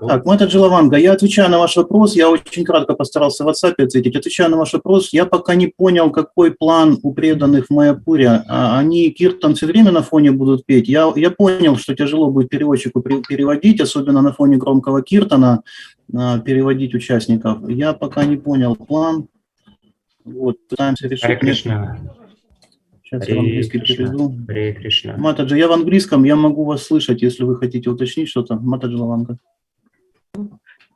Так, Матаджи Лаванга, я отвечаю на ваш вопрос. Я очень кратко постарался в WhatsApp ответить. Отвечаю на ваш вопрос. Я пока не понял, какой план у преданных в Майяпуре. Они киртан все время на фоне будут петь. Я понял, что тяжело будет переводчику переводить, особенно на фоне громкого киртана, переводить участников. Я пока не понял план. Вот, пытаемся решить. Сейчас я в английский перейду. Матаджи, я в английском, я могу вас слышать, если вы хотите уточнить что-то. Матаджи Лаванга.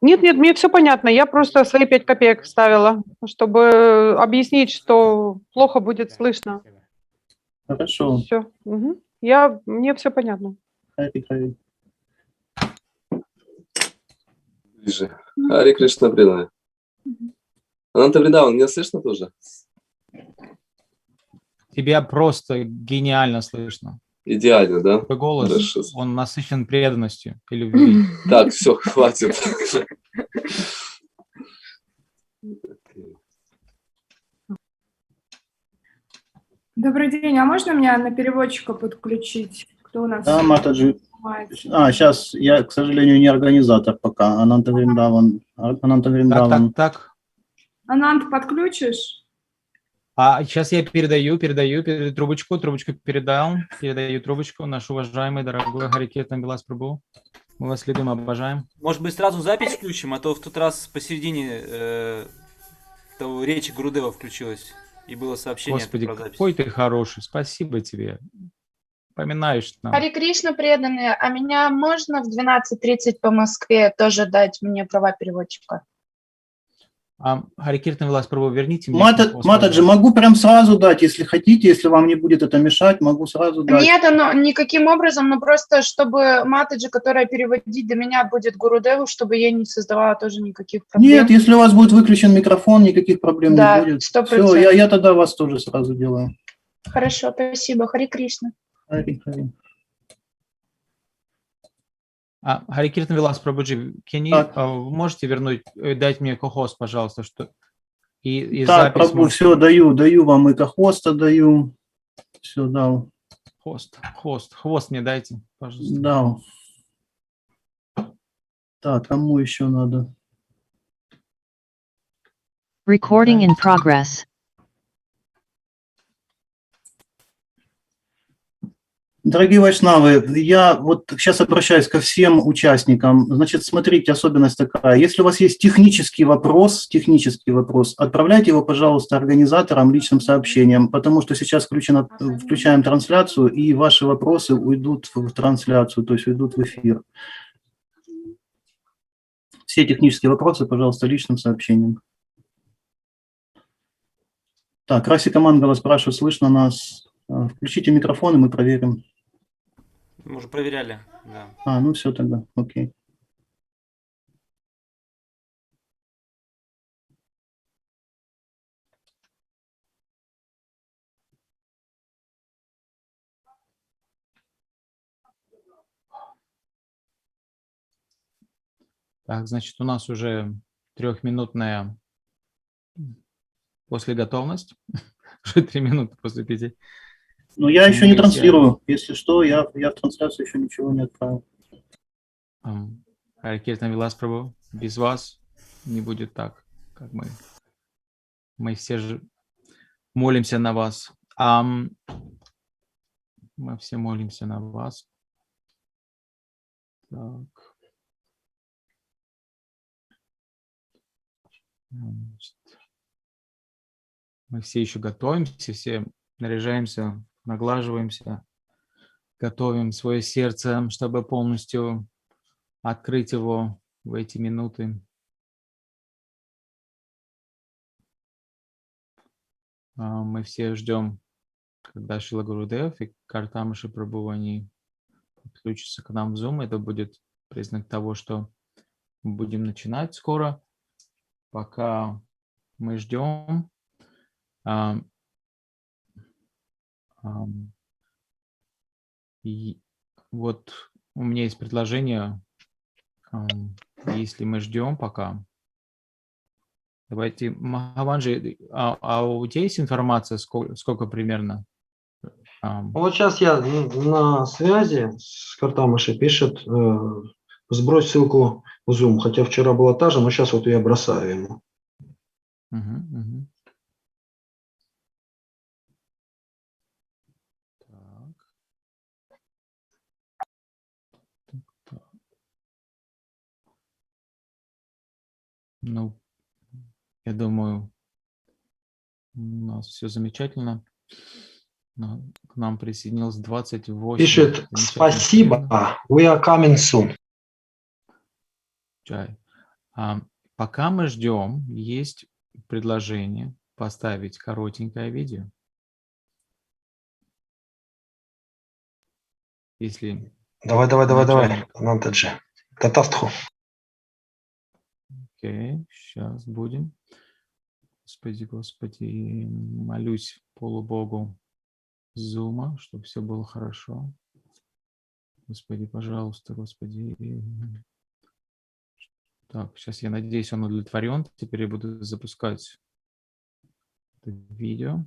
Нет, мне все понятно. Я просто свои 5 копеек вставила, чтобы объяснить, что плохо будет слышно. Хорошо. Все. Угу. Мне все понятно. Ближе. Хари Кришна преданная. Ананта Вриндаван, меня слышно тоже? Тебя просто гениально слышно. Идеально, да? Твой голос, Хорошо. он насыщен преданностью и любви. Так, все, хватит. Добрый день, а можно меня на переводчика подключить? Кто у нас? Да, Матаджи. Сейчас я, к сожалению, не организатор пока. Ананта Вриндаван. Так. Анант, подключишь? Сейчас я передаю трубочку передаю трубочку, наш уважаемый, дорогой Харикиртан Вилас Прабху. Мы вас любим, обожаем. Может быть, сразу запись включим, а то в тот раз посередине речи Гурудева включилась, и было сообщение. Господи, какой ты хороший, спасибо тебе. Поминаешь нам. Хари Кришна преданные, а меня можно в 12:30 по Москве тоже дать мне права переводчика? Харикиртан Вилас Прабху, верните мне. Матаджи, могу прям сразу дать, если хотите, если вам не будет это мешать, могу сразу дать. Нет, никаким образом, но просто чтобы Матаджи, которая переводить до меня будет Гурудеву, чтобы я не создавала тоже никаких проблем. Нет, если у вас будет выключен микрофон, никаких проблем не будет. 100%. Все, я тогда вас тоже сразу делаю. Хорошо, спасибо. Хари Кришна. Хари. Харикиртан Вилас Прабхуджи, вы можете вернуть, дать мне кохост, пожалуйста, что и так, запись. Прабху, все, даю вам и кохоста даю. Все, дал. Хвост мне дайте, пожалуйста. Дал. Так, кому еще надо? Recording in progress. Дорогие вайшнавы, я вот сейчас обращаюсь ко всем участникам. Значит, смотрите, особенность такая. Если у вас есть технический вопрос, отправляйте его, пожалуйста, организаторам личным сообщением, потому что сейчас включаем трансляцию, и ваши вопросы уйдут в трансляцию, то есть уйдут в эфир. Все технические вопросы, пожалуйста, личным сообщением. Так, Расика Мангала спрашивает, слышно нас? Включите микрофон, и мы проверим. Мы уже проверяли, да. Ну все тогда, окей. Так, значит, у нас уже 3-минутная готовность. Уже 3 минуты после 5. Но я еще не транслирую. Если что, я в трансляцию еще ничего не отправил. Харикиртан Вилас Прабху, без вас не будет так, как мы. Мы все же молимся на вас. Мы все молимся на вас. Так. Мы все еще готовимся, все наряжаемся, наглаживаемся, готовим свое сердце, чтобы полностью открыть его в эти минуты. Мы все ждем, когда Шрила Гурудев и Картамаши Прабху, они подключатся к нам в Zoom. Это будет признак того, что мы будем начинать скоро. Пока мы ждем, и вот у меня есть предложение, если мы ждем пока. Давайте, Махаванджи, у тебя есть информация, сколько примерно? Вот сейчас я на связи с Картамышей, пишет Сбрось ссылку в Zoom, хотя вчера была та же, но сейчас вот я бросаю ему. Мгм. Так. Так. Ну, я думаю, у нас все замечательно. К нам присоединилось 28 Пишет, замечательных спасибо, членов. we are coming soon. Чай. Пока мы ждем, есть предложение поставить коротенькое видео. Если Давай, начальник... надо же. Катастрофа. Окей, сейчас будем. Господи, молюсь полубогу Зума, чтобы все было хорошо. Господи, пожалуйста, Господи. Так, сейчас я надеюсь, он удовлетворен. Теперь я буду запускать это видео.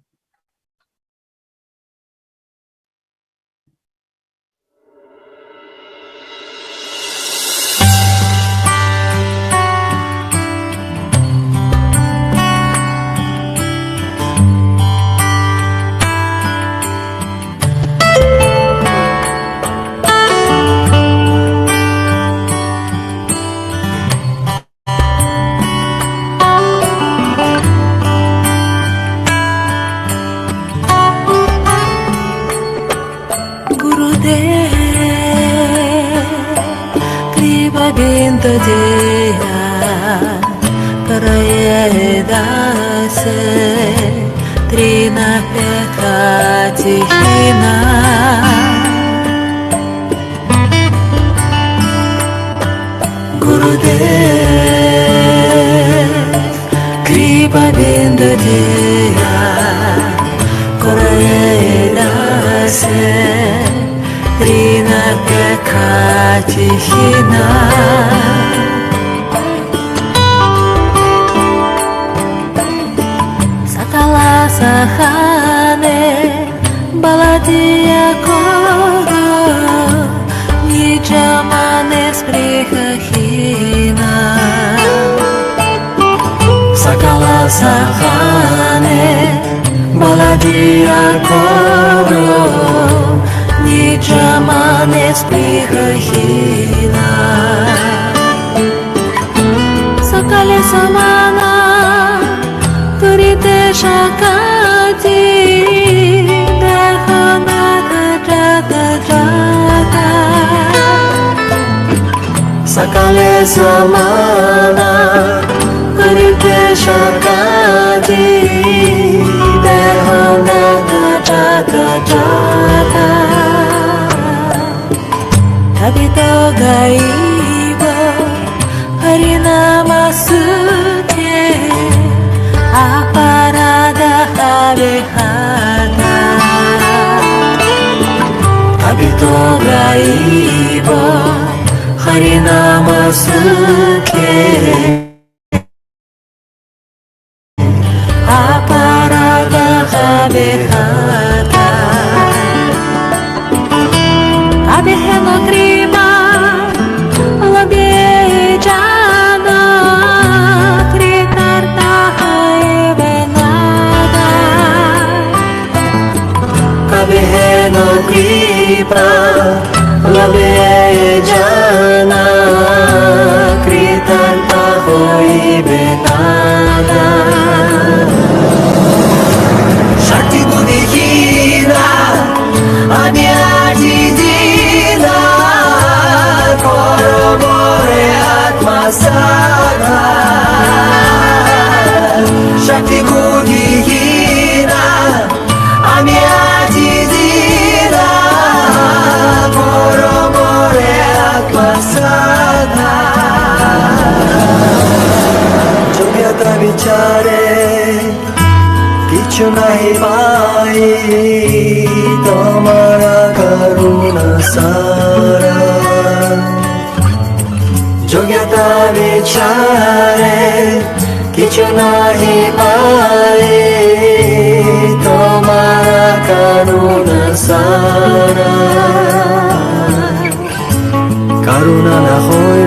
Karuna na hoy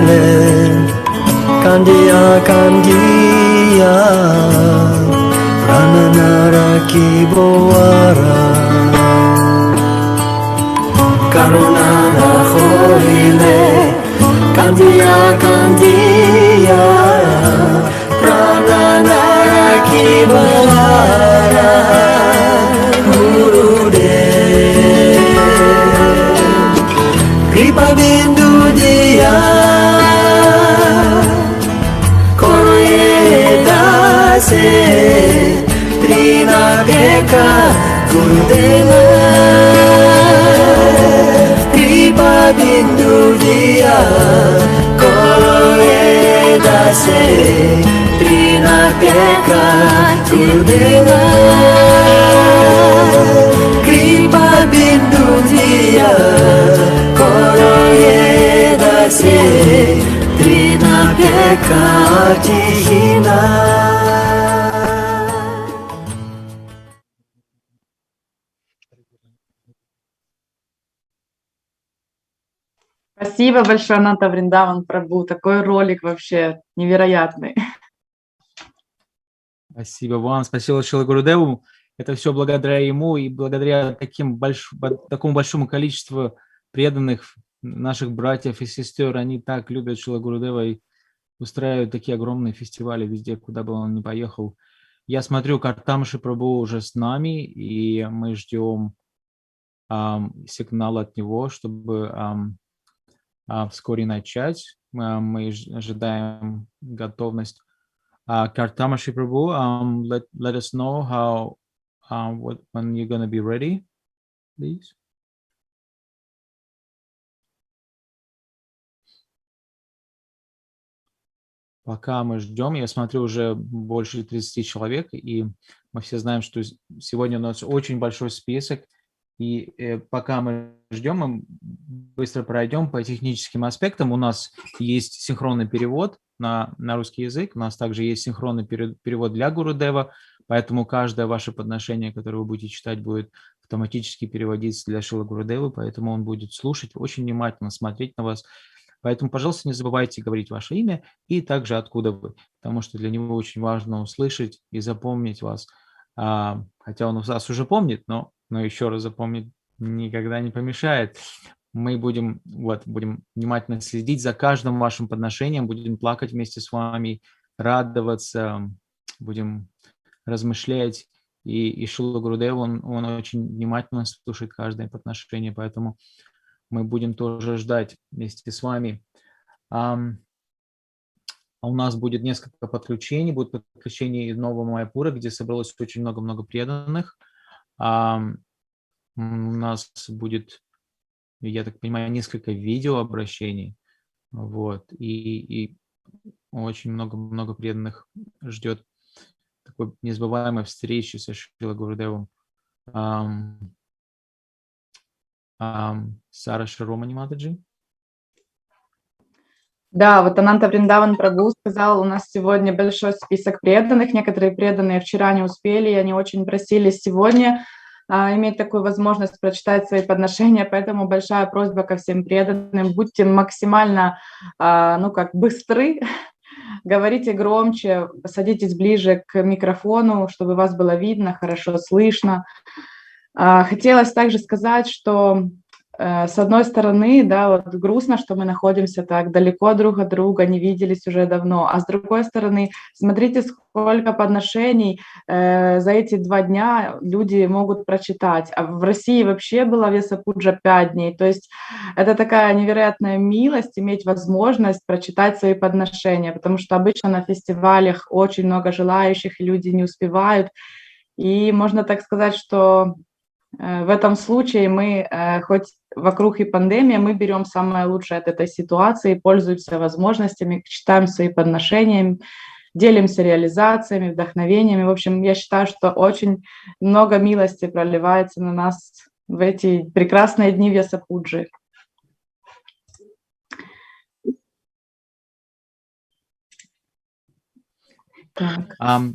Kandia Kandia Prananara Kibowara Karunana Horile Kandia Kandia Prananara Kibowara Gurudev Kripa Bindu Dia Trina Peka Gurudeva Kripa Bindu Dia Koroeda Se Trina Peka Gurudeva Kripa Bindu Dia Koroeda Se Trina Peka Tihina. Спасибо большое, Ананта Вриндаван Прабху. Такой ролик вообще невероятный. Спасибо вам, спасибо Шрила Гурудеву. Это все благодаря ему и благодаря такому большому количеству преданных наших братьев и сестер. Они так любят Шрила Гурудева и устраивают такие огромные фестивали везде, куда бы он ни поехал. Я смотрю, Картамши Прабху уже с нами, и мы ждем сигнал от него, чтобы вскоре начать. Мы ожидаем готовность. Kartamashi Prabhu, let us know how when you're gonna be ready, please. Пока мы ждем, я смотрю, уже больше 30 человек, и мы все знаем, что сегодня у нас очень большой список, и пока мы ждем, мы быстро пройдем по техническим аспектам. У нас есть синхронный перевод на русский язык, у нас также есть синхронный перевод для Гурудева, поэтому каждое ваше подношение, которое вы будете читать, будет автоматически переводиться для Шрила Гурудева, поэтому он будет слушать, очень внимательно смотреть на вас. Поэтому, пожалуйста, не забывайте говорить ваше имя и также откуда вы, потому что для него очень важно услышать и запомнить вас. Хотя он вас уже помнит, но еще раз запомнить никогда не помешает. Мы будем внимательно следить за каждым вашим подношением, будем плакать вместе с вами, радоваться, будем размышлять. И Шрила Гурудев, он очень внимательно слушает каждое подношение, поэтому мы будем тоже ждать вместе с вами. У нас будет несколько подключений. Будет подключение из Нового Майяпура, где собралось очень много-много преданных. У нас будет, я так понимаю, несколько видеообращений. Вот. И очень много преданных ждет такой незабываемой встречи со Шрила Гурудевом. Сара Шаромани Матаджи. Да, вот Ананта Вриндаван Прабху сказал, у нас сегодня большой список преданных. Некоторые преданные вчера не успели, и они очень просили сегодня иметь такую возможность прочитать свои подношения, поэтому большая просьба ко всем преданным, будьте максимально, быстры, говорите громче, садитесь ближе к микрофону, чтобы вас было видно, хорошо слышно. Хотелось также сказать, что с одной стороны, да, вот грустно, что мы находимся так далеко друг от друга, не виделись уже давно, а с другой стороны, смотрите, сколько подношений за эти 2 дня люди могут прочитать. А в России вообще была Vyasa Puja 5 дней, то есть это такая невероятная милость иметь возможность прочитать свои подношения, потому что обычно на фестивалях очень много желающих, и люди не успевают, и можно так сказать, что в этом случае мы, хоть вокруг и пандемия, мы берем самое лучшее от этой ситуации, пользуемся возможностями, читаем свои подношения, делимся реализациями, вдохновениями. В общем, я считаю, что очень много милости проливается на нас в эти прекрасные дни Vyasa Puja.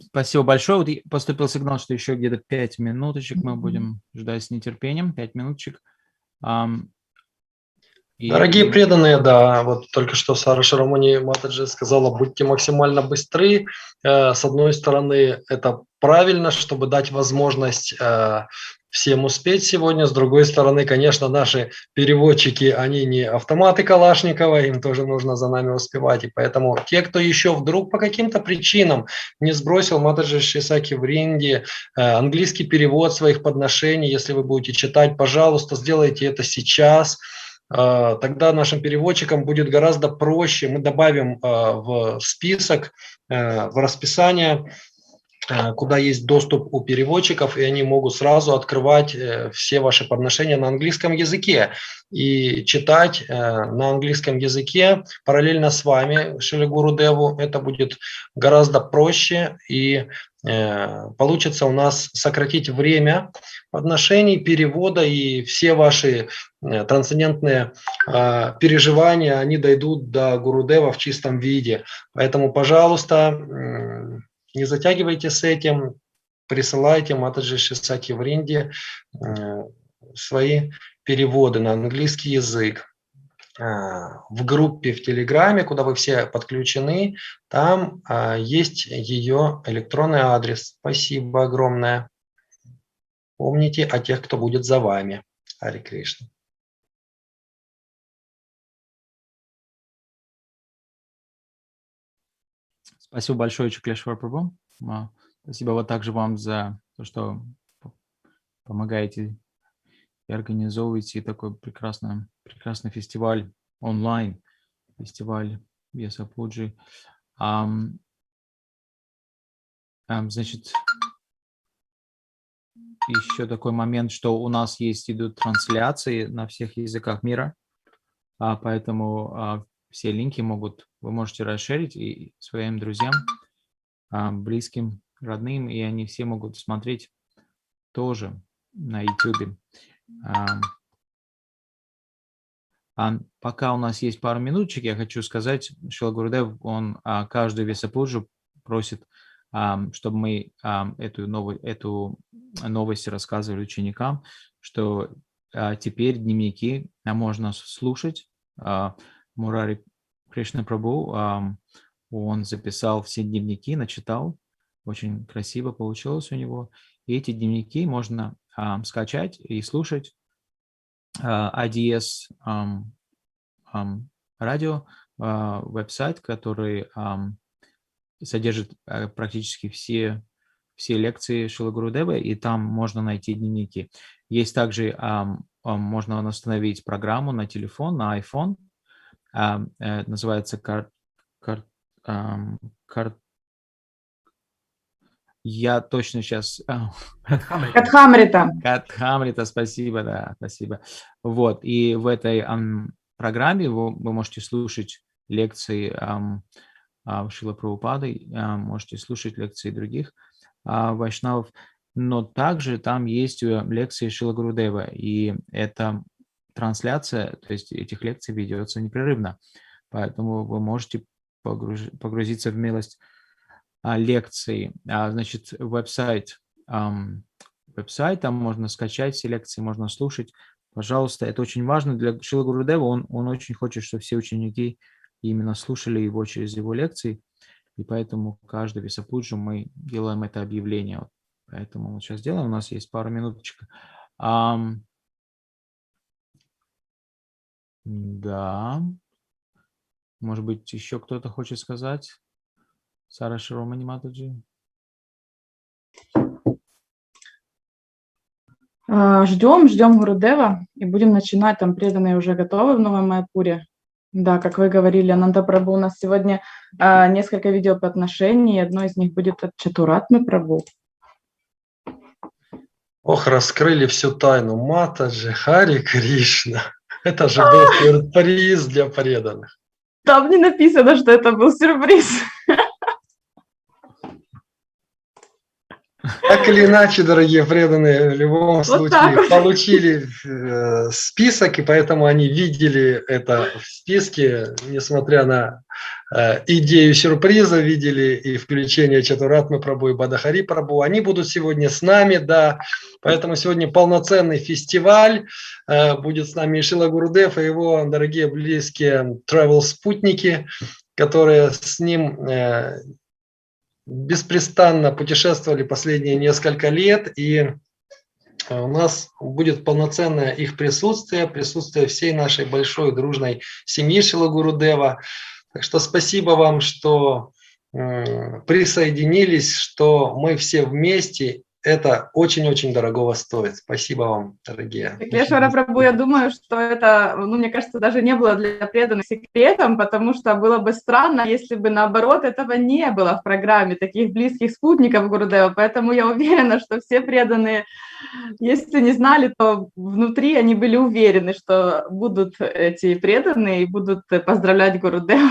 Спасибо большое. Вот поступил сигнал, что еще где-то 5 минуточек мы будем ждать с нетерпением. 5 минуточек. Дорогие преданные, да, вот только что Сара Шарамани Матаджи сказала, будьте максимально быстры. С одной стороны, это правильно, чтобы дать возможность всем успеть сегодня. С другой стороны, конечно, наши переводчики, они не автоматы Калашникова, им тоже нужно за нами успевать. И поэтому те, кто еще вдруг по каким-то причинам не сбросил Матаджи Шисаки Вринди, английский перевод своих подношений, если вы будете читать, пожалуйста, сделайте это сейчас. Тогда нашим переводчикам будет гораздо проще. Мы добавим в список, в расписание, куда есть доступ у переводчиков, и они могут сразу открывать все ваши подношения на английском языке и читать на английском языке параллельно с вами Шри Гуру Деву. Это будет гораздо проще, и получится у нас сократить время подношений, перевода, и все ваши трансцендентные переживания, они дойдут до Гурудева в чистом виде. Поэтому, пожалуйста, не затягивайте с этим, присылайте Матаджи Шисаки Вринди свои переводы на английский язык. В группе в Телеграме, куда вы все подключены, там есть ее электронный адрес. Спасибо огромное. Помните о тех, кто будет за вами. Харе Кришна. Спасибо большое, Чуклешвар Прабху. Спасибо вот также вам за то, что помогаете и организовываете такой прекрасный фестиваль онлайн, фестиваль Vyasa Puja. Значит, еще такой момент, что у нас идут трансляции на всех языках мира, поэтому все линки вы можете расширить и своим друзьям, близким, родным, и они все могут смотреть тоже на YouTube. Пока у нас есть пару минуточек, я хочу сказать, Шрила Гурудев, он каждую Vyasa Puja просит, чтобы мы эту новость рассказывали ученикам, что теперь дневники можно слушать. Мурари Кришна Прабху, он записал все дневники, начитал, очень красиво получилось у него. И эти дневники можно скачать и слушать. IDS радио, веб-сайт, который содержит практически все лекции Шрилы Гурудева, и там можно найти дневники. Есть также, можно установить программу на телефон, на iPhone, называется я точно сейчас... Катхамрита, спасибо, да, спасибо. Вот, и в этой программе вы можете слушать лекции Шрилы Прабхупады, можете слушать лекции других вайшнавов, но также там есть лекции Шрилы Гурудева, и эта трансляция, то есть этих лекций ведется непрерывно, поэтому вы можете погрузиться в милость лекций. Значит, веб-сайт, там можно скачать все лекции, можно слушать. Пожалуйста, это очень важно для Шрилы Гурудева. Он очень хочет, чтобы все ученики именно слушали его через его лекции, и поэтому каждый Vyasa Puja мы делаем это объявление. Поэтому мы сейчас делаем, у нас есть пару минуточек. Да. Может быть, еще кто-то хочет сказать? Сара Шаромани Матаджи. Ждем Гурудева и будем начинать. Там преданные уже готовы в Новой Майяпуре. Да, как вы говорили, Ананда Прабху, у нас сегодня несколько видеоподношений, одно из них будет от Чатуратмы Прабху. Ох, раскрыли всю тайну Матаджи, Харе Кришна. Это же был сюрприз для преданных. Там не написано, что это был сюрприз. Так или иначе, дорогие преданные, в любом случае получили список, и поэтому они видели это в списке, несмотря на идею сюрприза, видели и включение Чатуратмы Прабху и Бадахари Прабху. Они будут сегодня с нами, да. Поэтому сегодня полноценный фестиваль. Будет с нами и Шрила Гурудев, и его дорогие близкие travel-спутники, которые с ним беспрестанно путешествовали последние несколько лет. И у нас будет полноценное их присутствие всей нашей большой дружной семьи Шрила Гурудева. Так что спасибо вам, что присоединились, что мы все вместе. Это очень-очень дорогого стоит. Спасибо вам, дорогие. Шрила Прабху, я думаю, что это, мне кажется, даже не было для преданных секретом, потому что было бы странно, если бы наоборот этого не было в программе, таких близких спутников Гурудева. Поэтому я уверена, что все преданные, если не знали, то внутри они были уверены, что будут эти преданные и будут поздравлять Гурудева.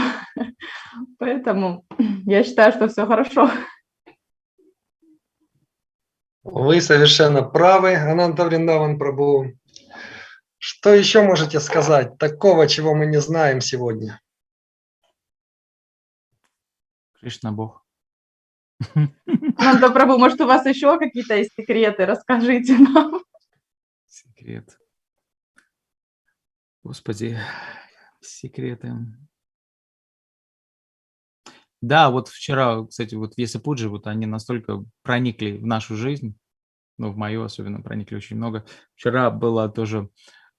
Поэтому я считаю, что все хорошо. Вы совершенно правы, Ананта Вриндаван Прабху. Что еще можете сказать такого, чего мы не знаем сегодня? Кришна Бог. Ананта Прабху, может, у вас еще какие-то есть секреты? Расскажите нам. Секрет. Господи, секреты. Да, вот вчера, кстати, вот Vyasa Puja, вот они настолько проникли в нашу жизнь, ну, в мою особенно проникли очень много. Вчера была тоже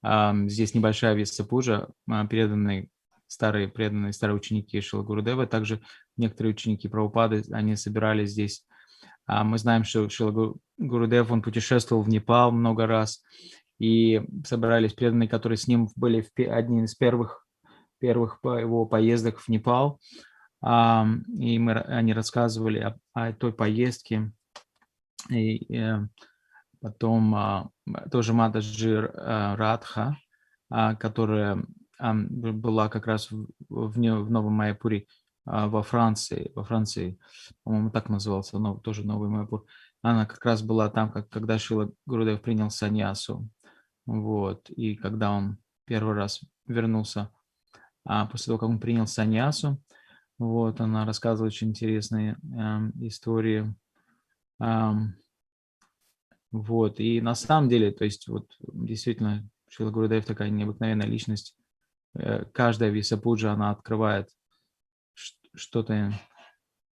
здесь небольшая Vyasa Puja, преданные старые ученики Шрилы Гурудева, также некоторые ученики Прабхупады, они собирались здесь. Мы знаем, что Шрила Гурудев, он путешествовал в Непал много раз, и собирались преданные, которые с ним были одни из первых его поездок в Непал. И они рассказывали о той поездке. И потом тоже Матаджи Радха, которая была как раз в Новом Майяпуре во Франции, по-моему, так назывался, тоже Новый Майяпур. Она как раз была там, когда Шрила Гурудев принял саньясу. Вот. И когда он первый раз вернулся, после того, как он принял саньясу, вот, она рассказывала очень интересные истории. Вот, и на самом деле, то есть, вот, действительно, Шрила Гурудев такая необыкновенная личность. Каждая Vyasa Puja, она открывает что-то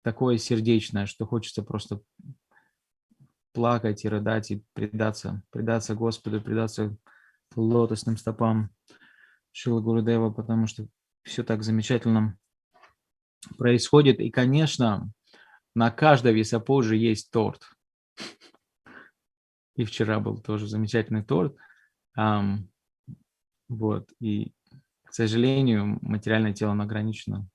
такое сердечное, что хочется просто плакать и рыдать, и предаться Господу, предаться лотосным стопам Шрилы Гурудева, потому что все так замечательно происходит. И, конечно, на каждой Vyasa Puja есть торт. И вчера был тоже замечательный торт. Вот. И, к сожалению, материальное тело ограничено.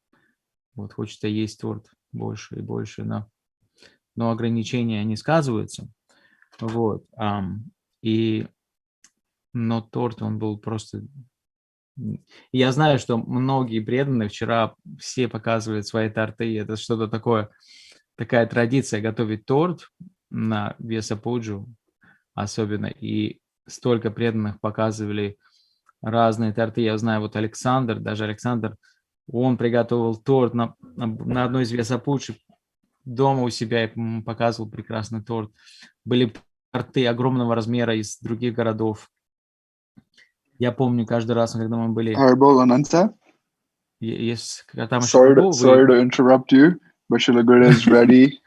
Вот. Хочется есть торт больше и больше, но ограничения не сказываются. Вот. Но торт, он был просто... Я знаю, что многие преданные вчера все показывают свои торты. Это что-то такое, такая традиция готовить торт на Vyasa Puja особенно. И столько преданных показывали разные торты. Я знаю, вот Александр, он приготовил торт на одной из Vyasa Puja дома у себя и показывал прекрасный торт. Были торты огромного размера из других городов. Я помню каждый раз, когда мы были... Sorry to interrupt you, but Srila Gurudev is ready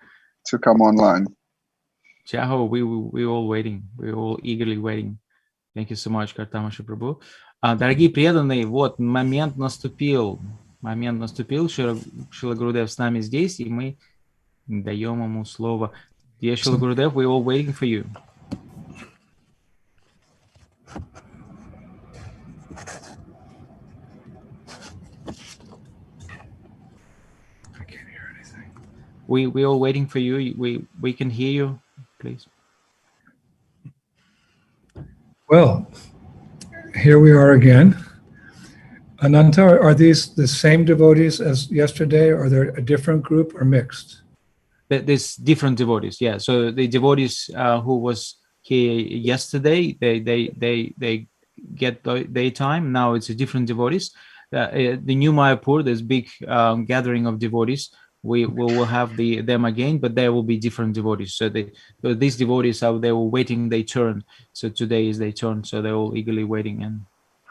to come online. Chaho, we all waiting. We all eagerly waiting. Thank you so much, Картамаши Прабху. Дорогие преданные, вот момент наступил. Шрила Гурудев с нами здесь, и мы даем ему слово. Dear Шрила Гурудев, we all waiting for you. We all waiting for you. We can hear you, please. Well, here we are again. Ananta, are these the same devotees as yesterday, or are they a different group or mixed? There's different devotees, yeah. So the devotees who was here yesterday, they get their time. Now it's a different devotees. the new Mayapur, this big gathering of devotees. We will have them again, but there will be different devotees. So these devotees they were waiting their turn. So today is their turn. So they're all eagerly waiting. And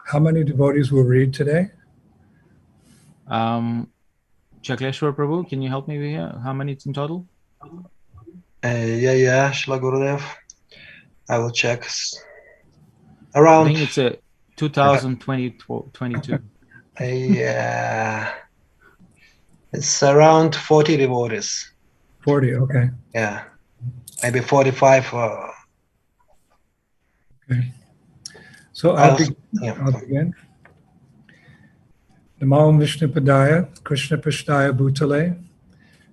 how many devotees will read today? Chakleshwar Prabhu, can you help me here? How many it's in total? Yeah, Shila Gurudev. I will check. Around. I think it's 2022. Yeah. It's around 40 devotees. 40, okay. Yeah. Maybe 45. Okay. So I'll begin. Namo Vishnu Padaya, Krishna Prishtaya Bhutale,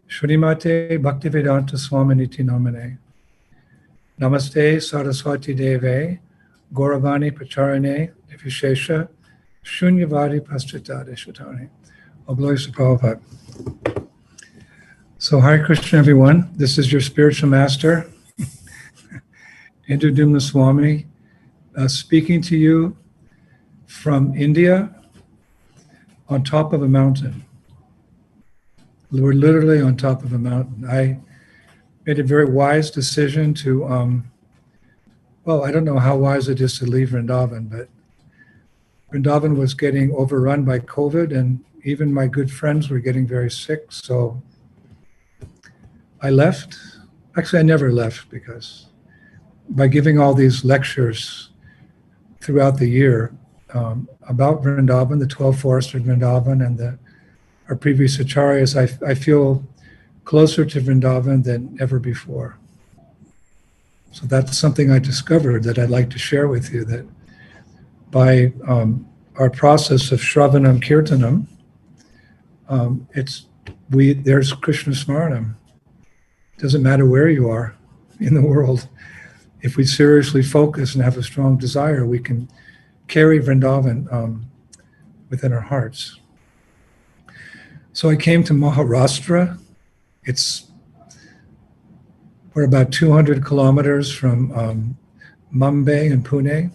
Srimate Bhaktivedanta Swaminiti Namane. Namaste Saraswati Deve, Gauravani Pacharane, Vishesha, Shunyavadi Pastrita Deshvatani. All glories to Prabhupada. So, Hare Krishna, everyone. This is your spiritual master, Indradumna Swami, speaking to you from India on top of a mountain. We're literally on top of a mountain. I made a very wise decision to, I don't know how wise it is to leave Vrindavan, but Vrindavan was getting overrun by COVID, and even my good friends were getting very sick. So I left. Actually, I never left, because by giving all these lectures throughout the year about Vrindavan, the 12 forests of Vrindavan, and our previous acharyas, I feel closer to Vrindavan than ever before. So that's something I discovered that I'd like to share with you, that by our process of Shravanam Kirtanam, there's Krishna Smaranam. Doesn't matter where you are in the world. If we seriously focus and have a strong desire, we can carry Vrindavan within our hearts. So I came to Maharashtra. We're about 200 kilometers from Mumbai and Pune,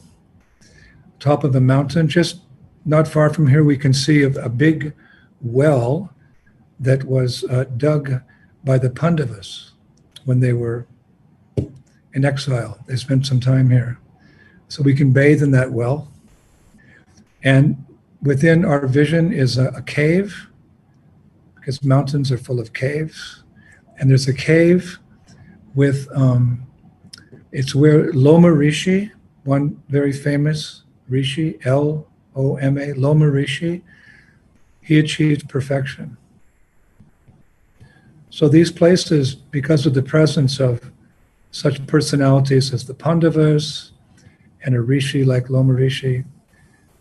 top of a mountain. Just not far from here, we can see a big well that was dug by the Pandavas when they were in exile. They spent some time here. So we can bathe in that well. And within our vision is a cave, because mountains are full of caves. And there's a cave with, it's where Loma Rishi, one very famous Rishi, Loma, Loma Rishi, he achieved perfection. So these places, because of the presence of such personalities as the Pandavas and a Rishi like Loma Rishi,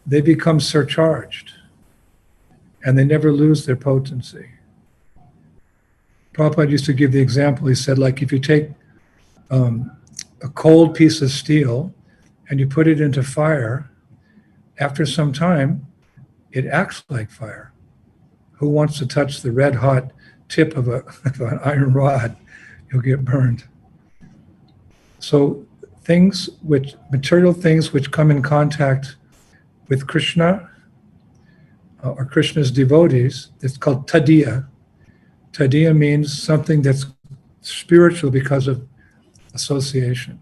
they become surcharged and they never lose their potency. Prabhupada used to give the example, he said, like if you take a cold piece of steel and you put it into fire, after some time, it acts like fire. Who wants to touch the red hot tip of an iron rod? You'll get burned. So material things which come in contact with Krishna or Krishna's devotees, it's called tadiya. Tadiya means something that's spiritual because of association.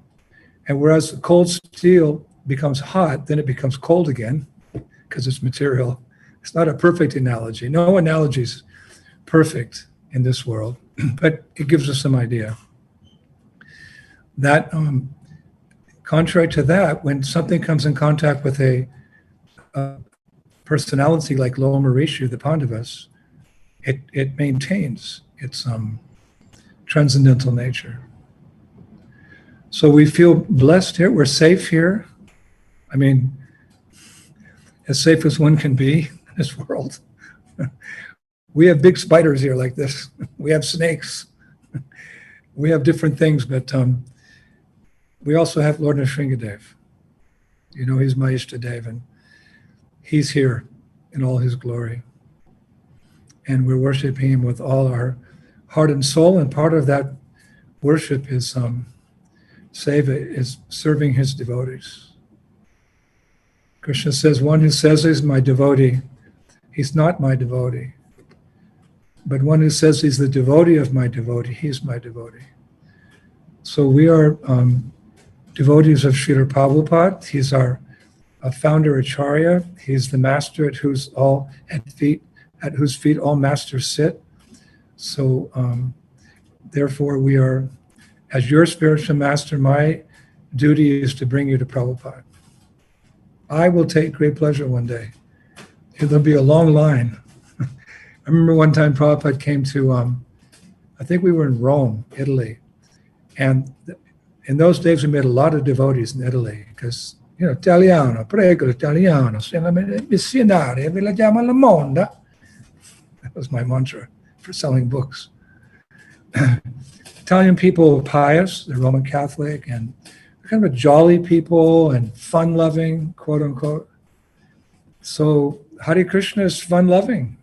And whereas the cold steel becomes hot, then it becomes cold again because it's material. It's not a perfect analogy. No analogy is perfect in this world, but it gives us some idea. That, contrary to that, when something comes in contact with a personality like Loma Rishi, the Pandavas, it maintains its transcendental nature. So we feel blessed here. We're safe here. I mean, as safe as one can be in this world. We have big spiders here like this. We have snakes. We have different things, but we also have Lord Nrsingadev. You know, he's my Ishtadev, and he's here in all his glory. And we're worshiping him with all our heart and soul, and part of that worship is seva, is serving his devotees. Krishna says, one who says is my devotee He's not my devotee. But one who says he's the devotee of my devotee, he's my devotee. So we are devotees of Srila Prabhupada. He's our founder acharya. He's the master at whose feet all masters sit. So therefore we are, as your spiritual master, my duty is to bring you to Prabhupada. I will take great pleasure one day. There'll be a long line. I remember one time Prabhupada came to, I think we were in Rome, Italy. And in those days we met a lot of devotees in Italy because, Italiano, prego l'italiano, se la missionaria ve la chiama la monda. That was my mantra for selling books. Italian people are pious, they're Roman Catholic, and they're kind of a jolly people and fun-loving, quote unquote. So Hare Krishna is fun-loving.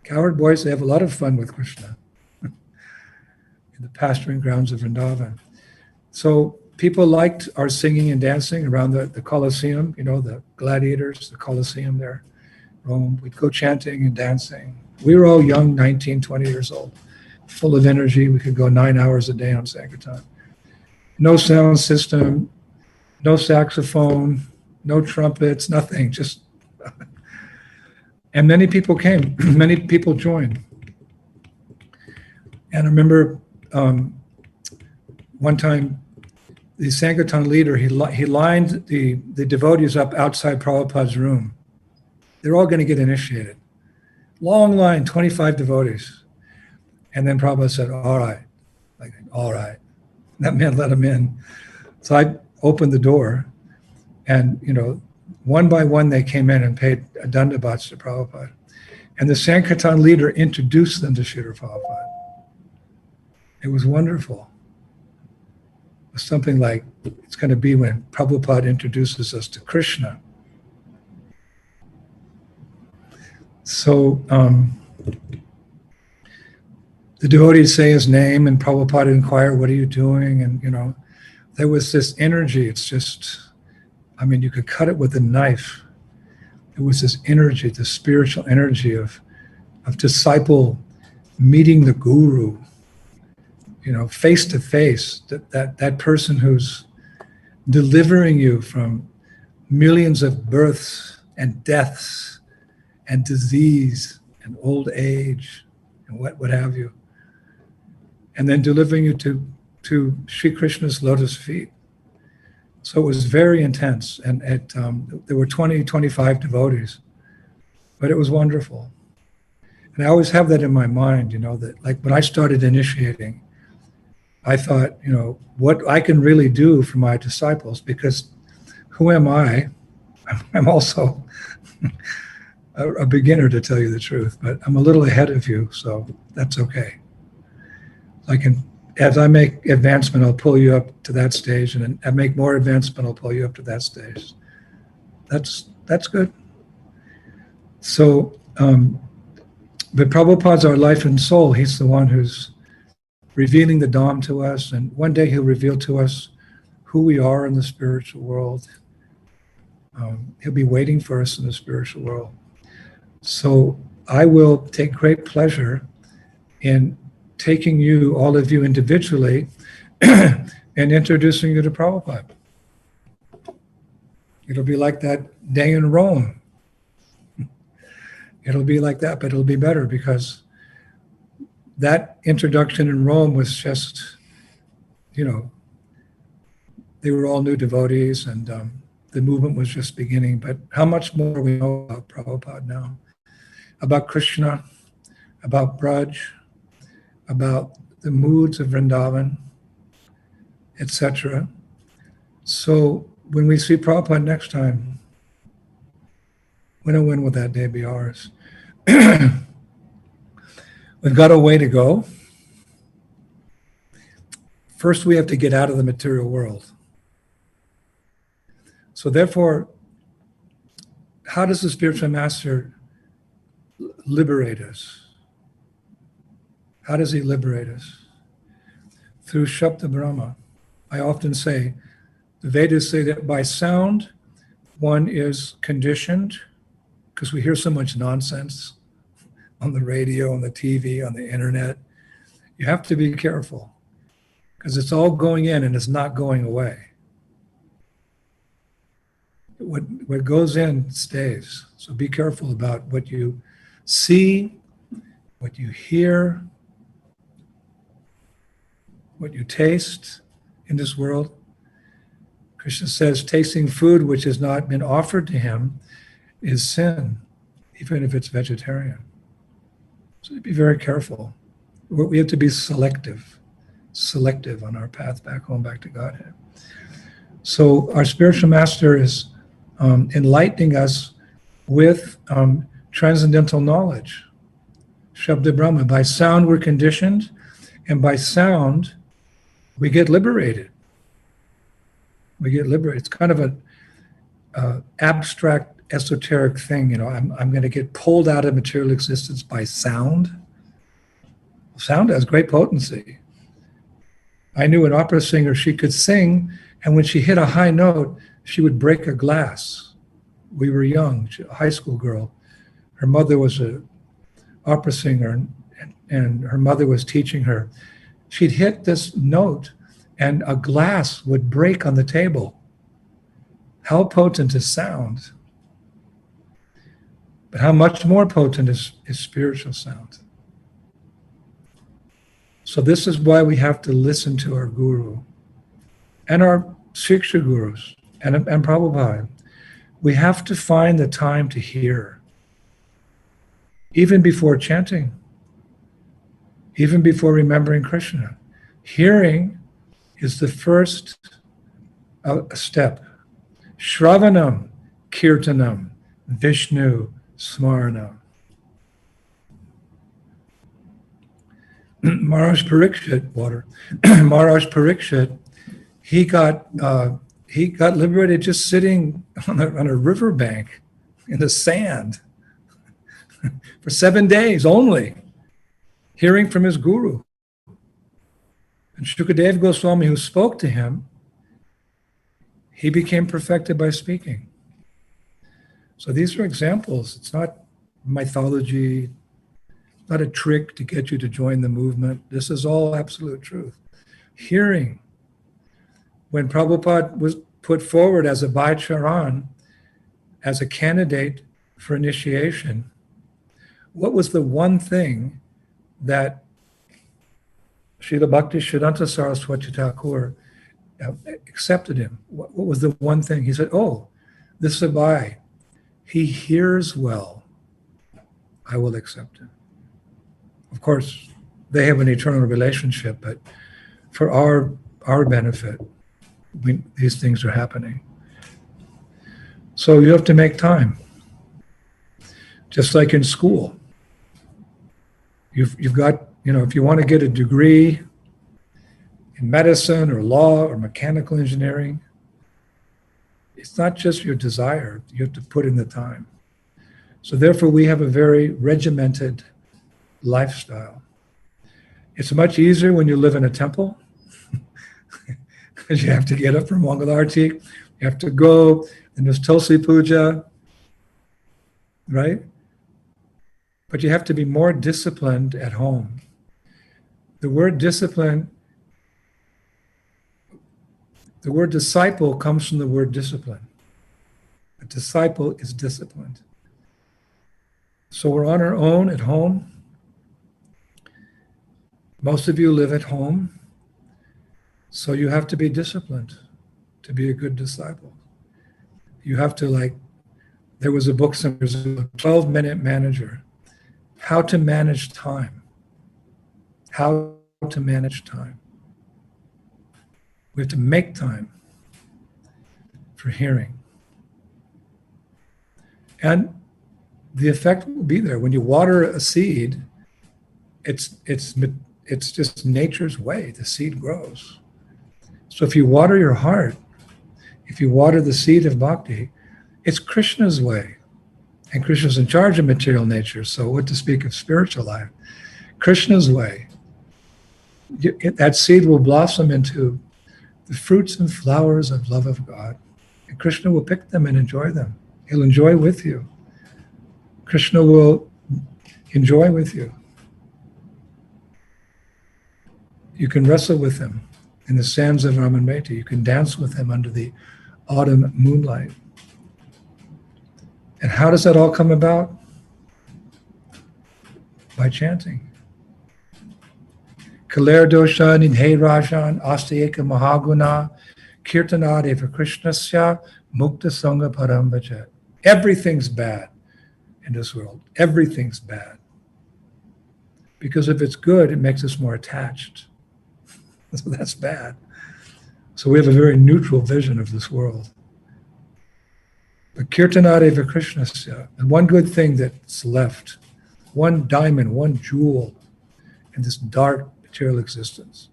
Cowherd boys, they have a lot of fun with Krishna in the pasturing grounds of Vrindavan. So people liked our singing and dancing around the Colosseum, the gladiators, the Colosseum there, Rome. We'd go chanting and dancing. We were all young, 19, 20 years old, full of energy. We could go 9 hours a day on Sankirtan. No sound system, no saxophone, no trumpets, nothing, just... And many people came, many people joined. And I remember one time, the Sankirtan leader, he lined the devotees up outside Prabhupada's room. They're all going to get initiated. Long line, 25 devotees. And then Prabhupada said, all right. Like, all right. That man let him in. So I opened the door and, one by one they came in and paid dandavats to Prabhupada. And the Sankirtan leader introduced them to Srila Prabhupada. It was wonderful. It was something like it's going to be when Prabhupada introduces us to Krishna. So the devotees say his name and Prabhupada inquire, what are you doing? And, there was this energy. It's just, you could cut it with a knife. It was this energy, the spiritual energy of disciple meeting the guru, face to face, that person who's delivering you from millions of births and deaths and disease and old age and what have you. And then delivering you to Sri Krishna's lotus feet. So it was very intense, and there were 20, 25 devotees, but it was wonderful. And I always have that in my mind, that like when I started initiating, I thought, what I can really do for my disciples, because who am I? I'm also a beginner, to tell you the truth, but I'm a little ahead of you, so that's okay. As I make advancement, I'll pull you up to that stage, and I make more advancement, I'll pull you up to that stage. That's good. So, but Prabhupada's our life and soul. He's the one who's revealing the Dham to us, and one day he'll reveal to us who we are in the spiritual world. He'll be waiting for us in the spiritual world. So I will take great pleasure in taking you, all of you individually, and introducing you to Prabhupada. It'll be like that day in Rome. It'll be like that, but it'll be better because that introduction in Rome was just, they were all new devotees and the movement was just beginning. But how much more we know about Prabhupada now, about Krishna, about Braj, about the moods of Vrindavan, etc. So when we see Prabhupada next time, when will that day be ours? We've got a way to go. First, we have to get out of the material world. So therefore, how does the spiritual master liberate us? How does he liberate us? Through Shabda Brahma. I often say, the Vedas say that by sound, one is conditioned, because we hear so much nonsense on the radio, on the TV, on the internet. You have to be careful because it's all going in and it's not going away. What goes in stays. So be careful about what you see, what you hear, what you taste in this world. Krishna says tasting food which has not been offered to him is sin, even if it's vegetarian. So be very careful. We have to be selective on our path back home, back to Godhead. So our spiritual master is enlightening us with transcendental knowledge. Shabda Brahma. By sound we're conditioned, and by sound we get liberated. We get liberated. It's kind of an abstract, esoteric thing. You know, I'm going to get pulled out of material existence by sound. Sound has great potency. I knew an opera singer, she could sing, and when she hit a high note, she would break a glass. We were young, a high school girl. Her mother was an opera singer, and her mother was teaching her. She'd hit this note, and a glass would break on the table. How potent is sound? But how much more potent is spiritual sound? So this is why we have to listen to our guru and our Shiksha gurus and Prabhupada. We have to find the time to hear, even before chanting, even before remembering Krishna. Hearing is the first step. Shravanam, Kirtanam, Vishnu, Smaranam. Maharaj Parikshit, Maharaj Parikshit, he got liberated just sitting on a riverbank in the sand for 7 days only, hearing from his guru. And Shukadev Goswami, who spoke to him, he became perfected by speaking. So these are examples. It's not mythology, not a trick to get you to join the movement. This is all absolute truth. Hearing. When Prabhupada was put forward as a Bhaicharan, as a candidate for initiation, what was the one thing that Srila Bhakti Siddhanta Saraswati Thakur accepted him? What was the one thing? He said, oh, this Sabai, he hears well. I will accept him. Of course, they have an eternal relationship, but for our benefit, these things are happening. So you have to make time. Just like in school. You've got, if you want to get a degree in medicine or law or mechanical engineering, it's not just your desire. You have to put in the time. So therefore, we have a very regimented lifestyle. It's much easier when you live in a temple because you have to get up for Mangal Arati, you have to go, and there's Tulsi Puja, right? But you have to be more disciplined at home. The word discipline, the word disciple comes from the word discipline. A disciple is disciplined. So we're on our own at home. Most of you live at home. So you have to be disciplined to be a good disciple. You have to there was a book, there's a 12-minute manager. How to manage time. How to manage time. We have to make time for hearing. And the effect will be there. When you water a seed, it's just nature's way. The seed grows. So if you water your heart, if you water the seed of bhakti, it's Krishna's way. And Krishna's in charge of material nature, so what to speak of spiritual life? Krishna's way. That seed will blossom into the fruits and flowers of love of God. And Krishna will pick them and enjoy them. He'll enjoy with you. Krishna will enjoy with you. You can wrestle with him in the sands of Ramanmeti. You can dance with him under the autumn moonlight. And how does that all come about? By chanting. Kaler dosha nidhe rajan astayeka mahaguna kirtanadeva krishnasya mukta sangha paramvaja. Everything's bad in this world. Everything's bad. Because if it's good, it makes us more attached. So that's bad. So we have a very neutral vision of this world. But kirtanadeva krishnasya, and one good thing that's left, one diamond, one jewel in this dark material existence.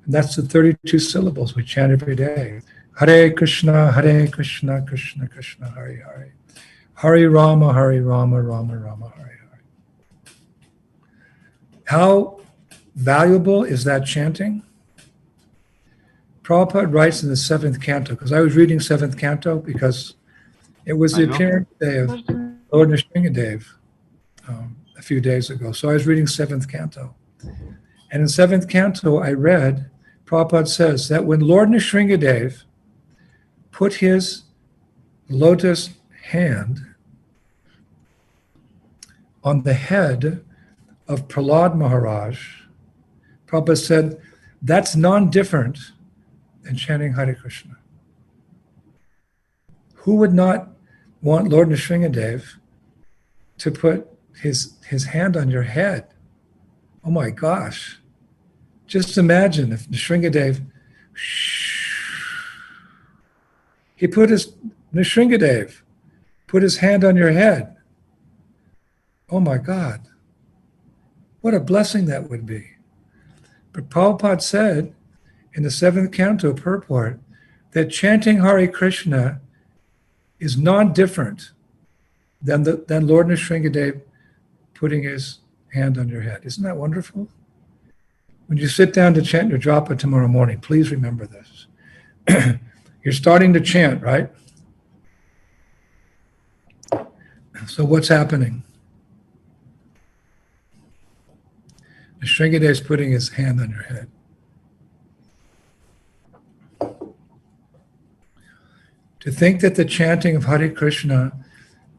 And that's the 32 syllables we chant every day. Hare Krishna, Krishna Krishna, Hare Hare. Hare Rama, Rama Rama, Hare Hare. How valuable is that chanting? Prabhupada writes in the 7th canto, because I was reading 7th canto because it was the appearance day of Lord Nrsingadev a few days ago. So I was reading 7th canto. And in 7th canto, I read, Prabhupada says that when Lord Nrsingadev put his lotus hand on the head of Prahlad Maharaj, Prabhupada said, that's non-different than chanting Hare Krishna. Who would not want Lord Nrsingadev to put his hand on your head? Oh my gosh. Just imagine if Nrsingadev, Nrsingadev put his hand on your head. Oh my God. What a blessing that would be. But Prabhupada said in the 7th canto purport that chanting Hare Krishna is non-different than Lord Nrsingadev putting his hand on your head. Isn't that wonderful? When you sit down to chant your japa tomorrow morning, please remember this. You're starting to chant, right? So what's happening? Nrsingadev is putting his hand on your head. To think that the chanting of Hare Krishna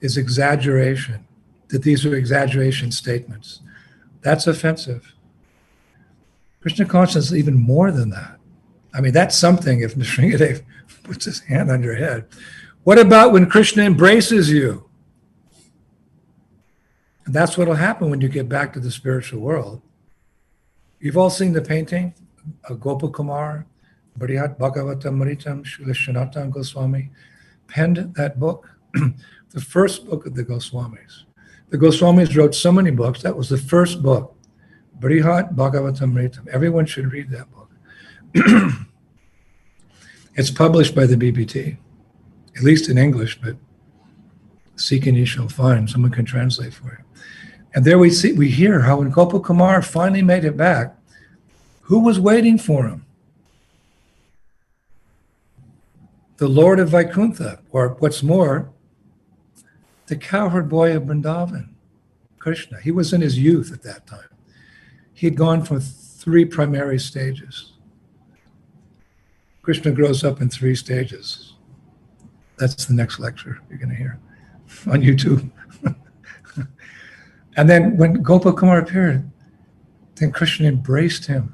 is exaggeration, that these are exaggeration statements, that's offensive. Krishna consciousness is even more than that. I mean, that's something if Nrsingadev puts his hand on your head. What about when Krishna embraces you? And that's what will happen when you get back to the spiritual world. You've all seen the painting of Gopakumar, Bharihat Bhagavatamritam, Srila Sanatana Goswami penned that book, the first book of the Goswamis. The Goswamis wrote so many books. That was the first book, Bharihat Bhagavatamritam. Everyone should read that book. It's published by the BBT, at least in English, but seek and ye shall find. Someone can translate for you. And there we hear how when Gopakumar finally made it back, who was waiting for him? The Lord of Vaikuntha, or what's more, the cowherd boy of Vrindavan, Krishna. He was in his youth at that time. He had gone for 3 primary stages. Krishna grows up in 3 stages. That's the next lecture you're going to hear on YouTube. And then when Gopakumar appeared, then Krishna embraced him.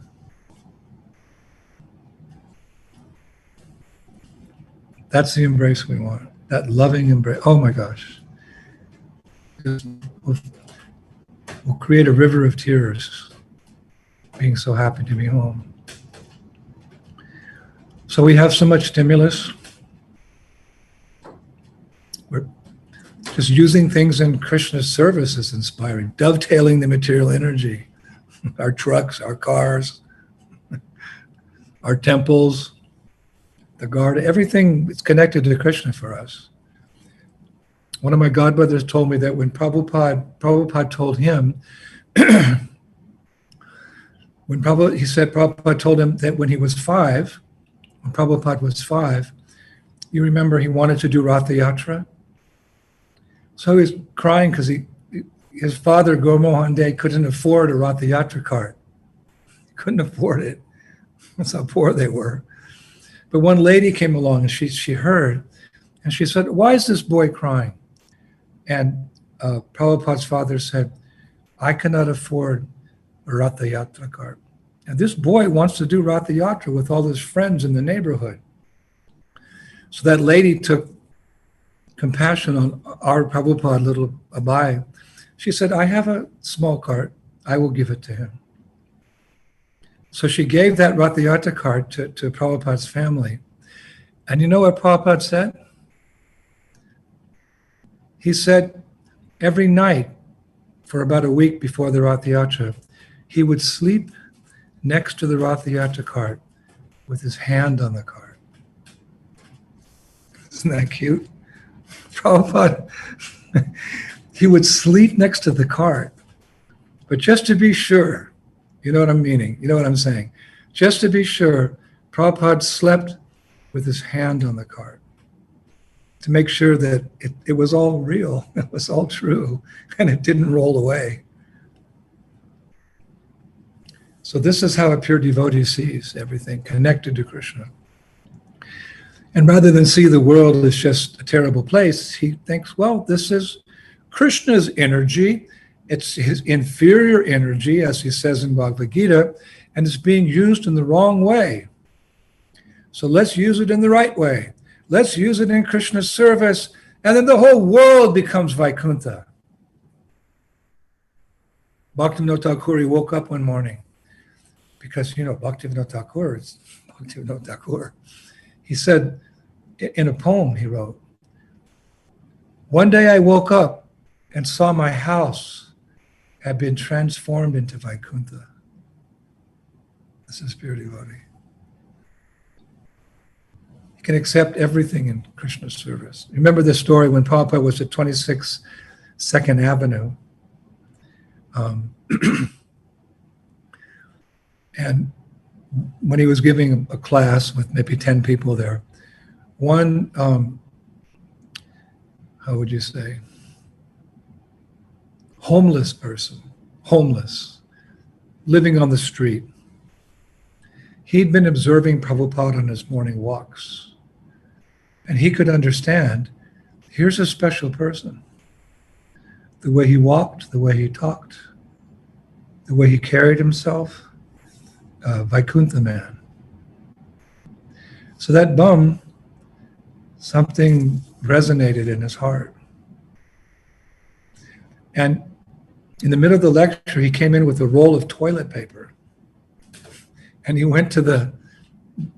That's the embrace we want, that loving embrace. Oh my gosh. We'll create a river of tears, being so happy to be home. So we have so much stimulus. We're just using things in Krishna's service is inspiring, dovetailing the material energy, our trucks, our cars, our temples, the garden, everything is connected to Krishna for us. One of my godbrothers told me that when Prabhupada told him, Prabhupada told him that when he was 5, when Prabhupada was 5, you remember he wanted to do Ratha Yatra? So he was crying because he his father, Gurmohan Dey, couldn't afford a Rath Yatra cart. Couldn't afford it. That's how poor they were. But one lady came along and she heard, and she said, "Why is this boy crying?" And Prabhupada's father said, "I cannot afford a Rath Yatra cart. And this boy wants to do Rath Yatra with all his friends in the neighborhood." So that lady took compassion on our Prabhupada, little Abai. She said, "I have a small cart. I will give it to him." So she gave that Rath Yatra cart to Prabhupada's family. And you know what Prabhupada said? He said every night for about a week before the Rath Yatra, he would sleep next to the Rath Yatra cart with his hand on the cart. Isn't that cute? Prabhupada, he would sleep next to the cart, but just to be sure, you know what I'm meaning, you know what I'm saying, just to be sure, Prabhupada slept with his hand on the cart to make sure that it was all real, it was all true, and it didn't roll away. So this is how a pure devotee sees everything connected to Krishna. And rather than see the world as just a terrible place, he thinks, well, this is Krishna's energy. It's his inferior energy, as he says in Bhagavad Gita, and it's being used in the wrong way. So let's use it in the right way. Let's use it in Krishna's service, and then the whole world becomes Vaikuntha. Bhaktivinoda Thakur, he woke up one morning, because, you know, Bhaktivinoda Thakur is Bhaktivinoda Thakur. He said, in a poem he wrote, "One day I woke up and saw my house had been transformed into Vaikuntha." This is pure devotee. He can accept everything in Krishna's service. Remember the story when Prabhupada was at 26 2nd Avenue. And when he was giving a class with maybe 10 people there, one, how would you say, homeless person, homeless, living on the street. He'd been observing Prabhupada on his morning walks, and he could understand, here's a special person. The way he walked, the way he talked, the way he carried himself, Vaikuntha man. So that bum, something resonated in his heart. And in the middle of the lecture, he came in with a roll of toilet paper. And he went to the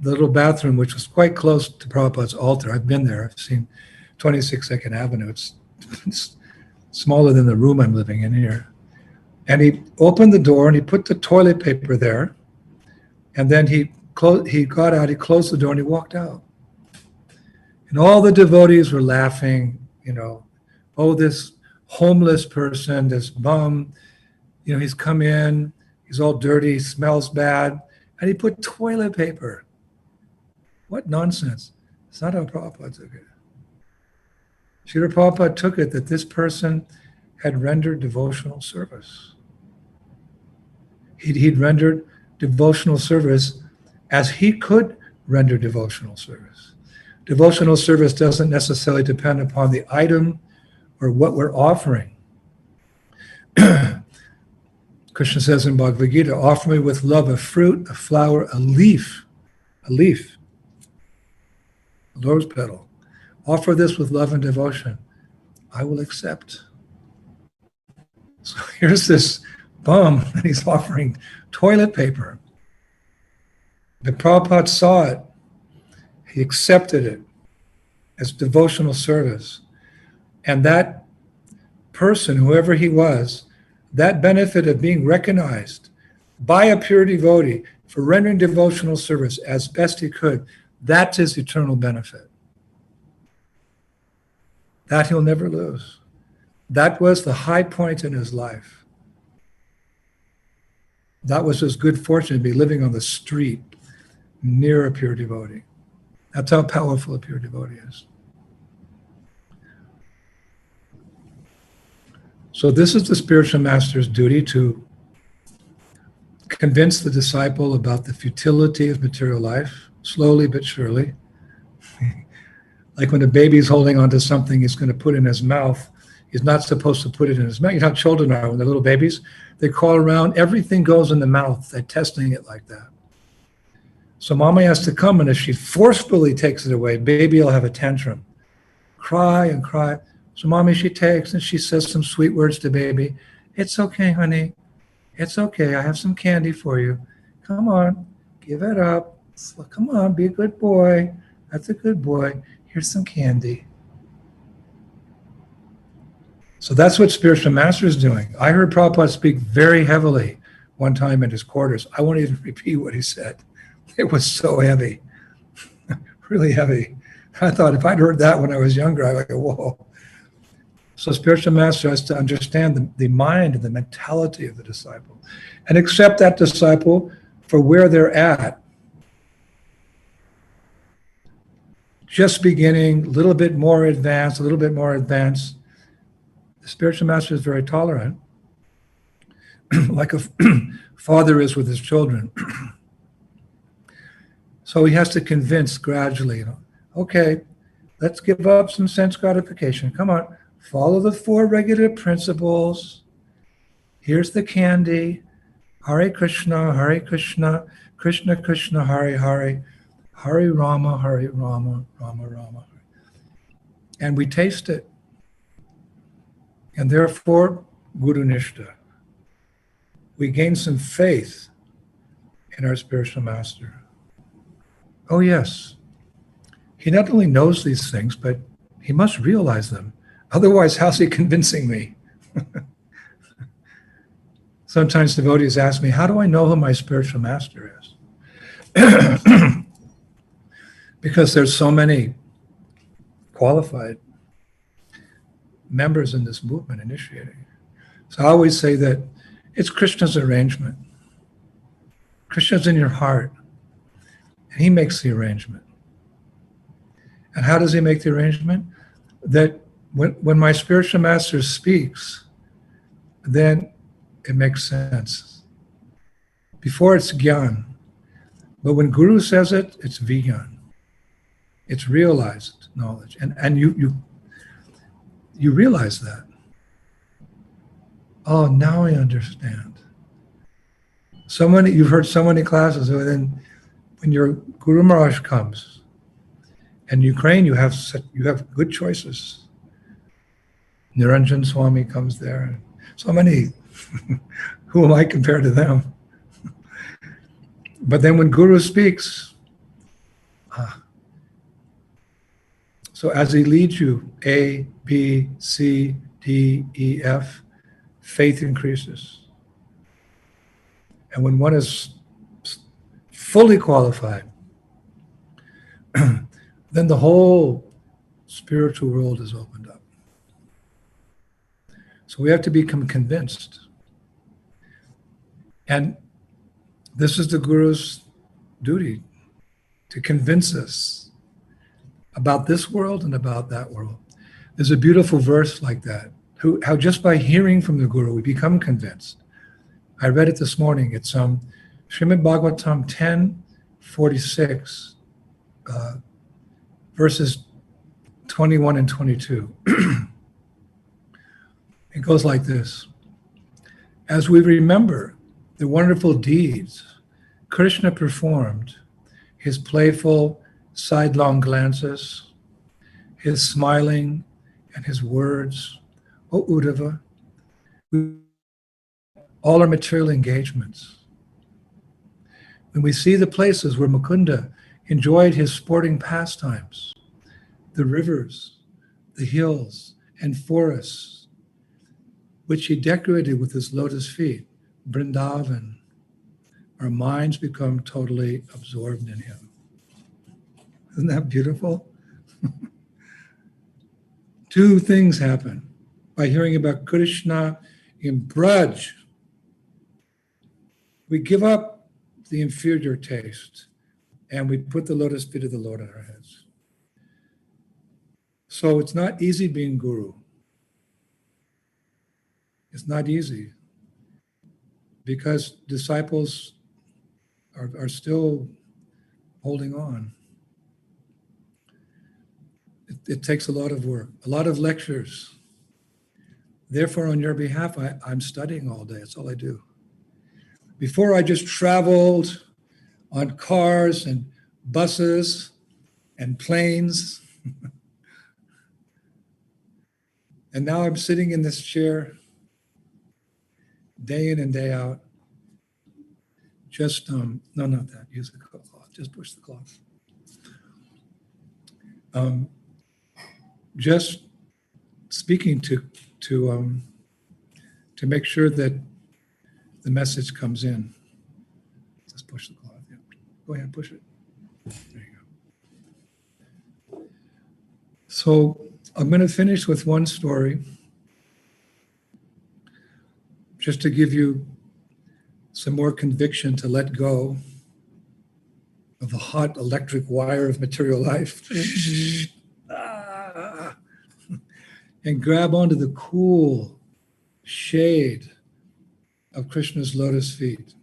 little bathroom, which was quite close to Prabhupada's altar. I've been there. I've seen 26 2nd Avenue. It's smaller than the room I'm living in here. And he opened the door and he put the toilet paper there. And then he got out, he closed the door and he walked out. And all the devotees were laughing, you know, oh, this homeless person, this bum, you know, he's come in, he's all dirty, he smells bad, and he put toilet paper. What nonsense. It's not how Prabhupada took it. Srila Prabhupada took it that this person had rendered devotional service. He'd rendered devotional service as he could render devotional service. Devotional service doesn't necessarily depend upon the item or what we're offering. Krishna says in Bhagavad Gita, offer me with love a fruit, a flower, a leaf, a rose petal. Offer this with love and devotion. I will accept. So here's this bum, and he's offering toilet paper. The Prabhupada saw it. He accepted it as devotional service. And that person, whoever he was, that benefit of being recognized by a pure devotee for rendering devotional service as best he could, that's his eternal benefit. That he'll never lose. That was the high point in his life. That was his good fortune to be living on the street near a pure devotee. That's how powerful a pure devotee is. So this is the spiritual master's duty, to convince the disciple about the futility of material life, slowly but surely. Like when a baby's holding onto something he's going to put in his mouth, he's not supposed to put it in his mouth. You know how children are when they're little babies? They crawl around, everything goes in the mouth. They're testing it like that. So mommy has to come, and if she forcefully takes it away, baby will have a tantrum. Cry and cry. So mommy, she takes and she says some sweet words to baby. It's okay, honey. It's okay. I have some candy for you. Come on, give it up. Come on, be a good boy. That's a good boy. Here's some candy. So that's what spiritual master is doing. I heard Prabhupada speak very heavily one time in his quarters. I won't even repeat what he said. It was so heavy, really heavy. I thought if I'd heard that when I was younger, I'd go, whoa. So spiritual master has to understand the mind and the mentality of the disciple and accept that disciple for where they're at. Just beginning, a little bit more advanced, a little bit more advanced. The spiritual master is very tolerant, like a father is with his children. So he has to convince gradually, okay, let's give up some sense gratification. Come on, follow the 4 regulative principles. Here's the candy. Hare Krishna, Krishna Krishna, Hare Hare, Hare Rama, Rama Rama. And we taste it. And therefore, Guru Nishta. We gain some faith in our spiritual master. Oh yes, he not only knows these things, but he must realize them. Otherwise, how's he convincing me? Sometimes devotees ask me, how do I know who my spiritual master is? Because there's so many qualified members in this movement initiating. So I always say that it's Krishna's arrangement. Krishna's in your heart, and he makes the arrangement. And how does he make the arrangement? That when my spiritual master speaks, then it makes sense. Before it's gyan, but when Guru says it, it's vigyan. It's realized knowledge, and you realize that. Oh, now I understand. You've heard so many classes, and then when your Guru Maharaj comes, in Ukraine you have good choices. Niranjan Swami comes there, and so many. Who am I compared to them? But then when Guru speaks, so as he leads you, A, B, C, D, E, F, faith increases. And when one is fully qualified, then the whole spiritual world is opened up. So we have to become convinced. And this is the Guru's duty, to convince us about this world and about that world. There's a beautiful verse like that, how just by hearing from the Guru, we become convinced. I read it this morning. It's Srimad Bhagavatam 10:46, verses 21 and 22. It goes like this. As we remember the wonderful deeds Krishna performed, his playful sidelong glances, his smiling and his words, O Uddhava, all our material engagements. When we see the places where Mukunda enjoyed his sporting pastimes, the rivers, the hills, and forests, which he decorated with his lotus feet, Vrindavan, our minds become totally absorbed in him. Isn't that beautiful? 2 things happen by hearing about Krishna in Braj. We give up the inferior taste and we put the lotus feet of the Lord on our heads. So it's not easy being Guru. It's not easy because disciples are still holding on. It takes a lot of work, a lot of lectures. Therefore, on your behalf, I'm studying all day. That's all I do. Before, I just traveled on cars and buses and planes. And now I'm sitting in this chair day in and day out. Just, no, not that. Use the cloth. Just push the cloth. Just speaking to make sure that the message comes in. Just push the cloth. Yeah. Go ahead, push it. There you go. So I'm going to finish with one story, just to give you some more conviction to let go of the hot electric wire of material life and grab onto the cool shade of Krishna's lotus feet.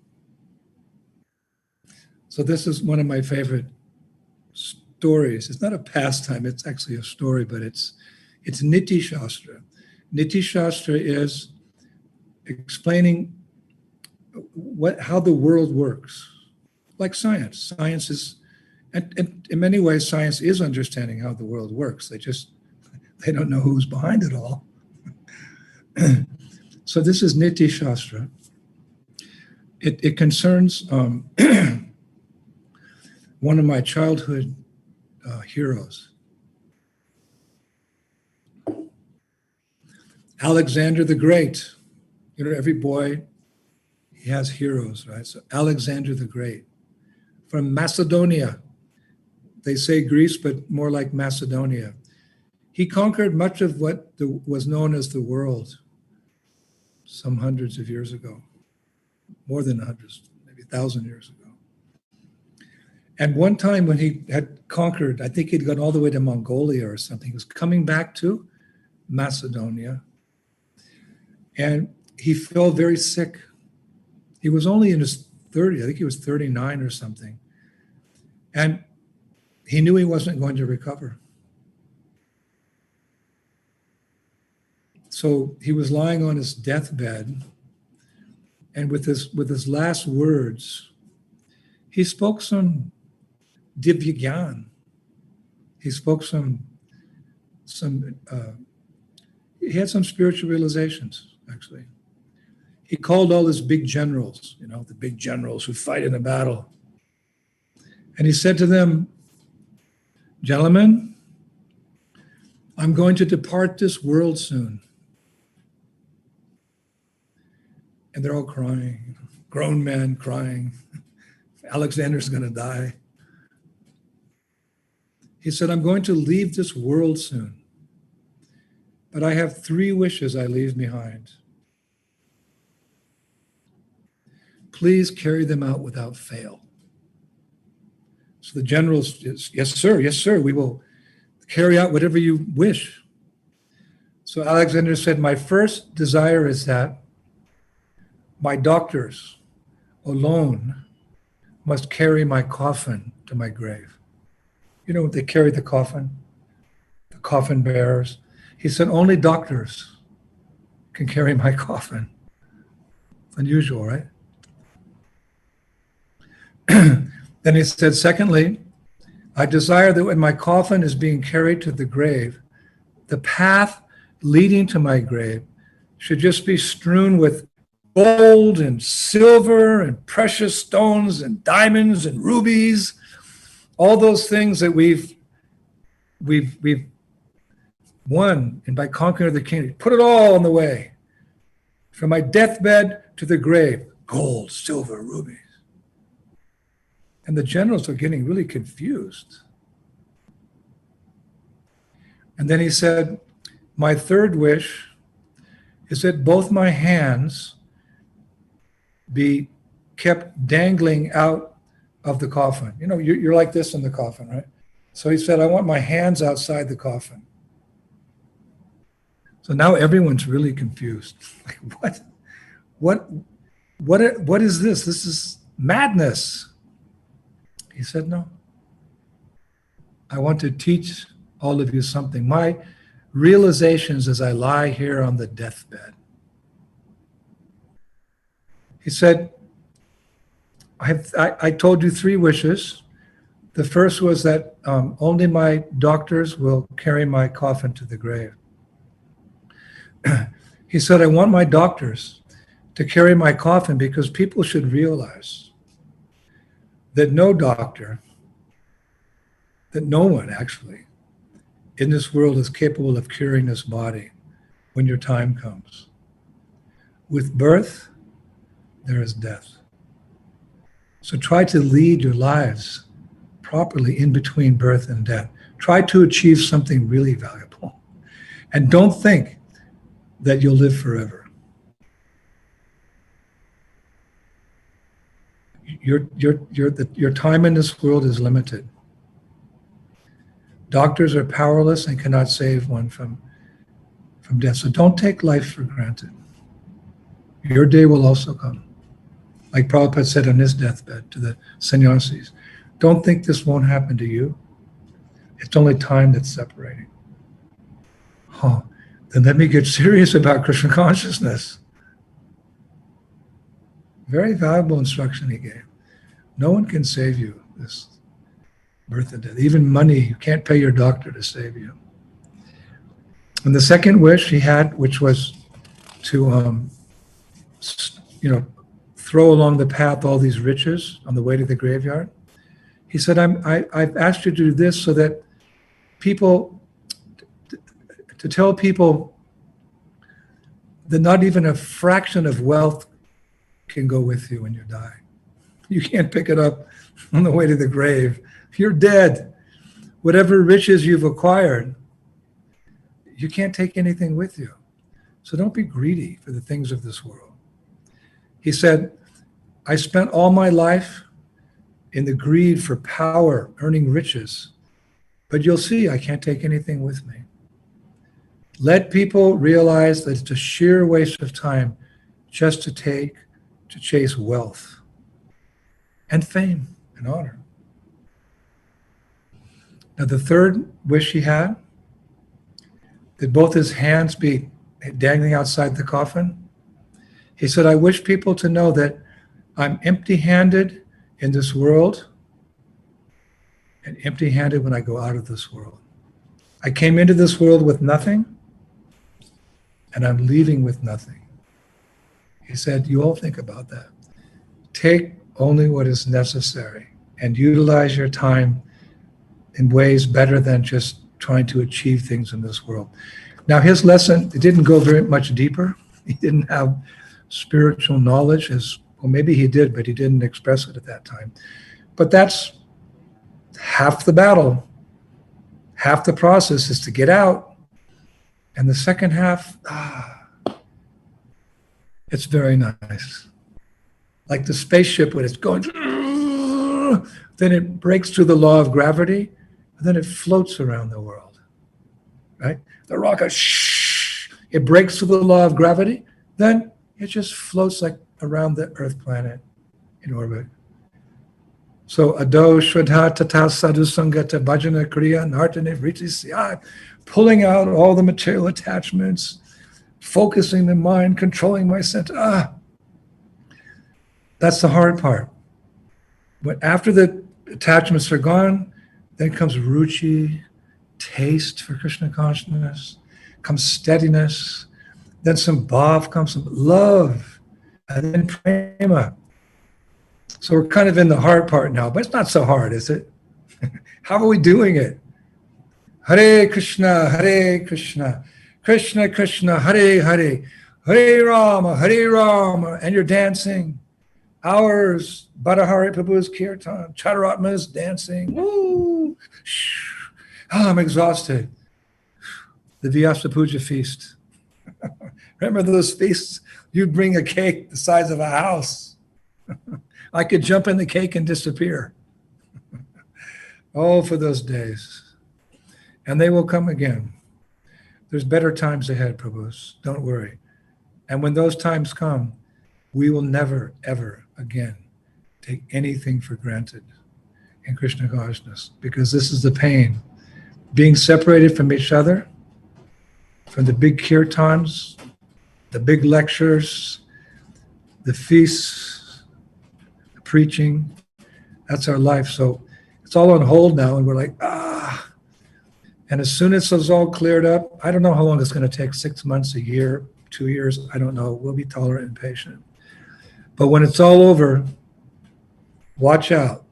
So this is one of my favorite stories. It's not a pastime, it's actually a story, but it's Niti Shastra. Niti Shastra is explaining how the world works, like science. Science is, and in many ways, science is understanding how the world works. They don't know who's behind it all. So this is Niti Shastra. It concerns one of my childhood heroes, Alexander the Great. You know, every boy, he has heroes, right? So Alexander the Great from Macedonia. They say Greece, but more like Macedonia. He conquered much of what was known as the world some hundreds of years ago, more than hundreds, maybe 1,000 years ago. And one time when he had conquered, I think he'd gone all the way to Mongolia or something, he was coming back to Macedonia, and he fell very sick. He was only in his 30s, I think he was 39 or something. And he knew he wasn't going to recover. So he was lying on his deathbed, and with his last words, he spoke some Divya Gyan. He spoke he had some spiritual realizations, actually. He called all his big generals, you know, the big generals who fight in a battle. And he said to them, "Gentlemen, I'm going to depart this world soon." And they're all crying, grown men crying. Alexander's going to die. He said, "I'm going to leave this world soon, but I have 3 wishes I leave behind. Please carry them out without fail." So the generals, yes, sir, we will carry out whatever you wish. So Alexander said, "My first desire is that my doctors alone must carry my coffin to my grave." You know, they carried the coffin bearers. He said, "Only doctors can carry my coffin." It's unusual, right? Then he said, "Secondly, I desire that when my coffin is being carried to the grave, the path leading to my grave should just be strewn with gold and silver and precious stones and diamonds and rubies, all those things that we've won, and by conquering the kingdom, put it all on the way, from my deathbed to the grave, gold, silver, rubies." And the generals are getting really confused. And then he said, "My third wish is that both my hands be kept dangling out of the coffin." You know, you're like this in the coffin, right? So he said, "I want my hands outside the coffin." So now everyone's really confused. Like, what is this? This is madness. He said, no. I want to teach all of you something. My realizations as I lie here on the deathbed. He said, I told you 3 wishes. The first was that only my doctors will carry my coffin to the grave. He said, I want my doctors to carry my coffin because people should realize that no doctor, that no one actually in this world is capable of curing this body when your time comes. With birth, there is death. So try to lead your lives properly in between birth and death. Try to achieve something really valuable. And don't think that you'll live forever. Your time in this world is limited. Doctors are powerless and cannot save one from death. So don't take life for granted. Your day will also come. Like Prabhupada said on his deathbed to the sannyasis, don't think this won't happen to you. It's only time that's separating. Oh, then let me get serious about Krishna consciousness. Very valuable instruction he gave. No one can save you this birth and death. Even money, you can't pay your doctor to save you. And the second wish he had, which was to, throw along the path all these riches on the way to the graveyard. He said, I've asked you to do this so that people, to tell people that not even a fraction of wealth can go with you when you die. You can't pick it up on the way to the grave. You're dead. Whatever riches you've acquired, you can't take anything with you. So don't be greedy for the things of this world. He said, I spent all my life in the greed for power, earning riches, but you'll see I can't take anything with me. Let people realize that it's a sheer waste of time just to chase wealth and fame and honor. Now the third wish he had, that both his hands be dangling outside the coffin. He said, I wish people to know that I'm empty-handed in this world and empty-handed when I go out of this world. I came into this world with nothing and I'm leaving with nothing. He said, you all think about that. Take only what is necessary and utilize your time in ways better than just trying to achieve things in this world. Now his lesson, it didn't go very much deeper. He didn't have spiritual knowledge, well, maybe he did, but he didn't express it at that time. But that's half the battle. Half the process is to get out. And the second half, it's very nice. Like the spaceship when it's going, then it breaks through the law of gravity, and then it floats around the world, right? The rocket, it breaks through the law of gravity, then it just floats like around the Earth planet in orbit. So ado shraddha tata sadhu sangata bhajana kriya nartane vritti siyat, pulling out all the material attachments, focusing the mind, controlling my sense. That's the hard part. But after the attachments are gone, then comes ruchi, taste for Krishna consciousness, comes steadiness, then some bhav, comes some love, and then prema. So we're kind of in the hard part now, but it's not so hard, is it? How are we doing it? Hare Krishna, Krishna Krishna, Hare Hare, Hare Rama, and you're dancing. Hours, Bharahari Prabhu's kirtan, Chataratma's dancing. Woo! I'm exhausted. The Vyasa Puja feast. Remember those feasts? You'd bring a cake the size of a house. I could jump in the cake and disappear. Oh, for those days. And they will come again. There's better times ahead, Prabhus. Don't worry. And when those times come, we will never, ever again take anything for granted in Krishna consciousness, because this is the pain. Being separated from each other, from the big kirtans, the big lectures, the feasts, the preaching, that's our life. So it's all on hold now, and we're like, ah. And as soon as it's all cleared up, I don't know how long it's going to take, 6 months, a year, 2 years, I don't know. We'll be tolerant and patient. But when it's all over, watch out.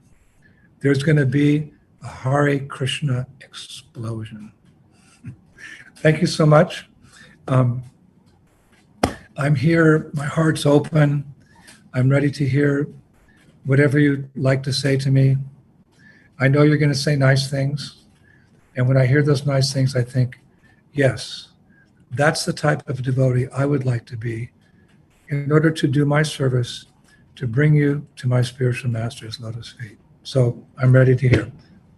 There's going to be a Hare Krishna explosion. Thank you so much. I'm here, my heart's open. I'm ready to hear whatever you'd like to say to me. I know you're going to say nice things. And when I hear those nice things, I think, yes, that's the type of devotee I would like to be in order to do my service, to bring you to my spiritual master's lotus feet. So I'm ready to hear.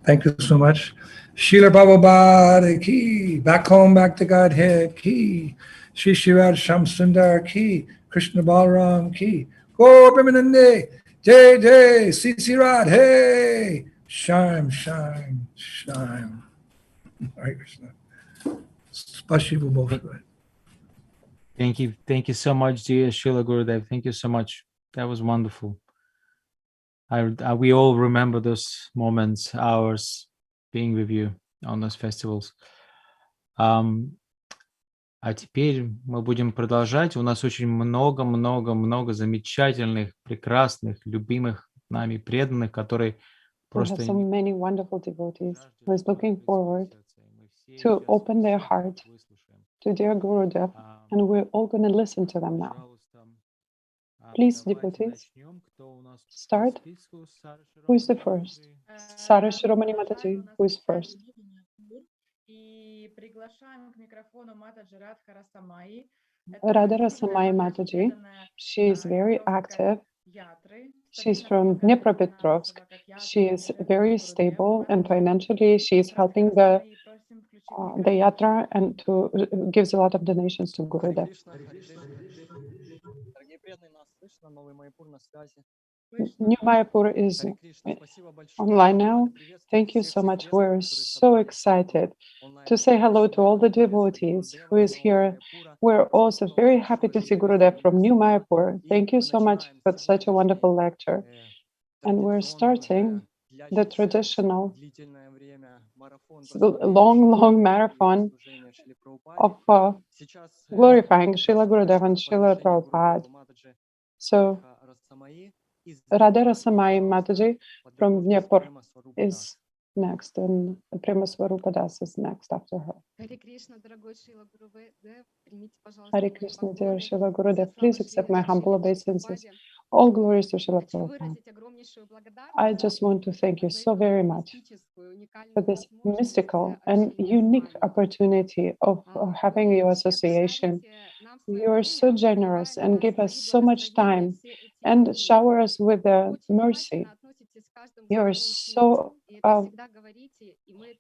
Thank you so much. Srila Prabhupada ki, back home, back to Godhead ki, Shri Shirad Shamsundar ki, Krishna Balaram ki, Go Brahmanande, Jai Jai, Sisi Radhe, Shine, shine, shine. Hare Krishna. Spasibo Boshe. Thank you so much, dear Srila Gurudev. Thank you so much. That was wonderful. We all remember those moments, hours being with you on those festivals. А теперь мы будем продолжать. У нас очень много замечательных, прекрасных, любимых нами преданных, которые We have просто... so many wonderful devotees who is looking forward to open their heart to dear Gurudev, and we're all going to listen to them now. Please, devotees, start. Who is the first? Sara Shiromani Mataji, who is first? Radha Rasamai Mataji, she is very active. She's from Dnepropetrovsk. She is very stable, and financially she is helping the yatra and gives a lot of donations to Gurudev. New Mayapur is online now. Thank you so much. We're so excited to say hello to all the devotees who is here. We're also very happy to see Gurudev from New Mayapur. Thank you so much for such a wonderful lecture. And we're starting the traditional long marathon of glorifying Srila Gurudev and Srila Prabhupada. So Radha Rasamai Mataji from Dnepr is next, and Prema Swarupa Das is next after her. Hare Krishna, dear Srila Gurudev, please accept my humble obeisances. All glories to Srila Prabhupada. I just want to thank you so very much for this mystical and unique opportunity of having your association. You are so generous and give us so much time and shower us with the mercy. You are so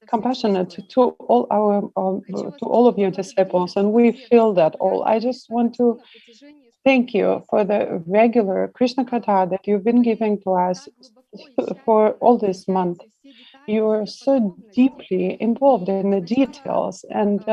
compassionate to all of your disciples, and we feel that all. I just want to thank you for the regular Krishna Katha that you've been giving to us for all this month. You are so deeply involved in the details, and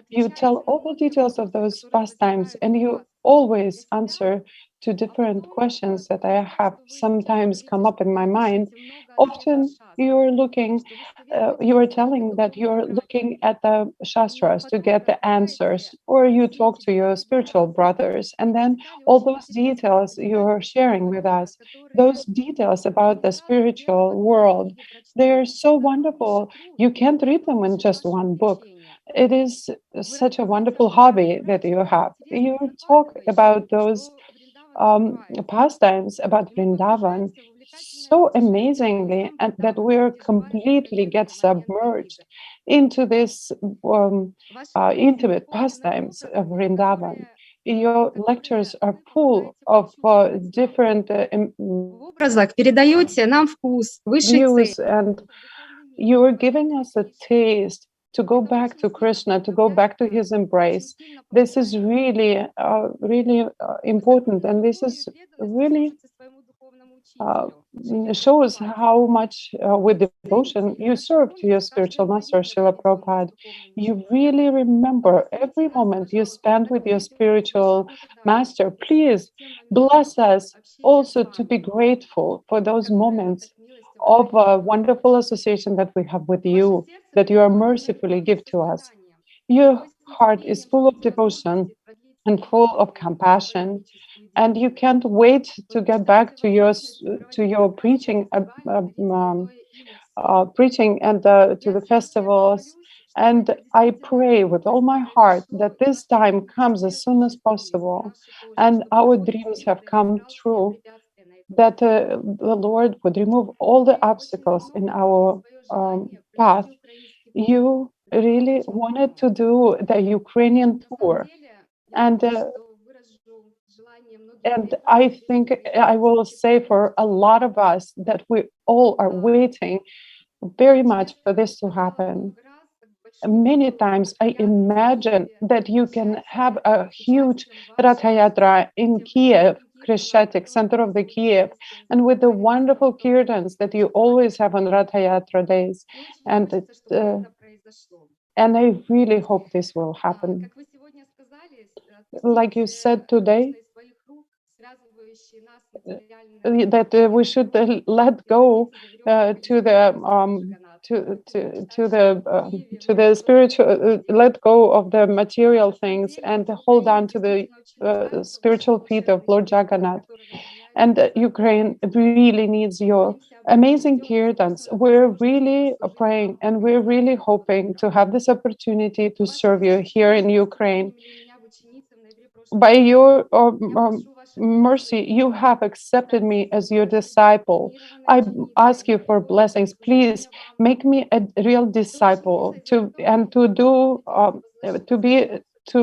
you tell all the details of those pastimes, and you always answer to different questions that I have sometimes come up in my mind. Often you are telling that you're looking at the Shastras to get the answers, or you talk to your spiritual brothers, and then all those details you're sharing with us, those details about the spiritual world, they're so wonderful. You can't read them in just one book. It is such a wonderful hobby that you have. You talk about those pastimes, about Vrindavan, so amazingly, and that we're completely get submerged into this intimate pastimes of Vrindavan. Your lectures are full of different views, and you are giving us a taste to go back to Krishna, to go back to his embrace. This is really, really important. And this is really shows how much with devotion you serve to your spiritual master, Srila Prabhupada. You really remember every moment you spend with your spiritual master. Please bless us also to be grateful for those moments of wonderful association that we have with you, that you are mercifully give to us. Your heart is full of devotion and full of compassion, and you can't wait to get back to your preaching, preaching and to the festivals. And I pray with all my heart that this time comes as soon as possible, and our dreams have come true. That the Lord would remove all the obstacles in our path. You really wanted to do the Ukrainian tour, and I think I will say for a lot of us that we all are waiting very much for this to happen. Many times I imagine that you can have a huge Rath Yatra in Kiev, Krещатик, center of the Kiev, and with the wonderful kirtans that you always have on Rath Yatra days. And I really hope this will happen. Like you said today, that we should let go to the spiritual, let go of the material things and hold on to the spiritual feet of Lord Jagannath. And Ukraine really needs your amazing kirtans. We're really praying and we're really hoping to have this opportunity to serve you here in Ukraine. By your mercy, you have accepted me as your disciple. I ask you for blessings. Please make me a real disciple to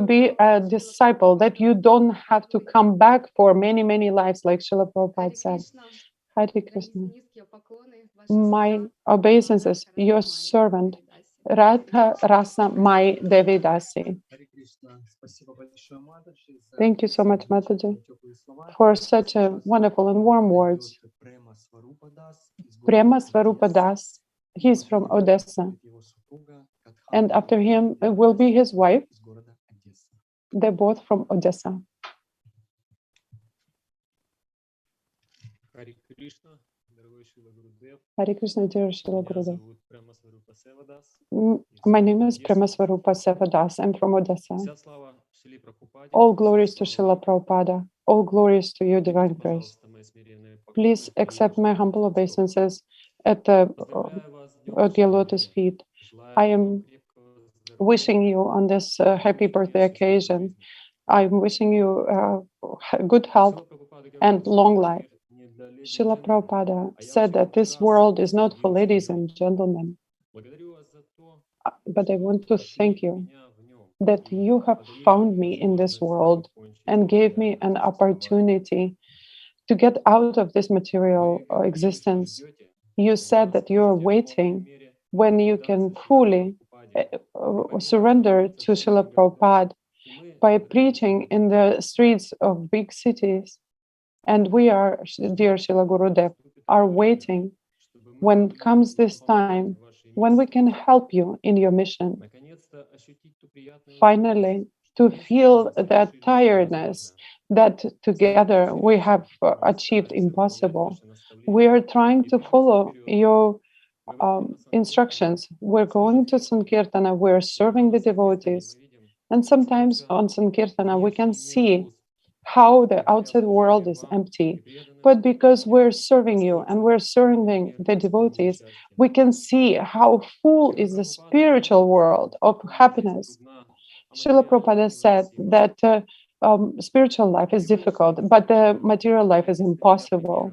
be a disciple that you don't have to come back for many, many lives, like Srila Prabhupada said. Hare Krishna. My obeisances, your servant, Radha Rasa Mai Devidasi. Thank you so much, Mataji, for such a wonderful and warm words. Prema Swarupa Das, he's from Odessa. And after him will be his wife. They're both from Odessa. Hare Krishna, dear Srila Gurudev. My name is Prema Swarupa Sevadas. I'm from Odessa. All glories to Srila Prabhupada. All glories to your divine grace. Please accept my humble obeisances at your lotus feet. I am wishing you on this happy birthday occasion. I'm wishing you good health and long life. Srila Prabhupada said that this world is not for ladies and gentlemen. But I want to thank you that you have found me in this world and gave me an opportunity to get out of this material existence. You said that you are waiting when you can fully surrender to Srila Prabhupada by preaching in the streets of big cities. And we are, dear Srila Gurudev, are waiting when comes this time when we can help you in your mission. Finally, to feel that tiredness that together we have achieved impossible. We are trying to follow your instructions. We're going to Sankirtana, we're serving the devotees. And sometimes on Sankirtana, we can see how the outside world is empty. But because we're serving you and we're serving the devotees, we can see how full is the spiritual world of happiness. Srila Prabhupada said that spiritual life is difficult, but the material life is impossible.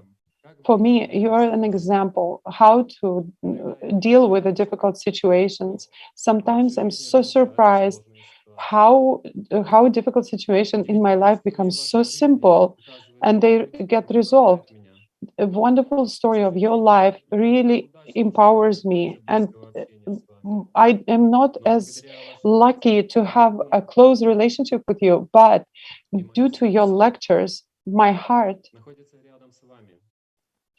For me, you are an example how to deal with the difficult situations. Sometimes I'm so surprised how difficult situation in my life becomes so simple and they get resolved. A wonderful story of your life really empowers me and I am not as lucky to have a close relationship with you, but due to your lectures, my heart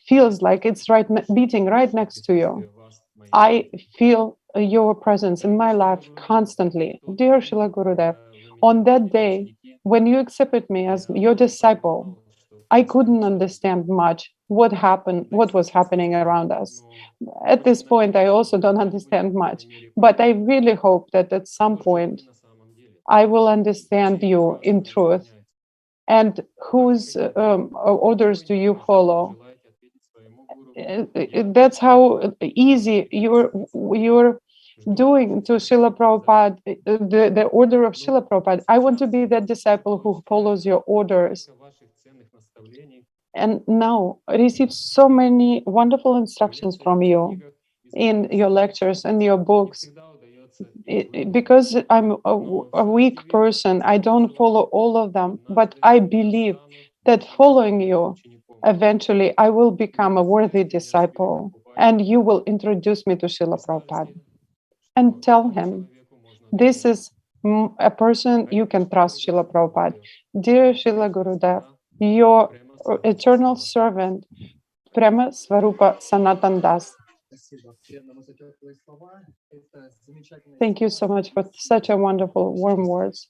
feels like it's beating right next to you. I feel your presence in my life constantly. Dear Shila Gurudev, on that day, when you accepted me as your disciple, I couldn't understand much what happened, what was happening around us. At this point, I also don't understand much, but I really hope that at some point I will understand you in truth. And whose orders do you follow? That's how easy you're doing to Srila Prabhupada, the order of Srila Prabhupada. I want to be that disciple who follows your orders. And now receive so many wonderful instructions from you in your lectures and your books. Because I'm a weak person, I don't follow all of them, but I believe that following you, eventually I will become a worthy disciple and you will introduce me to Srila Prabhupada and tell him, this is a person you can trust, Srila Prabhupada. Dear Srila Gurudev, your eternal servant, Prema Svarupa Sanatan Das. Thank you so much for such a wonderful, warm words.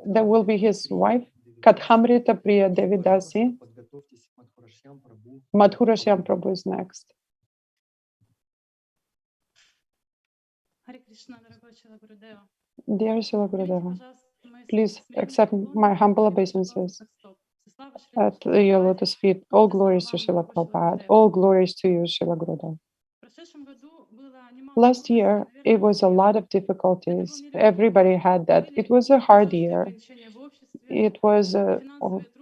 There will be his wife, Kathamrita Priya Devidasi. Madhurashyam Prabhu is next. Dear Srila Gurudeva, please accept my humble obeisances at your lotus feet. All glories to Srila Prabhupada. All glories to you, Srila Gurudeva. Last year, it was a lot of difficulties. Everybody had that. It was a hard year. It was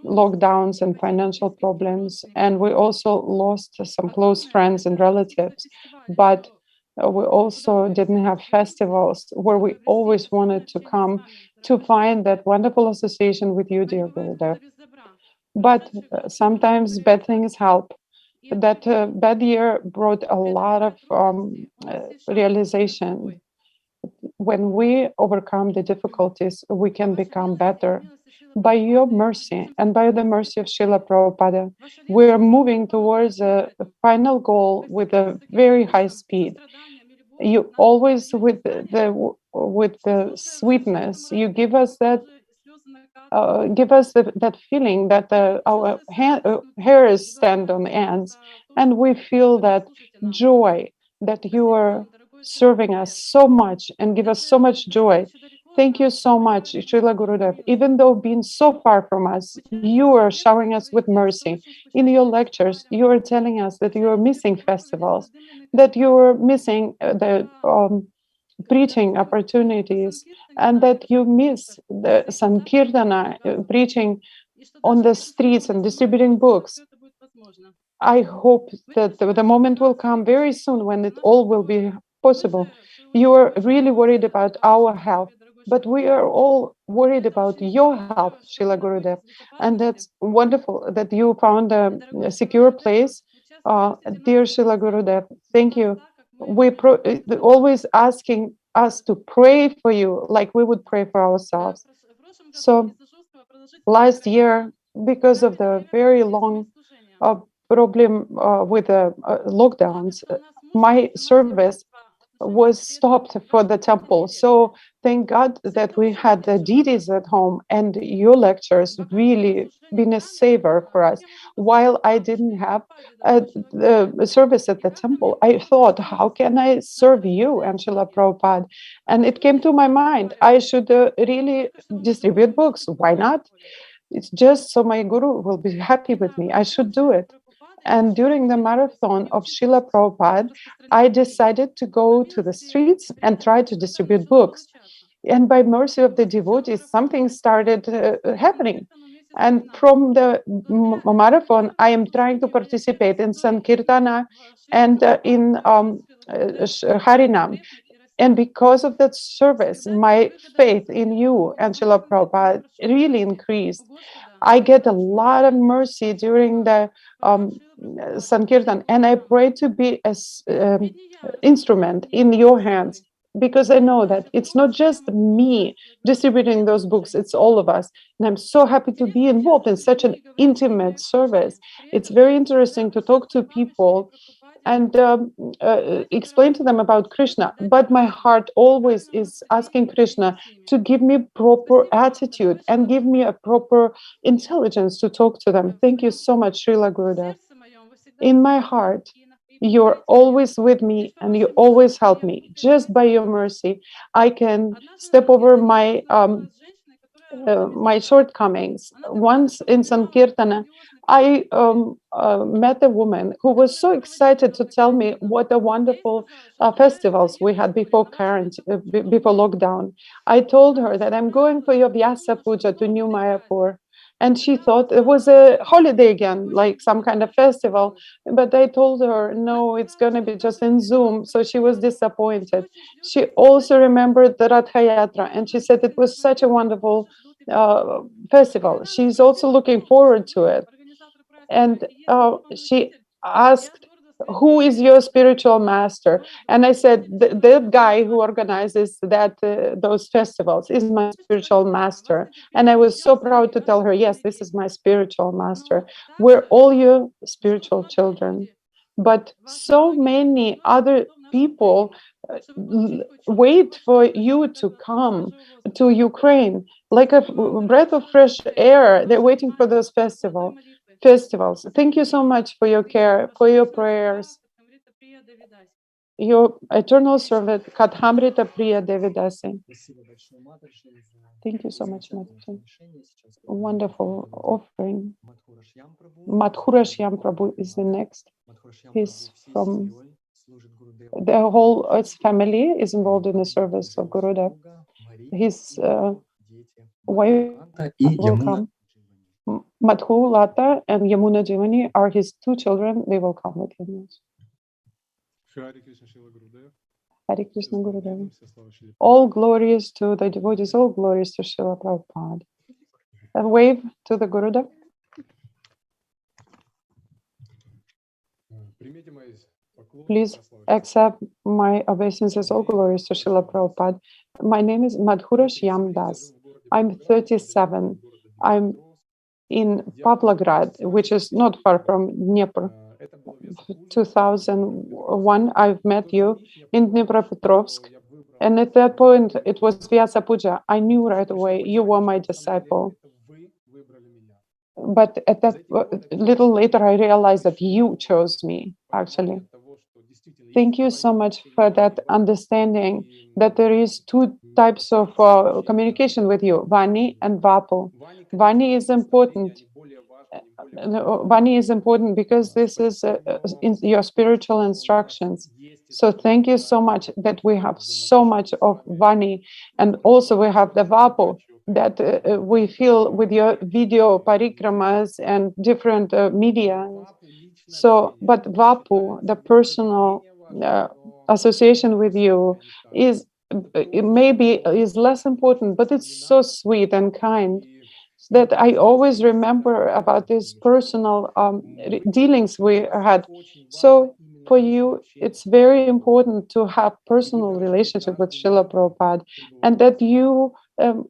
lockdowns and financial problems. And we also lost some close friends and relatives. But we also didn't have festivals where we always wanted to come to find that wonderful association with you, dear Gurudev. But sometimes bad things help. That bad year brought a lot of realization. When we overcome the difficulties, we can become better. By your mercy and by the mercy of Srila Prabhupada, we are moving towards a final goal with a very high speed. You always with the sweetness, you give us that that feeling that our hairs stand on ends, and we feel that joy that you are serving us so much and give us so much joy. Thank you so much, Srila Gurudev. Even though being so far from us, you are showering us with mercy. In your lectures, you are telling us that you are missing festivals, that you are missing the preaching opportunities, and that you miss the Sankirtana preaching on the streets and distributing books. I hope that the moment will come very soon when it all will be possible. You are really worried about our health, but we are all worried about your health, Srila Gurudev. And that's wonderful that you found a secure place. Dear Srila Gurudev, thank you. We always asking us to pray for you like we would pray for ourselves. So last year, because of the very long problem with the lockdowns, my service was stopped for the temple. So thank God that we had the deities at home, and your lectures really been a saver for us. While I didn't have the service at the temple, I thought, how can I serve you, Srila Prabhupada? And it came to my mind, I should really distribute books. Why not? It's just so my guru will be happy with me. I should do it. And during the marathon of Srila Prabhupada, I decided to go to the streets and try to distribute books. And by mercy of the devotees, something started happening. And from the marathon, I am trying to participate in Sankirtana and in Harinam. And because of that service, my faith in you and Srila Prabhupada really increased. I get a lot of mercy during the Sankirtan, and I pray to be an instrument in your hands, because I know that it's not just me distributing those books, it's all of us. And I'm so happy to be involved in such an intimate service. It's very interesting to talk to people and explain to them about Krishna. But my heart always is asking Krishna to give me proper attitude and give me a proper intelligence to talk to them. Thank you so much, Srila Gurudev. In my heart, you're always with me and you always help me. Just by your mercy, I can step over my my shortcomings. Once in Sankirtana, I met a woman who was so excited to tell me what a wonderful festivals we had before before lockdown. I told her that I'm going for your Vyasa Puja to New Mayapur. And she thought it was a holiday again, like some kind of festival. But I told her, no, it's going to be just in Zoom. So she was disappointed. She also remembered the Rath Yatra, and she said it was such a wonderful festival. She's also looking forward to it. And she asked, who is your spiritual master? And I said, the guy who organizes those festivals is my spiritual master. And I was so proud to tell her, yes, this is my spiritual master. We're all your spiritual children. But so many other people wait for you to come to Ukraine, like a breath of fresh air. They're waiting for those festivals. Thank you so much for your care, for your prayers. Your eternal servant, Kathamrita Priya Devidasi. Thank you so much, Mataji. Wonderful offering. Madhurashyam Prabhu is the next. He's from the whole family is involved in the service of Gurudev. His wife will come. Madhu, Lata, and Yamuna Jivani are his two children. They will come with him. Hare Krishna Gurudev. All glories to the devotees, all glories to Srila Prabhupada. A wave to the Gurudev. Please accept my obeisances, all glories to Srila Prabhupada. My name is Madhura Shyam Das. I'm 37. I'm in Pavlograd, which is not far from Dnieper. 2001, I've met you in Dnipropetrovsk. And at that point, it was Vyasa Puja. I knew right away you were my disciple. But at that little later, I realized that you chose me, actually. Thank you so much for that understanding that there is two types of communication with you, Vani and Vapu. Vani is important. Vani is important because this is in your spiritual instructions. So thank you so much that we have so much of Vani, and also we have the Vapu that we feel with your video parikramas and different media. So, but Vapu, the personal association with you, is maybe is less important, but it's so sweet and kind that I always remember about these personal dealings we had. So for you, it's very important to have personal relationship with Srila Prabhupada, and that you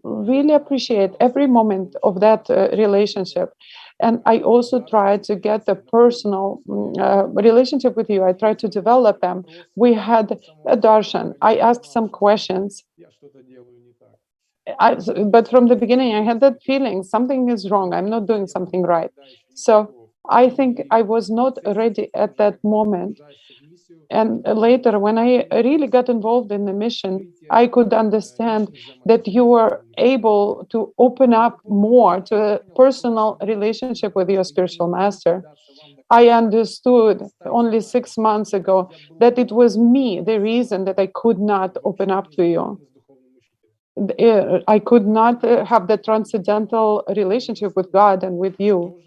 really appreciate every moment of that relationship. And I also try to get a personal relationship with you. I try to develop them. We had a darshan. I asked some questions. But from the beginning, I had that feeling something is wrong. I'm not doing something right. So I think I was not ready at that moment. And later, when I really got involved in the mission, I could understand that you were able to open up more to a personal relationship with your spiritual master. I understood only 6 months ago that it was me, the reason that I could not open up to you. I could not have the transcendental relationship with God and with you.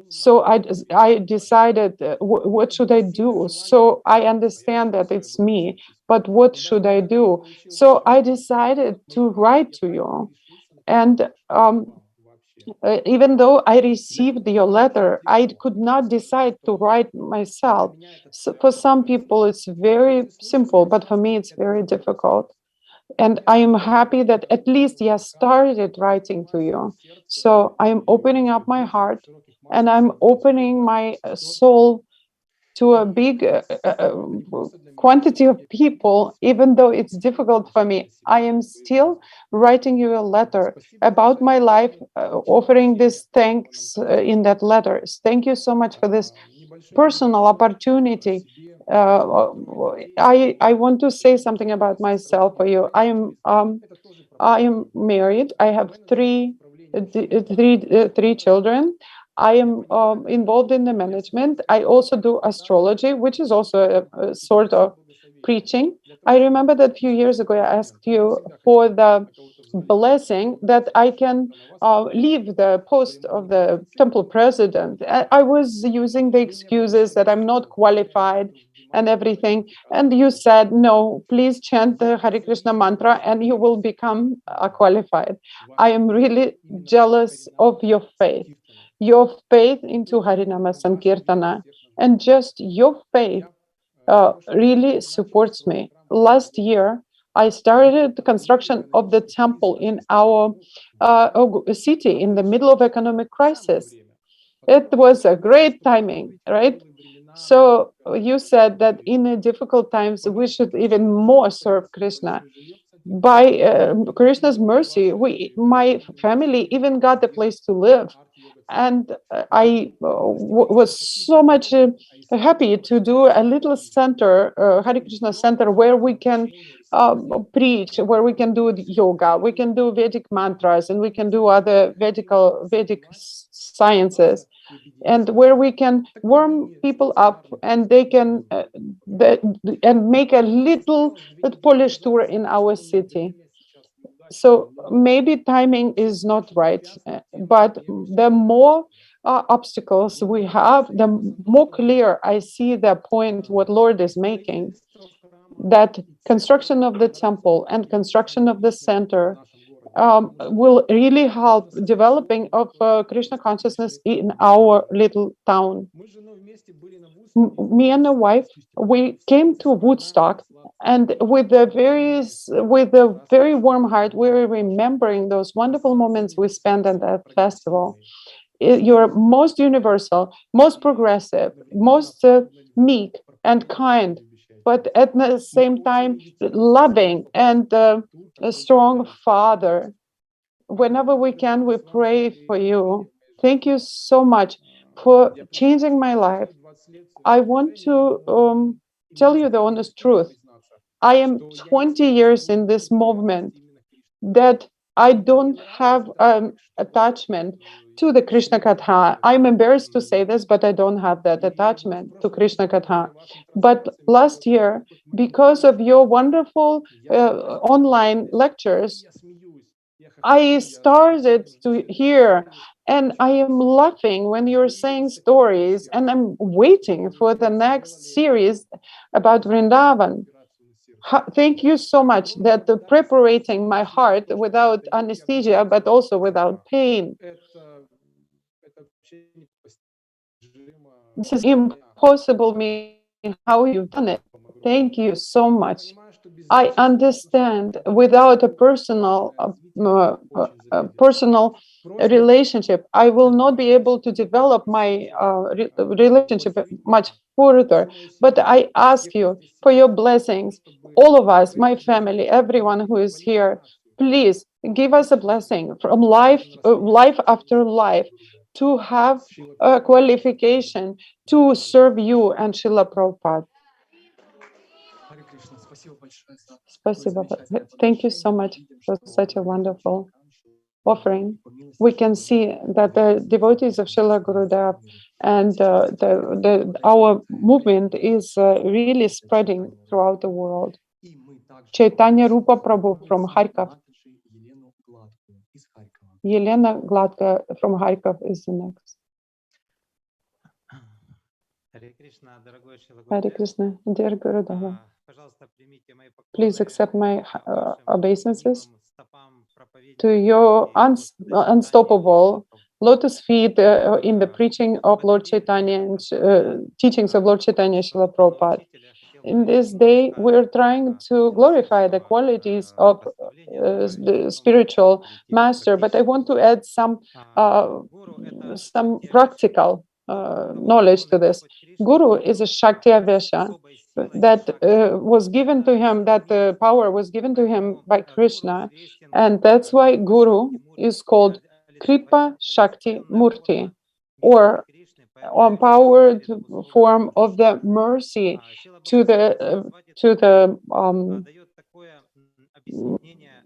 So I decided, what should I do? So I understand that it's me, but what should I do? So I decided to write to you. And Even though I received your letter, I could not decide to write myself. So for some people, it's very simple, but for me, it's very difficult. And I am happy that at least I started writing to you. So I'm opening up my heart and I'm opening my soul to a big quantity of people, even though it's difficult for me. I am still writing you a letter about my life, offering this thanks in that letter. Thank you so much for this personal opportunity. I want to say something about myself for you. I am married. I have three children. I am involved in the management. I also do astrology, which is also a sort of preaching. I remember that a few years ago, I asked you for the blessing that I can leave the post of the temple president. I was using the excuses that I'm not qualified and everything. And you said, no, please chant the Hare Krishna mantra and you will become qualified. I am really jealous of your faith into Harinama Sankirtana, and just your faith really supports me. Last year, I started the construction of the temple in our city in the middle of economic crisis. It was a great timing, right? So you said that in the difficult times, we should even more serve Krishna. By Krishna's mercy, my family even got a place to live. And I was so much happy to do a little center, Hare Krishna center, where we can preach, where we can do yoga, we can do Vedic mantras, and we can do other Vedic sciences, and where we can warm people up and they can and make a little Polish tour in our city. So maybe timing is not right, but the more obstacles we have, the more clear I see the point what Lord is making, that construction of the temple and construction of the center will really help developing of Krishna consciousness in our little town. Me and my wife, we came to Woodstock, and with a very warm heart, we were remembering those wonderful moments we spent at that festival. You're most universal, most progressive, most meek and kind, but at the same time loving and a strong father. Whenever we can, we pray for you. Thank you so much for changing my life. I want to tell you the honest truth. I am 20 years in this movement that I don't have attachment to the Krishna Katha. I'm embarrassed to say this, but I don't have that attachment to Krishna Katha. But last year, because of your wonderful online lectures, I started to hear, and I am laughing when you're saying stories, and I'm waiting for the next series about Vrindavan. Thank you so much that preparing my heart without anesthesia, but also without pain. This is impossible. Me, how you've done it. Thank you so much. I understand without a personal relationship, I will not be able to develop my relationship much further. But I ask you for your blessings, all of us, my family, everyone who is here. Please give us a blessing from life after life, to have a qualification to serve you and Srila Prabhupada. Thank you so much for such a wonderful offering. We can see that the devotees of Srila Gurudev and our movement is really spreading throughout the world. Chaitanya Rupa Prabhu from Kharkov. Yelena Gladka from Kharkov is the next. Hare Krishna, dear Gurudeva, please accept my obeisances to your unstoppable lotus feet in the preaching of Lord Chaitanya and teachings of Lord Chaitanya Srila Prabhupada. In this day, we're trying to glorify the qualities of the spiritual master, but I want to add some practical knowledge to this. Guru is a Shakti Avesha that was given to him, that power was given to him by Krishna, and that's why Guru is called Kripa Shakti Murti, or empowered form of the mercy to the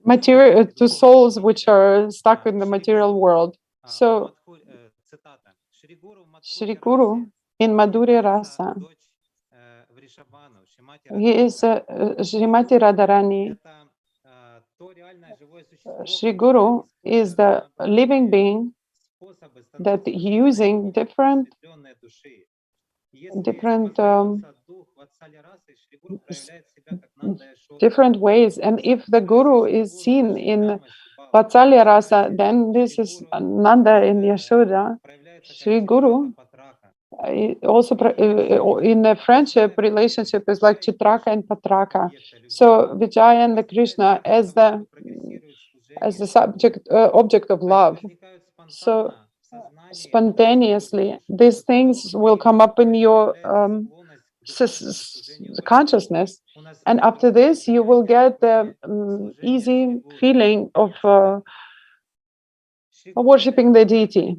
material, to souls which are stuck in the material world. So Shri Guru in Madhurya Rasa, he is Srimati Radharani. Shri Guru is the living being that using different ways, and if the Guru is seen in Vatsalya Rasa, then this is Nanda and Yashoda. Shri Guru also in a friendship relationship is like Chitraka and Patraka. So Vijaya and the Krishna as the subject object of love. So spontaneously these things will come up in your consciousness, and after this you will get the easy feeling of worshipping the deity.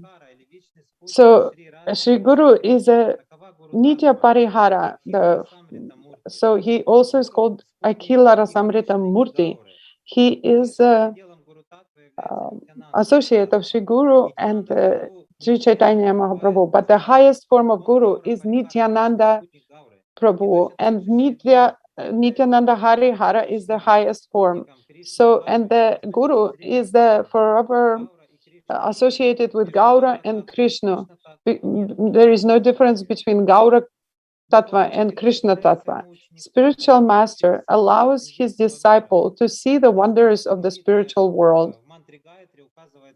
So Shri Guru is a Nitya Parihara, so he also is called Akhila Rasamrita Murti. He is associate of Shri Guru and Sri Chaitanya Mahaprabhu, but the highest form of Guru is Nityananda Prabhu, and Nityananda Harihara is the highest form. So, and the Guru is the forever associated with Gaura and Krishna. There is no difference between Gaura Tattva and Krishna Tattva. Spiritual master allows his disciple to see the wonders of the spiritual world.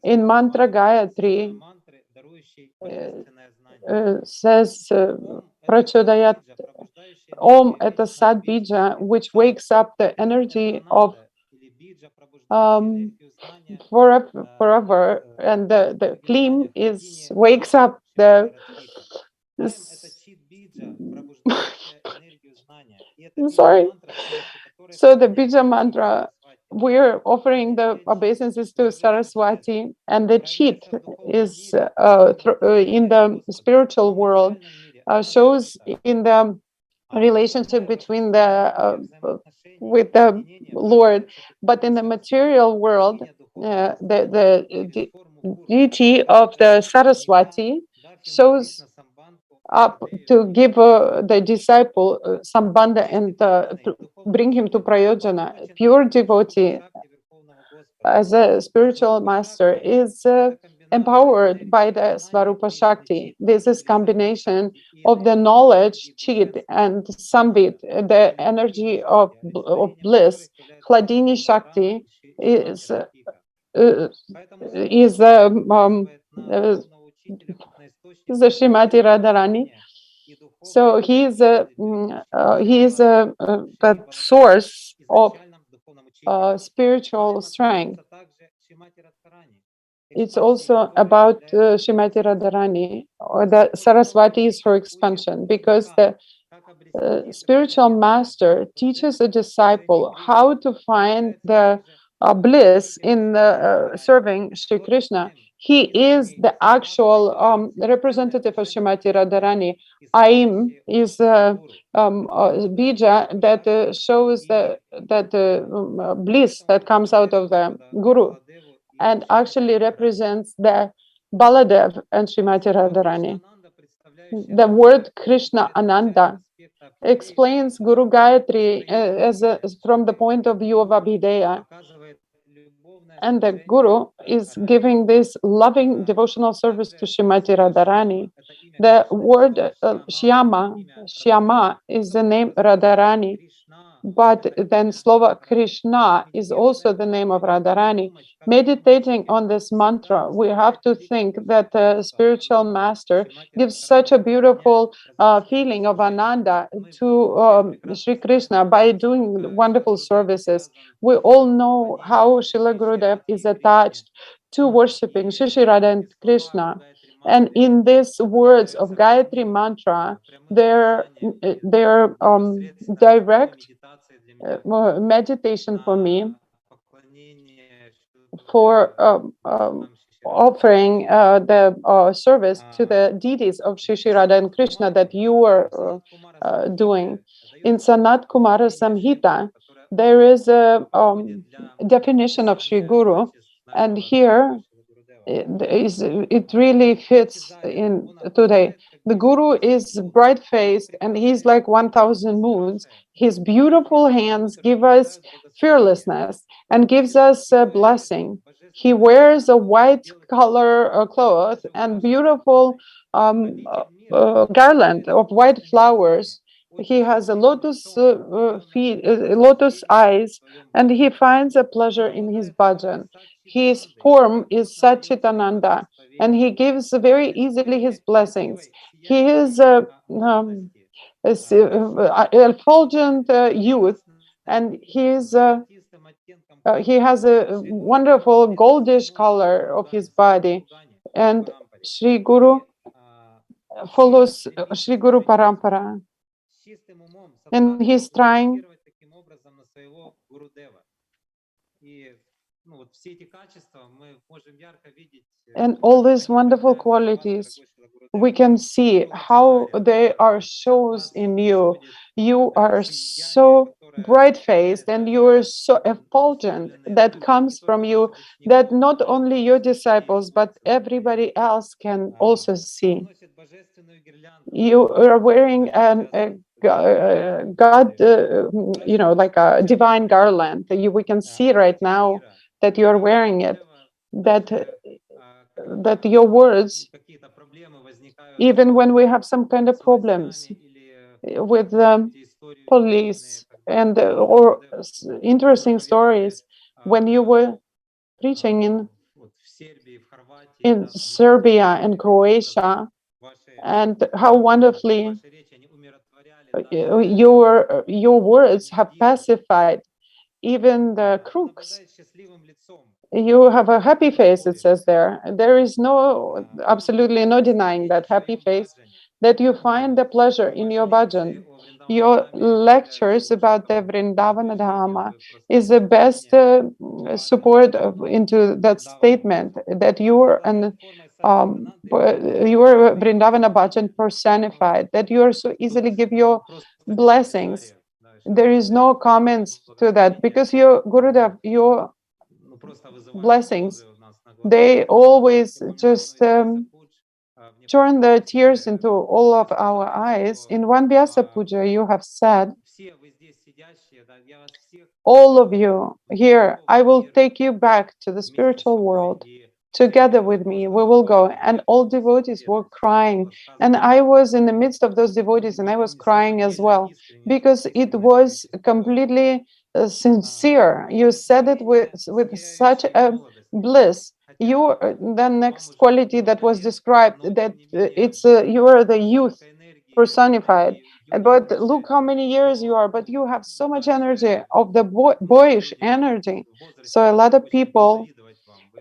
In mantra Gayatri says Prachodayat Om eta Sad Bija, which wakes up the energy of forever, and the Klim wakes up the I'm sorry. So the Bija mantra, we're offering the obeisances to Saraswati, and the cheat is in the spiritual world, shows in the relationship between with the Lord, but in the material world, the deity of the Saraswati shows up to give the disciple sambandha and to bring him to prayojana. Pure devotee as a spiritual master is empowered by the Svarupa Shakti. This is combination of the knowledge, chit, and sambit, the energy of bliss. Hladini Shakti is the Srimati Radharani. So he is the source of spiritual strength. It's also about Srimati Radharani, or the Saraswati is for expansion, because the spiritual master teaches a disciple how to find the bliss in serving Sri Krishna. He is the actual representative of Srimati Radharani. Aim is bija that shows that bliss that comes out of the Guru, and actually represents the Baladev and Srimati Radharani. The word Krishna Ananda explains Guru Gayatri from the point of view of Abhideya. And the Guru is giving this loving devotional service to Srimati Radharani. The word Shyama is the name Radharani, but then Slova Krishna is also the name of Radharani. Meditating on this mantra, we have to think that the spiritual master gives such a beautiful feeling of Ananda to Sri Krishna by doing wonderful services. We all know how Srila Gurudev is attached to worshipping Shri Radha and Krishna. And in these words of Gayatri mantra, they're direct meditation for me for offering the service to the deities of Shri Radha and Krishna that you were doing. In Sanat Kumara Samhita, there is a definition of Sri Guru, and here it really fits in today. The Guru is bright-faced and he's like 1,000 moons. His beautiful hands give us fearlessness and gives us a blessing. He wears a white color cloth and beautiful garland of white flowers. He has a lotus feet, lotus eyes, and he finds a pleasure in his bhajan. His form is Satchitananda, and he gives very easily his blessings. He is a effulgent youth, and he has a wonderful goldish color of his body. And Sri Guru follows Sri Guru Parampara, and he's trying and all these wonderful qualities, we can see how they are shows in you. You are so bright-faced and you are so effulgent that comes from you, that not only your disciples but everybody else can also see. You are wearing a God, like a divine garland. We can see right now that you are wearing it, that your words, even when we have some kind of problems with police and or interesting stories, when you were preaching in Serbia and Croatia, and how wonderfully your words have pacified even the crooks. You have a happy face, it says there. There is absolutely no denying that happy face, that you find the pleasure in your bhajan. Your lectures about the Vrindavana Dhama is the best support into that statement, that you are Vrindavana bhajan personified, that you are so easily give your blessings. There is no comments to that, because your Gurudev, your blessings, they always just turn the tears into all of our eyes. In one Vyasa Puja, you have said, all of you here, I will take you back to the spiritual world. Together with me, we will go. And all devotees were crying. And I was in the midst of those devotees and I was crying as well, because it was completely sincere. You said it with such a bliss. You, the next quality that was described, that you are the youth personified. But look how many years you are, but you have so much energy, of the boyish energy. So a lot of people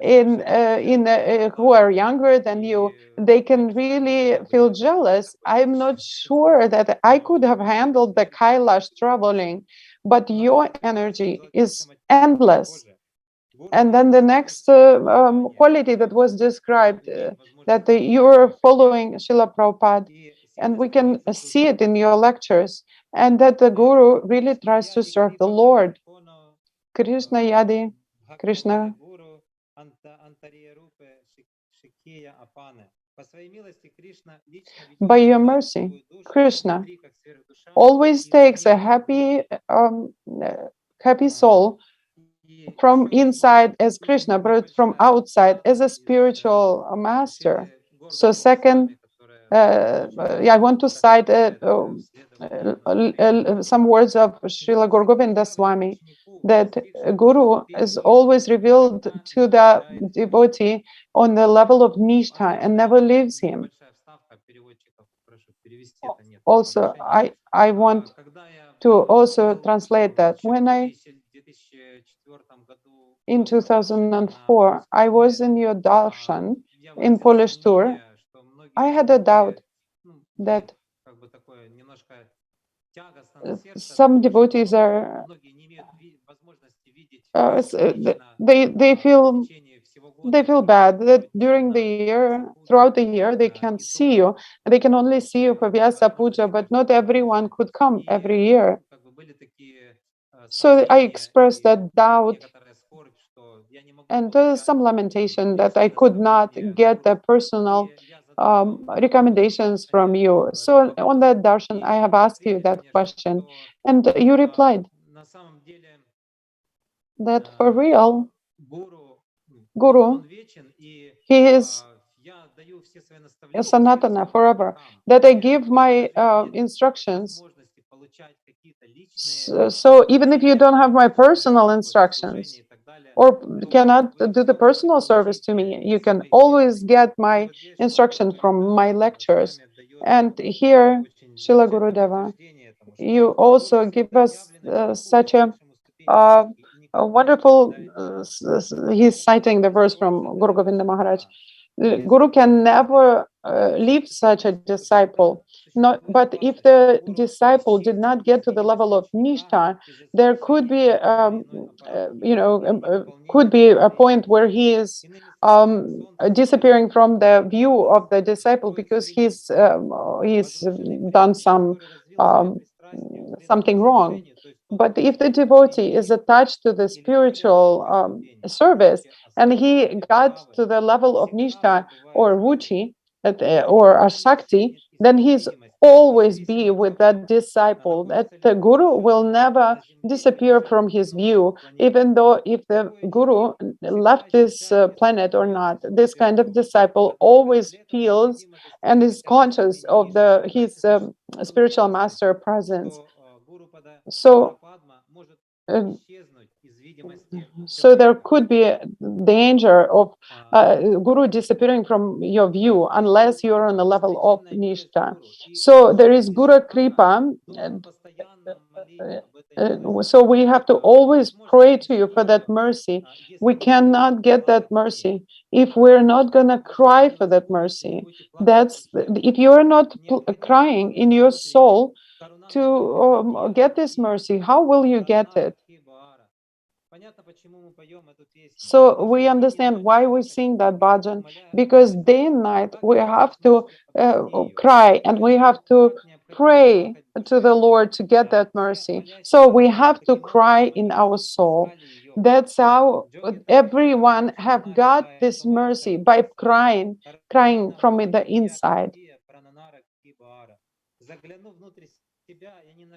who are younger than you, they can really feel jealous. I'm not sure that I could have handled the Kailash traveling, but your energy is endless. And then the next quality that was described, that you're following Srila Prabhupada, and we can see it in your lectures, and that the Guru really tries to serve the Lord. Krishna Yadi, Krishna. By your mercy, Krishna always takes a happy soul from inside as Krishna, but from outside as a spiritual master. So second, I want to cite some words of Srila Guru Govinda Swami, that Guru is always revealed to the devotee on the level of Nishtha and never leaves him. Also, I want to also translate that. When in 2004, I was in your darshan in Polish tour, I had a doubt that some devotees are they feel bad that during the year, throughout the year, they can see you. They can only see you for Vyasa Puja, but not everyone could come every year. So I expressed that doubt and some lamentation that I could not get the personal recommendations from you. So on that darshan, I have asked you that question, and you replied that for real, Guru, he is Sanatana forever, that I give my instructions. So even if you don't have my personal instructions or cannot do the personal service to me, you can always get my instruction from my lectures. And here, Srila Gurudeva, you also give us such a wonderful, he's citing the verse from Guru Govinda Maharaj, Guru can never leave such a disciple. But if the disciple did not get to the level of Nishtha, there could be, could be a point where he is disappearing from the view of the disciple because he's done something wrong. But if the devotee is attached to the spiritual service and he got to the level of Nishtha or Ruchi or Asakti, then he's always be with that disciple, that the Guru will never disappear from his view, even though if the Guru left this planet or not, this kind of disciple always feels and is conscious of his spiritual master presence. So there could be a danger of Guru disappearing from your view unless you're on the level of Nishtha. So there is Guru Kripa. So we have to always pray to you for that mercy. We cannot get that mercy if we're not going to cry for that mercy. That's if you're not crying in your soul to get this mercy, how will you get it? So we understand why we sing that bhajan, because day and night we have to cry and we have to pray to the Lord to get that mercy. So we have to cry in our soul. That's how everyone have got this mercy, by crying from the inside.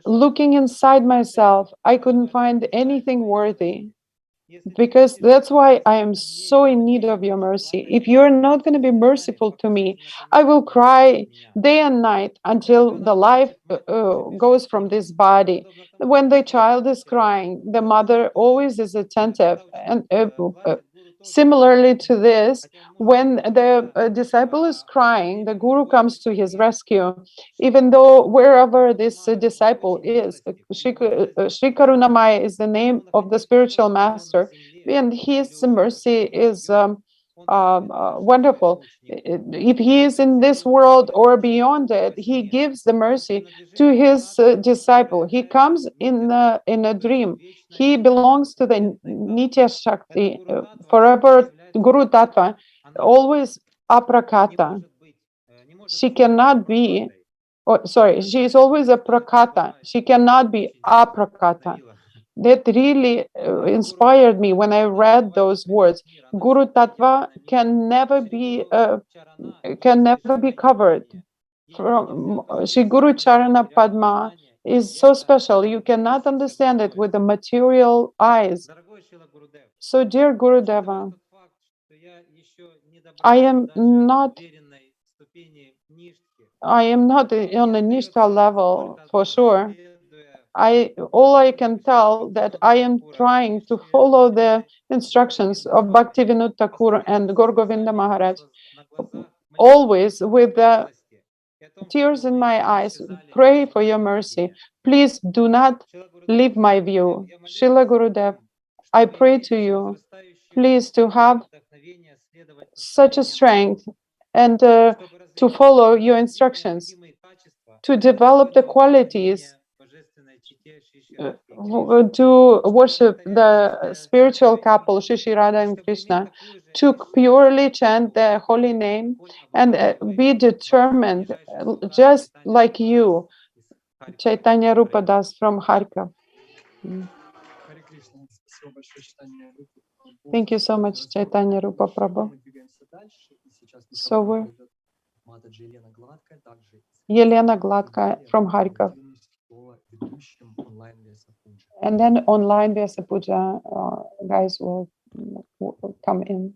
Looking inside myself, I couldn't find anything worthy, because that's why I am so in need of your mercy. If you're not going to be merciful to me, I will cry day and night until the life goes from this body. When the child is crying, the mother always is attentive. And similarly to this, when the disciple is crying, the Guru comes to his rescue, even though wherever this disciple is. Sri Karunamaya is the name of the spiritual master, and his mercy is wonderful. If he is in this world or beyond it, he gives the mercy to his disciple. He comes in a dream. He belongs to the Nitya Shakti, forever Guru Tattva, always aprakata. She cannot be, she is always a prakata. She cannot be aprakata. That really inspired me when I read those words. Guru Tattva can never be covered. From Shri Guru Charana Padma is so special. You cannot understand it with the material eyes. So, dear Gurudeva, I am not on the Nishta level for sure. All I can tell that I am trying to follow the instructions of Bhaktivinoda Thakur and Gorgovinda Maharaj, always with the tears in my eyes, pray for your mercy. Please do not leave my view. Srila Gurudev, I pray to you, please to have such a strength and to follow your instructions, to develop the qualities to worship the spiritual couple Shishi Radha and Krishna, to purely chant the holy name and be determined, just like you, Chaitanya Rupa Das from Kharkov. Thank you so much, Chaitanya Rupa Prabhu. So we're Yelena Gladka from Kharkov. And then online Vyasa Puja guys will come in.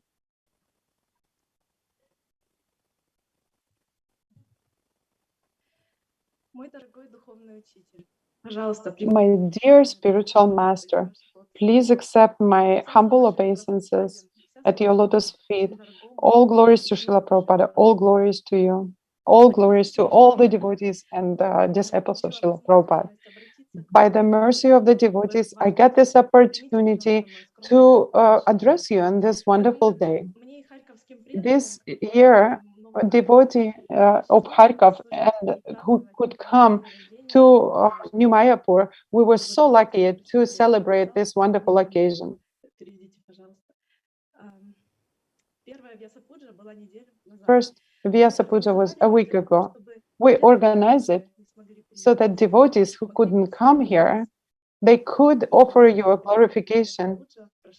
My dear spiritual master, please accept my humble obeisances at your lotus feet. All glories to Srila Prabhupada, all glories to you, all glories to all the devotees and disciples of Srila Prabhupada. By the mercy of the devotees, I get this opportunity to address you on this wonderful day. This year, a devotee of Kharkov and who could come to New Mayapur, we were so lucky to celebrate this wonderful occasion. First Vyasa Puja was a week ago. We organized it so that devotees who couldn't come here, they could offer you a glorification.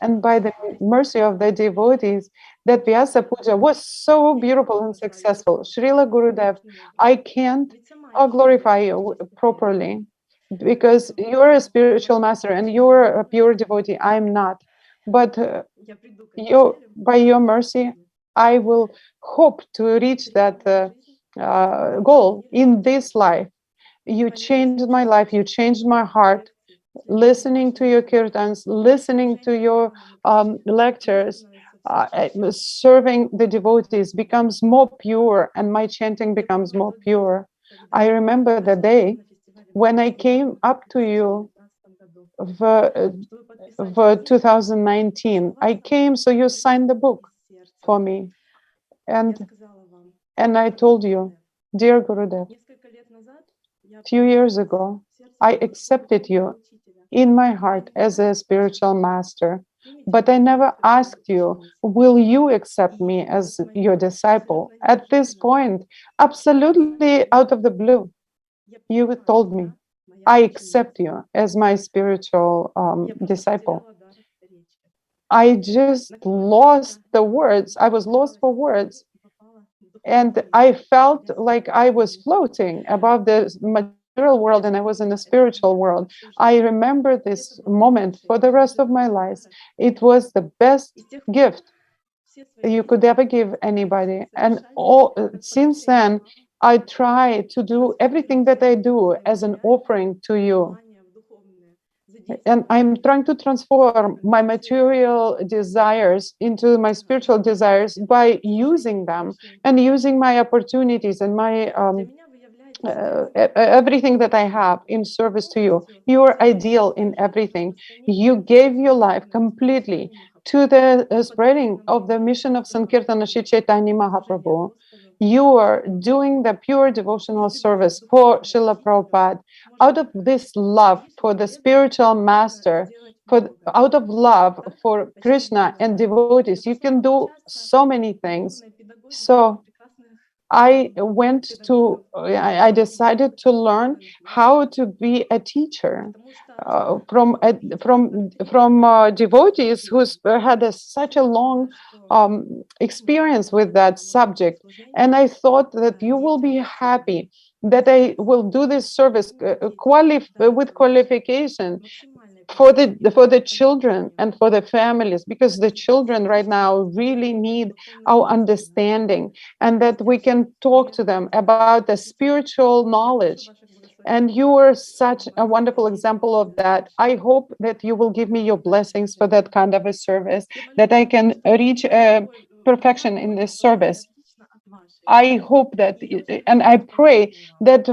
And by the mercy of the devotees, that Vyasa Puja was so beautiful and successful. Srila Gurudev, I can't glorify you properly because you're a spiritual master and you're a pure devotee. I'm not. But by your mercy, I will hope to reach that goal in this life. You changed my life, you changed my heart. Listening to your kirtans, listening to your lectures, serving the devotees becomes more pure and my chanting becomes more pure. I remember the day when I came up to you for 2019. I came so you signed the book for me. And I told you, dear Gurudev, few years ago, I accepted you in my heart as a spiritual master, but I never asked you, will you accept me as your disciple? At this point, absolutely out of the blue, you told me, I accept you as my spiritual disciple. I just lost the words. I was lost for words. And I felt like I was floating above the material world and I was in the spiritual world. I remember this moment for the rest of my life. It was the best gift you could ever give anybody. And since then, I try to do everything that I do as an offering to you. And I'm trying to transform my material desires into my spiritual desires by using them and using my opportunities and my everything that I have in service to you. You are ideal in everything. You gave your life completely to the spreading of the mission of Sankirtana Shri Chaitanya Mahaprabhu. You are doing the pure devotional service for Srila Prabhupada out of this love for the spiritual master, out of love for Krishna and devotees. You can do so many things. So I decided to learn how to be a teacher from devotees who had such a long experience with that subject. And I thought that you will be happy that I will do this service with qualification for the children and for the families, because the children right now really need our understanding, and that we can talk to them about the spiritual knowledge. And you are such a wonderful example of that. I hope that you will give me your blessings for that kind of a service, that I can reach perfection in this service. I hope that, and I pray that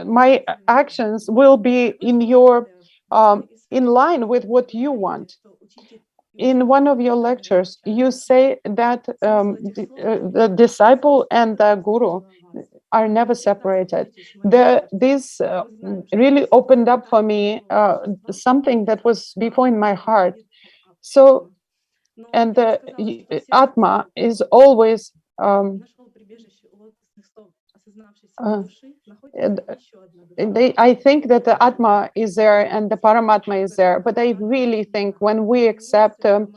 my actions will be in line with what you want. In one of your lectures, you say that the disciple and the guru are never separated. This really opened up for me something that was before in my heart. So, and the Atma is always I think that the Atma is there and the Paramatma is there, but I really think when we accept, your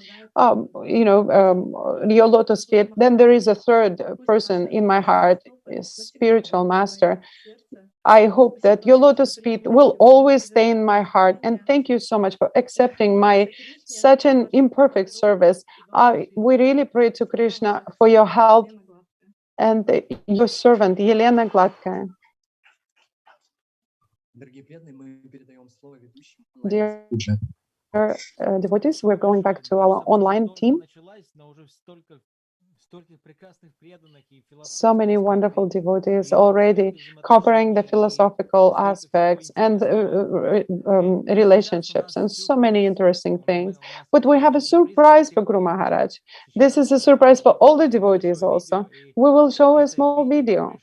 lotus feet, then there is a third person in my heart, a spiritual master. I hope that your lotus feet will always stay in my heart. And thank you so much for accepting my such an imperfect service. We really pray to Krishna for your help, and your servant, Елена Гладкая. Dear devotees, we're going back to our online team. So many wonderful devotees already covering the philosophical aspects and relationships and so many interesting things. But we have a surprise for Guru Maharaj. This is a surprise for all the devotees also. We will show a small video.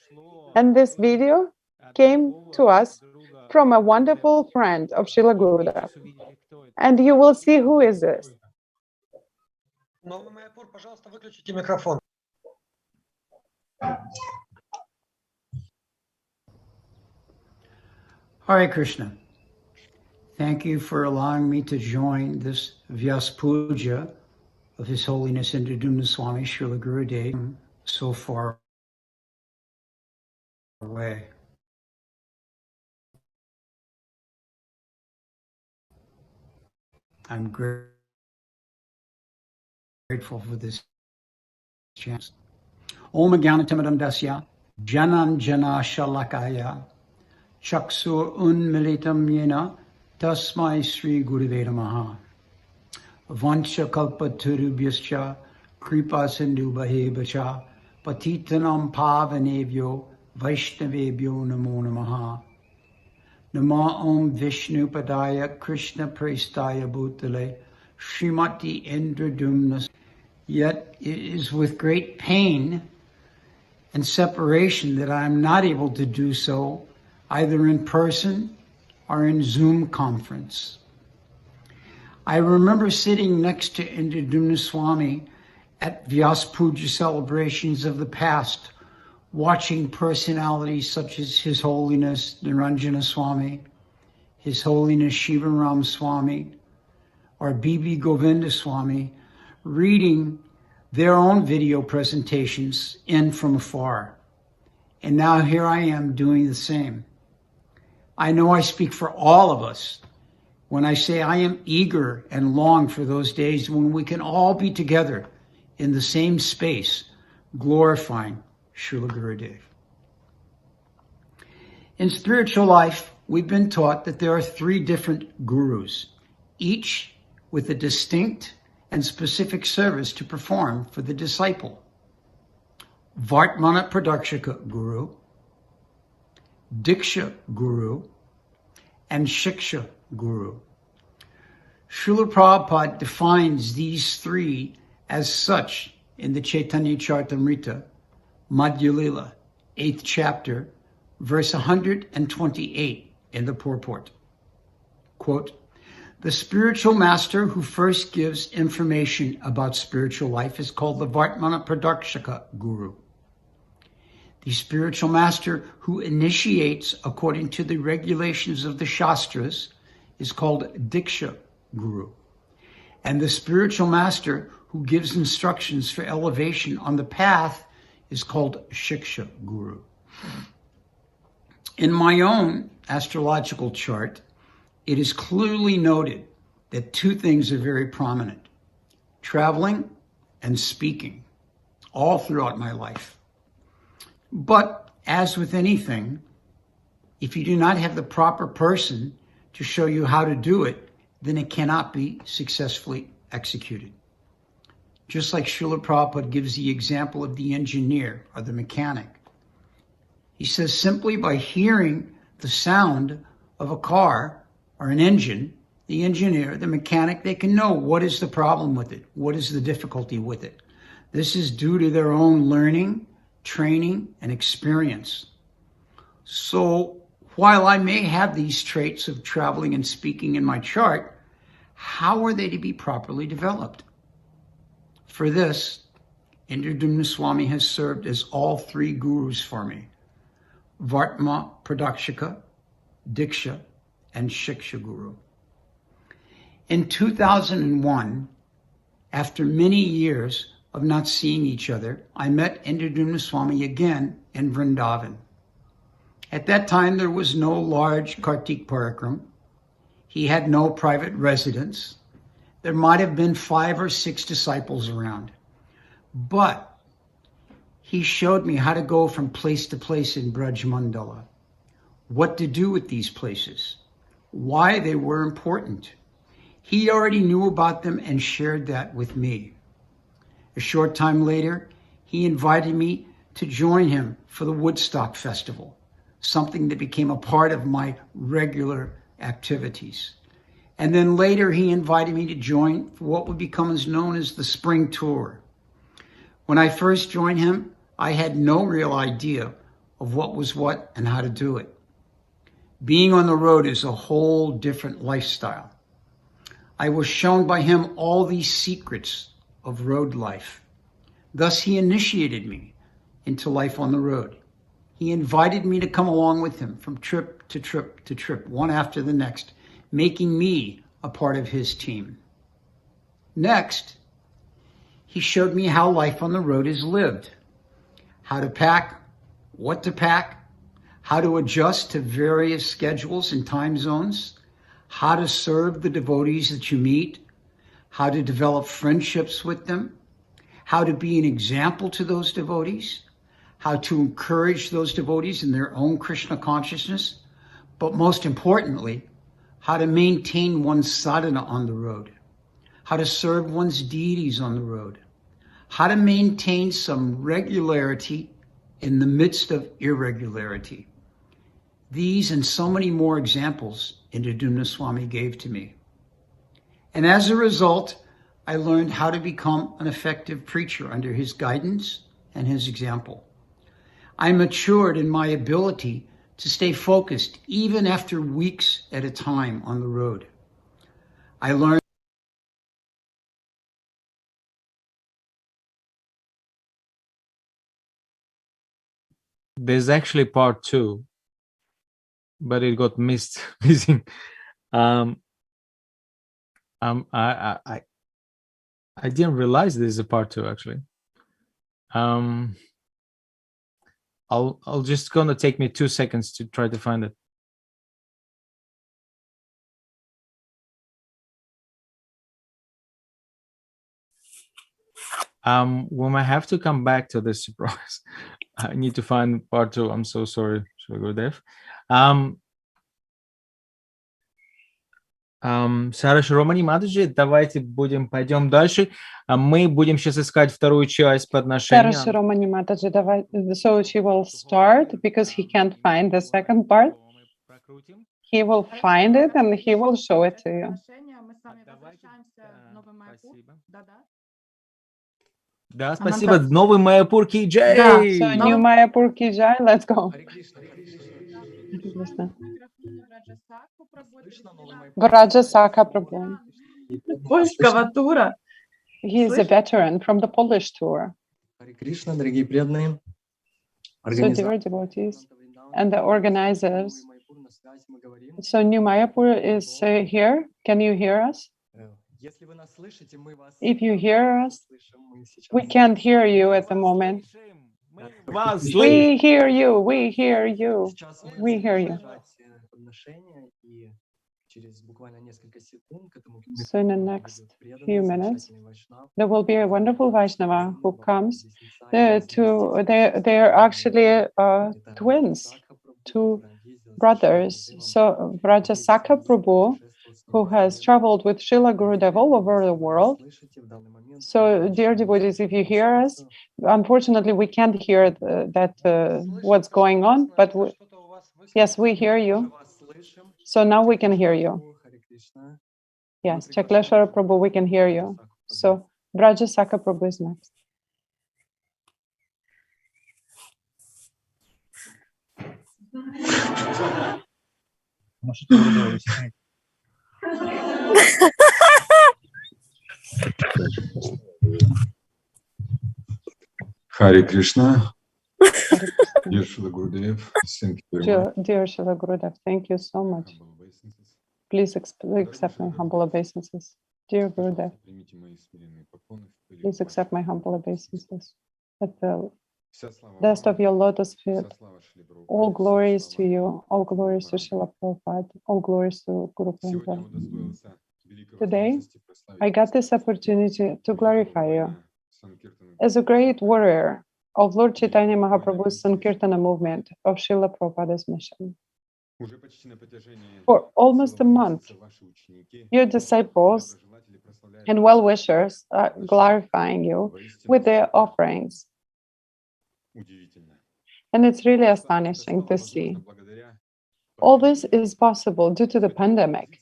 And this video came to us from a wonderful friend of Srila Gurudev. And you will see who is this. Hare Krishna. Thank you for allowing me to join this Vyasa Puja of His Holiness Indradumna Swami Srila Gurudev so far away. I'm grateful for this chance. Om Jnanatamidam Dasya Janam Jana Shalakaya Chaksur Unmilitam Yena Tasmai Sri Guruveda Maha Vancha Kalpa Turubhyascha Kripa Sindhu Bahebacha Patitanam Pavanebhyo Vaishnavebhyo Namo Namaha Nama Om Vishnu Padaya Krishna Prestaya Bhutale Srimati Indradumna. Yet it is with great pain and separation that I am not able to do so either in person or in Zoom conference. I remember sitting next to Indradumna Swami at Vyasa Puja celebrations of the past, watching personalities such as His Holiness Niranjana Swami, His Holiness Shivaram Swami, or B.B. Govinda Swami, reading their own video presentations in from afar. And now here I am doing the same. I know I speak for all of us when I say I am eager and long for those days when we can all be together in the same space, glorifying Srila Gurudev. In spiritual life, we've been taught that there are 3 different gurus, each with a distinct and specific service to perform for the disciple. Vartmana Pradakshika Guru, Diksha Guru, and Shiksha Guru. Srila Prabhupada defines these 3 as such in the Chaitanya Charitamrita, Madhya Lila, 8th chapter, verse 128 in the purport. Quote, the spiritual master who first gives information about spiritual life is called the Vartmana Pradakshika Guru. The spiritual master who initiates according to the regulations of the Shastras is called Diksha Guru. And the spiritual master who gives instructions for elevation on the path is called Shiksha Guru. In my own astrological chart, it is clearly noted that two things are very prominent: traveling and speaking, all throughout my life. But as with anything, if you do not have the proper person to show you how to do it, then it cannot be successfully executed. Just like Srila Prabhupada gives the example of the engineer or the mechanic. He says simply by hearing the sound of a car or an engine, the engineer, the mechanic, they can know what is the problem with it, what is the difficulty with it. This is due to their own learning, training, and experience. So while I may have these traits of traveling and speaking in my chart, how are they to be properly developed? For this, Indradumna Swami has served as all three gurus for me: Vartma Pradakshika, Diksha, and Shiksha Guru. In 2001, after many years of not seeing each other, I met Indradumna Swami again in Vrindavan. At that time, there was no large Kartik Parakram. He had no private residence. There might have been 5 or 6 disciples around. But he showed me how to go from place to place in Braj Mandala, what to do with these places, why they were important. He already knew about them and shared that with me. A short time later, he invited me to join him for the Woodstock Festival, something that became a part of my regular activities. And then later he invited me to join for what would become known as the Spring Tour. When I first joined him, I had no real idea of what was what and how to do it. Being on the road is a whole different lifestyle. I was shown by him all these secrets of road life. Thus, he initiated me into life on the road. He invited me to come along with him from trip to trip to trip, one after the next, making me a part of his team. Next, he showed me how life on the road is lived, how to pack, what to pack, how to adjust to various schedules and time zones, how to serve the devotees that you meet, how to develop friendships with them, how to be an example to those devotees, how to encourage those devotees in their own Krishna consciousness, but most importantly, how to maintain one's sadhana on the road, how to serve one's deities on the road, how to maintain some regularity in the midst of irregularity. These and so many more examples Indradumna Swami gave to me. And as a result, I learned how to become an effective preacher under his guidance and his example. I matured in my ability to stay focused even after weeks at a time on the road. I learned There's actually part 2, but it got missing. I didn't realize there's a part 2 actually. I'll just gonna take me 2 seconds to try to find it. We might have to come back to this surprise. I need to find part 2. I'm so sorry, Gurudev. Сараша Романи Матаджи, давайте пойдем дальше. Мы будем сейчас искать вторую часть подношения. Sarashi Romani Mataji, so she will start because he can't find the second part. He will find it and he will show it to you. Да, спасибо. Новый Майяпур Ки Джай. Да, so new Mayapur Ki Jai, let's go. Vraja Saka Prabhu. Польского тура. He is a veteran from the Polish tour. Krishna, дорогие преданные. So dear devotees and the organizers. So New Mayapur is here. Can you hear us? If you hear us, we can't hear you at the moment. We hear you. We hear you. We hear you. So in the next few minutes, there will be a wonderful Vaishnava who comes they're actually twins, two brothers. So Vrajasaka Prabhu, who has traveled with Srila Gurudev all over the world. So dear devotees, if you hear us, unfortunately we can't hear what's going on, but yes, we hear you. So now we can hear you. Yes, Chakleshwara Prabhu, we can hear you. So Vrajasaka Prabhu is next. Hare Krishna. Dear Srila Gurudev, thank you very much. Dear Srila Gurudev, thank you so much. Please accept my humble obeisances. Dear Gurudev, please accept my humble obeisances. At the dust of your lotus feet, all glories to you, all glories to Srila Prabhupada, all glories to Guru Parambara. Today, I got this opportunity to glorify you. As a great warrior of Lord Chaitanya Mahaprabhu's Sankirtana movement of Srila Prabhupada's mission. For almost a month, your disciples and well-wishers are glorifying you with their offerings. And it's really astonishing to see. All this is possible due to the pandemic.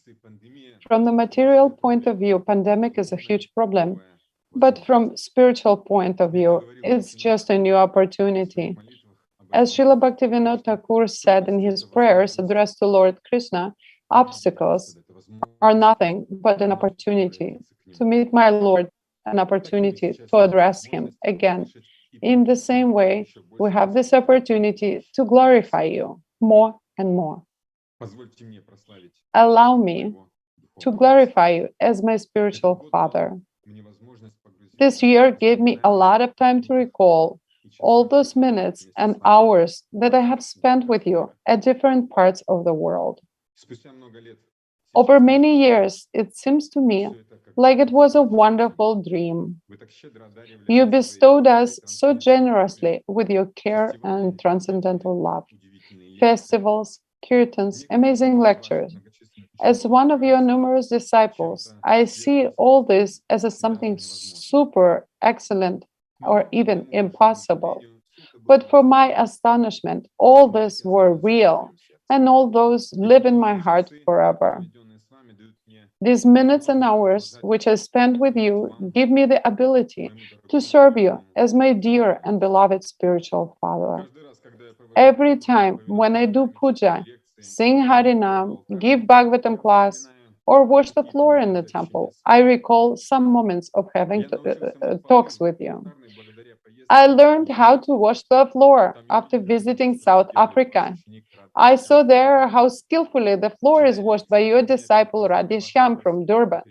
From the material point of view, pandemic is a huge problem. But from spiritual point of view, it's just a new opportunity. As Srila Bhaktivinoda Thakur said in his prayers addressed to Lord Krishna, obstacles are nothing but an opportunity to meet my Lord, an opportunity to address him again. In the same way, we have this opportunity to glorify you more and more. Allow me to glorify you as my spiritual father. This year gave me a lot of time to recall all those minutes and hours that I have spent with you at different parts of the world. Over many years, it seems to me like it was a wonderful dream. You bestowed us so generously with your care and transcendental love. Festivals, kirtans, amazing lectures. As one of your numerous disciples, I see all this as something super excellent or even impossible. But for my astonishment, all this were real, and all those live in my heart forever. These minutes and hours which I spent with you give me the ability to serve you as my dear and beloved spiritual father. Every time when I do puja, sing Harinam, give Bhagavatam class, or wash the floor in the temple, I recall some moments of having talks with you. I learned how to wash the floor after visiting South Africa. I saw there how skillfully the floor is washed by your disciple Radhishyam from Durban.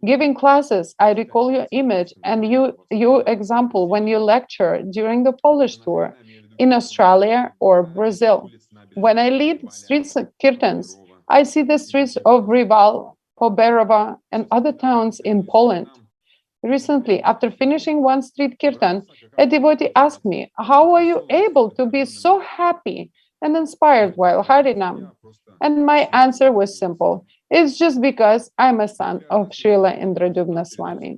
Giving classes, I recall your image and your example when you lecture during the Polish tour in Australia or Brazil. When I lead street kirtans, I see the streets of Rival, Poberova, and other towns in Poland. Recently, after finishing one street kirtan, a devotee asked me, "How are you able to be so happy and inspired while Harinam?" And my answer was simple. It's just because I'm a son of Srila Indradubna Swami.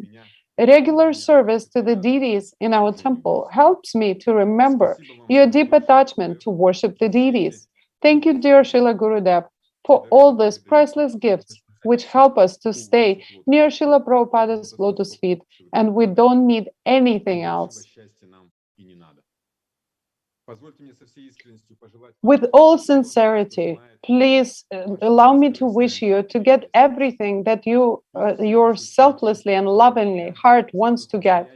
Regular service to the deities in our temple helps me to remember your deep attachment to worship the deities. Thank you, dear Srila Gurudev, for all these priceless gifts which help us to stay near Srila Prabhupada's lotus feet, and we don't need anything else. With all sincerity, please allow me to wish you to get everything that your selflessly and lovingly heart wants to get.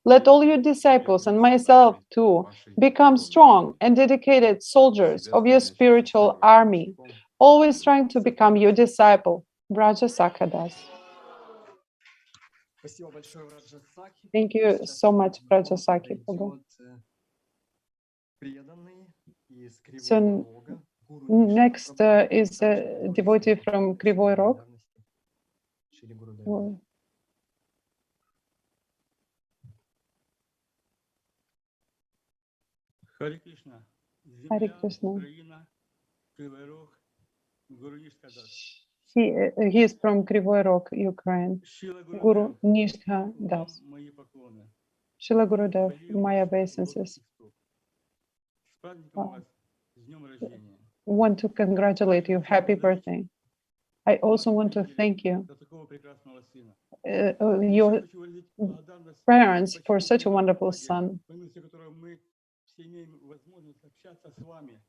Let all your disciples and myself too become strong and dedicated soldiers of your spiritual army, always trying to become your disciple, Vrajasaka Das. Thank you so much, Vrajasaki Prabhu. So next is a devotee from Krivoy Rog. Харе Кришна. Hare Krishna. Украина, Кривой Рог, Гуру Нишкадас. He is from Krivoy Rog, Ukraine. Шила Guru Гурудев, Nishtha Das. вам мои поклоны. Shila Gurudev, Поздравляю my вас с obeisances. Христом. С праздником вас, с днем рождения. Want to congratulate you. Happy birthday. I also want to thank you, За такого прекрасного сына. your Хочу выразить благодарность parents, for почту such a и wonderful благословение, son. по милости которого мы все имеем возможность общаться с вами.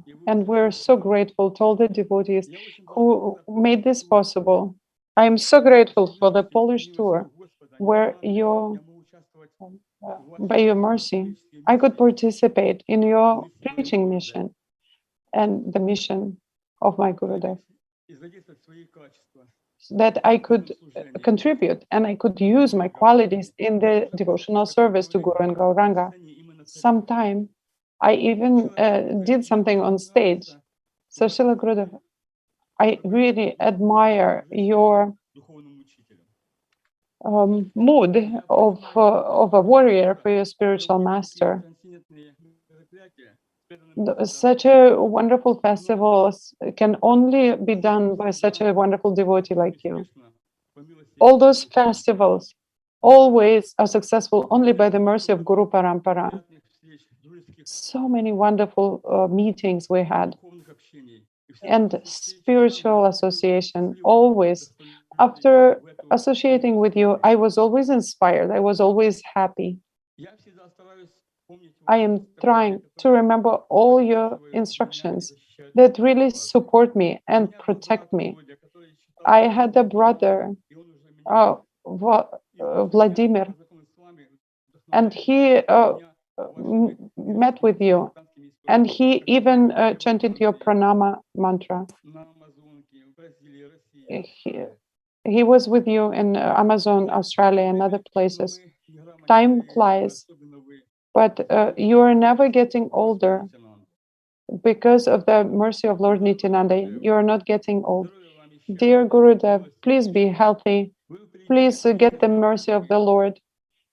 И вы And услышали we're so слова. grateful to all the devotees Я очень who благодарен made this за то, possible. I am so grateful for the милости Polish милостивого tour, Господа, where несмотря на то, you, я могу участвовать by your mercy, I could participate in your preaching mission and the mission of my Gurudev, и задействовать свои качества. that I could contribute and I could use my qualities in the devotional service to Guru and Gauranga. Sometime I even did something on stage. So Srila Gurudev, I really admire your mood of a warrior for your spiritual master. Such a wonderful festival can only be done by such a wonderful devotee like you. All those festivals always are successful only by the mercy of Guru Parampara. So many wonderful meetings we had, and spiritual association. Always, after associating with you, I was always inspired. I was always happy. I am trying to remember all your instructions that really support me and protect me. I had a brother, Vladimir, and he met with you, and he even chanted your pranama mantra. He was with you in Amazon, Australia, and other places. Time flies, but you are never getting older because of the mercy of Lord Nityananda. You are not getting old. Dear Gurudev, please be healthy. Please get the mercy of the Lord.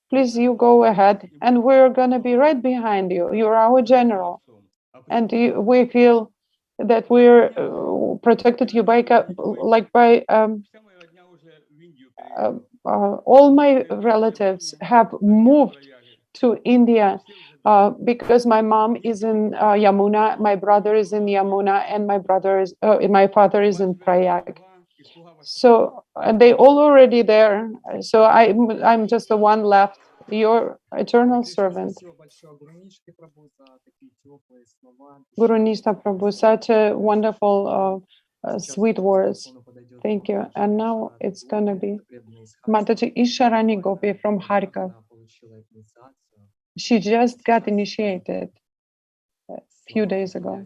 Please, you go ahead, and we're going to be right behind you. You're our general. And we feel that we're protected you by, all my relatives have moved to India because my mom is in Yamuna, my brother is in Yamuna, and my father is in Prayag. So they all already there. So I'm just the one left, your eternal servant. Guru Nishta Prabhu, such a wonderful, sweet words. Thank you. And now it's going to be Mataji Isharani Gopi from Kharkov. She just got initiated a few days ago.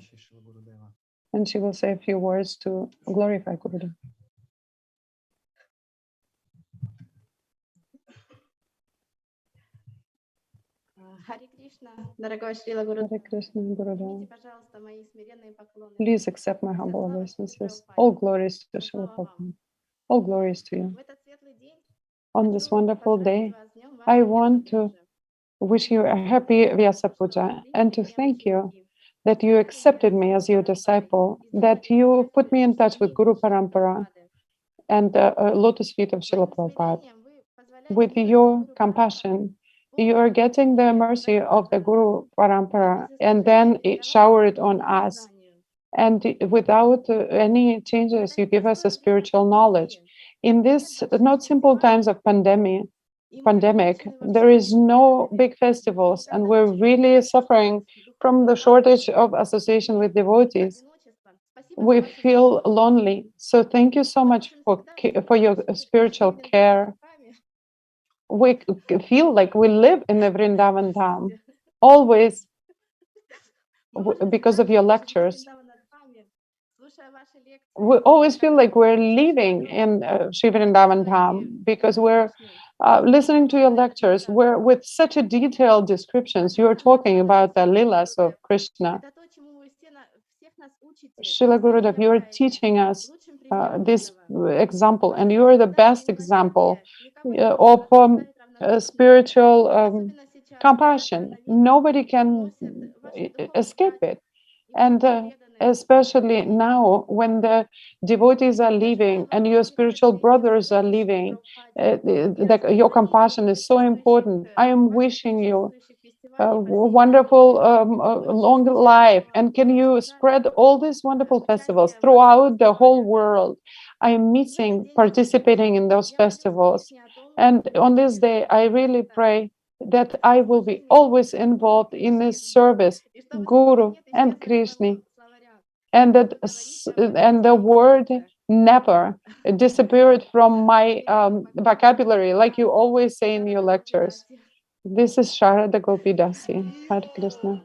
And she will say a few words to glorify Gurudev. Харе Кришна, дорогой Шрила Гуру. Hare Krishna, Gurudev. Пожалуйста, мои смиренные поклоны. Please accept my humble obeisances. All glories to Srila Prabhupada. All glories to you. On this wonderful day, I want to wish you a happy Vyasa Puja and to thank you that you accepted me as your disciple, that you put me in touch with Guru Parampara and lotus feet of Srila Prabhupada. With your compassion, you are getting the mercy of the Guru Parampara and then shower it on us. And without any changes, you give us a spiritual knowledge. In this not simple times of pandemic, there is no big festivals, and we're really suffering from the shortage of association with devotees. We feel lonely. So thank you so much for your spiritual care. We feel like we live in the Vrindavan Dham, always because of your lectures. we always feel like we're leaving in Sri Vrindavan Dham because we're listening to your lectures where with such a detailed descriptions you're talking about the Leelas of Krishna. Srila Gurudev, you're teaching us this example, and you're the best example of spiritual compassion. Nobody can escape it. And especially now when the devotees are leaving and your spiritual brothers are leaving, your compassion is so important. I am wishing you a wonderful long life, and can you spread all these wonderful festivals throughout the whole world. I am missing participating in those festivals, and on this day I really pray that I will be always involved in this service, Guru and Krishna, and that and the word never disappeared from my vocabulary, like you always say in your lectures. This is Sharada Gopi Dasi. Hare Krishna.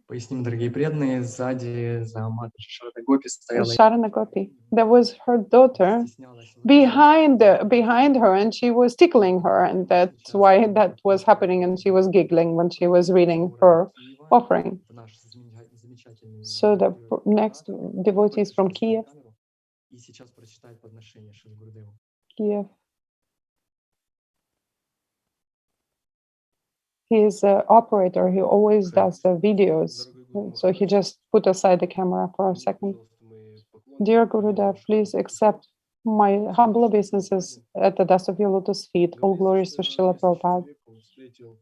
Поясним, дорогие преданные, сзади за Матаджи Шарада Гопи стояла... Sharana Gopi. There was her daughter behind her, and she was tickling her, and that's why that was happening, and she was giggling when she was reading her offering. So the next devotee is from Kiev. Kiev. He is an operator. He always does the videos. So he just put aside the camera for a second. Dear Gurudev, please accept my humble obeisances at the dust of your lotus feet. All glories to Srila Prabhupada.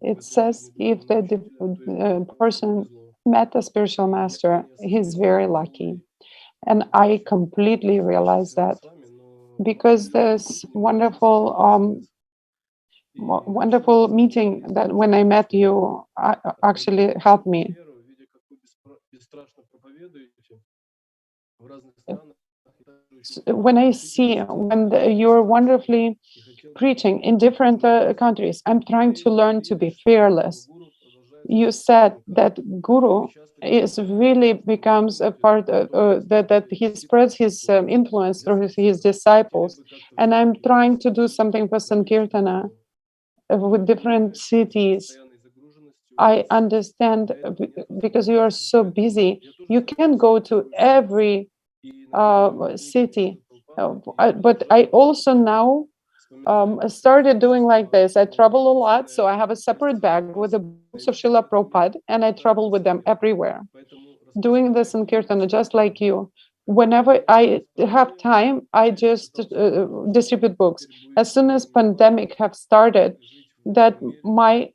It says if the person met a spiritual master, he's very lucky. And I completely realize that because this wonderful meeting that when I met you actually helped me. When I see when you're wonderfully preaching in different countries, I'm trying to learn to be fearless. You said that Guru is really becomes a part of, that he spreads his influence through his disciples, and I'm trying to do something for Sankirtana with different cities. I understand because you are so busy, you can't go to every city. But I also now started doing like this. I travel a lot, so I have a separate bag with the books of Srila Prabhupada, and I travel with them everywhere, doing this in Kirtana, just like you. Whenever I have time, I just distribute books. As soon as pandemic have started, that my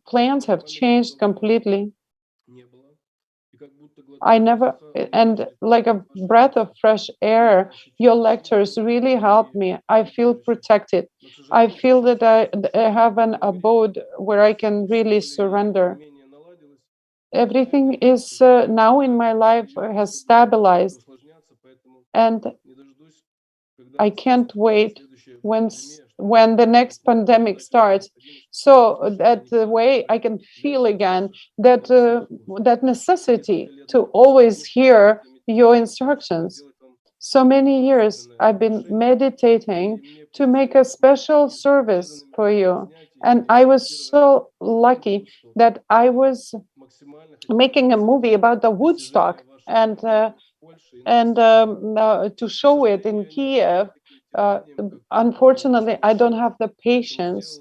plans have changed completely. I never, and like a breath of fresh air, your lectures really help me. I feel protected. I feel that I have an abode where I can really surrender. Everything is now in my life has stabilized, and I can't wait when the next pandemic starts, so that way I can feel again that that necessity to always hear your instructions. So many years I've been meditating to make a special service for you, and I was so lucky that I was making a movie about the Woodstock and to show it in Kiev. Unfortunately, I don't have the patience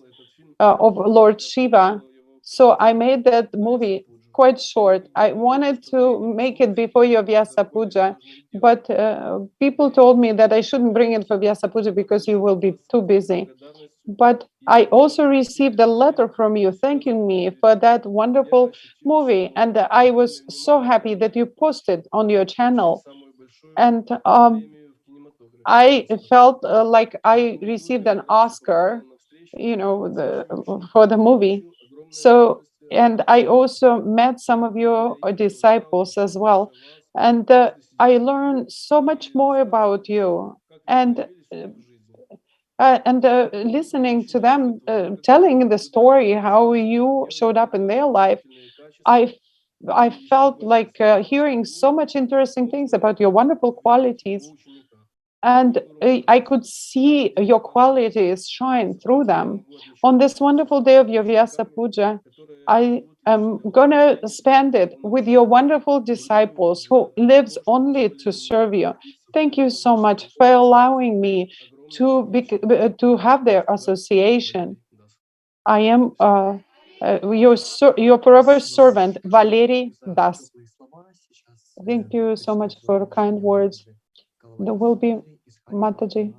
of Lord Shiva, so I made that movie quite short. I wanted to make it before your Vyasa Puja, but people told me that I shouldn't bring it for Vyasa Puja because you will be too busy. But I also received a letter from you thanking me for that wonderful movie, and I was so happy that you posted on your channel. And I felt like I received an Oscar, for the movie. So, and I also met some of your disciples as well, and I learned so much more about you. And and listening to them telling the story how you showed up in their life, I felt like hearing so much interesting things about your wonderful qualities, and I could see your qualities shine through them. On this wonderful day of your Vyasa Puja, I am gonna spend it with your wonderful disciples who lives only to serve you. Thank you so much for allowing me to have their association. I am your forever servant, Valery Das. Thank you so much for kind words. There will be Mataji,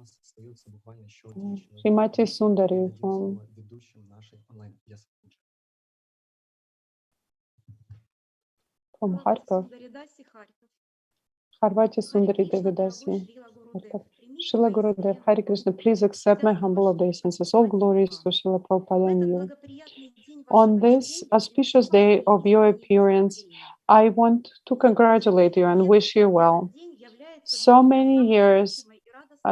Srimati Sundari from Kharkov. Harvati Sundari Devidasi. Shila Gurudev, Hare Krishna, please accept my humble obeisances. All glories to Shila Prabhupada and you. On this auspicious day of your appearance, I want to congratulate you and wish you well. So many years,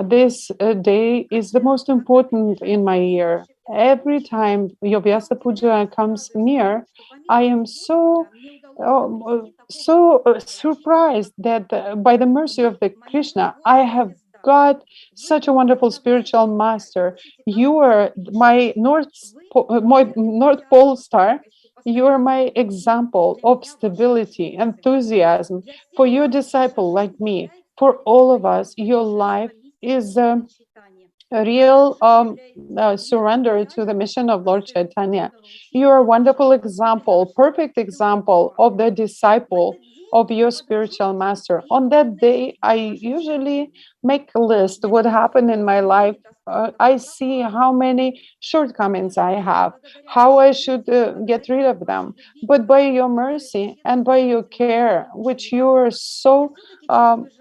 this day is the most important in my year. Every time your Vyasa Puja comes near, I am so surprised that by the mercy of the Krishna, I have got such a wonderful spiritual master. You are my North Pole star. You are my example of stability, enthusiasm for your disciple like me. For all of us, your life is a real surrender to the mission of Lord Chaitanya. You are a wonderful example, perfect example of the disciple of your spiritual master. On that day, I usually make a list what happened in my life. I see how many shortcomings I have, how I should get rid of them. But by your mercy and by your care, which you are so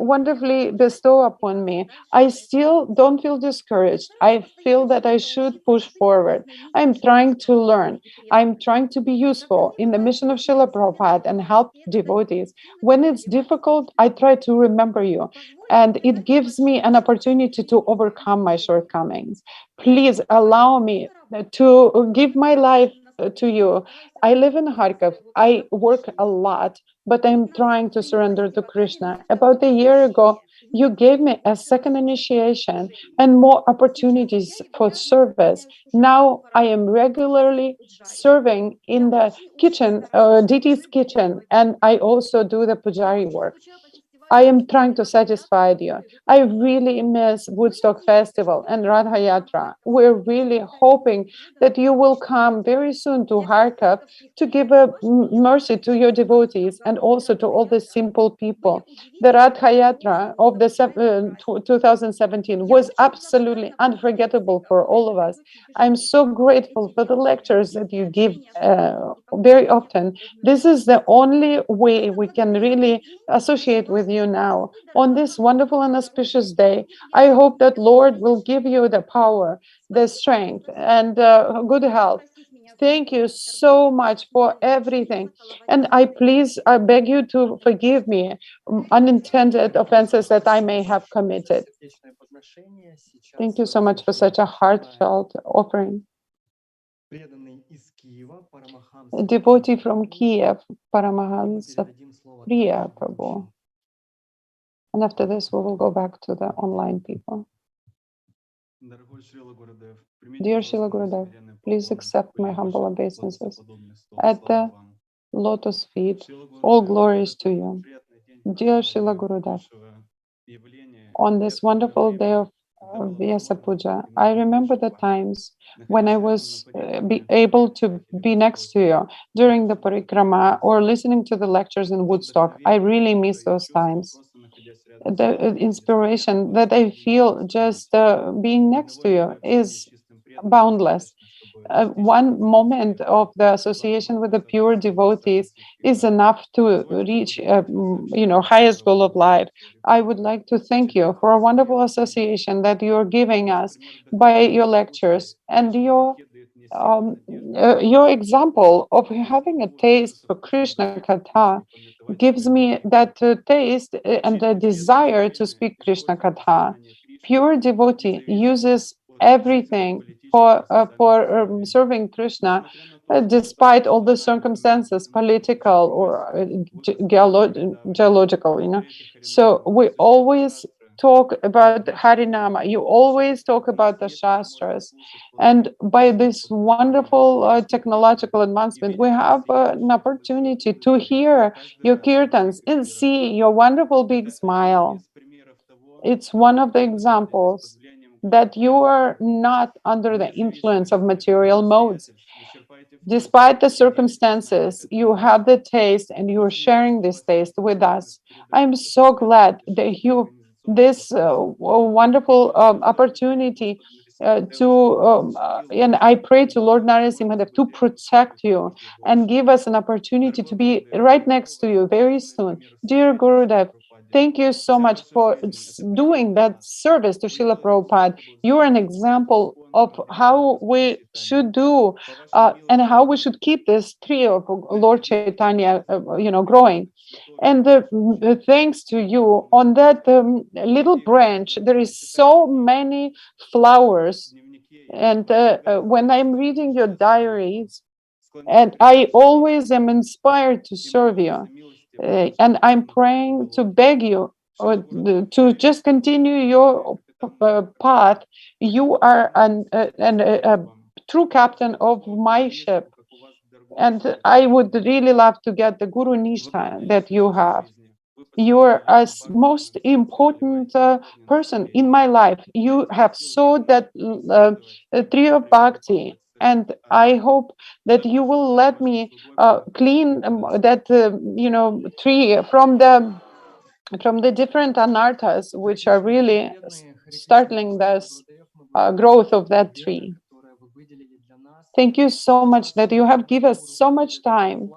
wonderfully bestow upon me, I still don't feel discouraged. I feel that I should push forward. I'm trying to learn. I'm trying to be useful in the mission of Srila Prabhupada and help devotees. When it's difficult, I try to remember you. And it gives me an opportunity to overcome my shortcomings. Please allow me to give my life to you. I live in Kharkov. I work a lot, but I'm trying to surrender to Krishna. About a year ago, you gave me a second initiation and more opportunities for service. Now I am regularly serving in the kitchen, DT's kitchen, and I also do the pujari work. I am trying to satisfy you. I really miss Woodstock Festival and Radha Yatra. We're really hoping that you will come very soon to Kharkov to give a mercy to your devotees and also to all the simple people. The Radha Yatra of the 2017 was absolutely unforgettable for all of us. I'm so grateful for the lectures that you give very often. This is the only way we can really associate with you now. On this wonderful and auspicious day, I hope that Lord will give you the power, the strength, and good health. Thank you so much for everything. And I beg you to forgive me unintended offenses that I may have committed. Thank you so much for such a heartfelt offering. A devotee from Kiev, Paramahansa Priya Prabhu. And after this, we will go back to the online people. Dear Srila Gurudev, please accept my humble obeisances. At the lotus feet, all glories to you. Dear Srila Gurudev, on this wonderful day of Vyasa Puja, I remember the times when I was able to be next to you during the parikrama or listening to the lectures in Woodstock. I really miss those times. The inspiration that I feel just being next to you is boundless. One moment of the association with the pure devotees is enough to reach, highest goal of life. I would like to thank you for a wonderful association that you're giving us by your lectures and your example of having a taste for Krishna Katha gives me that taste and the desire to speak Krishna Katha. Pure devotee uses everything for serving Krishna, despite all the circumstances, political or geological, you know. So we always talk about Harinama, you always talk about the Shastras. And by this wonderful technological advancement, we have an opportunity to hear your kirtans and see your wonderful big smile. It's one of the examples that you are not under the influence of material modes. Despite the circumstances, you have the taste and you're sharing this taste with us. I'm so glad that you this wonderful opportunity and I pray to Lord Narasimhadev to protect you and give us an opportunity to be right next to you very soon. Dear Gurudev, thank you so much for doing that service to Srila Prabhupada. You're an example of how we should do and how we should keep this trio of Lord Chaitanya, growing. And thanks to you, on that little branch, there is so many flowers. And when I'm reading your diaries, and I always am inspired to serve you. And I'm praying to beg you to just continue your path. You are a true captain of my ship. And I would really love to get the Guru Nishtha that you have. You're a most important person in my life. You have sowed that tree of bhakti, and I hope that you will let me clean that tree from the different anarthas, which are really startling this growth of that tree. Thank you so much that you have given us so much time.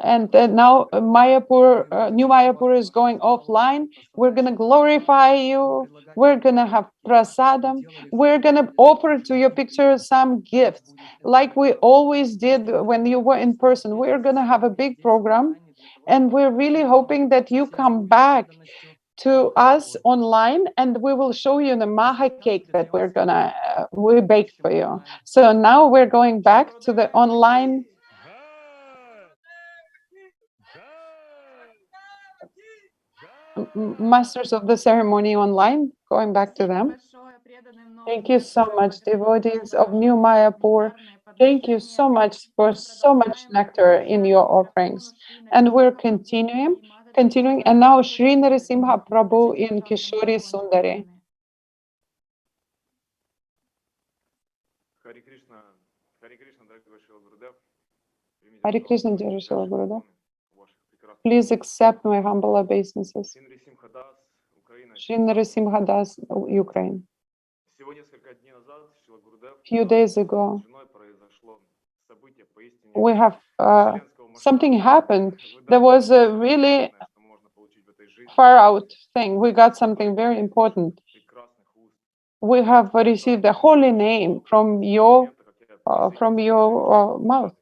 And now Mayapur, New Mayapur is going offline. We're going to glorify you. We're going to have prasadam. We're going to offer to your picture some gifts, like we always did when you were in person. We're going to have a big program, and we're really hoping that you come back to us online, and we will show you the maha cake that we baked for you. So now we're going back to the online masters of the ceremony online, going back to them. Thank you so much, devotees of New Mayapur. Thank you so much for so much nectar in your offerings. And we're continuing. And now Sri Narasimha Prabhu in Kishori Sundari. Hare Krishna, dear Srila Gurudev. Please accept my humble obeisances. Sri Narasimha Das, Ukraine. Few days ago, we have something happened. There was a really far out thing. We got something very important. We have received a holy name from your mouth.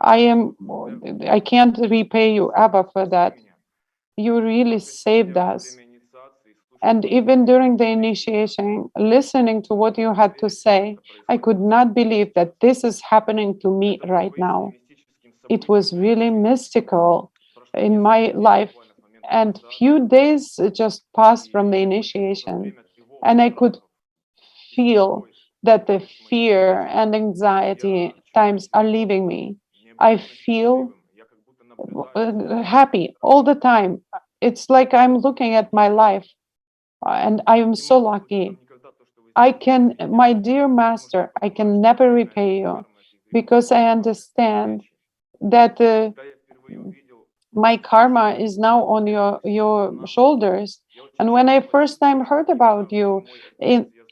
I can't repay you, Abba, for that. You really saved us. And even during the initiation, listening to what you had to say, I could not believe that this is happening to me right now. It was really mystical in my life. And few days just passed from the initiation, and I could feel that the fear and anxiety times are leaving me. I feel happy all the time. It's like I'm looking at my life, and I am so lucky. My dear master, I can never repay you, because I understand that my karma is now on your shoulders. And when I first time heard about you,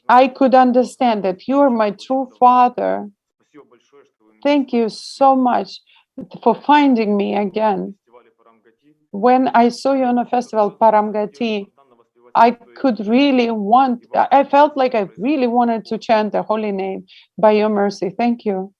I could understand that you are my true father. Thank you so much for finding me again. When I saw you on a festival, Paramgati, I felt like I really wanted to chant the holy name by your mercy. Thank you.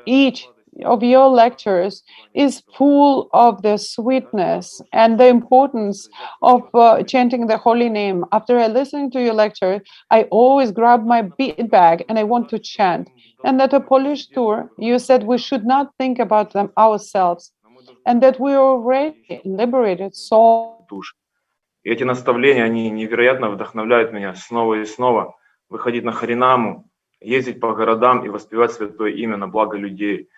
Each of your lectures is full of the sweetness and the importance of chanting the holy name. After I listen to your lecture, I always grab my bead bag and I want to chant. And at a Polish tour, you said we should not think about them ourselves, and that we are already liberated soul. И эти наставления, они невероятно вдохновляют меня снова и снова выходить на Харинаму, ездить по городам и воспевать святое имя на благо людей.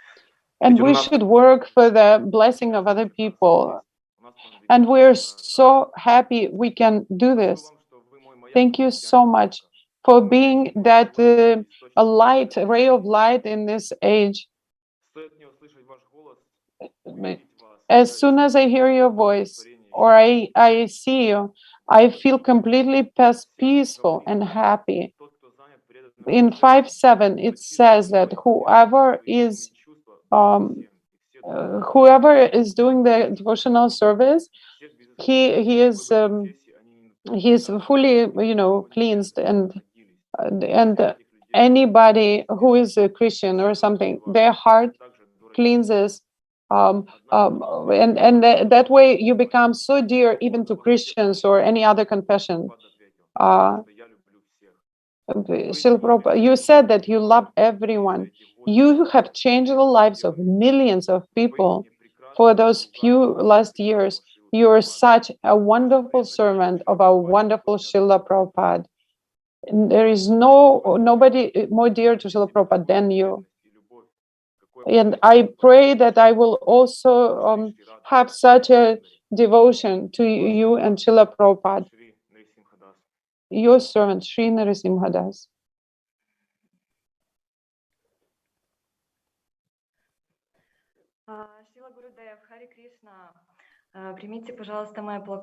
And we should work for the blessing of other people. And we're so happy we can do this. Thank you so much for being that a light, a ray of light in this age. As soon as I hear your voice or I see you, I feel completely peaceful and happy. In 5:7, it says that whoever is doing the devotional service, he is fully, cleansed, and anybody who is a Christian or something, their heart cleanses, and that way you become so dear even to Christians or any other confession. You said that you love everyone. You have changed the lives of millions of people for those few last years. You are such a wonderful servant of our wonderful Srila Prabhupada. There is nobody more dear to Srila Prabhupada than you. And I pray that I will also have such a devotion to you and Srila Prabhupada. Your servant, Sri Narasimhadas.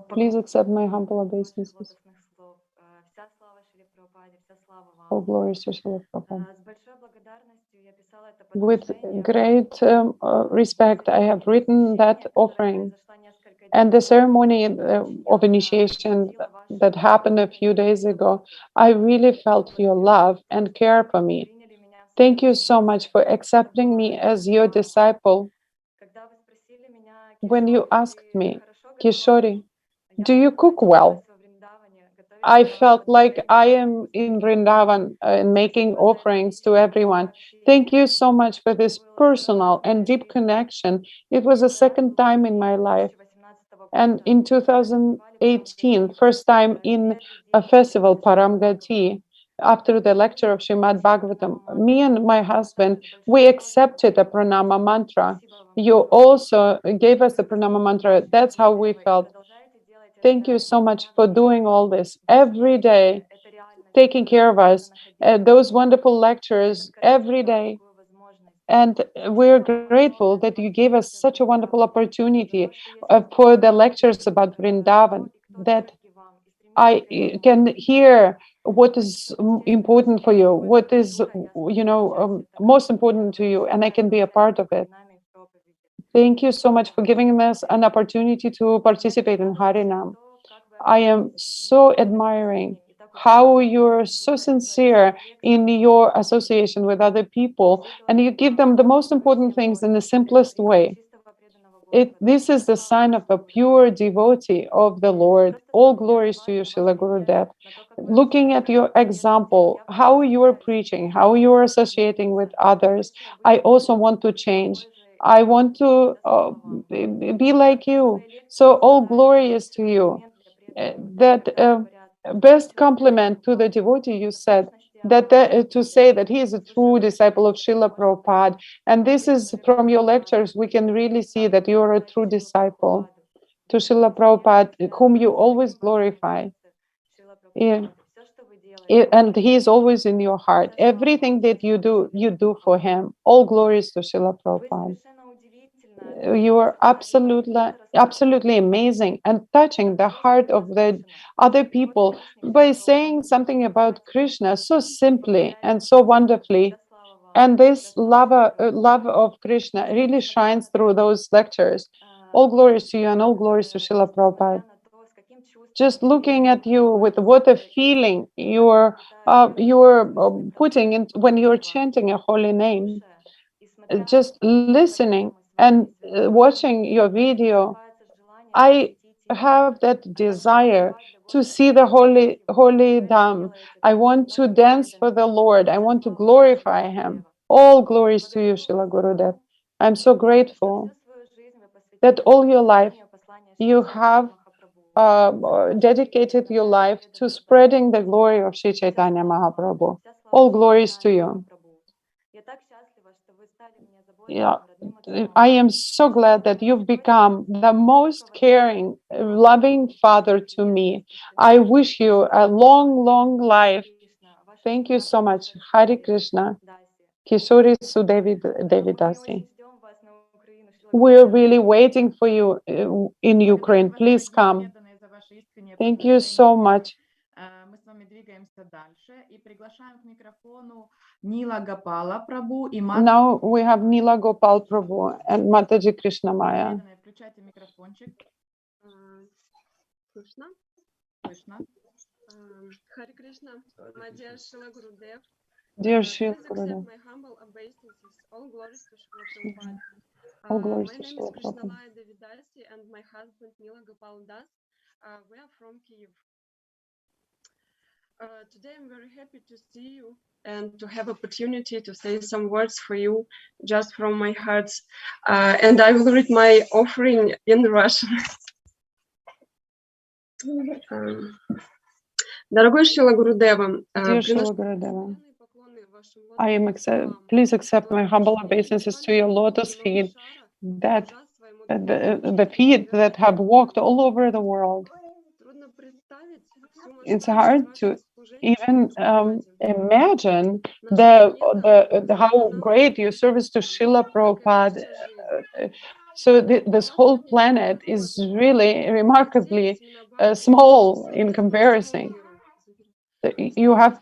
Please accept my humble obeisances. All glories to Srila Prabhupada. With great respect, I have written that offering. And the ceremony of initiation that happened a few days ago, I really felt your love and care for me. Thank you so much for accepting me as your disciple. When you asked me, Kishori, do you cook well? I felt like I am in Vrindavan making offerings to everyone. Thank you so much for this personal and deep connection. It was the second time in my life. And in 2018, first time in a festival, Paramgati, after the lecture of Srimad Bhagavatam, me and my husband, we accepted the pranama mantra. You also gave us the pranama mantra. That's how we felt. Thank you so much for doing all this every day, taking care of us, those wonderful lectures every day. And we're grateful that you gave us such a wonderful opportunity for the lectures about Vrindavan, that I can hear what is important for you, what is, most important to you, and I can be a part of it. Thank you so much for giving us an opportunity to participate in Harinam. I am so admiring how you're so sincere in your association with other people, and you give them the most important things in the simplest way. This is the sign of a pure devotee of the Lord. All glories to you, Srila Gurudev. Looking at your example, how you are preaching, how you are associating with others, I also want to change. I want to be like you. So all glory is to you. That best compliment to the devotee, you said, that to say that he is a true disciple of Srila Prabhupada. And this is from your lectures, we can really see that you are a true disciple to Srila Prabhupada, whom you always glorify. And he is always in your heart. Everything that you do for him. All glories to Srila Prabhupada. You are absolutely amazing and touching the heart of the other people by saying something about Krishna so simply and so wonderfully. And this love of Krishna really shines through those lectures. All glories to you and all glories to Srila Prabhupada. Just looking at you with what a feeling you're putting in when you're chanting a holy name. just listening and watching your video, I have that desire to see the holy Dham. I want to dance for the Lord. I want to glorify Him. All glories to you, Srila Gurudev. I'm so grateful that all your life you have dedicated your life to spreading the glory of Sri Chaitanya Mahaprabhu. All glories to you. Yeah, I am so glad that you've become the most caring, loving father to me. I wish you a long, long life. Thank you so much. Hare Krishna. Kishori Sudevi Devidasi. We're really waiting for you in Ukraine. Please come. Thank you so much. Мы с вами двигаемся дальше и приглашаем к микрофону Нила Гопала Прабhu и Now we have Nila Gopal Prabhu and Mataji Krishna Maya. Включайте микрофончик. Слышно? Слышно. Hare Krishna, my dear Srila Gurudev. Dear Srila Gurudev. My humble obeisances. All glories to Srila Prabhupada. All glories My to name is Srila Krishna Prabhupada. Maya Devidasi and my husband Nila Gopal Das. We are from Kyiv. Today I'm very happy to see you and to have opportunity to say some words for you just from my heart. And I will read my offering in Russian. Дорогой Шрила Гурудева, Dear Srila Gurudeva, please accept my humble obeisances to your lotus feet, that the feet that have walked all over the world. It's hard to even imagine how great your service to Srila Prabhupada. So this whole planet is really remarkably small in comparison. You have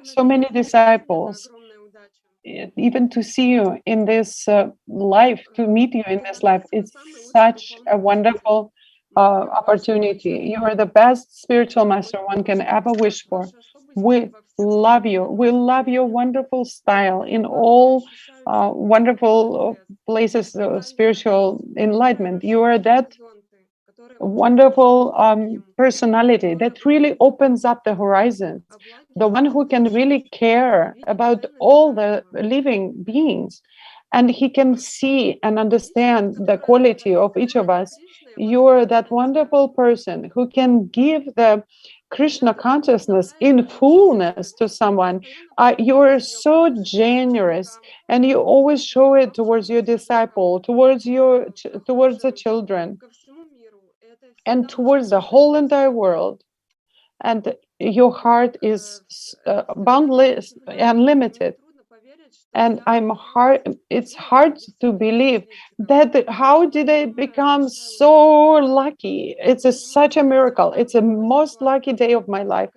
so many disciples. Even to see you in this life, to meet you in this life, it's such a wonderful opportunity. You are the best spiritual master one can ever wish for. We love you. We love your wonderful style in all wonderful places of spiritual enlightenment. You are that wonderful personality that really opens up the horizons, the one who can really care about all the living beings, and he can see and understand the quality of each of us. You're that wonderful person who can give the Krishna consciousness in fullness to someone. You're so generous, and you always show it towards your disciple, towards the children, and towards the whole entire world. And your heart is boundless, unlimited. And it's hard to believe that how did I become so lucky? It's such a miracle. It's the most lucky day of my life.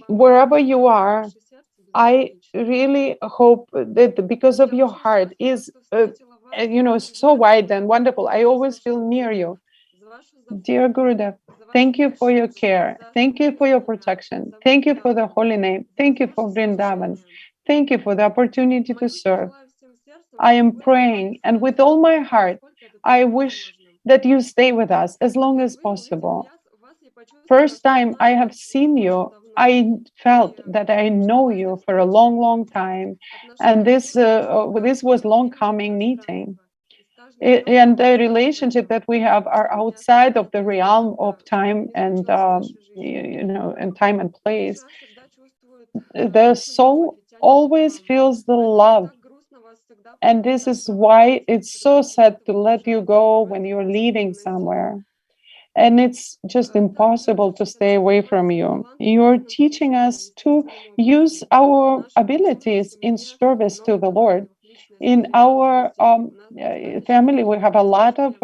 Wherever you are, I really hope that because of your heart is so wide and wonderful, I always feel near you. Dear Gurudev, thank you for your care. Thank you for your protection. Thank you for the holy name. Thank you for Vrindavan. Thank you for the opportunity to serve. I am praying, and with all my heart, I wish that you stay with us as long as possible. First time I have seen you, I felt that I know you for a long, long time. And this was long coming meeting. And the relationship that we have are outside of the realm of time and and time and place. The soul always feels the love, and this is why it's so sad to let you go when you're leaving somewhere, and it's just impossible to stay away from you. You're teaching us to use our abilities in service to the Lord. In our family, we have a lot of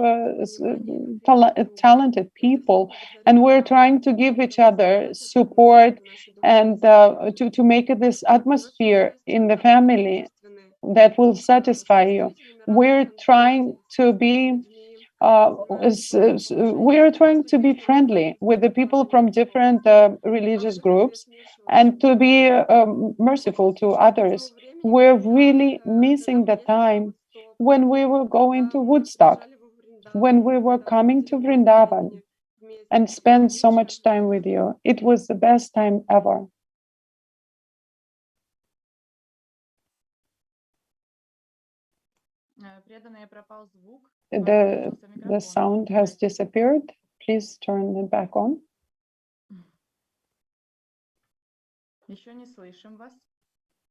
talented people, and we're trying to give each other support and to make this atmosphere in the family that will satisfy you. We're trying to be we are trying to be friendly with the people from different religious groups and to be merciful to others. We're really missing the time when we were going to Woodstock, when we were coming to Vrindavan and spend so much time with you. It was the best time ever. The sound has disappeared. Please turn it back on.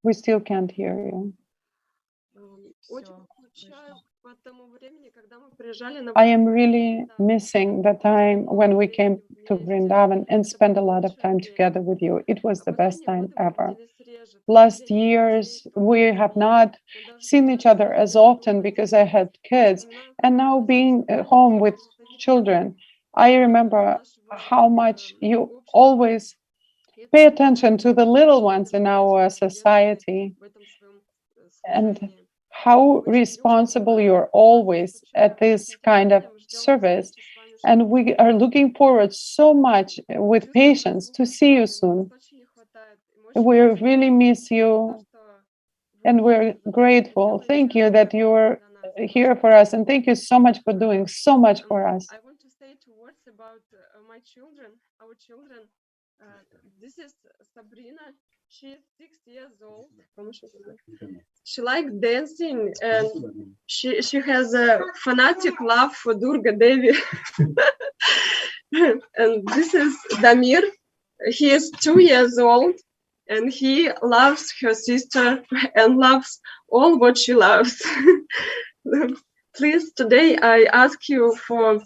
We still can't hear you. I am really missing the time when we came to Vrindavan and spent a lot of time together with you. It was the best time ever. Last years, we have not seen each other as often because I had kids. And now being at home with children, I remember how much you always pay attention to the little ones in our society and how responsible you're always at this kind of service. And we are looking forward so much with patience to see you soon. We really miss you and we're grateful. Thank you that you're here for us, and thank you so much for doing so much for us. I want to say two words about my children, our children. This is Sabrina. She is 6 years old. She likes dancing and she has a fanatic love for Durga Devi. And this is Damir. He is 2 years old and he loves her sister and loves all what she loves. Please, today I ask you for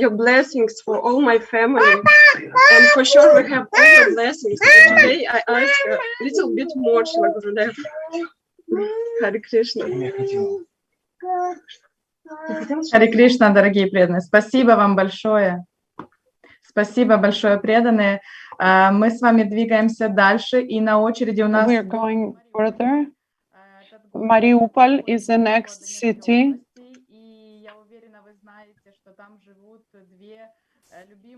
your blessings for all my family, and for sure we have all your blessings. But today I ask a little bit more, Shila Gurudev. Hare Krishna. Харе Кришна, дорогие преданные, спасибо вам большое. Спасибо большое, преданные. Мы с вами двигаемся дальше, и на очереди у нас... We're going further. Mariupol is the next city.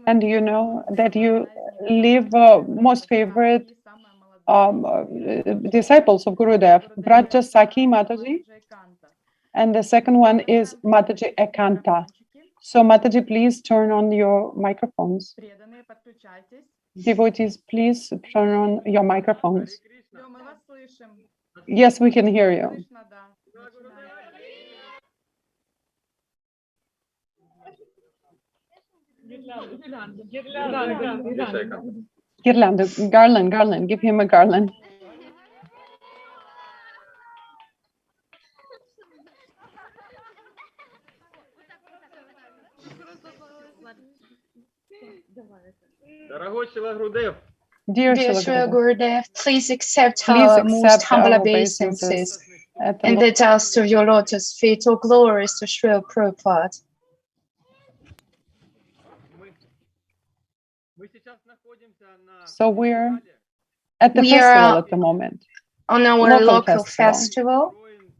And you know that you live most favorite disciples of Gurudev, Braja Saki Mataji, and the second one is Mataji Ekanta. So Mataji, please turn on your microphones. Devotees, please turn on your microphones. Yes, we can hear you. Garland, give him a garland. Dear Shri Gurudev, please accept our most humble obeisances and the dust of your lotus feet. All glories to Srila Prabhupada. So we're at the festival at the moment. On our local festival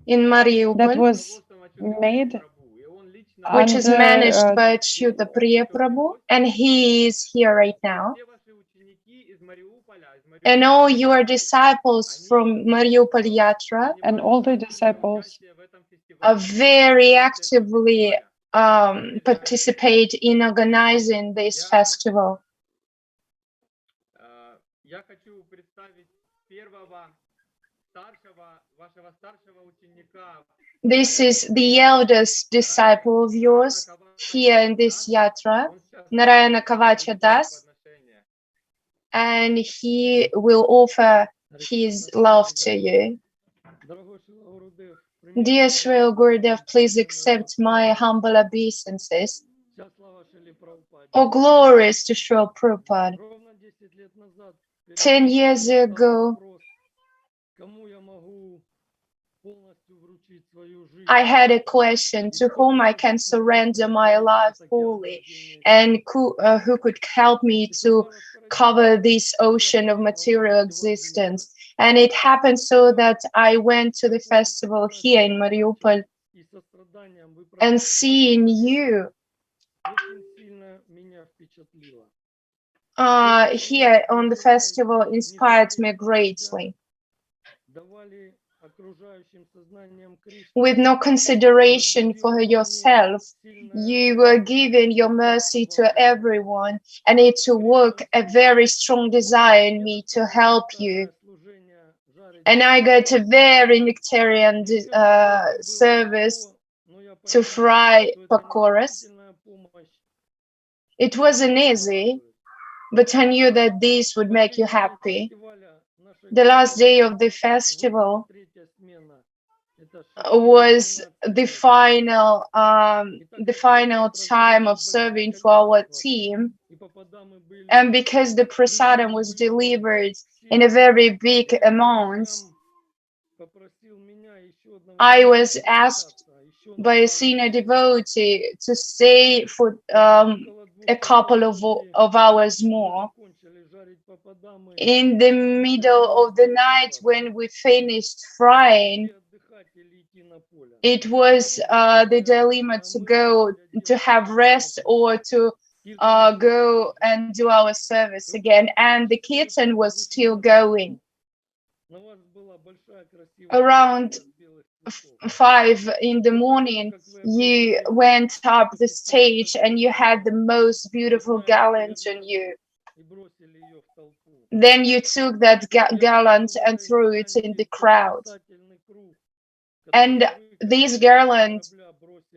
in Mariupol. That was made which is managed by Achyuta Priya Prabhu, and he is here right now. And all your disciples from Mariupol Yatra and all the disciples are very actively participate in organizing this festival. This is the eldest disciple of yours here in this yatra, Narayana Kavacha Das, and he will offer his love to you. Dear Srila Gurudev, please accept my humble obeisances. All glories to Srila Prabhupada. 10 years ago, I had a question to whom I can surrender my life fully and who could help me to cover this ocean of material existence. And it happened so that I went to the festival here in Mariupol and seeing you here on the festival inspired me greatly. With no consideration for yourself, you were giving your mercy to everyone, and it awoke a very strong desire in me to help you. And I got a very nectarian service to fry pakoras. It wasn't easy, but I knew that this would make you happy. The last day of the festival was the final time of serving for our team, and because the prasadam was delivered in a very big amount, I was asked by a senior devotee to stay for a couple of hours more. In the middle of the night, when we finished frying, it was the dilemma to go to have rest or to go and do our service again, and the kitchen was still going. Around 5 in the morning, you went up the stage and you had the most beautiful garland on you. Then you took that garland and threw it in the crowd. And this garland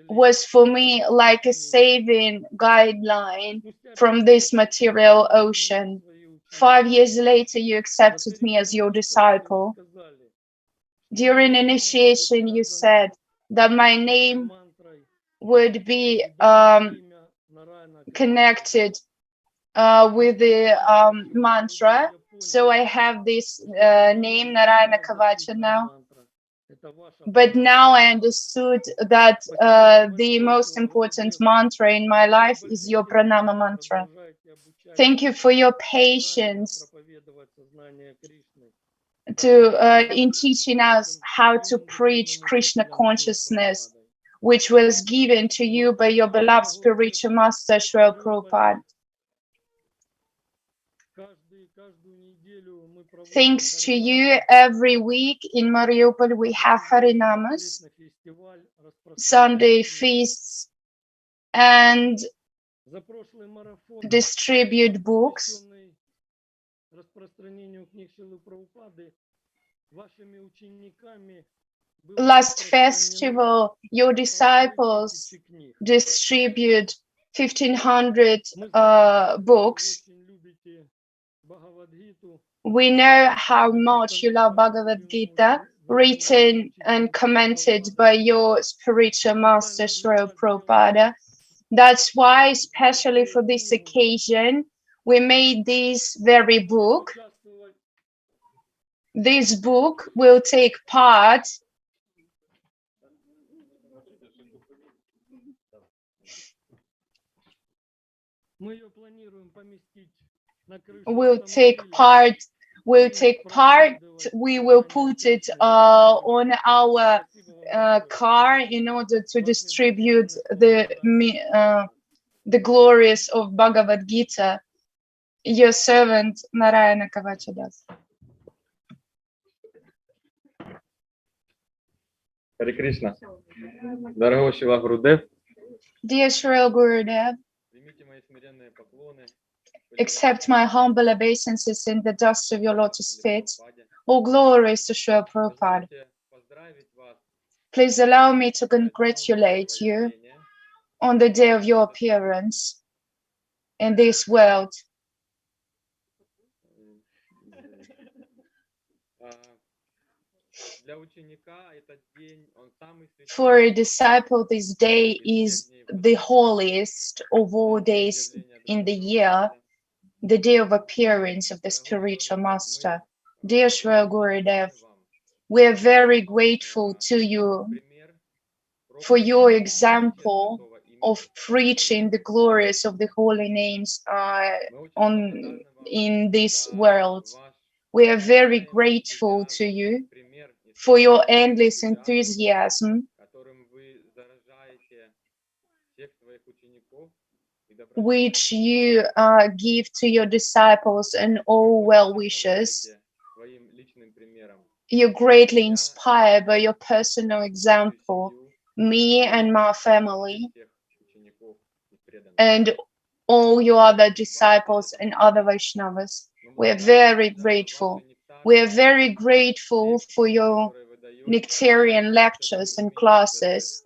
was for me like a saving guideline from this material ocean. 5 years later, you accepted me as your disciple. During initiation, you said that my name would be connected with the mantra. So I have this name, Narayana Kavacha, now. But now I understood that the most important mantra in my life is your pranama mantra. Thank you for your patience in teaching us how to preach Krishna consciousness, which was given to you by your beloved spiritual master, Srila Prabhupada. Thanks to you, every week in Mariupol we have Harinamas, Sunday feasts, and distribute books. Last festival, your disciples distribute 1,500 books. We know how much you love Bhagavad Gita, written and commented by your spiritual master, Srila Prabhupada. That's why, especially for this occasion, we made this very book. This book will take part we will put it on our car in order to distribute the glories of Bhagavad Gita. Your servant, Narayana Kavachadas. Hare Krishna. Дорогой Шрила Гурудев, Dear Srila Gurudev, accept my humble obeisances in the dust of your lotus feet. All glories to Srila Prabhupada. Please allow me to congratulate you on the day of your appearance in this world. For a disciple, this day is the holiest of all days in the year, the day of appearance of the spiritual master. Dear Srila Gurudev, we are very grateful to you for your example of preaching the glories of the holy names in this world. We are very grateful to you for your endless enthusiasm which you give to your disciples and all well wishers. You're greatly inspired by your personal example, me and my family, and all your other disciples and other Vaishnavas. We're very grateful. We're very grateful for your nectarian lectures and classes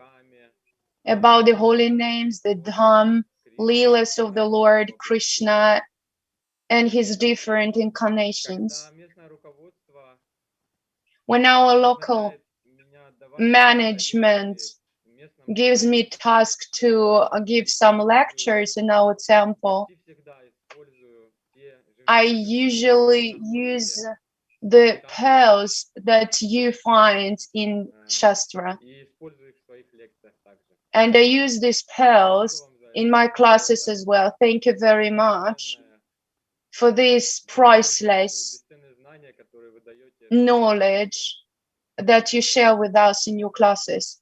about the holy names, the Dham, Leelas of the Lord Krishna, and his different incarnations. When our local management gives me task to give some lectures in our temple, I usually use the pearls that you find in Shastra. And I use these pearls in my classes as well. Thank you very much for this priceless knowledge that you share with us in your classes.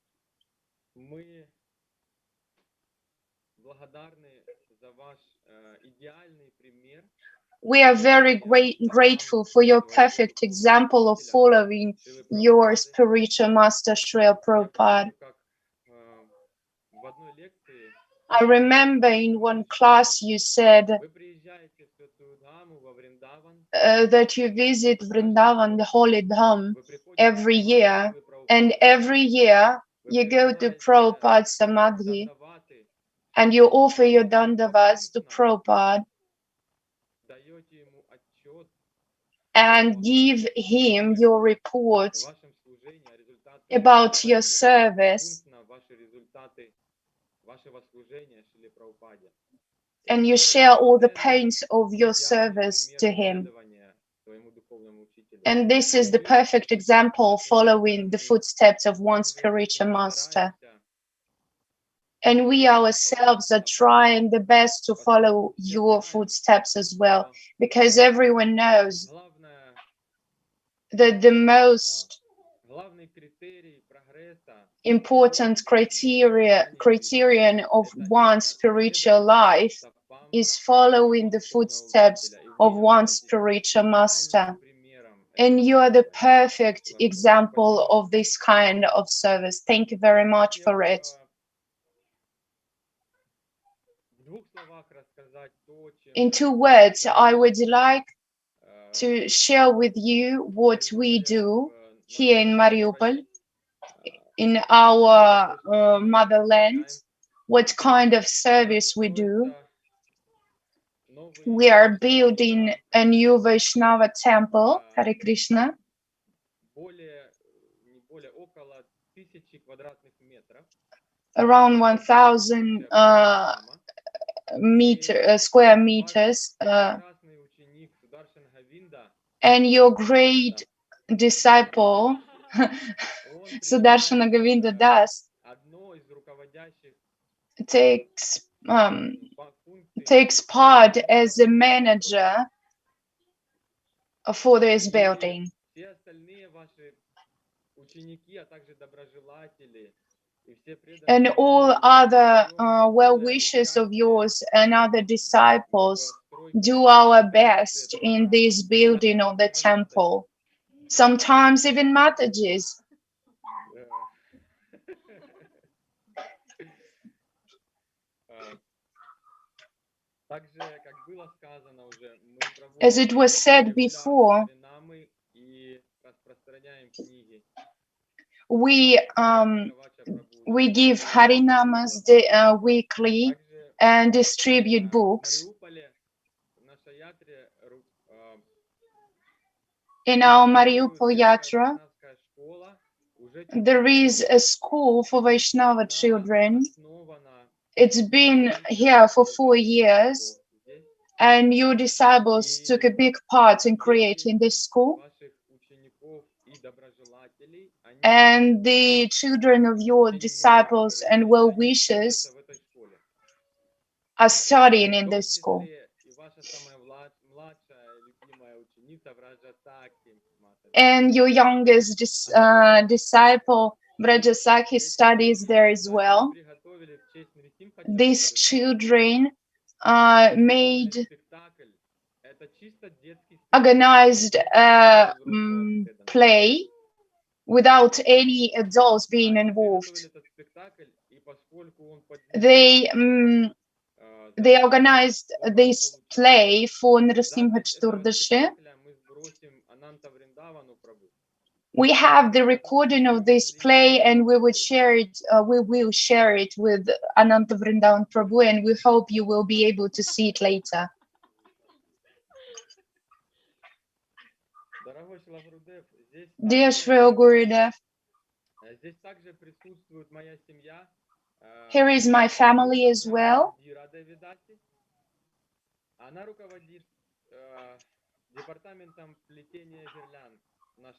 We are very grateful for your perfect example of following your spiritual master Srila Prabhupada. I remember in one class you said that you visit Vrindavan, the holy Dham, every year, and every year you go to Prabhupada Samadhi and you offer your dandavats to Prabhupada and give him your report about your service, and you share all the pains of your service to him. And this is the perfect example following the footsteps of one spiritual master. And we ourselves are trying the best to follow your footsteps as well, because everyone knows that the most important criterion of one's spiritual life is following the footsteps of one spiritual master. And you are the perfect example of this kind of service. Thank you very much for it. In 2 words, I would like to share with you what we do here in Mariupol, in our motherland, what kind of service we do. We are building a new Vaishnava temple, Hare Krishna, around 1,000 square meters, and your great disciple Sudarshana Govinda Das takes part as a manager for this building. And all other well-wishers of yours and other disciples do our best in this building of the temple. Sometimes even Matajis. As it was said before, we give Harinamas weekly and distribute books. In our Mariupol Yatra, there is a school for Vaishnava children. It's been here for 4 years, and your disciples took a big part in creating this school. And the children of your disciples and well-wishers are studying in this school. And your youngest disciple, Vrajasaki, studies there as well. These children organized a play without any adults being involved. They organized this play for Narasimha Chaturdashi. We have the recording of this play, and we would share it. We will share it with Ananta Vrindavan Prabhu, and we hope you will be able to see it later. Dear Shri Gurudev, here is my family as well.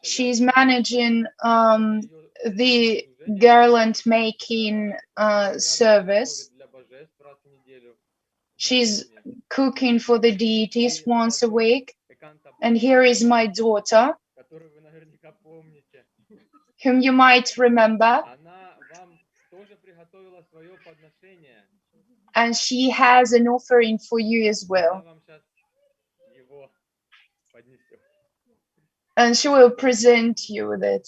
She's managing the garland making service. She's cooking for the deities once a week. And here is my daughter, whom you might remember. And she has an offering for you as well. And she will present you with it.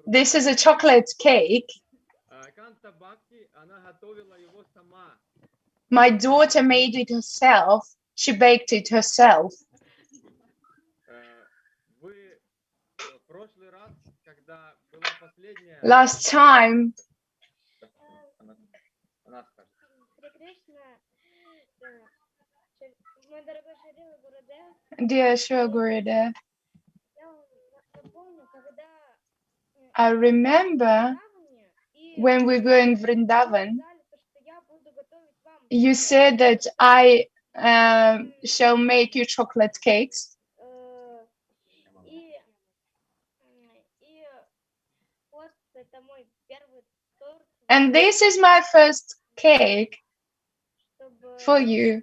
This is a chocolate cake. My daughter made it herself. She baked it herself. Last time, dear Shri Gurudev, I remember when we were in Vrindavan, you said that I shall make you chocolate cakes. And this is my first cake for you.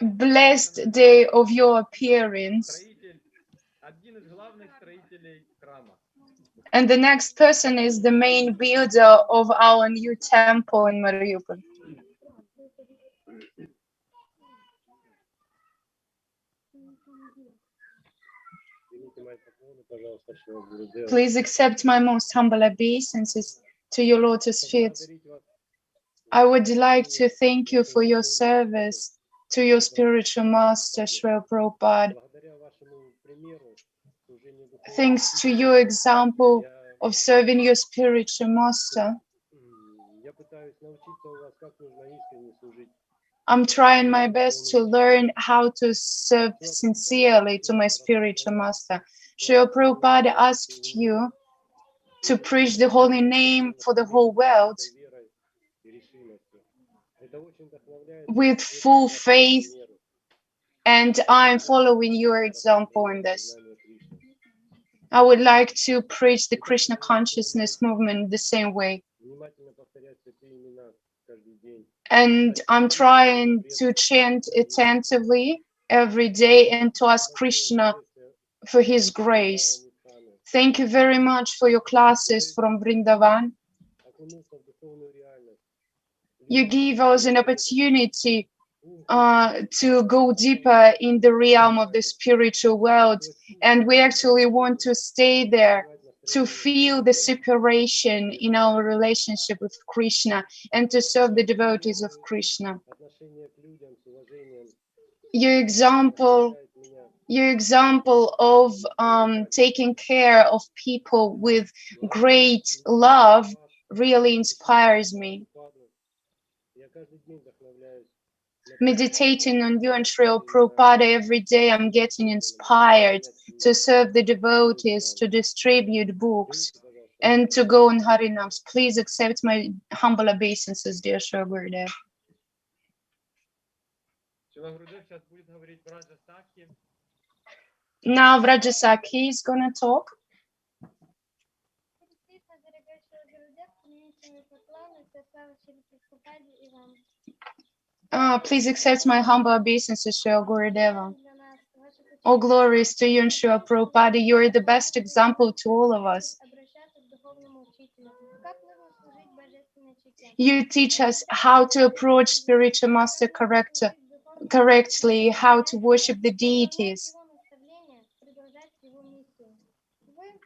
Blessed day of your appearance. And the next person is the main builder of our new temple in Mariupol. Please accept my most humble obeisances to your lotus feet. I would like to thank you for your service to your spiritual master, Srila Prabhupada. Thanks to your example of serving your spiritual master, I'm trying my best to learn how to serve sincerely to my spiritual master. Srila Prabhupada asked you to preach the holy name for the whole world with full faith, and I'm following your example in this. I would like to preach the Krishna consciousness movement the same way. And I'm trying to chant attentively every day and to ask Krishna for his grace. Thank you very much for your classes from Vrindavan. You give us an opportunity to go deeper in the realm of the spiritual world, and we actually want to stay there to feel the separation in our relationship with Krishna and to serve the devotees of Krishna. Your example of taking care of people with great love really inspires me. Meditating on you and Srila Prabhupada every day, I'm getting inspired to serve the devotees, to distribute books, and to go on Harinams. Please accept my humble obeisances, dear Sri Gurudev. Now Vrajasaki is gonna talk. Please accept my humble obeisances, Srila Gurudeva. All glories to you and Srila Prabhupada. You are the best example to all of us. You teach us how to approach spiritual master correctly, how to worship the deities,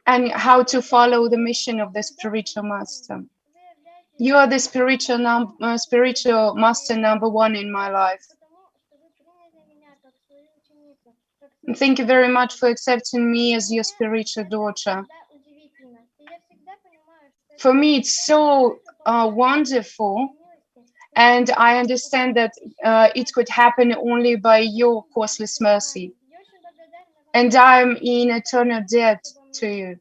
and how to follow the mission of the spiritual master. You are the spiritual master number one in my life. Thank you very much for accepting me as your spiritual daughter. For me, it's so wonderful, and I understand that it could happen only by your causeless mercy. And I'm in eternal debt to you.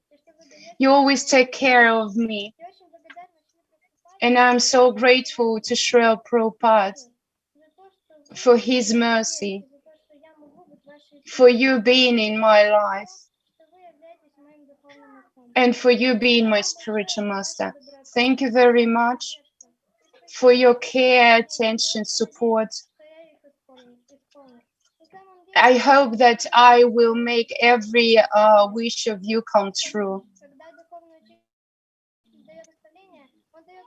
You always take care of me. And I'm so grateful to Srila Prabhupada for his mercy, for you being in my life, and for you being my spiritual master. Thank you very much for your care, attention, support. I hope that I will make every wish of you come true.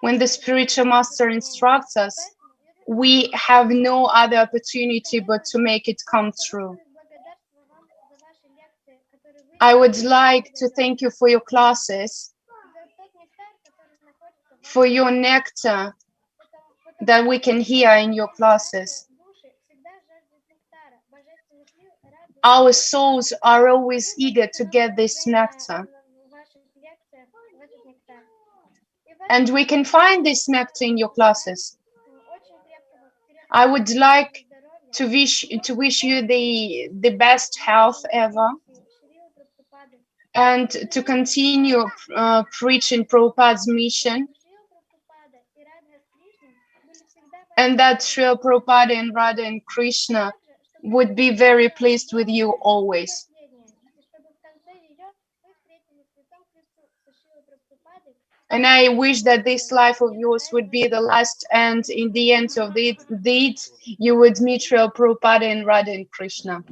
When the spiritual master instructs us, we have no other opportunity but to make it come true. I would like to thank you for your classes, for your nectar that we can hear in your classes. Our souls are always eager to get this nectar. And we can find this nectar in your classes. I would like to wish you the best health ever, and to continue preaching Prabhupada's mission, and that Srila Prabhupada and Radha and Krishna would be very pleased with you always. And I wish that this life of yours would be the last, and in the end of it, you would meet Srila Prabhupada and Radha and Krishna.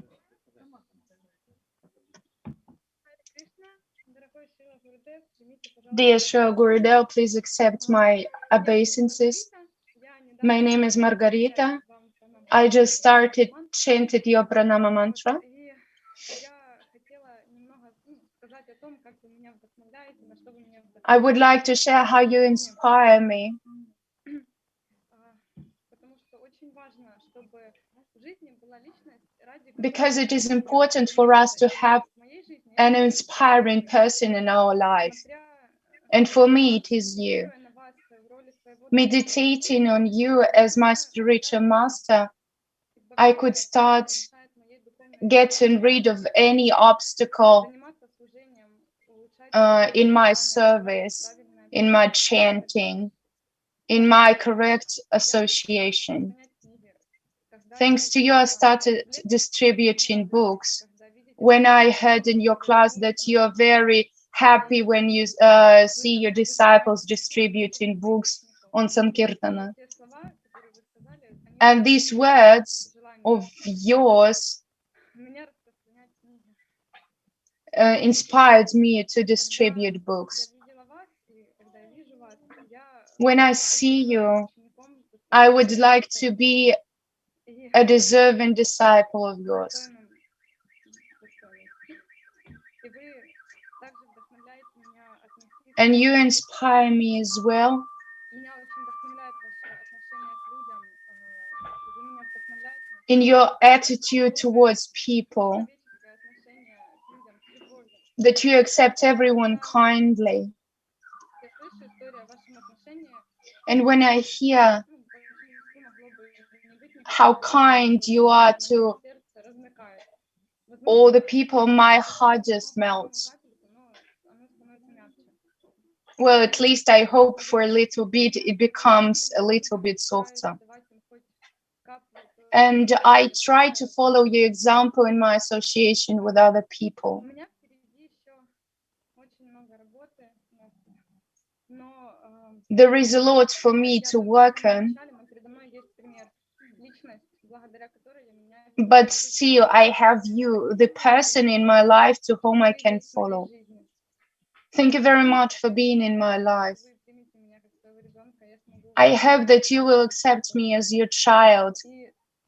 Dear Srila Gurudev, please accept my obeisances. My name is Margarita. I just started chanting your pranama mantra. I would like to share how you inspire me. Because it is important for us to have an inspiring person in our life. And for me, it is you. Meditating on you as my spiritual master, I could start getting rid of any obstacle in my service, in my chanting, in my correct association. Thanks to you, I started distributing books. When I heard in your class that you are very happy when you see your disciples distributing books on Sankirtana. And these words of yours inspired me to distribute books. When I see you, I would like to be a deserving disciple of yours. And you inspire me as well. In your attitude towards people, that you accept everyone kindly. And when I hear how kind you are to all the people, my heart just melts. Well, at least I hope for a little bit it becomes a little bit softer. And I try to follow your example in my association with other people. There is a lot for me to work on, but still I have you, the person in my life to whom I can follow. Thank you very much for being in my life. I hope that you will accept me as your child,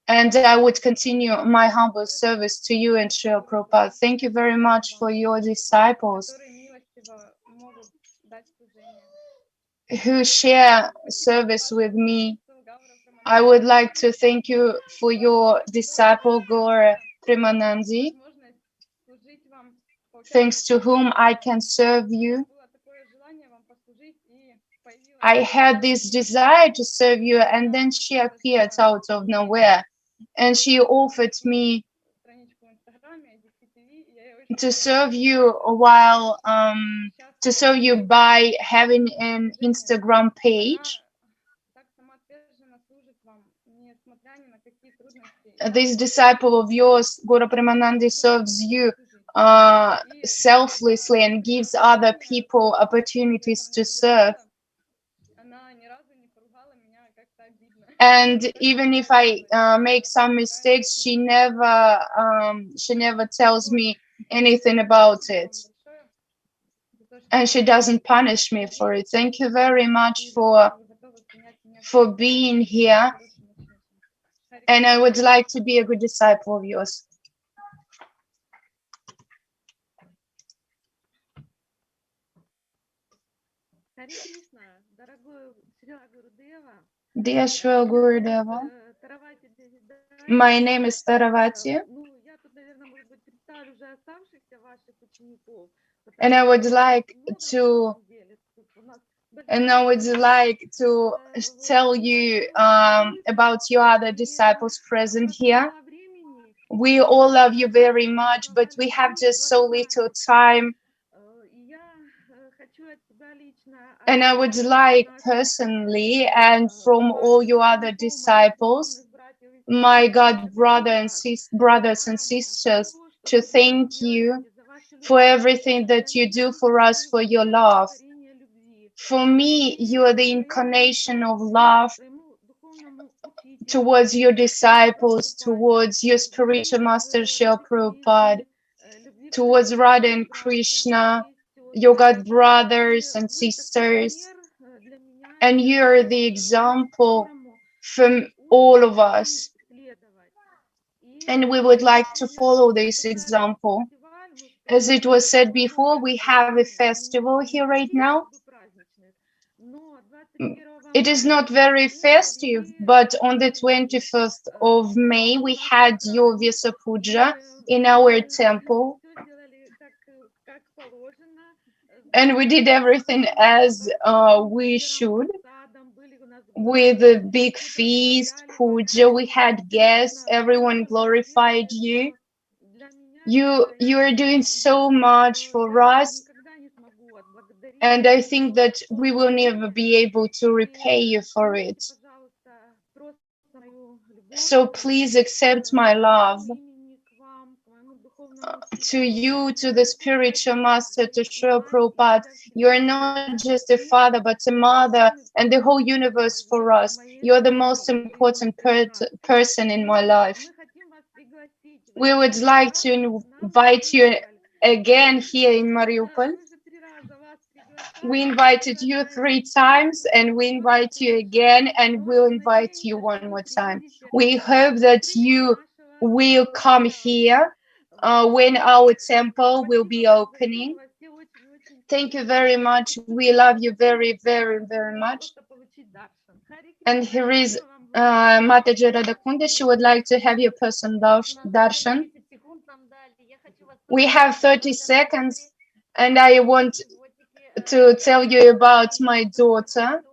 and I would continue my humble service to you and Srila Prabhupada. Thank you very much for your disciples who share service with me. I would like to thank you for your disciple, Gaura Premanandi, thanks to whom I can serve you. I had this desire to serve you, and then she appeared out of nowhere, and she offered me to serve you while to serve you by having an Instagram page. This disciple of yours, Gaura Premanandi, serves you selflessly and gives other people opportunities to serve. And even if I make some mistakes, she never tells me anything about it, and she doesn't punish me for it. Thank you very much for being here, and I would like to be a good disciple of yours. Dear Srila Gurudeva, my name is Taravati, and I would like to tell you about your other disciples present here. We all love you very much, but we have just so little time. And I would like personally, and from all your other disciples, my God brothers and sisters, to thank you for everything that you do for us, for your love. For me, you are the incarnation of love towards your disciples, towards your spiritual master Srila Prabhupada, towards Radha and Krishna, your God brothers and sisters, and you're the example from all of us. And we would like to follow this example. As it was said before, we have a festival here right now. It is not very festive, but on the 21st of May, we had your Vyasa Puja in our temple. And we did everything as we should, with a big feast, puja. We had guests, everyone glorified you. You are doing so much for us, and I think that we will never be able to repay you for it. So please accept my love to you, to the spiritual master, to Srila Prabhupada. You are not just a father, but a mother and the whole universe for us. You are the most important person in my life. We would like to invite you again here in Mariupol. We invited you 3 times, and we invite you again, and we'll invite you one more time. We hope that you will come here when our temple will be opening. Thank you very much. We love you very, very, very much. And here is Mataji Radhakunda. She would like to have your person darshan. We have 30 seconds, and I want to tell you about my daughter.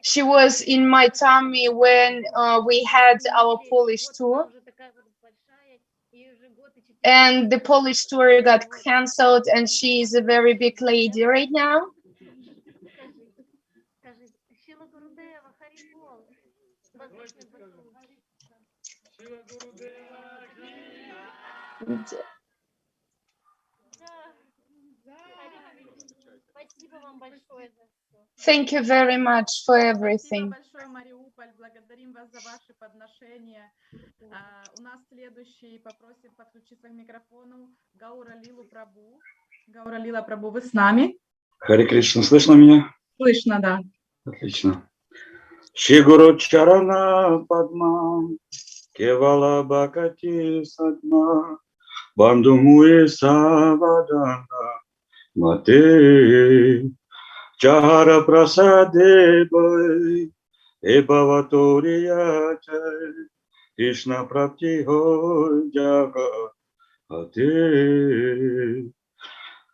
She was in my tummy when we had our Polish tour, and the Polish tour got cancelled, and she is a very big lady right now. Thank you very much for everything. Благодарим вас за ваши подношения. У нас следующий попросим подключиться к микрофону Гаура Лилу Прабу. Гаура Лила Прабу, вы с нами? Харе Кришна, слышно меня? Слышно, да. Отлично. Шигуру Чарана Падма, Кевала Бхакати Садма, Банду Муи Савадана, Мате, Чара Прасаде Бай, Эбаватория Чай, Кришна Прапти Хой Джага Ате.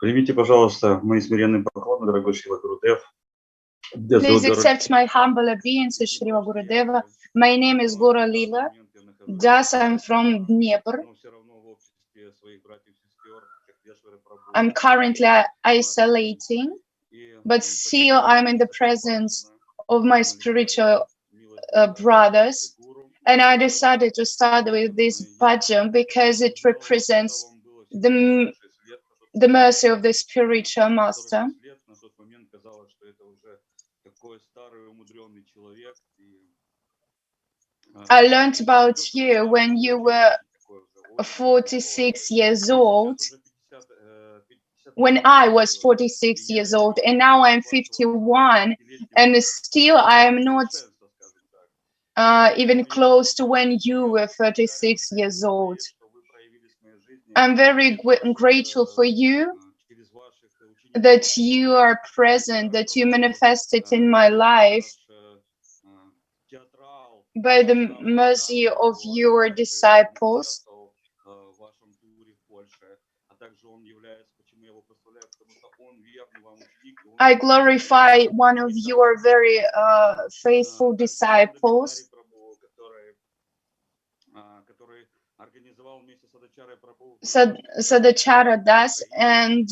Примите, пожалуйста, мои смиренные поклоны, дорогой Шрила Гурудев. Please accept my humble obeisance, Srila Gurudeva. My name is Gora Lila. Thus, I'm from Dnepr. I'm currently isolating, but still I'm in the presence of my spiritual brothers. And I decided to start with this bhajan because it represents the mercy of the spiritual master. I learned about you when you were 46 years old, when I was 46 years old, and now I'm 51, and still I am not even close to when you were 36 years old. I'm very grateful for you, that you are present, that you manifested in my life by the mercy of your disciples. I glorify one of your very faithful disciples, Sadachara Das, and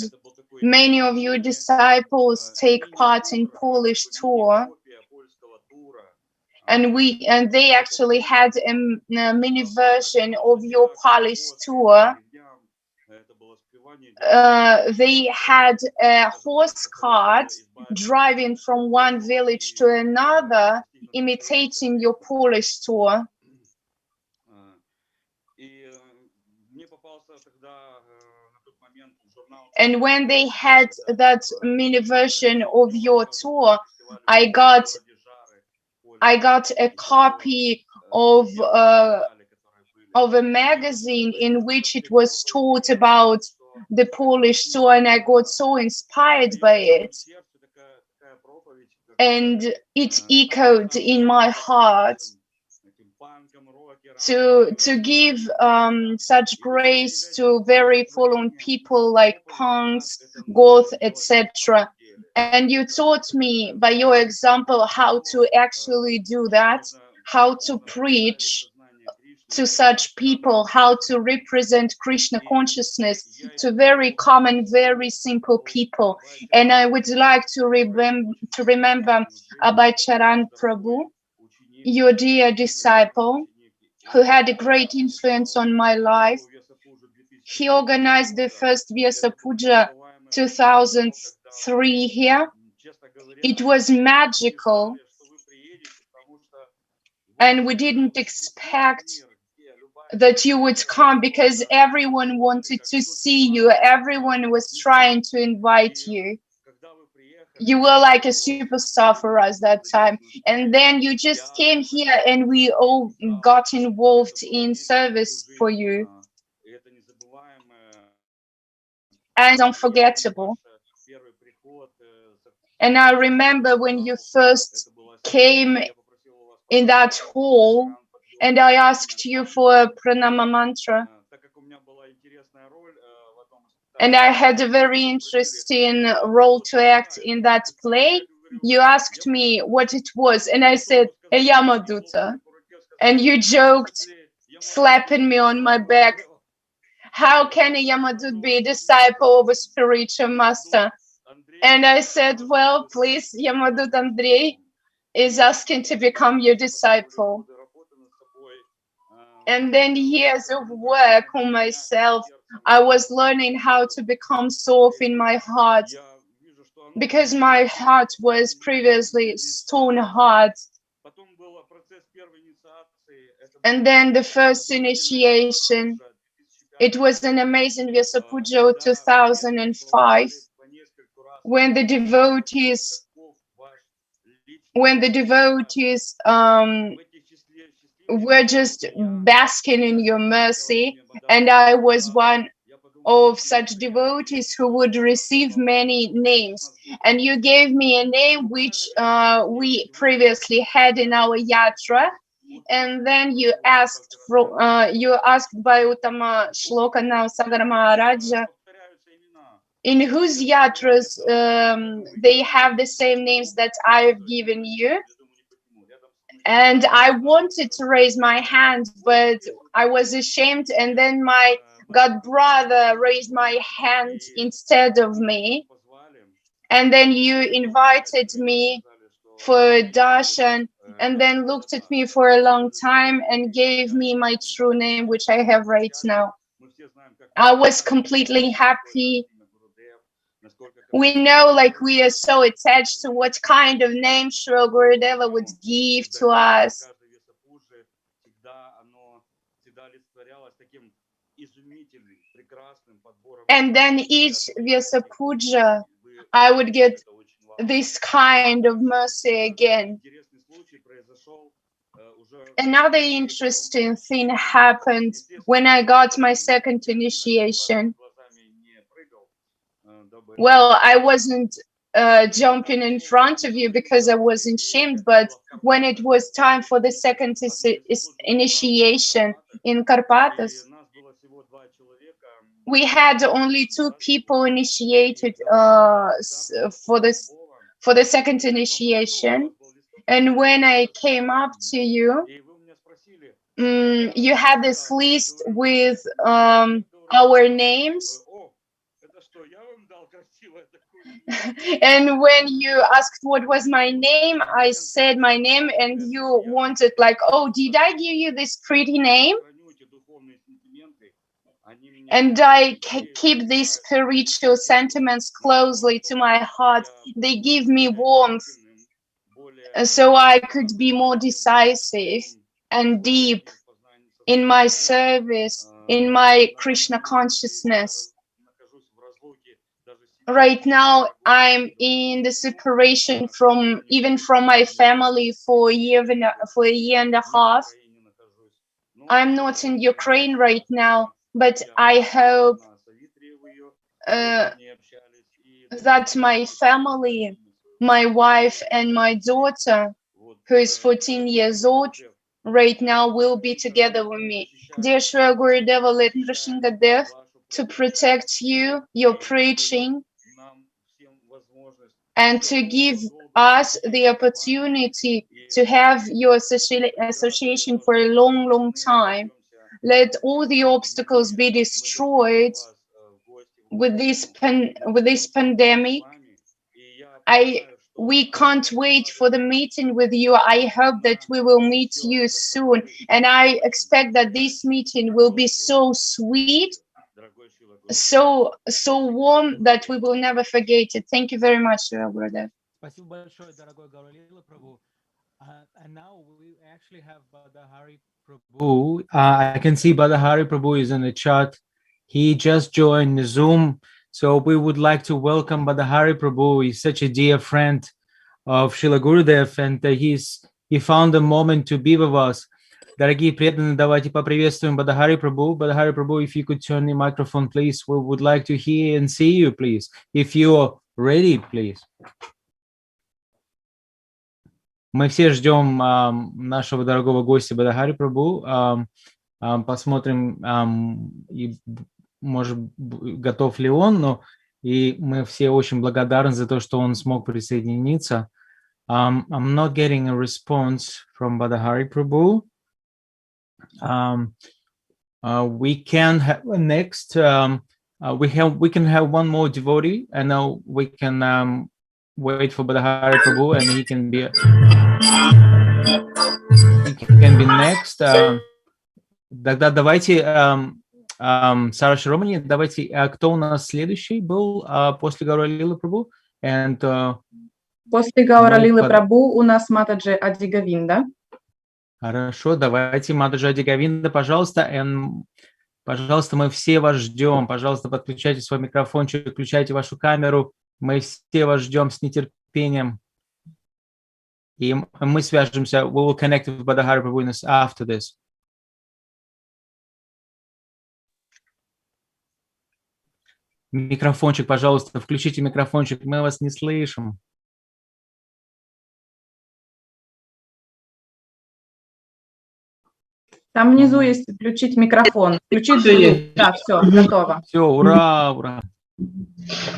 many of your disciples take part in Polish tour. And they actually had a mini version of your Polish tour. They had a horse cart driving from one village to another, imitating your Polish tour. And when they had that mini version of your tour, I got a copy of a magazine in which it was told about the Polish tour, and I got so inspired by it. And it echoed in my heart to give such grace to very fallen people like punks, goth, etc. And you taught me by your example how to actually do that, how to preach to such people, how to represent Krishna consciousness to very common, very simple people. And I would like to remember Abhay Charan Prabhu, your dear disciple, who had a great influence on my life. He organized the first Vyasa Puja 2003 here. It was magical, and we didn't expect that you would come because everyone wanted to see you. Everyone was trying to invite you. You were like a superstar for us that time. And then you just came here and we all got involved in service for you. And unforgettable. And I remember when you first came in that hall and I asked you for a pranama mantra. And I had a very interesting role to act in that play. You asked me what it was, and I said, a Yamaduta. And you joked, slapping me on my back. How can a Yamadut be a disciple of a spiritual master? And I said, well, please, Yamadut Andrei is asking to become your disciple. And then years of work on myself, I was learning how to become soft in my heart, because my heart was previously stone hard. And then the first initiation, it was an amazing Vyasa Puja 2005, when the devotees were just basking in your mercy, and I was one of such devotees who would receive many names, and you gave me a name which we previously had in our yatra, and then you asked by Uttama Shloka now Sagar Maharaja, in whose yatras they have the same names that I've given you. And I wanted to raise my hand, but I was ashamed, and then my god brother raised my hand instead of me, and then you invited me for darshan, and then looked at me for a long time and gave me my true name, which I have right now. I was completely happy. We know, like, we are so attached to what kind of name Srila Gurudeva would give to us. And then each Vyasa Puja, I would get this kind of mercy again. Another interesting thing happened when I got my second initiation. Well, I wasn't jumping in front of you because I wasn't shamed, but when it was time for the second initiation in Karpatas, we had only 2 people initiated for the second initiation. And when I came up to you, you had this list with our names. And when you asked what was my name, I said my name, and you wanted, like, oh, did I give you this pretty name? And I keep these spiritual sentiments closely to my heart. They give me warmth, so I could be more decisive and deep in my service, in my Krishna consciousness. Right now, I'm in the separation from my family for a year and a half. I'm not in Ukraine right now, but I hope that my family, my wife and my daughter, who is 14 years old right now, will be together with me. Dear Srila Gurudeva, let Nrsimhadev to protect you, your preaching, and to give us the opportunity to have your association for a long, long time. Let all the obstacles be destroyed with this pandemic. We can't wait for the meeting with you. I hope that we will meet you soon, and I expect that this meeting will be so sweet, so warm, that we will never forget it. Thank you very much, brother. Спасибо большое, дорогой Gauralila Prabhu. And now we actually have Badahari Prabhu. I can see Badahari Prabhu is in the chat. He just joined the Zoom. So we would like to welcome Badahari Prabhu. He's such a dear friend of Srila Gurudev, and he found a moment to be with us. Дорогие преданные, давайте поприветствуем Badahari Prabhu. Badahari Prabhu, if you could turn the microphone, please. We would like to hear and see you, please. If you're ready, please. Мы все ждем нашего дорогого гостя Badahari Prabhu. Посмотрим, может, готов ли он, но и мы все очень благодарны за то, что он смог присоединиться. I'm not getting a response from Badahari Prabhu. We can have next. We can have one more devotee, and now we can wait for Badahari Prabhu, and he can be next. Тогда давайте, Сара Широмани, давайте, кто у нас следующий был после Гаура Лилы Прабhu? После Гаура Лилы Прабhu у нас Матаджи Ади Говинда. Хорошо, давайте, Матаджи Ади Говинда, пожалуйста. Пожалуйста, мы все вас ждем. Пожалуйста, подключайте свой микрофончик, включайте вашу камеру. Мы все вас ждем с нетерпением. И мы свяжемся. We will connect with Badahari Prabhu after this. Микрофончик, пожалуйста, включите микрофончик. Мы вас не слышим. Там внизу есть включить микрофон, включить звук. Да, все, готово. Все, ура, ура.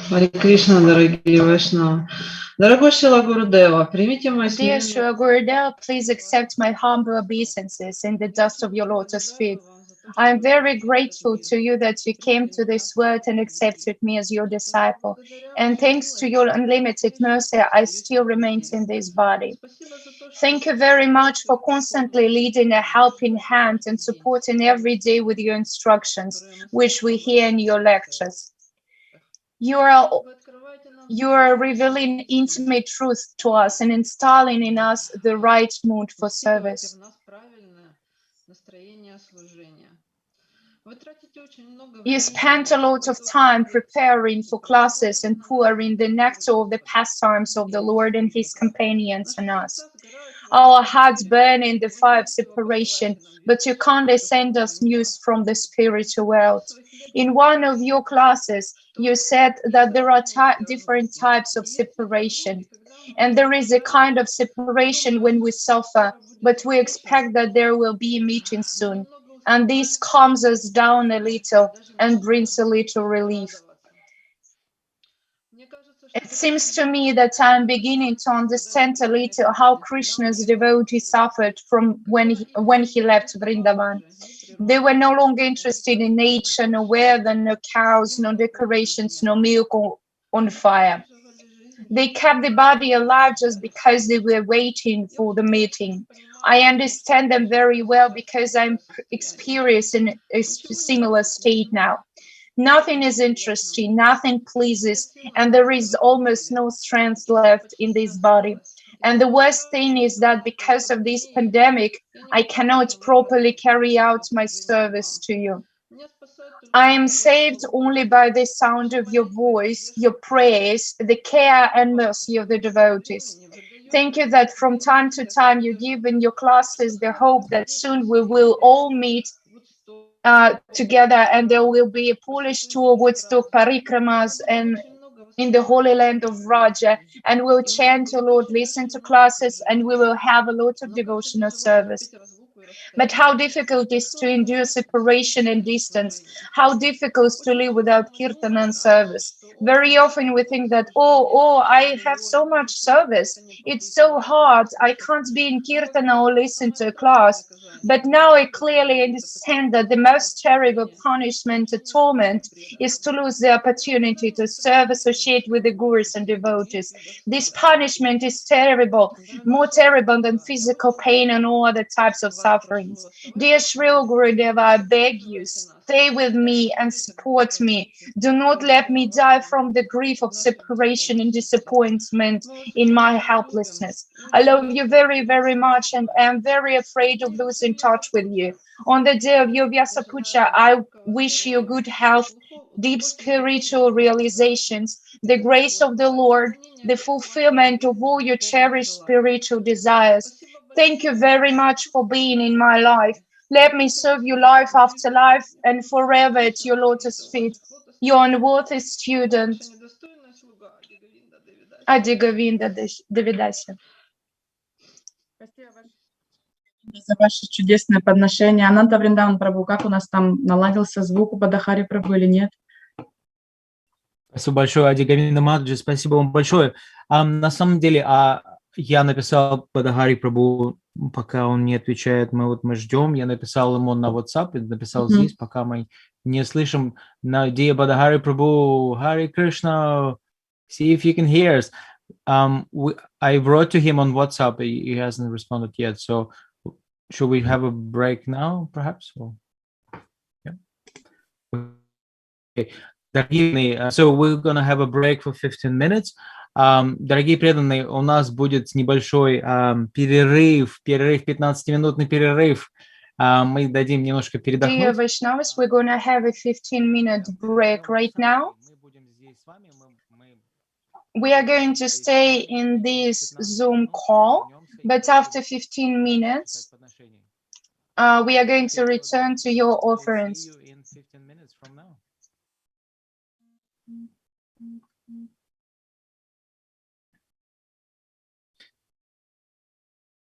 Харе Кришна, дорогие Вайшнавы. Дорогой Шрила Гурудева, примите мои Dear Srila Gurudeva, please accept my humble obeisances in the dust of your lotus feet. I am very grateful to you that you came to this world and accepted me as your disciple. And thanks to your unlimited mercy, I still remain in this body. Thank you very much for constantly leading a helping hand and supporting every day with your instructions, which we hear in your lectures. You are revealing intimate truth to us and installing in us the right mood for service. You spent a lot of time preparing for classes and pouring the nectar of the pastimes of the Lord and his companions on us. Our hearts burn in the fire of separation, but you kindly send us news from the spiritual world. In one of your classes, you said that there are different types of separation, and there is a kind of separation when we suffer, but we expect that there will be a meeting soon, and this calms us down a little and brings a little relief. It seems to me that I'm beginning to understand a little how Krishna's devotees suffered from when he left Vrindavan. They were no longer interested in nature, no weather, no cows, no decorations, no milk on fire. They kept the body alive just because they were waiting for the meeting. I understand them very well because I'm experiencing a similar state now. Nothing is interesting, nothing pleases, and there is almost no strength left in this body. And the worst thing is that because of this pandemic, I cannot properly carry out my service to you. I am saved only by the sound of your voice, your prayers, the care and mercy of the devotees. Thank you that from time to time you give in your classes the hope that soon we will all meet together and there will be a Polish tour, Woodstock, Parikramas, and in the Holy Land of Raja, and we'll chant to Lord, listen to classes, and we will have a lot of devotional service. But how difficult it is to endure separation and distance, how difficult to live without kirtan and service. Very often we think that, oh, I have so much service, it's so hard, I can't be in kirtan or listen to a class. But now I clearly understand that the most terrible punishment or torment is to lose the opportunity to serve, associate with the gurus and devotees. This punishment is terrible, more terrible than physical pain and all other types of sufferings. Dear Srila Gurudeva, I beg you, stay with me and support me. Do not let me die from the grief of separation and disappointment in my helplessness. I love you very, very much and am very afraid of losing touch with you. On the day of your Vyasa Puja, I wish you good health, deep spiritual realizations, the grace of the Lord, the fulfillment of all your cherished spiritual desires. Thank you very much for being in my life. Let me serve you life after life and forever at your lotus feet. Your unworthy student, Ади Говинда Девидася. За ваше чудесное подношение. Ананта Вриндаван Прабху, как у нас там наладился звук у Бадахари Прабху или нет? Спасибо большое, Ади Говинда Маджи, спасибо вам большое. На самом деле, я написал Бадахари Прабху, пока он не отвечает, мы ждем. Я написал ему на WhatsApp, написал здесь, пока мы не слышим. Dear Бадахари Прабху, Hare Krishna, see if you can hear us. I wrote to him on WhatsApp, he hasn't responded yet, so should we have a break now, perhaps? Or, yeah. Okay. So we're gonna have a break for 15 minutes. Дорогие преданные, у нас будет небольшой перерыв, 15-минутный перерыв. Мы дадим немножко передохнуть. Dear Vaishnavas, we're going to have a 15-minute break right now. We are going to stay in this Zoom call, but after 15 minutes, we are going to return to your offerings.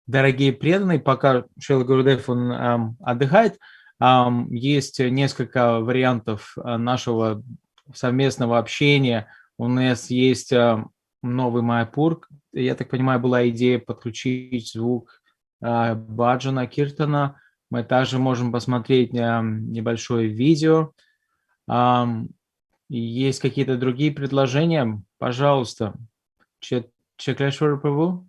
Дорогие преданные, пока Шрила Гурудев отдыхает, есть несколько вариантов нашего совместного общения. У нас есть новый Майяпур. Я так понимаю, была идея подключить звук баджана, киртана. Мы также можем посмотреть небольшое видео. Есть какие-то другие предложения? Пожалуйста. Чаклешвара Прабhu?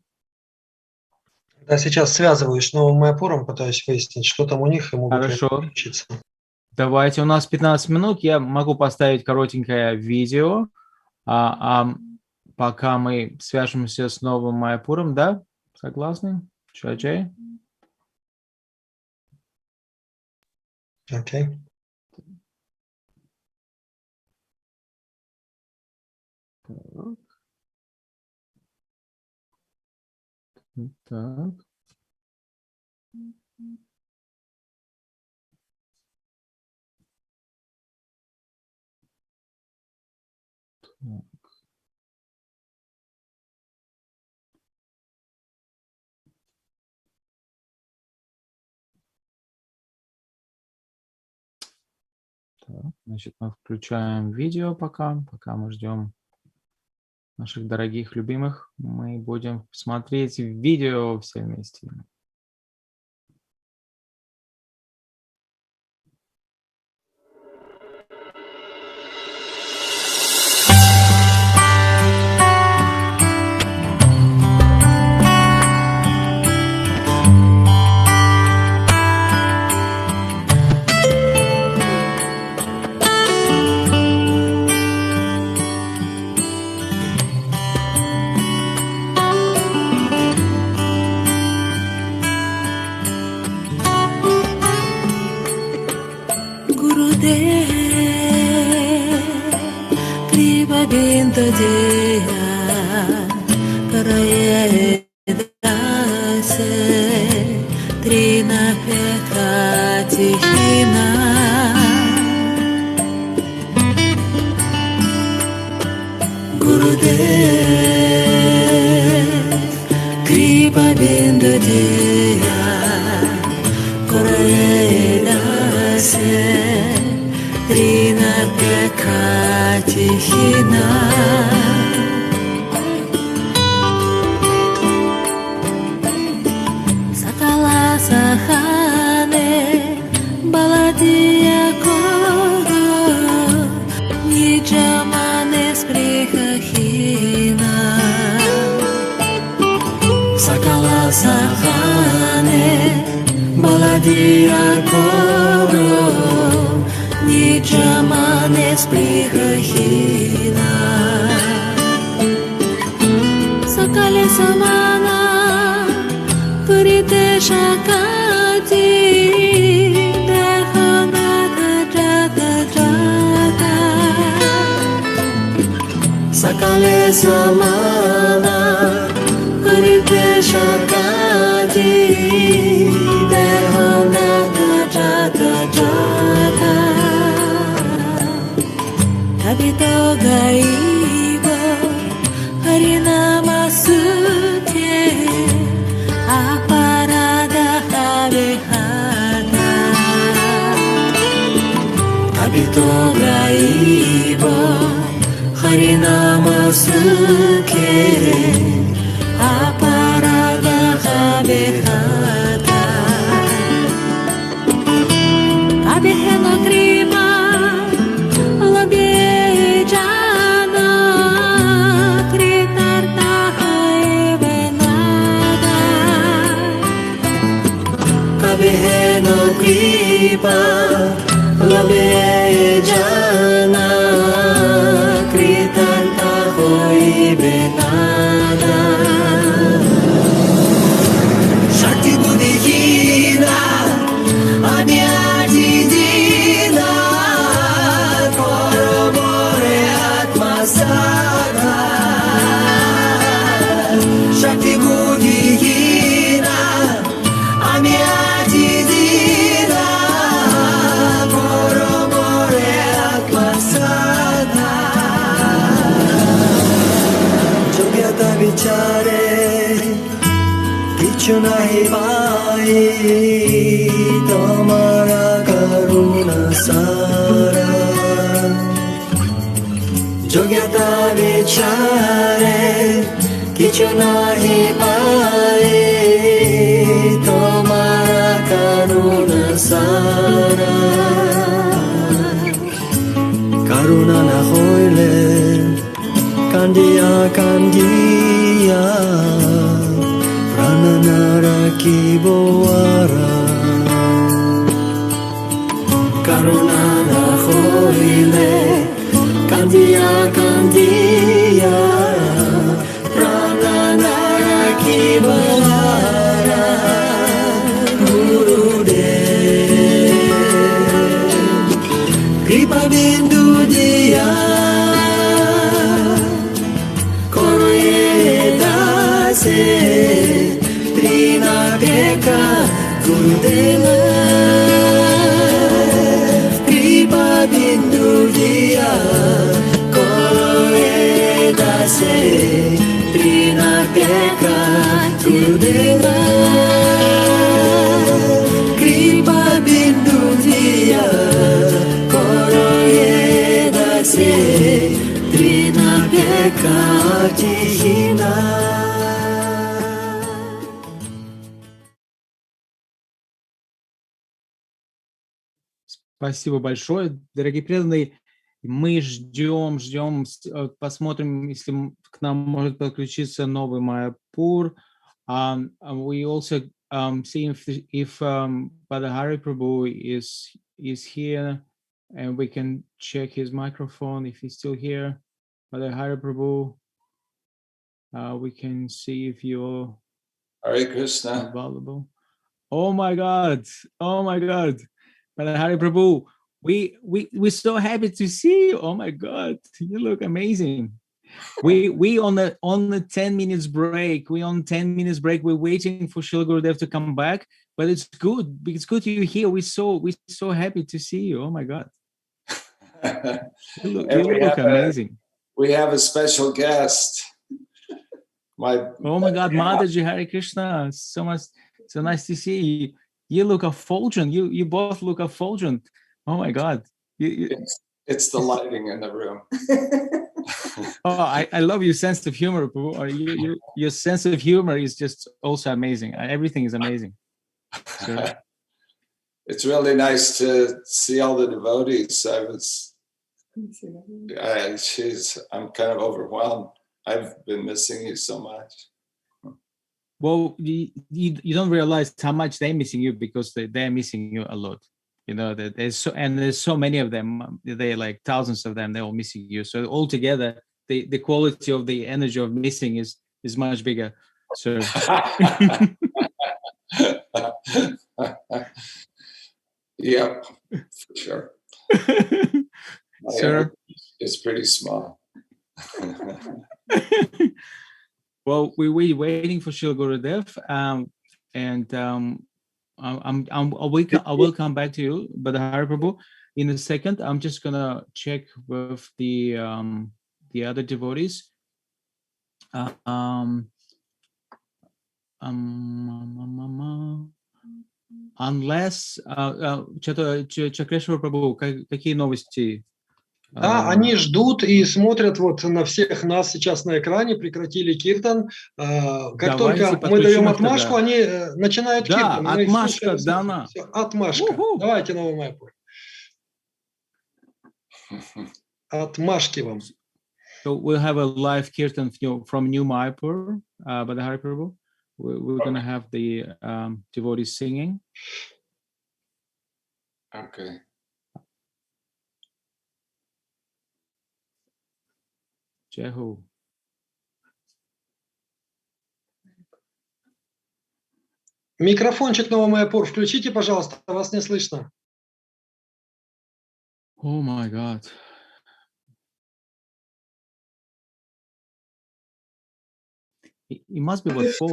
Да, сейчас связываюсь с новым Майяпуром, пытаюсь выяснить, что там у них, и могут Хорошо. подключиться. Давайте, у нас 15 минут, я могу поставить коротенькое видео, пока мы свяжемся с новым Майяпуром, да? Согласны? Чаджай? Окей. Так. Так, значит, мы включаем видео пока мы ждем наших дорогих, любимых. Мы будем смотреть видео все вместе. kripa labe jana kritanta hoibe nana shakti buddhihina anyadidina korobore atmasana shakti buddhihina anyadidina korobore atmasana jogyata vichare kichu nahi pai tomara karuna sara jogyata vichare kichu nahi pai tomara karuna sara karuna na hoile kandiya kandiya prananara kibowara karuna na hoile kandiya kandiya prananara kibowara Gurudev kripa bindu diya se trina peka gurudeva kripa bindu diya koeda se trina peka gurudeva kripa bindu diya koeda se trina peka tihina. Спасибо большое, дорогие преданные. Мы ждем, посмотрим, если к нам может подключиться новый Майяпур. We also see if Brother Hari Prabhu is here, and we can check his microphone if he's still here. Brother Hari Prabhu, we can see if you're Hare Krishna. available. Oh my God! Oh my God! Brother Hari Prabhu, we're so happy to see you. Oh my God, you look amazing. We on the 10 minutes break. We on 10 minutes break. We're waiting for Srila Gurudev to come back, but it's good. It's good you're here. We're so happy to see you. Oh my God, you look amazing. We have a special guest. Oh my God, Mataji, Hare Krishna. So nice to see you. You look effulgent. You both look effulgent. Oh my God. It's the lighting in the room. Oh, I love your sense of humor. Your sense of humor is just also amazing. Everything is amazing. So. It's really nice to see all the devotees. I'm kind of overwhelmed. I've been missing you so much. Well, you don't realize how much they're missing you because they're missing you a lot. You know, there's so many of them. They're like thousands of them. They're all missing you. So altogether, the quality of the energy of missing is much bigger. So. Yep, for sure. Sir, it's pretty small. Well, we're waiting for Srila Gurudev, and I will come back to you, but Hari Prabhu, in a second. I'm just gonna check with the other devotees. Unless Чакрешвар Прабху, какие новости? Да, они ждут и смотрят вот на всех нас сейчас на экране, прекратили киртан. Как только мы даем отмашку, они начинают киртан. Да, отмашка дана. Отмашка. Давайте новый Майяпур. Отмашки вам. So we'll have a live kirtan from New Mayapur, by the Hari Prabhu. We're going to have the devotees singing. Okay. Чеху. Микрофончик Новомайпур, включите, пожалуйста, вас не слышно. Oh my God. It must be what Paul.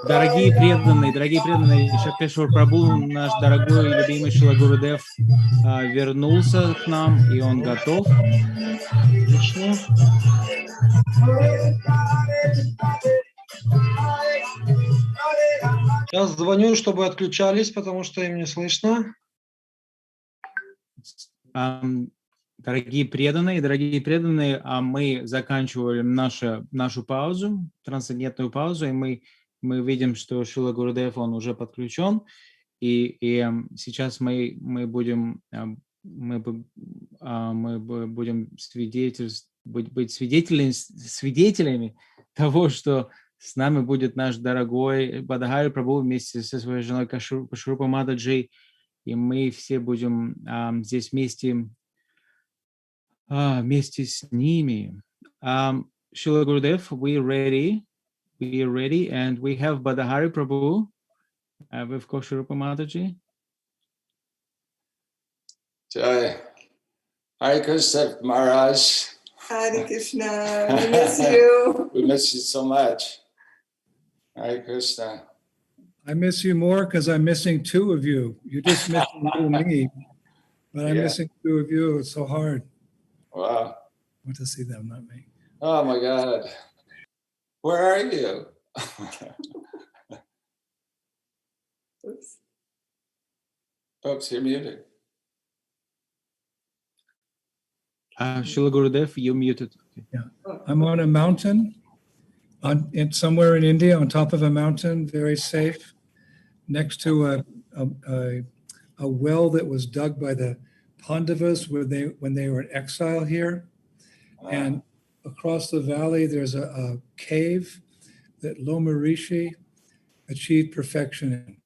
Дорогие преданные, Шактешвар Прабху, наш дорогой и любимый Шрила Гурудев, вернулся к нам, и он готов. Отлично. Сейчас звоню, чтобы отключались, потому что им не слышно. Дорогие преданные, мы заканчиваем нашу паузу, трансцендентную паузу, и мы видим, что Шрила Гурудев, он уже подключен, и сейчас мы будем быть свидетелями того, что с нами будет наш дорогой Бадагари Прабху вместе со своей женой Кашрупа Матаджи, и мы все будем здесь вместе с ними. Шрила Гурудев, we're ready, and we have Badahari Prabhu with Kosharupa Mataji. Jai. Hare Krishna, Maharaj. Hare Krishna, we miss you. We miss you so much. Hare Krishna. I miss you more because I'm missing two of you. You just missing you and me, but I'm missing two of you. It's so hard. Wow. I want to see them, not me. Oh my God. Where are you? Oops. Oops, you're muted. Srila Gurudev, you're muted. Yeah. I'm on a mountain, somewhere in India, on top of a mountain, very safe, next to a well that was dug by the Pandavas when they were in exile here. And across the valley, there's a cave that Loma Rishi achieved perfection in.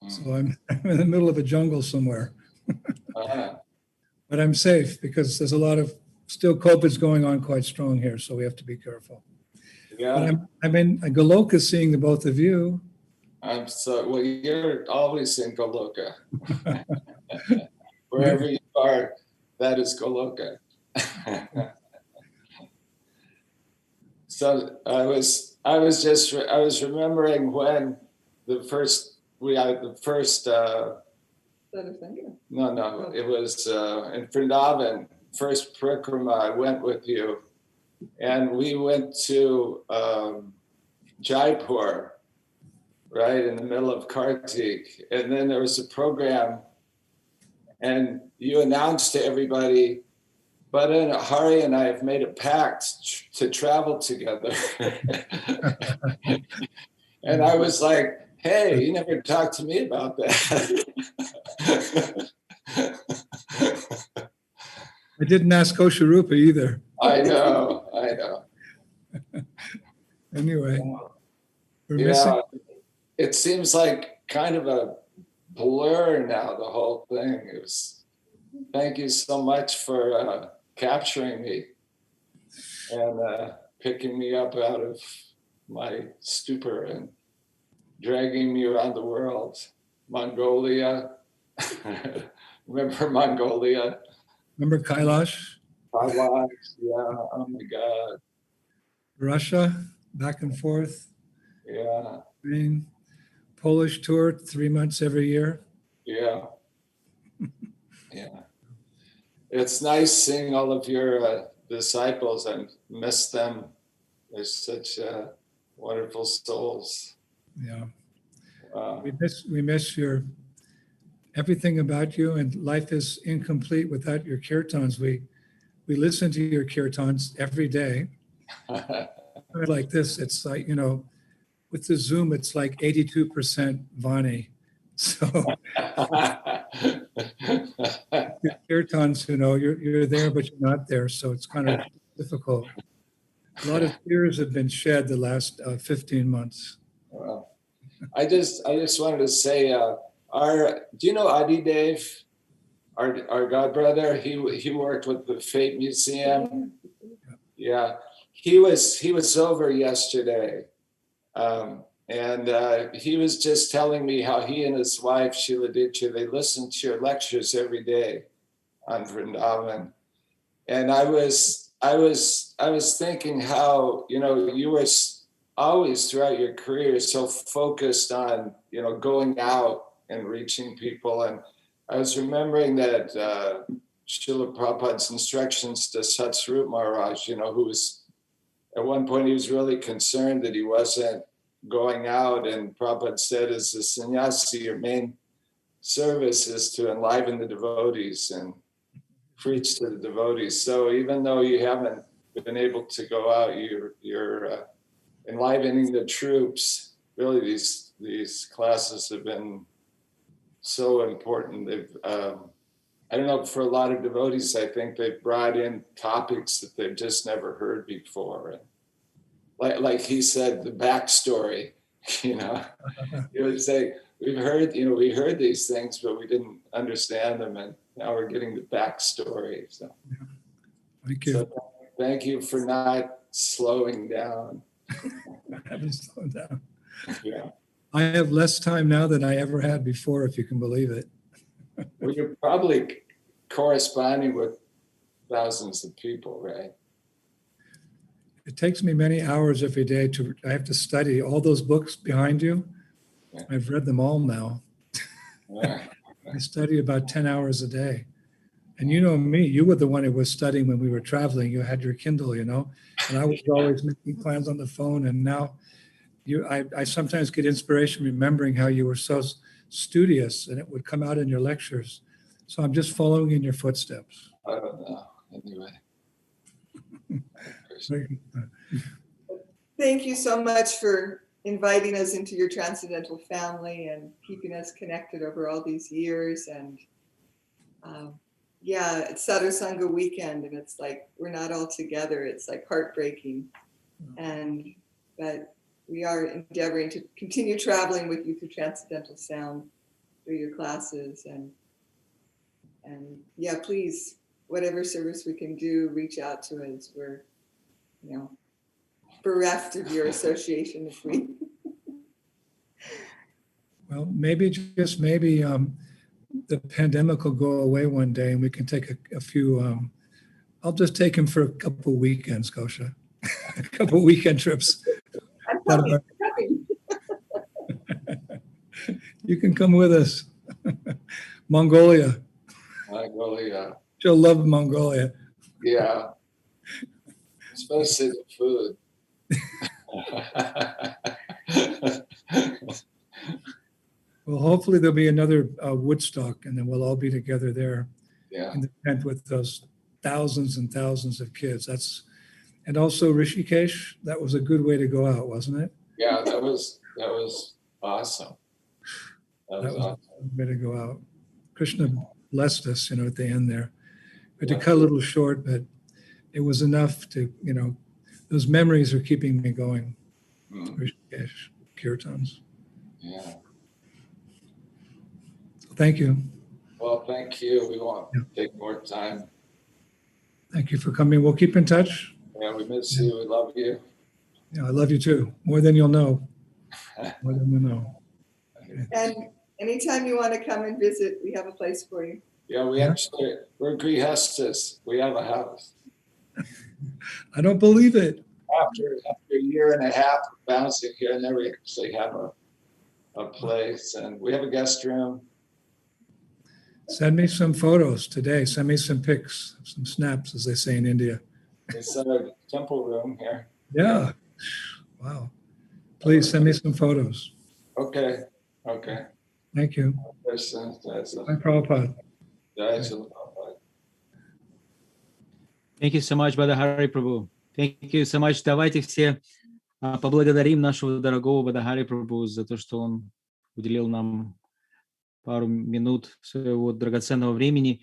So I'm in the middle of a jungle somewhere. But I'm safe because there's a lot of still COVID's going on quite strong here, so we have to be careful. Yeah. But I'm in Goloka seeing the both of you. Well, you're always in Goloka. Wherever you are, that is Goloka. So I was remembering when it was in Vrindavan, first Parikrama, I went with you, and we went to Jaipur, right in the middle of Kartik, and then there was a program, and you announced to everybody, but Hari and I have made a pact to travel together. And I was like, hey, you never talked to me about that. I didn't ask Kosharupa either. I know. Anyway, we're missing. It seems like kind of a blur now, the whole thing. thank you so much for capturing me and picking me up out of my stupor and dragging me around the world. Mongolia. Remember Mongolia? Remember Kailash? Kailash, yeah, oh my God. Russia, back and forth. Yeah. Spain, Polish tour, 3 months every year. Yeah. Yeah. It's nice seeing all of your disciples. I miss them. They're such wonderful souls. Yeah. Wow. We miss your everything about you, and life is incomplete without your kirtans. We listen to your kirtans every day. Like this, it's like, with the Zoom, it's like 82% Vani. So your kirtans, you're there, but you're not there. So it's kind of difficult. A lot of tears have been shed the last 15 months. Well, I just wanted to say, do you know Adidev, our god brother? He worked with the Fate Museum. Yeah, he was over yesterday, and he was just telling me how he and his wife Sheila Ditcher, they listen to your lectures every day on Vrindavan, and I was thinking how you were always throughout your career so focused on going out and reaching people, and I was remembering that Srila Prabhupada's instructions to Satsvarup Maharaj, who was at one point he was really concerned that he wasn't going out, and Prabhupada said, as a sannyasi, your main service is to enliven the devotees and preach to the devotees. So even though you haven't been able to go out, you're enlivening the troops. Really, these classes have been so important. They've, I don't know, for a lot of devotees, I think they've brought in topics that they've just never heard before. And like he said, the backstory, you would say, we heard these things, but we didn't understand them. And now we're getting the backstory. So, Thank you. So thank you for not slowing down. I haven't slowed down. Yeah. I have less time now than I ever had before, if you can believe it. Well, you're probably corresponding with thousands of people, right? It takes me many hours every day I have to study all those books behind you. Yeah. I've read them all now. Yeah. I study about 10 hours a day. And you know me, you were the one who was studying when we were traveling. You had your Kindle, and I was always making plans on the phone. And now I sometimes get inspiration remembering how you were so studious, and it would come out in your lectures. So I'm just following in your footsteps. I don't know. Anyway. Thank you so much for inviting us into your transcendental family and keeping us connected over all these years. And it's Sadhusanga weekend, and it's like we're not all together. It's like heartbreaking, but we are endeavoring to continue traveling with you through transcendental sound, through your classes, and please, whatever service we can do, reach out to us. We're bereft of your association if we. Well, just maybe the pandemic will go away one day and we can take a few, I'll just take him for a couple of weekends, Kosha. A couple of weekend trips. You can come with us. Mongolia. She'll love Mongolia. Yeah. Especially the food. Well, hopefully there'll be another Woodstock, and then we'll all be together there in the tent with those thousands and thousands of kids. And also Rishikesh, that was a good way to go out, wasn't it? Yeah, that was awesome. That was awesome. A good way to go out. Krishna blessed us, at the end there. We had to cut a little short, but it was enough to, those memories are keeping me going. Rishikesh, kirtans. Yeah. Thank you. Well, thank you. We won't take more time. Thank you for coming. We'll keep in touch. Yeah, we miss you. We love you. Yeah, I love you too. More than you'll know. More than you know. And anytime you want to come and visit, we have a place for you. Yeah, we're grihestas. We have a house. I don't believe it. After a year and a half of bouncing here, I never actually have a place. And we have a guest room. Send me some photos today. Send me some pics, some snaps, as they say in India. It's a temple room here. Yeah. Wow. Please send me some photos. Okay. Thank you. Bye, Prabhupada. Thank you so much, Brother Hari Prabhu. Thank you so much. Давайте все поблагодарим нашего дорогого Брада Хари Прабху за то, что он уделил нам пару минут своего драгоценного времени.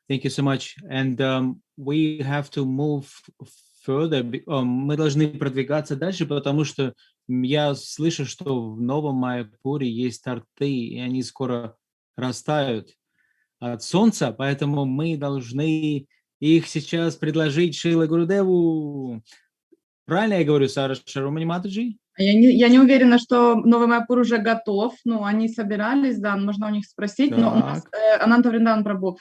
Thank you so much. And we have to move further. Мы должны продвигаться дальше, потому что я слышу, что в Новом Майяпуре есть торты, и они скоро растают от солнца, поэтому мы должны их сейчас предложить Шрила Гурудеву. Правильно я говорю, Сара Шаромани Матаджи? Я не уверена, что Новый Майяпур уже готов. Ну, они собирались, да, можно у них спросить. Так. Но у нас, Ананта Вриндан Прабху,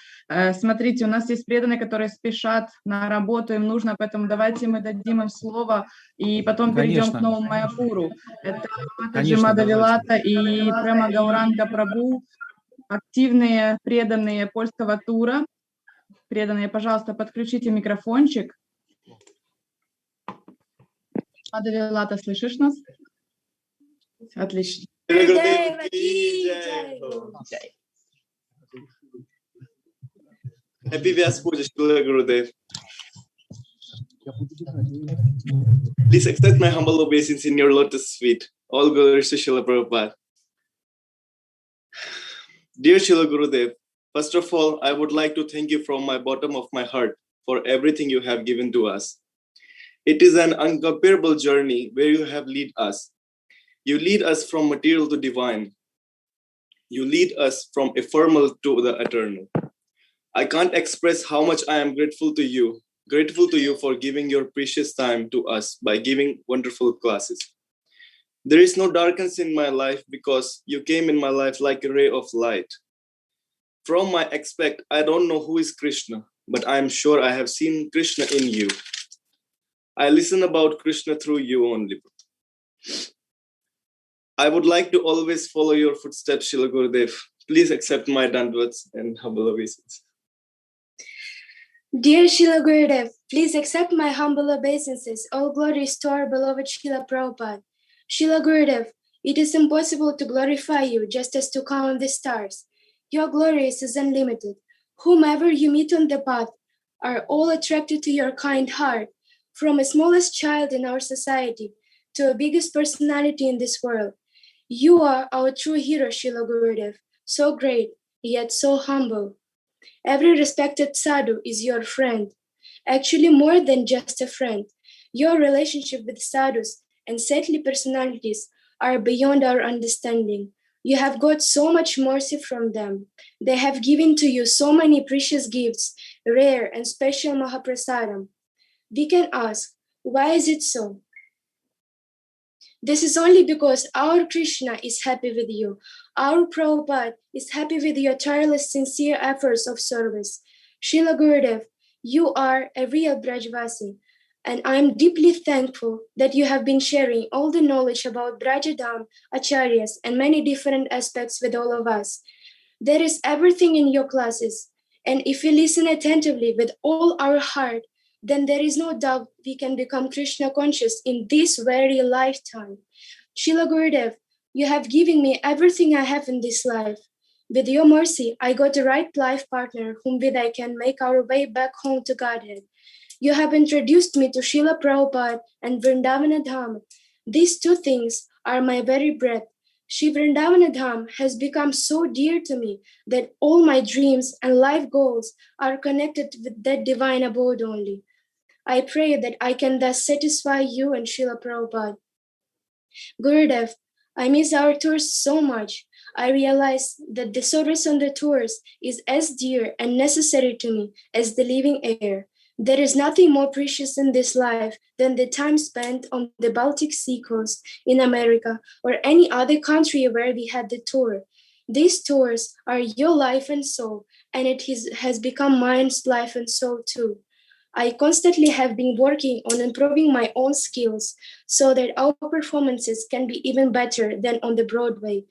смотрите, у нас есть преданные, которые спешат на работу, им нужно, поэтому давайте мы дадим им слово, и потом перейдем к Новому Майяпуру. Это Матаджи Мадавилата и Према Гауранга Прабху, активные преданные польского тура. Преданные, пожалуйста, подключите микрофончик. Мадавилата, слышишь нас? Отлично. Happy Vyasa Puja, Srila Gurudev. Please accept my humble obeisance in your lotus feet. All glories to Srila Prabhupada. Dear Srila Gurudev, first of all, I would like to thank you from my bottom of my heart for everything you have given to us. It is an incomparable journey where you have led us. You lead us from material to divine. You lead us from ephemeral to the eternal. I can't express how much I am grateful to you for giving your precious time to us by giving wonderful classes. There is no darkness in my life because you came in my life like a ray of light. From my aspect, I don't know who is Krishna, but I am sure I have seen Krishna in you. I listen about Krishna through you only. I would like to always follow your footsteps, Srila Gurudev. Please accept my dandavats and humble obeisance. Dear Srila Gurudev, please accept my humble obeisances. All glories to our beloved Srila Prabhupada. Srila Gurudev, it is impossible to glorify you just as to count the stars. Your glory is unlimited. Whomever you meet on the path are all attracted to your kind heart. From a smallest child in our society to a biggest personality in this world, you are our true hero, Srila Gurudev, so great, yet so humble. Every respected sadhu is your friend, actually more than just a friend. Your relationship with sadhus and saintly personalities are beyond our understanding. You have got so much mercy from them. They have given to you so many precious gifts, rare and special Mahaprasadam. We can ask, why is it so? This is only because our Krishna is happy with you. Our Prabhupada is happy with your tireless, sincere efforts of service. Srila Gurudev, you are a real Brajvasi, and I am deeply thankful that you have been sharing all the knowledge about Brajadam, Acharyas, and many different aspects with all of us. There is everything in your classes, and if we listen attentively with all our heart, then there is no doubt we can become Krishna conscious in this very lifetime. Srila Gurudev, you have given me everything I have in this life. With your mercy, I got the right life partner whom with I can make our way back home to Godhead. You have introduced me to Srila Prabhupada and Vrindavana Dham. These two things are my very breath. Shri Vrindavana Dham has become so dear to me that all my dreams and life goals are connected with that divine abode only. I pray that I can thus satisfy you and Srila Prabhupada. Gurudev, I miss our tours so much. I realize that the service on the tours is as dear and necessary to me as the living air. There is nothing more precious in this life than the time spent on the Baltic Sea coast in America or any other country where we had the tour. These tours are your life and soul, and it has become mine's life and soul too. I constantly have been working on improving my own skills so that our performances can be even better than on the Broadway.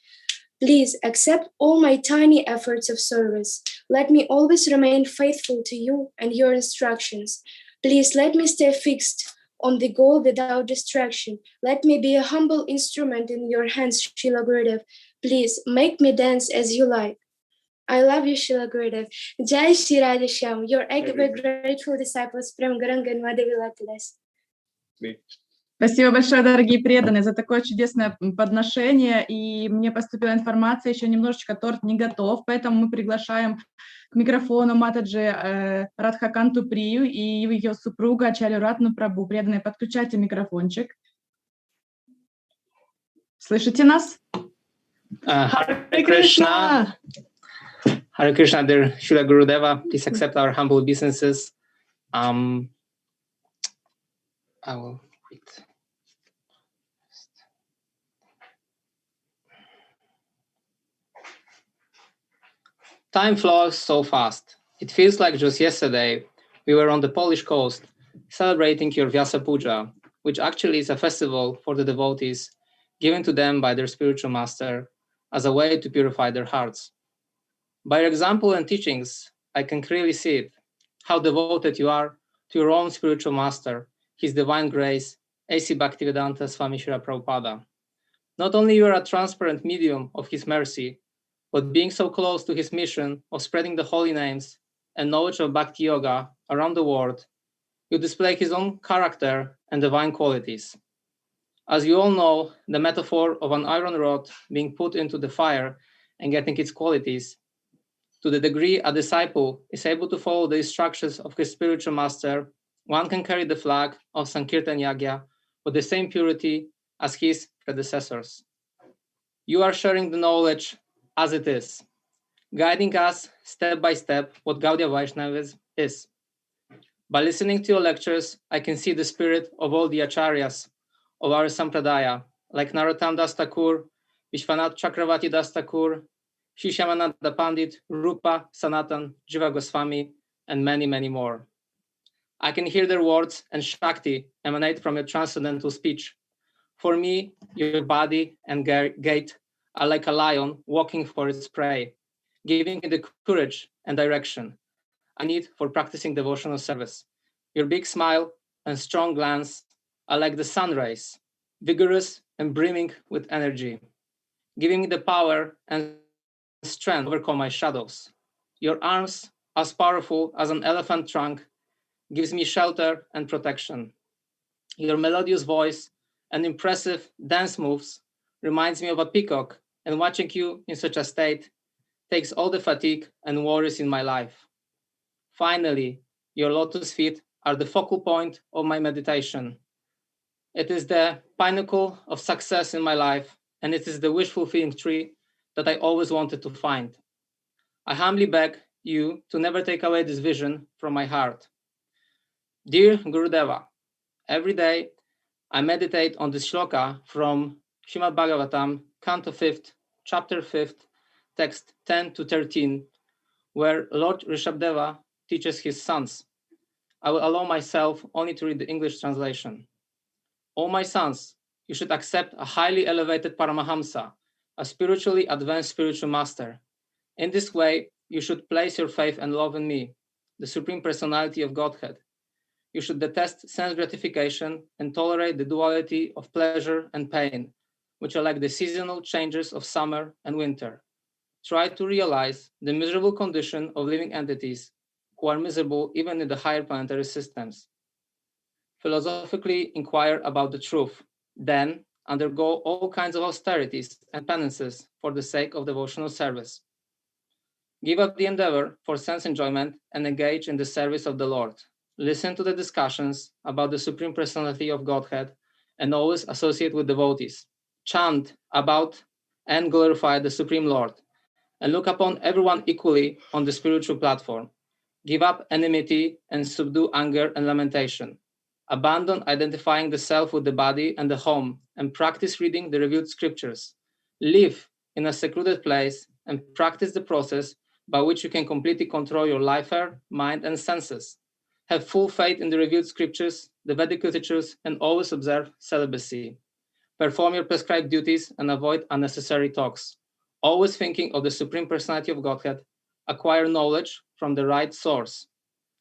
Please accept all my tiny efforts of service. Let me always remain faithful to you and your instructions. Please let me stay fixed on the goal without distraction. Let me be a humble instrument in your hands, Srila Gurudev. Please make me dance as you like. I love you, Srila Gurudev. Jai Shri Radha Shyam, your ever grateful disciples, Prem Garangan Madhavilatidas. Спасибо большое, дорогие преданные, за такое чудесное подношение. И мне поступила информация, еще немножечко торт не готов, поэтому мы приглашаем к микрофону Матаджи Радхаканту Прию и ее супруга Ачарью Ратну Прабу. Преданные, подключайте микрофончик. Слышите нас? Hare Krishna. Hare Krishna, dear Srila Gurudeva. Please accept our humble obeisances. I will read. Time flows so fast. It feels like just yesterday we were on the Polish coast celebrating your Vyasa Puja, which actually is a festival for the devotees given to them by their spiritual master as a way to purify their hearts. By your example and teachings, I can clearly see it, how devoted you are to your own spiritual master, His Divine Grace, A.C. Bhaktivedanta Swami Srila Prabhupada. Not only you are a transparent medium of His mercy, but being so close to His mission of spreading the holy names and knowledge of Bhakti Yoga around the world, you display His own character and divine qualities. As you all know, the metaphor of an iron rod being put into the fire and getting its qualities, to the degree a disciple is able to follow the instructions of his spiritual master, one can carry the flag of Sankirtan Yagya with the same purity as his predecessors. You are sharing the knowledge as it is, guiding us step by step what Gaudiya Vaishnavism is. By listening to your lectures, I can see the spirit of all the acharyas of our Sampradaya, like Narottam Das Thakur, Vishwanath Chakravarti Das Thakur, Shishamananda Pandit, Rupa, Sanatan, Jiva Goswami, and many, many more. I can hear their words and Shakti emanate from your transcendental speech. For me, your body and gait are like a lion walking for its prey, giving me the courage and direction I need for practicing devotional service. Your big smile and strong glance are like the sun rays, vigorous and brimming with energy, giving me the power and strength to overcome my shadows. Your arms, as powerful as an elephant trunk, gives me shelter and protection. Your melodious voice and impressive dance moves reminds me of a peacock, and watching you in such a state takes all the fatigue and worries in my life. Finally, your lotus feet are the focal point of my meditation. It is the pinnacle of success in my life, and it is the wish-fulfilling tree that I always wanted to find. I humbly beg you to never take away this vision from my heart. Dear Gurudeva, every day I meditate on this shloka from Srimad Bhagavatam, Canto 5th, Chapter 5th, text 10 to 13, where Lord Rishabdeva teaches his sons. I will allow myself only to read the English translation. O my sons, you should accept a highly elevated Paramahamsa, a spiritually advanced spiritual master. In this way, you should place your faith and love in me, the Supreme Personality of Godhead. You should detest sense gratification and tolerate the duality of pleasure and pain, which are like the seasonal changes of summer and winter. Try to realize the miserable condition of living entities who are miserable even in the higher planetary systems. Philosophically inquire about the truth, then undergo all kinds of austerities and penances for the sake of devotional service. Give up the endeavor for sense enjoyment and engage in the service of the Lord. Listen to the discussions about the Supreme Personality of Godhead and always associate with devotees. Chant about and glorify the Supreme Lord, and look upon everyone equally on the spiritual platform. Give up enmity and subdue anger and lamentation. Abandon identifying the self with the body and the home, and practice reading the revealed scriptures. Live in a secluded place and practice the process by which you can completely control your life, mind, and senses. Have full faith in the revealed scriptures, the Vedic literatures, and always observe celibacy. Perform your prescribed duties and avoid unnecessary talks. Always thinking of the Supreme Personality of Godhead. Acquire knowledge from the right source.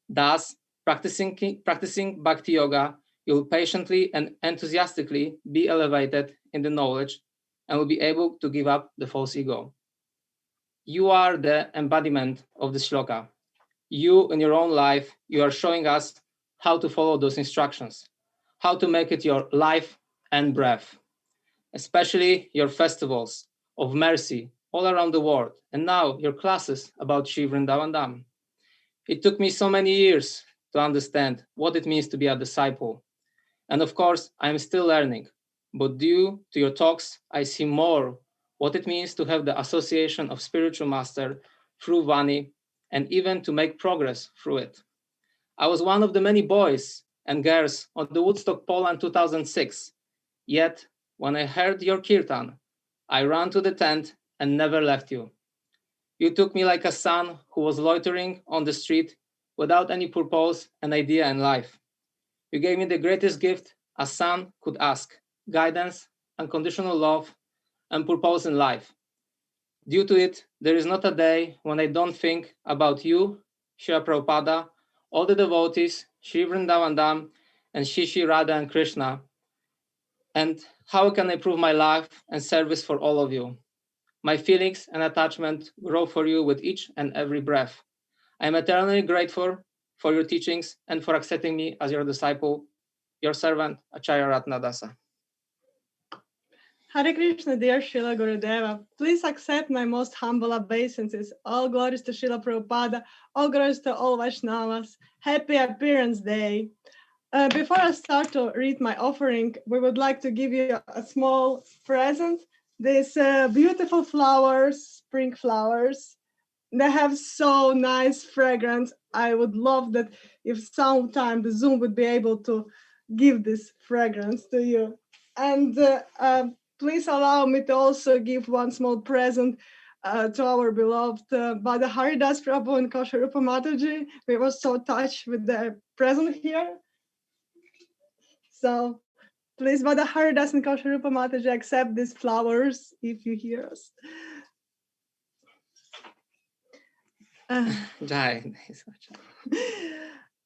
Thus, practicing Bhakti Yoga, you will patiently and enthusiastically be elevated in the knowledge and will be able to give up the false ego. You are the embodiment of the shloka. You, in your own life, you are showing us how to follow those instructions, how to make it your life and breath, especially your festivals of mercy all around the world, and now your classes about Shri Vrindavan Dham. It took me so many years to understand what it means to be a disciple. And of course, I am still learning. But due to your talks, I see more what it means to have the association of spiritual master through Vani, and even to make progress through it. I was one of the many boys and girls on the Woodstock Poland 2006. Yet, when I heard your kirtan, I ran to the tent and never left you. You took me like a son who was loitering on the street without any purpose and idea in life. You gave me the greatest gift a son could ask: guidance, unconditional love, and purpose in life. Due to it, there is not a day when I don't think about you, Srila Prabhupada, all the devotees, Shri Vrindavan Dham, and Shri Radha and Krishna, and how can I improve my life and service for all of you. My feelings and attachment grow for you with each and every breath. I am eternally grateful for your teachings and for accepting me as your disciple, your servant, Acharya Ratnadasa. Hare Krishna, dear Srila Gurudeva. Please accept my most humble obeisances. All glories to Srila Prabhupada. All glories to all Vaishnavas. Happy Appearance Day. Before I start to read my offering, we would like to give you a small present. These beautiful flowers, spring flowers. They have so nice fragrance. I would love that if sometime the Zoom would be able to give this fragrance to you. And please allow me to also give one small present to our beloved Bada Haridas Prabhu and Kosharupa Mataji. We were so touched with their present here. So please, Bada Haridas and Kosharupa Mataji, accept these flowers if you hear us.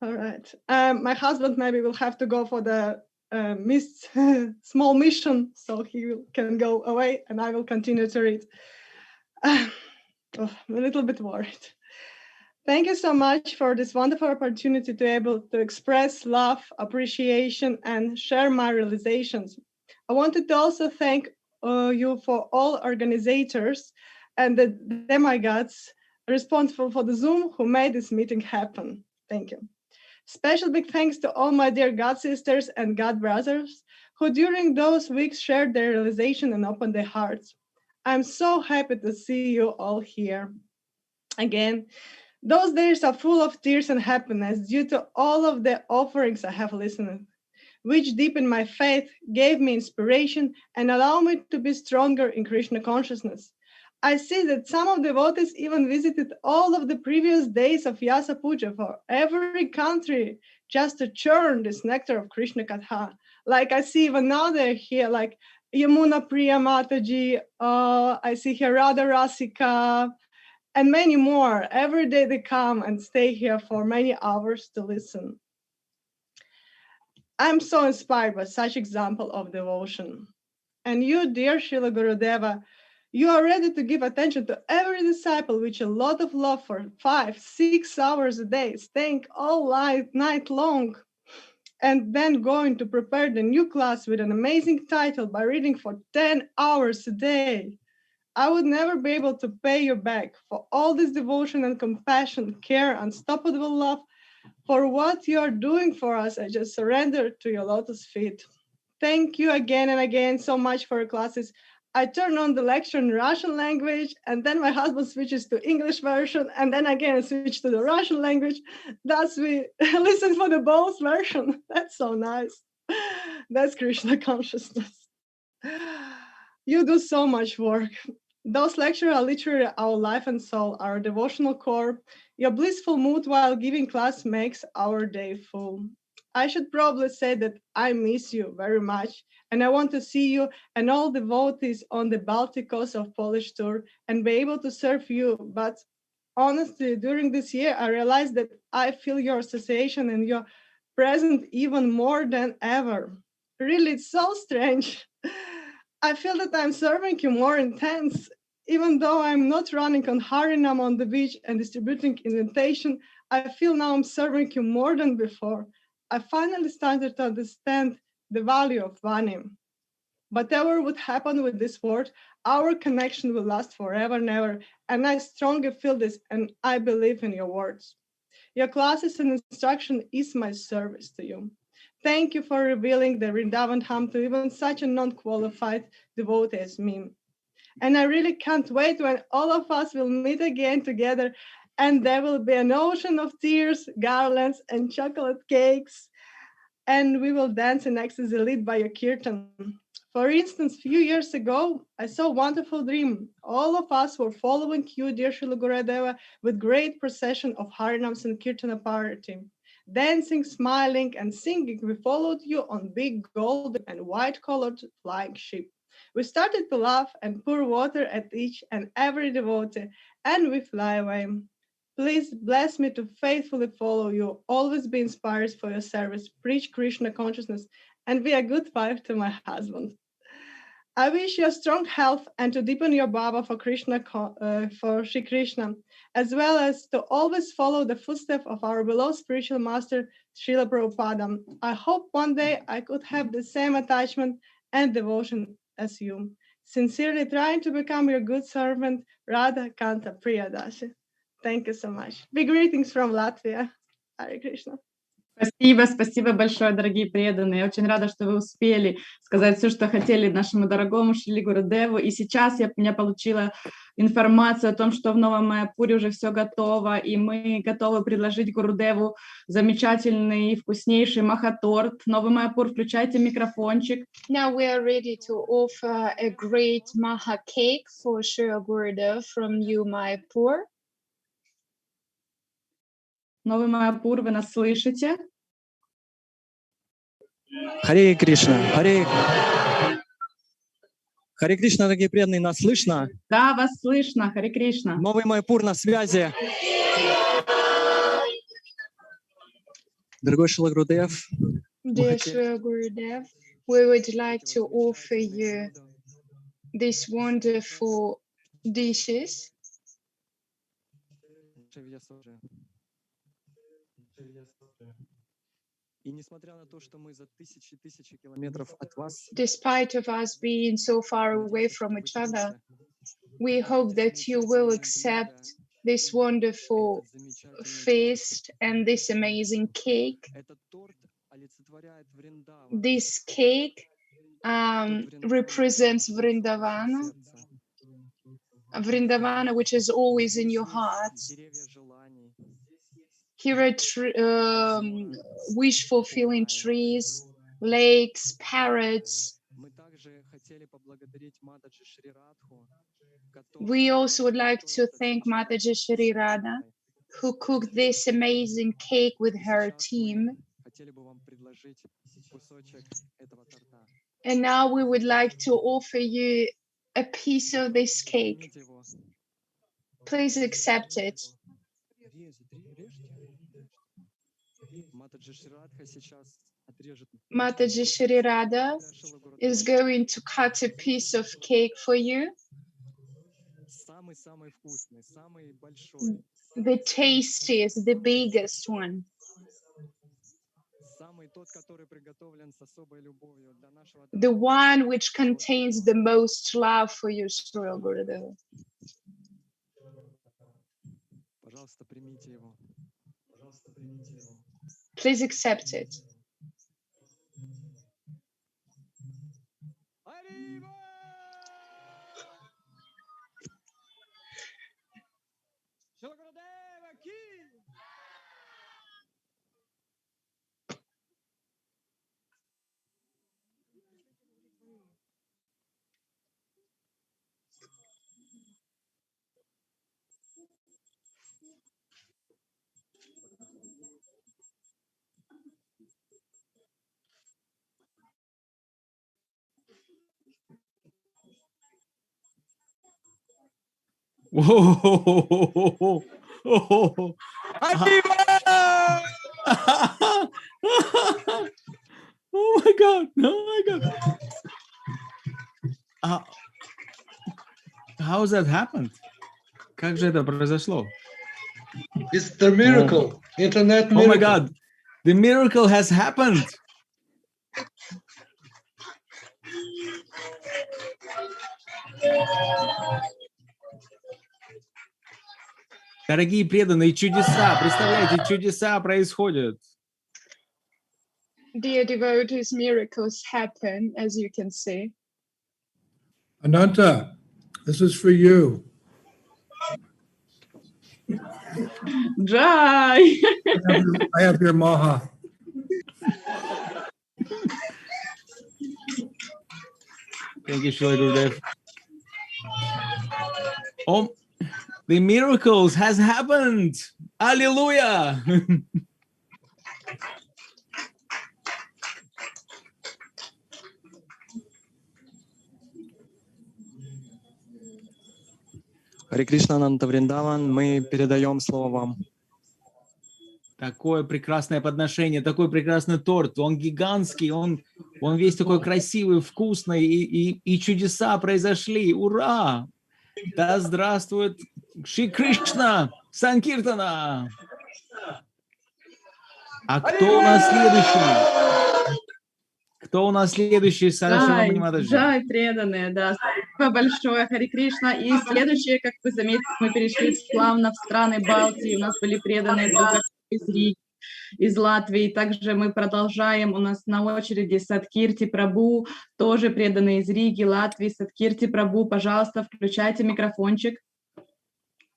All right. My husband maybe will have to go for the small mission, so he can go away and I will continue to read. I'm a little bit worried. Thank you so much for this wonderful opportunity to be able to express love, appreciation, and share my realizations. I wanted to also thank you for all organizers and the demigods responsible for the Zoom who made this meeting happen. Thank you. Special big thanks to all my dear God sisters and God brothers who during those weeks shared their realization and opened their hearts. I'm so happy to see you all here. Again, those days are full of tears and happiness due to all of the offerings I have listened, which deepened my faith, gave me inspiration, and allowed me to be stronger in Krishna consciousness. I see that some of the devotees even visited all of the previous days of Vyasa Puja for every country just to churn this nectar of Krishna Katha. Like I see even now they're here, like Yamuna Priya Mataji, I see here Radha Rasika, and many more. Every day they come and stay here for many hours to listen. I'm so inspired by such example of devotion. And you, dear Srila Gurudeva, you are ready to give attention to every disciple with a lot of love for 5-6 hours a day, staying all night long, and then going to prepare the new class with an amazing title by reading for 10 hours a day. I would never be able to pay you back for all this devotion and compassion, care, unstoppable love, for what you are doing for us. I just surrender to your lotus feet. Thank you again and again so much for your classes. I turn on the lecture in Russian language, and then my husband switches to English version, and then again switch to the Russian language. Thus we listen for the both version. That's so nice. That's Krishna consciousness. You do so much work. Those lectures are literally our life and soul, our devotional core. Your blissful mood while giving class makes our day full. I should probably say that I miss you very much, and I want to see you and all devotees on the Baltic coast of Polish tour and be able to serve you. But honestly, during this year, I realized that I feel your association and your presence even more than ever. Really, it's so strange. I feel that I'm serving you more intense. Even though I'm not running on Harinam on the beach and distributing invitation, I feel now I'm serving you more than before. I finally started to understand the value of Vanim. Whatever would happen with this word, our connection will last forever and ever. And I strongly feel this, and I believe in your words. Your classes and instruction is my service to you. Thank you for revealing the Vrindavan Dham to even such a non-qualified devotee as me. And I really can't wait when all of us will meet again together and there will be an ocean of tears, garlands, and chocolate cakes. And we will dance in ecstasy led by your kirtan. For instance, a few years ago, I saw a wonderful dream. All of us were following you, dear Srila Guradeva, with great procession of Harinams and Kirtana party. Dancing, smiling, and singing, we followed you on big golden and white-colored flying ship. We started to laugh and pour water at each and every devotee, and we fly away. Please bless me to faithfully follow you, always be inspired for your service, preach Krishna consciousness, and be a good wife to my husband. I wish you a strong health and to deepen your bhava for Krishna, for Shri Krishna, as well as to always follow the footsteps of our beloved spiritual master, Srila Prabhupada. I hope one day I could have the same attachment and devotion as you. Sincerely trying to become your good servant, Radha Kanta Priyadasi. Thank you so much. Big greetings from Latvia. Hare Krishna. Спасибо большое, дорогие преданные. Я очень рада, что вы успели сказать все, что хотели нашему дорогому Шрили Гурудеву. И сейчас я получила информацию о том, что в Новом Майяпуре уже все готово, и мы готовы предложить Гурудеву замечательный и вкуснейший маха-торт. Новый Майяпур, включайте микрофончик. Now we are ready to offer a great maha cake for Srila Gurudev from New Mayapur. Новый Майяпур, вы нас слышите? Харе Кришна, Харе Кришна, дорогие преданные, нас слышно? Да, вас слышно, Харе Кришна. Новый Майяпур на связи. Дорогой Шрила Гурудев, Dear Srila Gurudev, we would like to offer you these wonderful dishes. Despite of us being so far away from each other, we hope that you will accept this wonderful feast and this amazing cake. This cake represents Vrindavana, which is always in your hearts. Here are wish-fulfilling trees, lakes, parrots. We also would like to thank Mataji Shri Radha, who cooked this amazing cake with her team. And now we would like to offer you a piece of this cake. Please accept it. Mataji Shri Radha is going to cut a piece of cake for you. The tastiest, the biggest one. The one which contains the most love for you, Srila Gurudev. Please accept it. Whoa! Oh my God! Oh my God! How that happened? Как же это произошло? It's the miracle. Internet miracle. Oh my God! The miracle has happened. Дорогие преданные, чудеса, представляете, чудеса происходят. Dear devotees, miracles happen, as you can see. Ananta, this is for you. Jai! I have your maha. Thank you, Srila Gurudev. Oh, the miracles has happened. Hallelujah. Харе Кришна, Ананта Вриндаван, мы передаем слово вам. Такое прекрасное подношение, такой прекрасный торт. Он гигантский, он весь такой красивый, вкусный, и чудеса произошли. Ура! Да здравствует Шри Кришна Санкиртана! А кто у нас следующий? Кто у нас следующий? Джай, преданные, да. Спасибо большое, Харе Кришна. И следующее, как вы заметили, мы перешли плавно в страны Балтии. У нас были преданные из Риги, из Латвии. Также мы продолжаем. У нас на очереди Садкирти Прабу, тоже преданные из Риги, Латвии. Садкирти Прабу, пожалуйста, включайте микрофончик.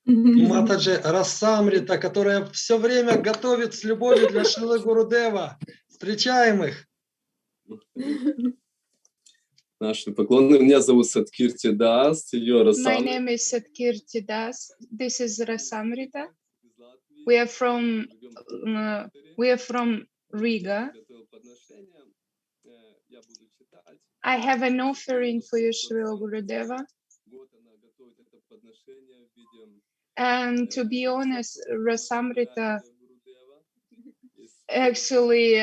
Матаджи Расамрита, которая все время готовит с любовью для Шрилы Гурудева. Встречаем их. Наши поклоны. Меня зовут Садкирти Дас. My name is Satkirti Das. This is Rasamrita. We are from Riga. I have an offering for you, Srila Gurudeva. And to be honest, Rasamrita actually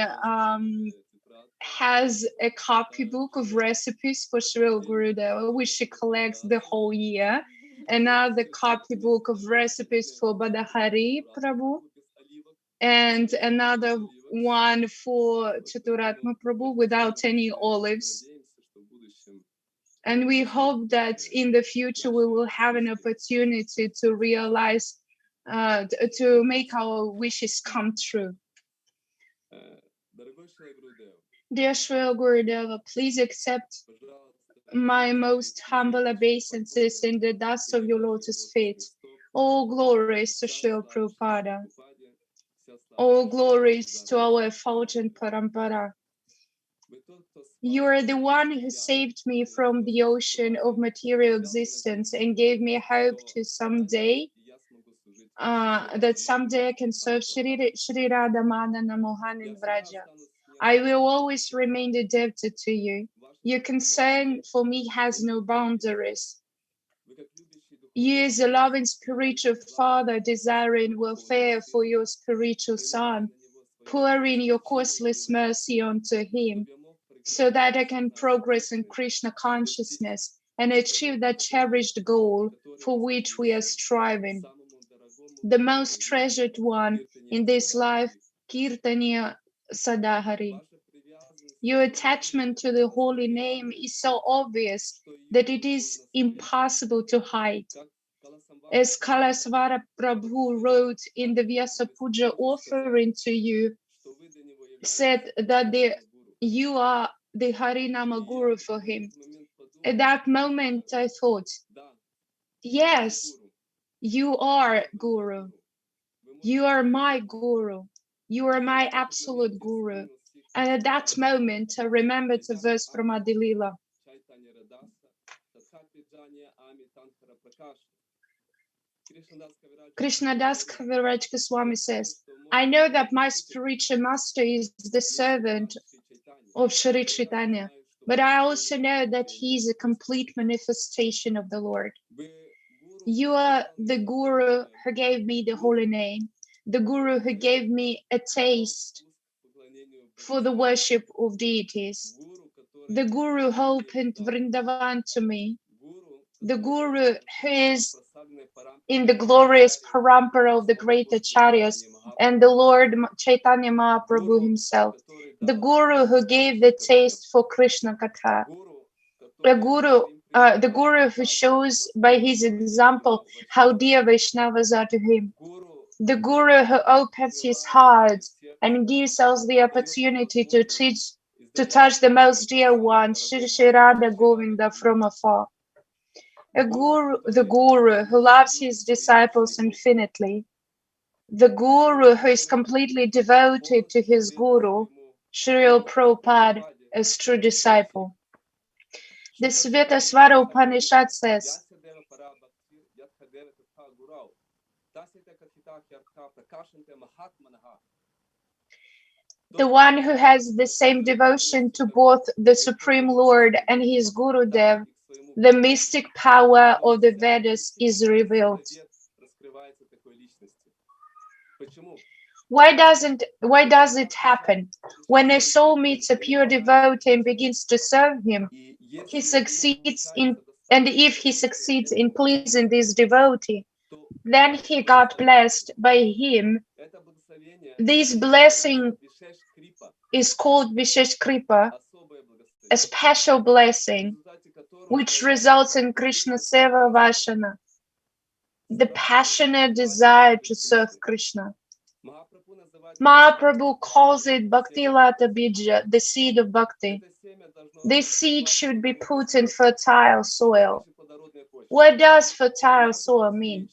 has a copybook of recipes for Srila Gurudeva, which she collects the whole year. Another copybook of recipes for Badahari Prabhu, and another one for Chaturatma Prabhu without any olives. And we hope that in the future we will have an opportunity to realize, to make our wishes come true. Dear Srila Gurudeva, please accept my most humble obeisances in the dust of your lotus feet. All glories to Srila Prabhupada. All glories to our effulgent Parampara. You are the one who saved me from the ocean of material existence and gave me hope to someday, that someday I can serve Shri Radha Madana Mohan in Vraja. I will always remain indebted to you. Your concern for me has no boundaries. You, as a loving spiritual father, desiring welfare for your spiritual son, pouring your causeless mercy onto him, so that I can progress in Krishna consciousness and achieve that cherished goal for which we are striving. The most treasured one in this life, Kirtaniya Sadahari. Your attachment to the holy name is so obvious that it is impossible to hide. As Kalasvara Prabhu wrote in the Vyasa Puja offering to you, said that you are the Harinama Guru for him. At that moment I thought, yes, you are Guru. You are my Guru. You are my absolute Guru. And at that moment, I remembered a verse from Adilila. Krishnadas Kaviraj Goswami says, I know that my spiritual master is the servant of Shri Chaitanya, but I also know that he is a complete manifestation of the Lord. You are the Guru who gave me the holy name, the Guru who gave me a taste for the worship of deities, the Guru who opened Vrindavan to me, the Guru who is in the glorious parampara of the great acharyas and the Lord Chaitanya Mahaprabhu himself, the Guru who gave the taste for Krishna Katha, the Guru who shows by his example how dear Vaishnavas are to him, the Guru who opens his heart and gives us the opportunity to touch the most dear one, Shri Shri Radha Govinda, from afar. The Guru who loves his disciples infinitely, the Guru who is completely devoted to his Guru, Srila Prabhupada, as true disciple. The Svetasvara Upanishad says, the one who has the same devotion to both the Supreme Lord and his Guru Dev, the mystic power of the Vedas is revealed. Why does it happen? When a soul meets a pure devotee and begins to serve him, he succeeds in, and if he succeeds in pleasing this devotee, then he got blessed by him. This blessing is called Vishesh Kripa, a special blessing, which results in Krishna Seva Vashana, the passionate desire to serve Krishna. Mahaprabhu calls it Bhakti Lata Bija, the seed of bhakti. This seed should be put in fertile soil. What does fertile soil mean?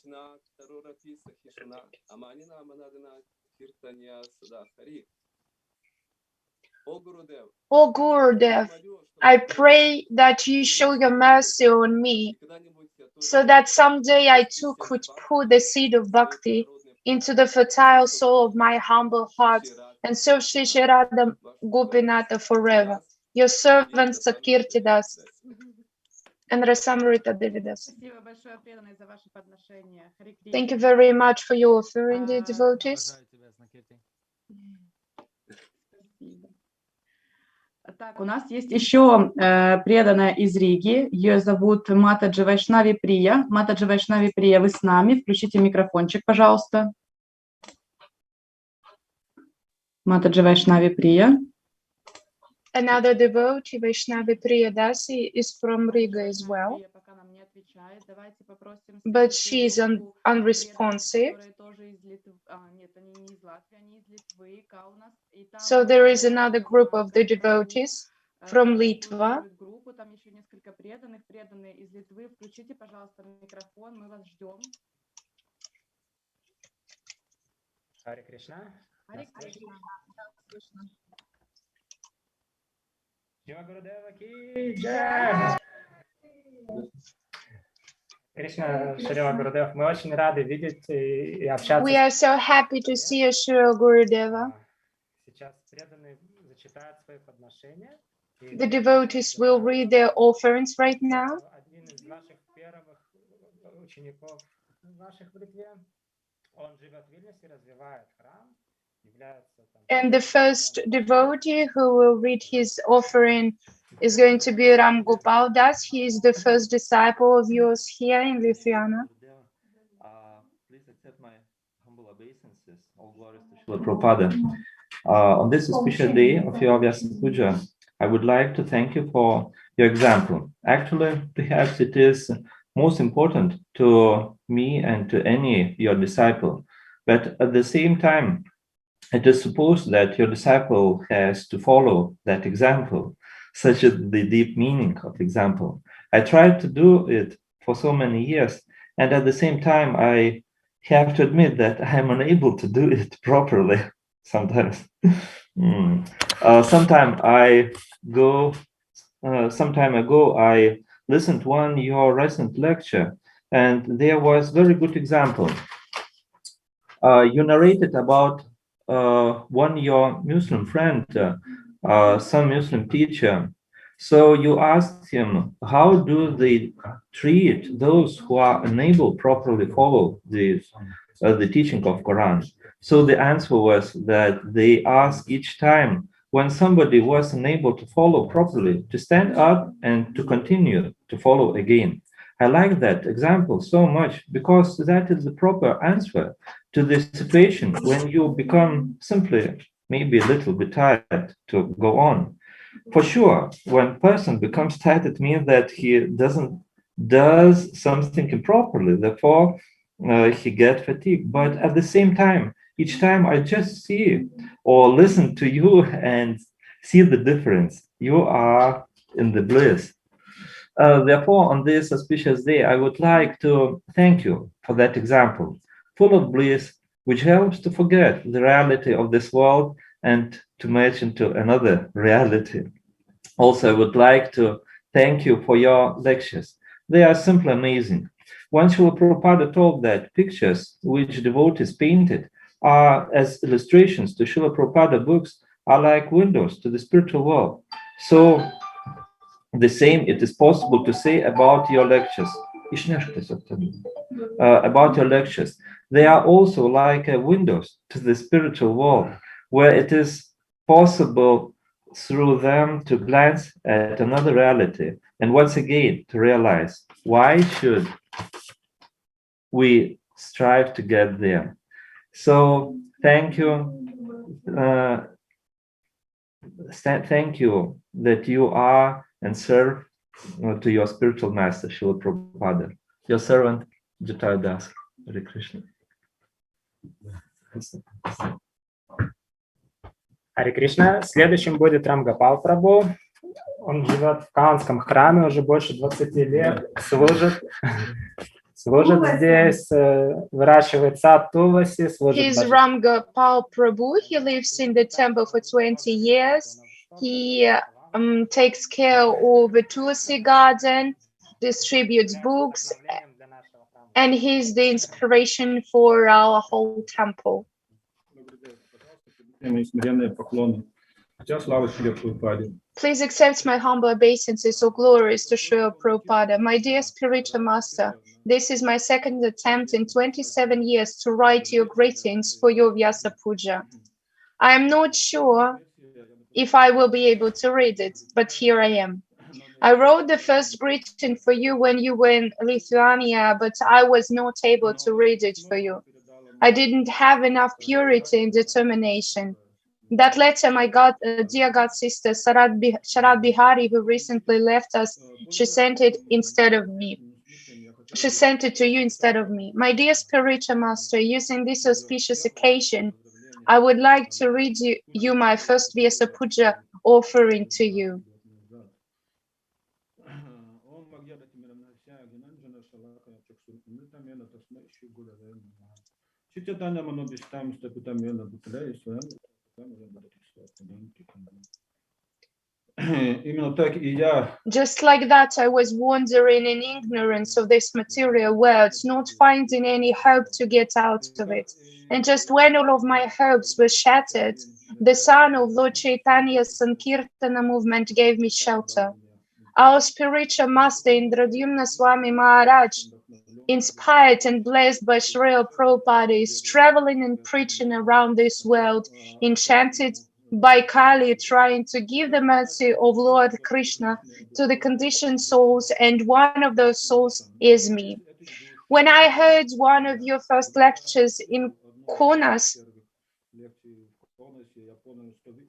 O Gurudev, I pray that you show your mercy on me, so that someday I too could put the seed of bhakti into the fertile soul of my humble heart and serve Shri Shri Radha Gopinatha forever. Your servant Satkirti Das and Rasamrita Devidas. Thank you very much for your offering, dear devotees. Так, у нас есть еще преданная из Риги. Ее зовут Матаджи Вайшнави Прия. Матаджи Вайшнави Прия, вы с нами? Включите микрофончик, пожалуйста. Матаджи Вайшнави Прия. Another devotee, Vaishnavi Priya Dasi, is from Riga as well, but she is unresponsive. So there is another group of the devotees from Litva. Hare Krishna. Hare Krishna. Shiva Gurudeva ki jai. Krishna, Shriva Gurudev, мы очень рады видеть и общаться. We are so happy to see you, Shri Gurudeva. Сейчас преданные зачитают свои подношения. The devotees will read their offerings right now. Один из наших первых учеников наших в Литве, он живет в Вильнюсе, развивает храм. And the first devotee who will read his offering is going to be Ram Gopal Das. He is the first disciple of yours here in Lithuania. Please accept my humble obeisances. All glories to Srila Prabhupada. On this special day of your Vyasa Puja, I would like to thank you for your example. Actually, perhaps it is most important to me and to any your disciple, but at the same time, it is supposed that your disciple has to follow that example, such as the deep meaning of example. I tried to do it for so many years, and at the same time, I have to admit that I am unable to do it properly sometimes. Some time ago, I listened to one your recent lecture, and there was very good example. You narrated about one your Muslim friend, some Muslim teacher, So you asked him, how do they treat those who are unable properly follow the teaching of Quran? So the answer was that they asked each time when somebody was unable to follow properly to stand up and to continue to follow again. I like that example so much because that is the proper answer to the situation when you become simply maybe a little bit tired to go on. For sure, when person becomes tired, it means that he does something improperly. Therefore, he get fatigued. But at the same time, each time I just see or listen to you and see the difference, you are in the bliss. Therefore, on this auspicious day, I would like to thank you for that example, full of bliss, which helps to forget the reality of this world and to merge into another reality. Also, I would like to thank you for your lectures. They are simply amazing. One Srila Prabhupada told that pictures which devotees painted are as illustrations to Srila Prabhupada books are like windows to the spiritual world. So the same it is possible to say about your lectures. About your lectures. They are also like windows to the spiritual world, where it is possible through them to glance at another reality and once again to realize why should we strive to get there. So thank you. Thank you that you are and serve to your spiritual master, Srila Prabhupada. Your servant, Jatara Das. Hare Krishna. Харе Кришна. Следующим будет Рамгопал Прабhu. Он живет в Каанском храме уже больше 20 лет, служит здесь, выращивает сад Туласи, служит He's Ramgopal Prabhu. He lives in the temple for 20 years. He takes care of the Tulasi garden, distributes books, and he's the inspiration for our whole temple. Please accept my humble obeisances, O glories to Srila Prabhupada. My dear spiritual master, this is my second attempt in 27 years to write your greetings for your Vyasa Puja. I am not sure if I will be able to read it, but here I am. I wrote the first greeting for you when you were in Lithuania, but I was not able to read it for you. I didn't have enough purity and determination. That letter, my dear God sister Sharad Bihari, who recently left us, she sent it instead of me. She sent it to you instead of me. My dear spiritual master, using this auspicious occasion, I would like to read you my first Vyasa Puja offering to you. Just like that, I was wandering in ignorance of this material world, not finding any hope to get out of it. And just when all of my hopes were shattered, the son of Lord Chaitanya's Sankirtana movement gave me shelter. Our spiritual master Indradyumna Swami Maharaj, inspired and blessed by Srila Prabhupada, is traveling and preaching around this world, enchanted by Kali, trying to give the mercy of Lord Krishna to the conditioned souls, and one of those souls is me. When I heard one of your first lectures in Kaunas,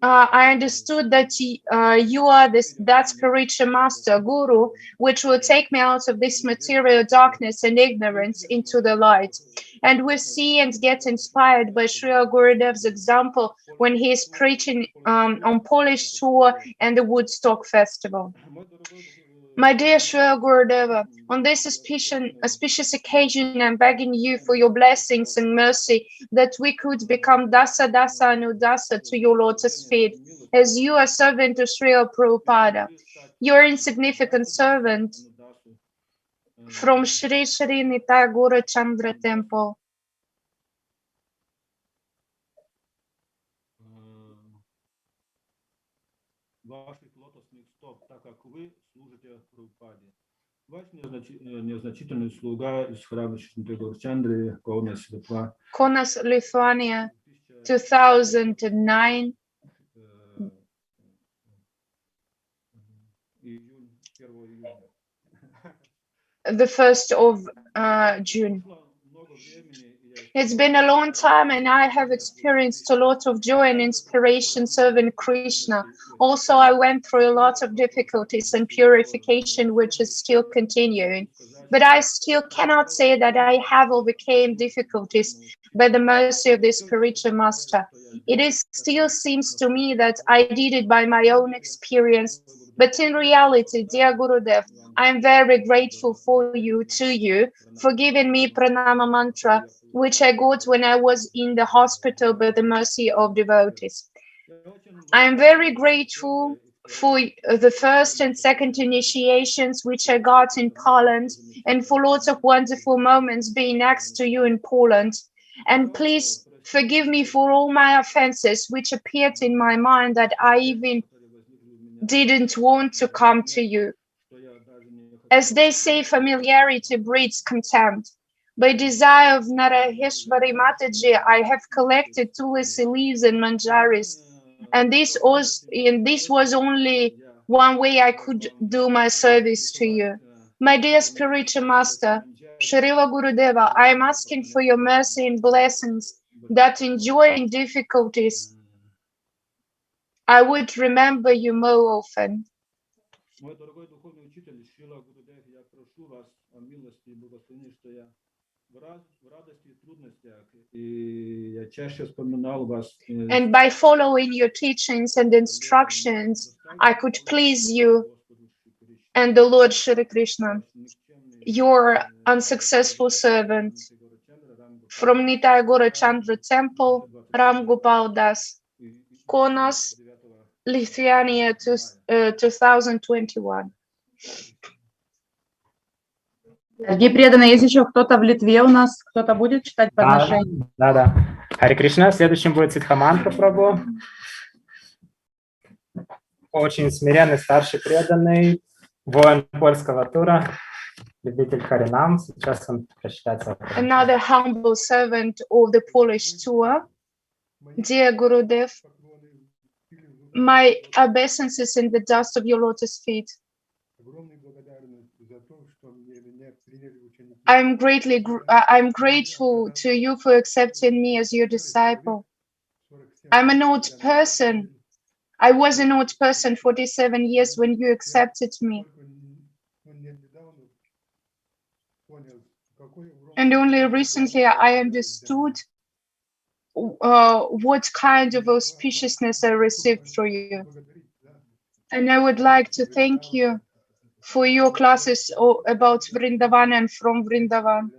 I understood that you are that spiritual master, guru, which will take me out of this material darkness and ignorance into the light. And we see and get inspired by Srila Gurudev's example when he is preaching on Polish tour and the Woodstock Festival. My dear Srila Gurudeva, on this auspicious occasion, I'm begging you for your blessings and mercy that we could become Dasa Dasa Anudasa to your lotus feet, as you are servant to Srila Prabhupada. Your insignificant servant from Sri Sri Nitya Guru Chandra Temple. ваших лотосных стоп, так как вы служите Прабхупаде. Ваш незначительный слуга из храма Шри Горчандры, Конас, Литва. Kaunas, Lithuania, 2009, the 1st of June. It's been a long time and I have experienced a lot of joy and inspiration serving Krishna. Also, I went through a lot of difficulties and purification, which is still continuing. But I still cannot say that I have overcame difficulties by the mercy of the spiritual master. It is still seems to me that I did it by my own experience. But in reality, dear Gurudev, I am very grateful for you, for giving me pranama mantra, which I got when I was in the hospital by the mercy of devotees. I am very grateful for the first and second initiations which I got in Poland and for lots of wonderful moments being next to you in Poland. And please forgive me for all my offenses which appeared in my mind that I even didn't want to come to you. As they say, familiarity breeds contempt. By desire of Naraheshwari Mataji, I have collected tulsi leaves and manjaris, and this was only one way I could do my service to you. My dear spiritual master, Shrila Gurudeva, I am asking for your mercy and blessings that enduring difficulties, I would remember you more often. Мой дорогой духовный учитель Шрила Гурудев, я прошу вас о милости и благословении, что я в радости и трудностях, и я чаще вспоминал вас. And by following your teachings and instructions, I could please you and the Lord Shri Krishna, your unsuccessful servant from Nitai Gora Chandra Temple, Ram Gopal Das, Kaunas, Lithuania, 2021. Дорогие преданные, есть еще кто-то в Литве у нас, кто-то будет читать подношение? Да. Харе Кришна, следующим будет Сидхамантха Прабhu. Очень смиренный, старший преданный, воин польского тура, любитель Харинам. Сейчас он прочитает. Another humble servant of the Polish tour. Dear Gurudev, my obeisances in the dust of your lotus feet. I'm grateful to you for accepting me as your disciple. I'm an old person. I was an old person 47 years when you accepted me. And only recently I understood what kind of auspiciousness I received through you. And I would like to thank you for your classes about Vrindavan and from Vrindavan,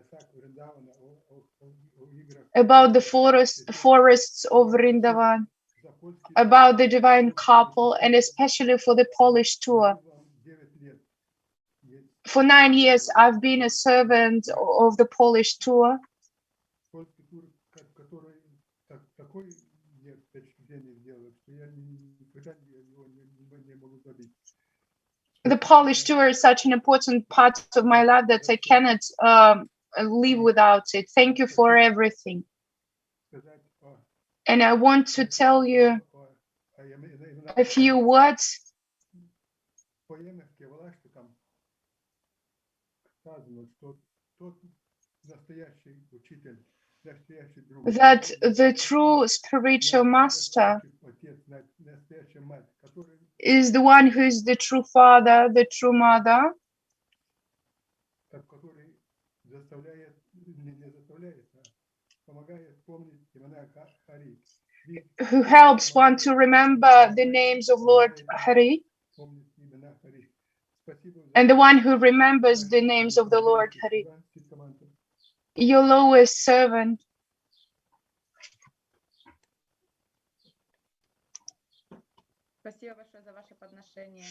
about the forests of Vrindavan, about the divine couple, and especially for the Polish tour. For 9 years, I've been a servant of the Polish tour. The Polish tour is such an important part of my life that I cannot live without it. Thank you for everything. And I want to tell you a few words that the true spiritual master is the one who is the true father, the true mother, who helps one to remember the names of Lord Hari, and the one who remembers the names of the Lord Hari. Your lowest servant. Спасибо большое за ваше подношение.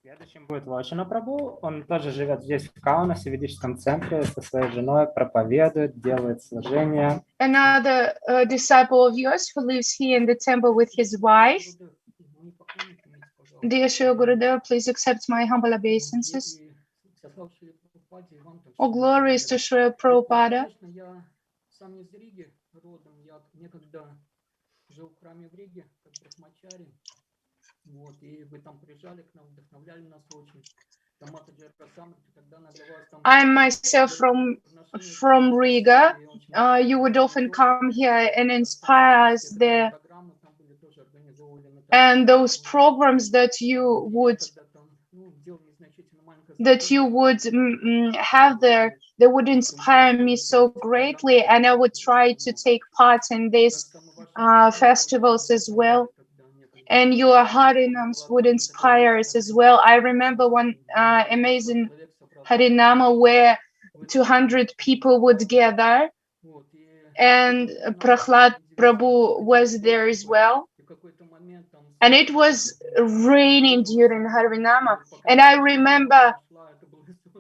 Следующим будет Лошина Прабhu. Он тоже живет здесь, в Каунасе, в ведическом центре, со своей женой, проповедует, делает служение. Another disciple of yours who lives here in the temple with his wife. Dear Shri Gurudev, please accept my humble obeisances. All glories to Shri Prabhupada. I'm myself from Riga. You would often come here and inspire us there. And those programs that you would have there, they would inspire me so greatly, and I would try to take part in these festivals as well. And your Harinams would inspire us as well. I remember one amazing Harinama where 200 people would gather, and Prahlad Prabhu was there as well. And it was raining during Harinama. And I remember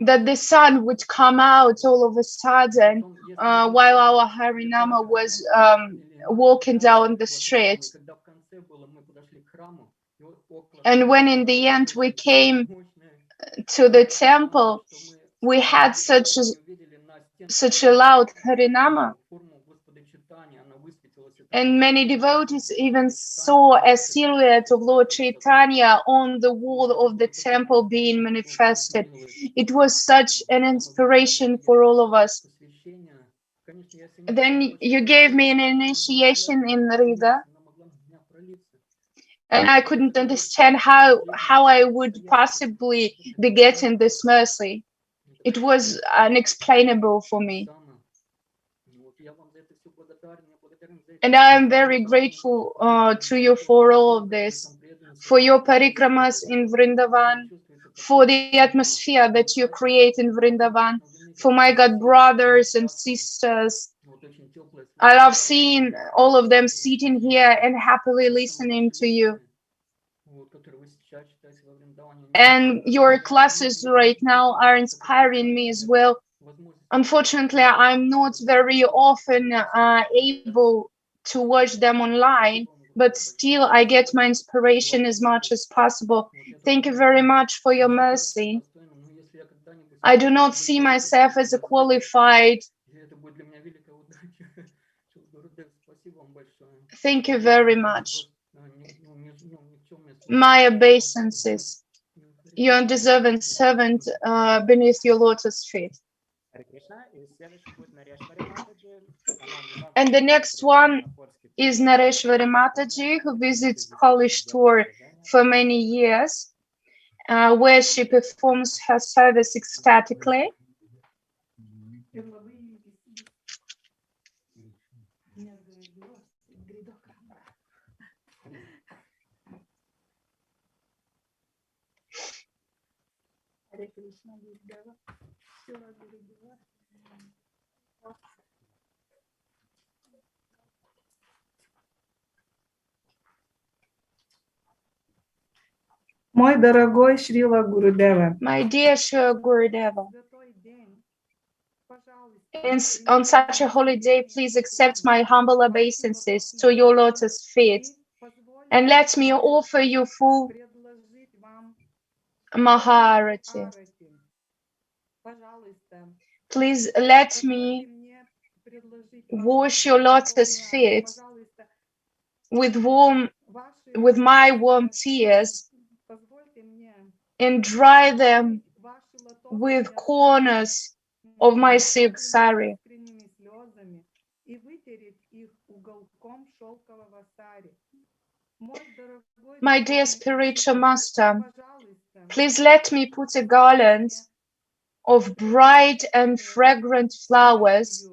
that the sun would come out all of a sudden while our Harinama was walking down the street. And when in the end we came to the temple, we had such a loud Harinama. And many devotees even saw a silhouette of Lord Chaitanya on the wall of the temple being manifested. It was such an inspiration for all of us. Then you gave me an initiation in Riga, and I couldn't understand how I would possibly be getting this mercy. It was unexplainable for me. And I am very grateful to you for all of this, for your parikramas in Vrindavan, for the atmosphere that you create in Vrindavan, for my God brothers and sisters. I love seeing all of them sitting here and happily listening to you. And your classes right now are inspiring me as well. Unfortunately, I'm not very often able to watch them online, but still I get my inspiration as much as possible. Thank you very much for your mercy. I do not see myself as a qualified. Thank you very much. My obeisances, your undeserving servant beneath your lotus feet. And the next one is Nareshwari Mataji, who visits Polish tour for many years, where she performs her service ecstatically. Мой дорогой Шрила Гурудева. My dear Shri Gurudeva, on such a holy day, please accept my humble obeisances to your lotus feet, and let me offer you full Maharati. Please let me wash your lotus feet with my warm tears and dry them with corners of my silk sari. My dear spiritual master, please let me put a garland of bright and fragrant flowers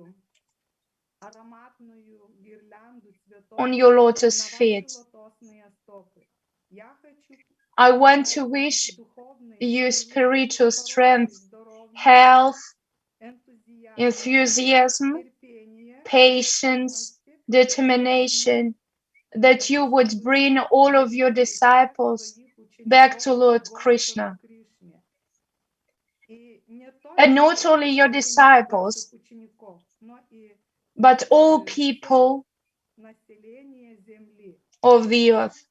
on your lotus feet. I want to wish you spiritual strength, health, enthusiasm, patience, determination, that you would bring all of your disciples back to Lord Krishna. And not only your disciples, but all people of the earth.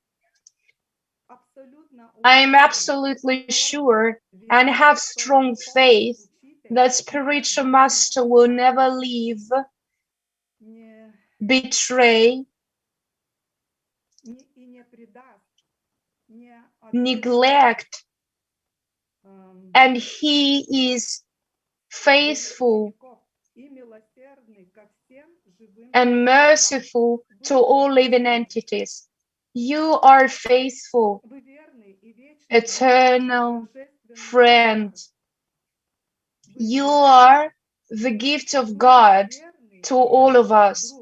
I am absolutely sure and have strong faith that spiritual master will never leave, betray, neglect, and he is faithful and merciful to all living entities. You are faithful, eternal friend. You are the gift of God to all of us.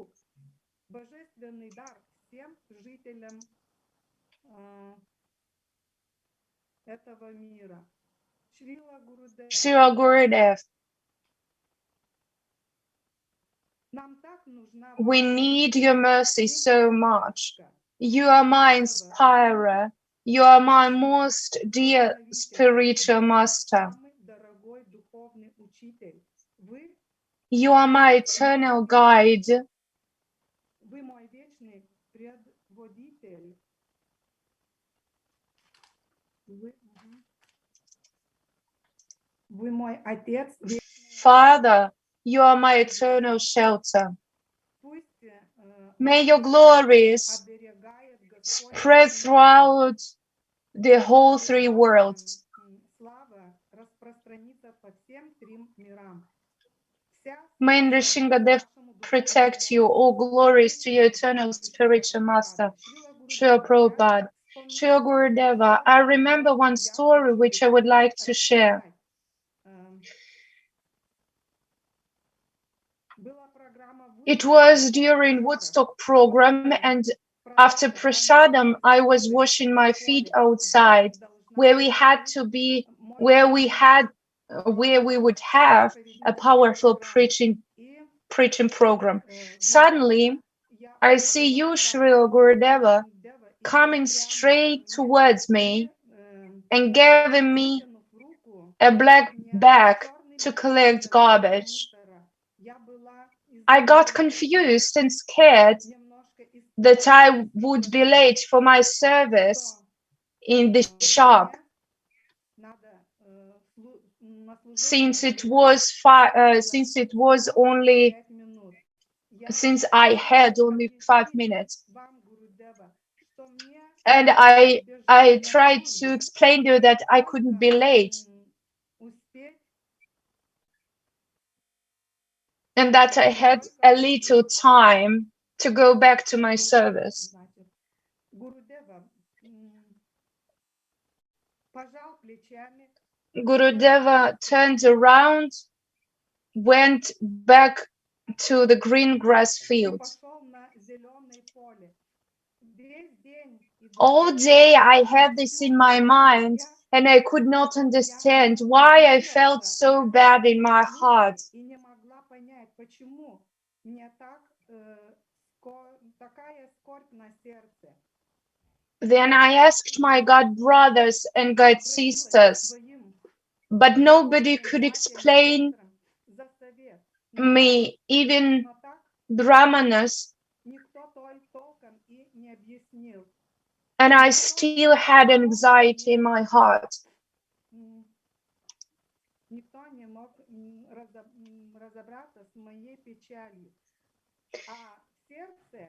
Srila Gurudev, we need your mercy so much. You are my inspirer. You are my most dear spiritual master. You are my eternal guide. Father, you are my eternal shelter. May your glories spread throughout the whole three worlds. May Nrsingadev protect you. All glories to your eternal spiritual master, Srila Prabhupada. Srila Gurudeva, I remember one story which I would like to share. It was during Woodstock program, and after prasadam, I was washing my feet outside, where we would have a powerful preaching program. Suddenly, I see you, Srila Gurudeva, coming straight towards me and giving me a black bag to collect garbage. I got confused and scared that I would be late for my service in the shop, since I had only 5 minutes. And I tried to explain to you that I couldn't be late, and that I had a little time to go back to my service. Gurudeva turned around, went back to the green grass field. All day I had this in my mind, and I could not understand why I felt so bad in my heart. Then I asked my god brothers and god sisters, but nobody could explain me, even brahmanas, and I still had anxiety in my heart.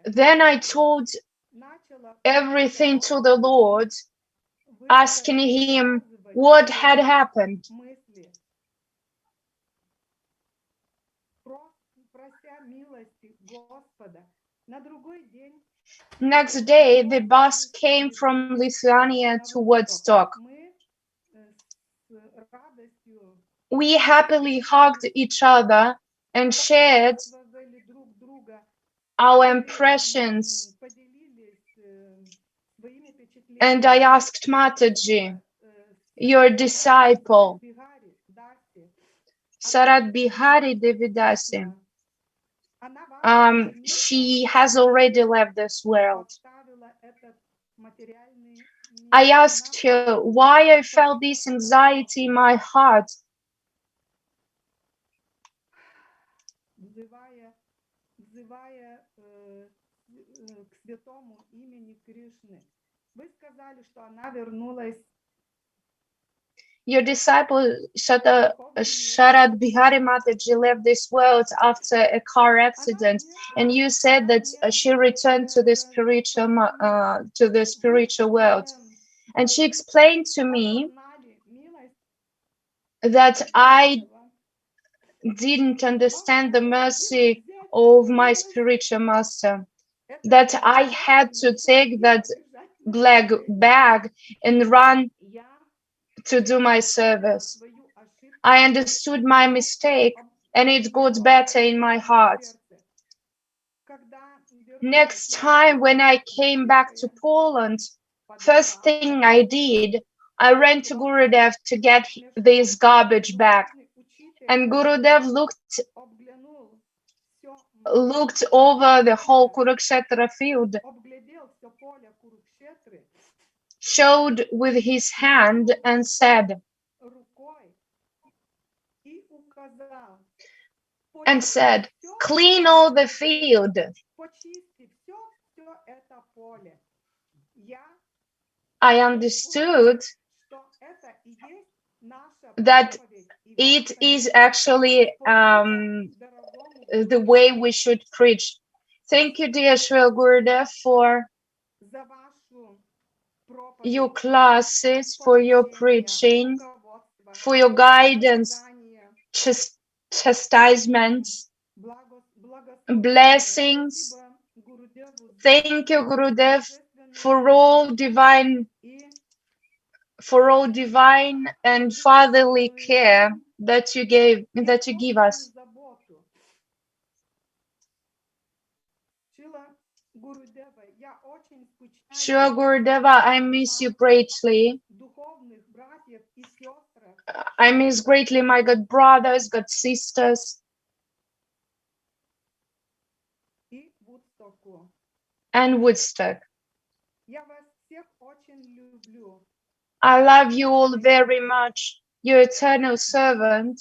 Then I told everything to the Lord, asking him what had happened. Next day, the bus came from Lithuania to Woodstock. We happily hugged each other and shared our impressions. And I asked Mataji, your disciple, Sarat Bihari Devidasi, she has already left this world. I asked her why I felt this anxiety in my heart. Your disciple Sharad Bihari Mataji left this world after a car accident, and you said that she returned to the spiritual world. And she explained to me that I didn't understand the mercy of my spiritual master, that I had to take that black bag and run to do my service. I understood my mistake, and it got better in my heart. Next time when I came back to Poland, first thing I did, I ran to Gurudev to get this garbage bag. And Gurudev looked over the whole Kurukshetra field, showed with his hand and said, clean all the field. I understood that it is actually the way we should preach. Thank you, dear Shri Gurudev, for your classes, for your preaching, for your guidance, chastisements, blessings. Thank you, Gurudev, for all divine and fatherly care that you give us. Shri Gurudeva, I miss you greatly. I miss greatly my God brothers, God sisters, and Woodstock. I love you all very much, your eternal servant,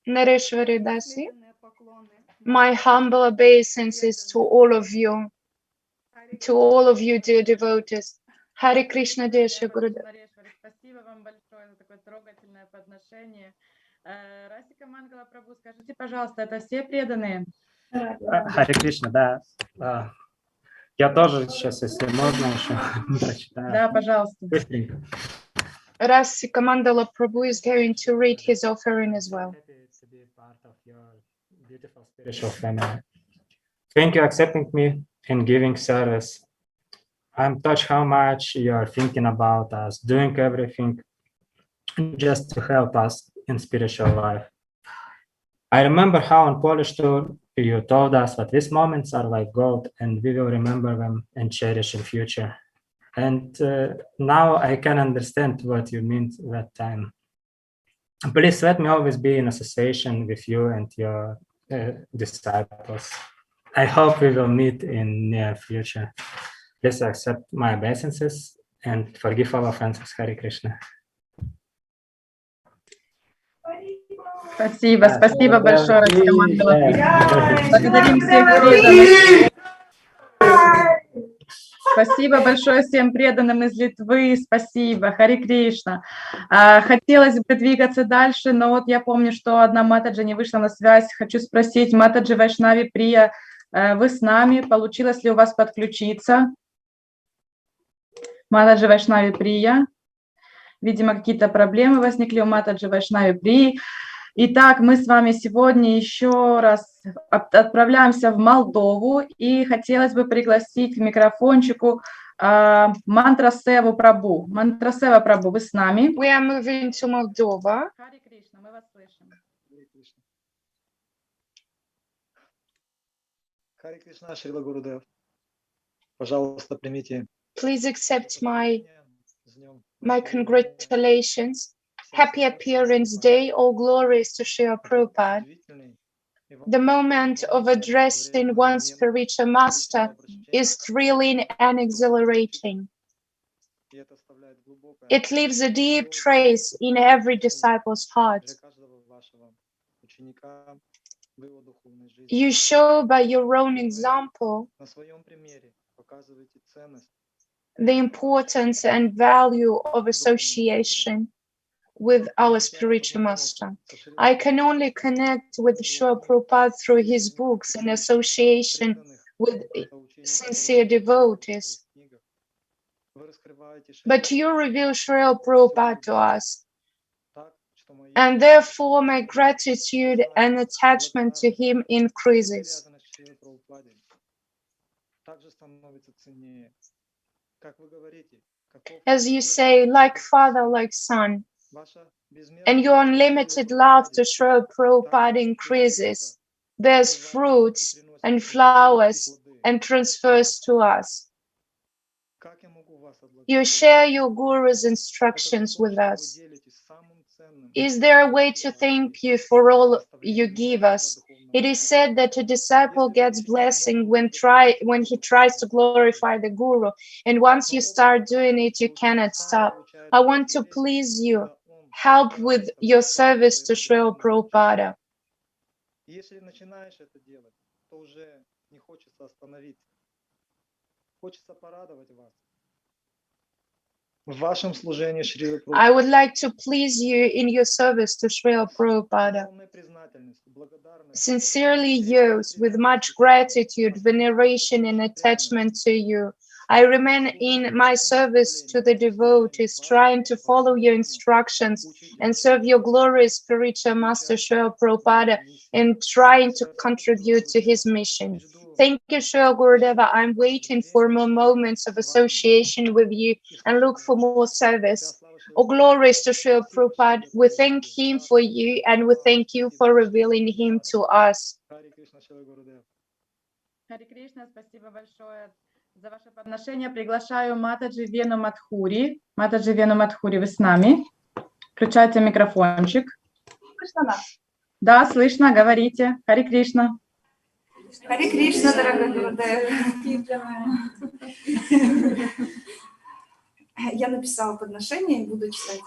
Nareshwari Dasi. My humble obeisances to all of you, dear devotees. Hare Krishna, dear Shri Gurudev. Спасибо вам большое за такое трогательное подношение. Расика Мангала Прабhu, скажите, пожалуйста, это все преданные? Харе Кришна, да. Я тоже сейчас, если можно, еще прочитаю. Да, пожалуйста. Быстренько. Rasika Mandala Prabhu is going to read his offering as well. To be part of your beautiful spiritual family. Thank you for accepting me and giving service. I'm touched how much you are thinking about us, doing everything just to help us in spiritual life. I remember how on Polish tour you told us that these moments are like gold and we will remember them and cherish in future. And now I can understand what you meant that time. Please let me always be in association with you and your disciples. I hope we will meet in near future. Please accept my obeisances and forgive all offenses. Hare Krishna. Спасибо, спасибо большое, Расика Мангала. Благодарим всех преданных. Спасибо большое всем преданным из Литвы, спасибо, Харе Кришна. Хотелось бы двигаться дальше, но вот я помню, что одна Матаджи не вышла на связь. Хочу спросить, Матаджи Вайшнави Прия, вы с нами? Получилось ли у вас подключиться? Матаджи Вайшнави Прия. Видимо, какие-то проблемы возникли у Матаджи Вайшнави Прии. Итак, мы с вами сегодня еще раз отправляемся в Молдову, и хотелось бы пригласить к микрофончику Мантрасеву Прабу. Мантрасева Прабу, вы с нами? We are moving to Moldova. Харе Кришна, мы вас слышим. Харе Кришна, Шрила Гурудев. Пожалуйста, примите. Please accept my congratulations. Happy Appearance Day, all glories to Srila Prabhupada. The moment of addressing one's spiritual master is thrilling and exhilarating. It leaves a deep trace in every disciple's heart. You show by your own example the importance and value of association with our spiritual master. I can only connect with Srila Prabhupada through his books and association with sincere devotees. But you reveal Srila Prabhupada to us, and therefore my gratitude and attachment to him increases. As you say, like father, like son, and your unlimited love to Srila Prabhupada increases, bears fruits and flowers and transfers to us. You share your Guru's instructions with us. Is there a way to thank you for all you give us? It is said that a disciple gets blessing when he tries to glorify the Guru, and once you start doing it, you cannot stop. I want to please you. Help with your service to Srila Prabhupada. I would like to please you in your service to Srila Prabhupada. Sincerely yours, with much gratitude, veneration, and attachment to you, I remain in my service to the devotees, trying to follow your instructions and serve your glorious spiritual master Srila Prabhupada and trying to contribute to his mission. Thank you, Srila Gurudeva. I'm waiting for more moments of association with you and look for more service. Oh, glories to Srila Prabhupada. We thank him for you and we thank you for revealing him to us. Харе Кришна, спасибо большое за ваше подношение. Приглашаю Матаджи Вену Мадхури. Матаджи Вену Мадхури, вы с нами? Включайте микрофончик. Слышно нас? Да, слышно, говорите. Харе Кришна. Харе Кришна, дорогой Гурудев. Я написала подношение и буду читать.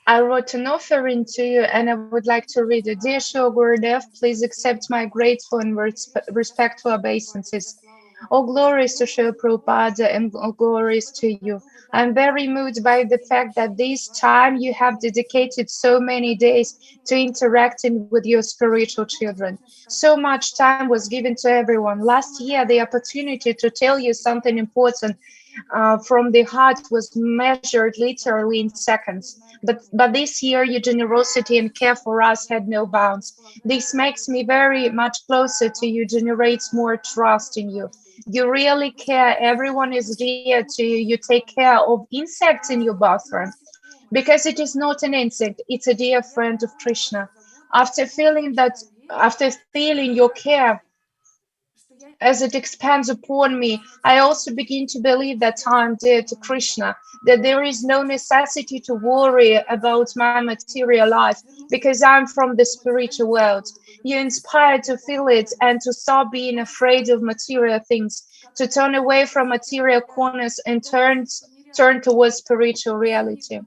I wrote an offering to you and I would like to read it. Dear Srila Gurudev, please accept my grateful and respectful obeisances. All glories to Srila Prabhupada and all glories to you. I'm very moved by the fact that this time you have dedicated so many days to interacting with your spiritual children. So much time was given to everyone. Last year, the opportunity to tell you something important from the heart was measured literally in seconds. But this year, your generosity and care for us had no bounds. This makes me very much closer to you, generates more trust in you. You really care. Everyone is dear to you. You take care of insects in your bathroom because it is not an insect. It's a dear friend of Krishna. After feeling your care, as it expands upon me, I also begin to believe that I am dear to Krishna, that there is no necessity to worry about my material life because I'm from the spiritual world. You're inspired to feel it and to stop being afraid of material things, to turn away from material corners and turn towards spiritual reality.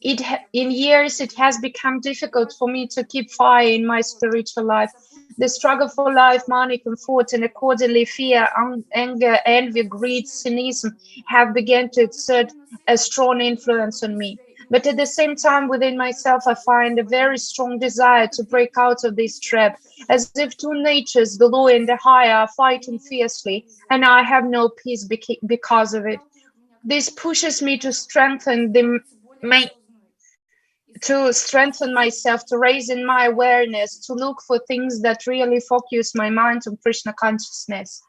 In years, it has become difficult for me to keep fire in my spiritual life. The struggle for life, money, comfort, and accordingly fear, anger, envy, greed, cynicism have begun to exert a strong influence on me. But at the same time, within myself, I find a very strong desire to break out of this trap, as if two natures, the low and the high, are fighting fiercely, and I have no peace because of it. This pushes me to strengthen myself, to raise in my awareness, to look for things that really focus my mind on Krishna consciousness.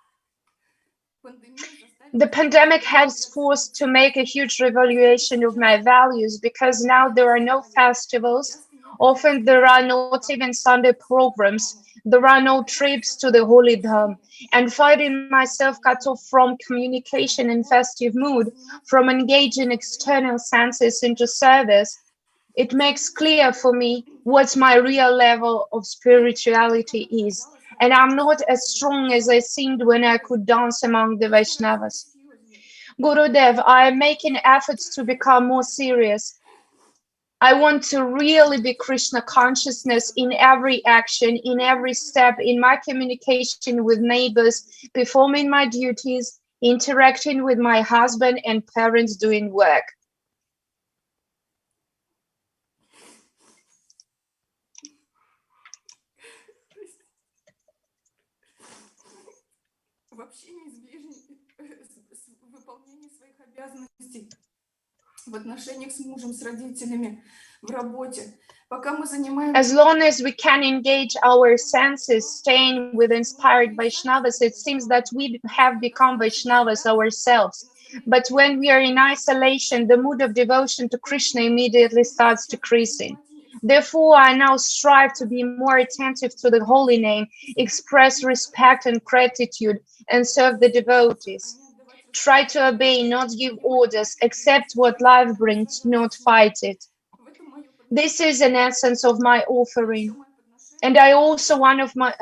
The pandemic has forced to make a huge revaluation of my values because now there are no festivals. Often there are not even Sunday programs. There are no trips to the holy dham. And finding myself cut off from communication in festive mood, from engaging external senses into service, it makes clear for me what my real level of spirituality is. And I'm not as strong as I seemed when I could dance among the Vaishnavas. Gurudev, I am making efforts to become more serious. I want to really be Krishna consciousness in every action, in every step, in my communication with neighbors, performing my duties, interacting with my husband and parents doing work. В общении с ближними, в выполнении своих обязанностей, в отношениях с мужем, с родителями, в работе. Пока мы занимаемся... As long as we can engage our senses, staying with inspired Vaishnavas, it seems that we have become Vaishnavas ourselves. But when we are in isolation, the mood of devotion to Krishna immediately starts decreasing. Therefore, I now strive to be more attentive to the holy name, express respect and gratitude, and serve the devotees. Try to obey, not give orders, accept what life brings, not fight it. This is an essence of my offering. And I also one of my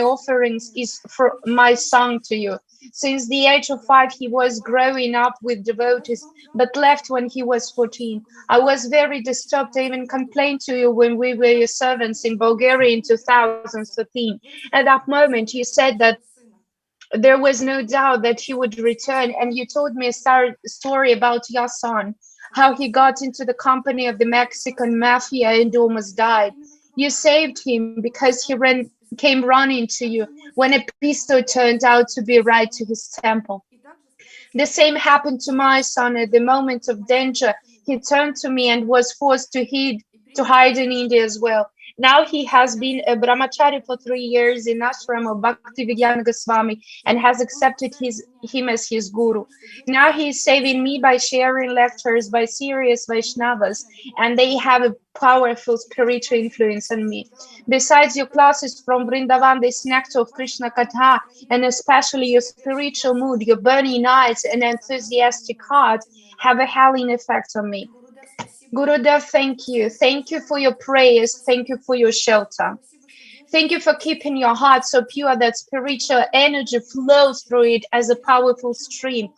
offerings is for my son to you. Since the age of 5, he was growing up with devotees, but left when he was 14. I was very disturbed. I even complained to you when we were your servants in Bulgaria in 2013. At that moment, you said that there was no doubt that he would return, and you told me a story about your son, how he got into the company of the Mexican mafia and almost died. You saved him because he came running to you when a pistol turned out to be right to his temple. The same happened to my son. At the moment of danger, he turned to me and was forced to hide in India as well. Now he has been a brahmachari for 3 years in ashram of Bhaktivedanta Goswami and has accepted him as his guru. Now he is saving me by sharing lectures by serious Vaishnavas, and they have a powerful spiritual influence on me. Besides your classes from Vrindavan, this nectar of Krishna Katha, and especially your spiritual mood, your burning eyes and enthusiastic heart have a healing effect on me. Gurudev, thank you. Thank you for your prayers. Thank you for your shelter. Thank you for keeping your heart so pure that spiritual energy flows through it as a powerful stream,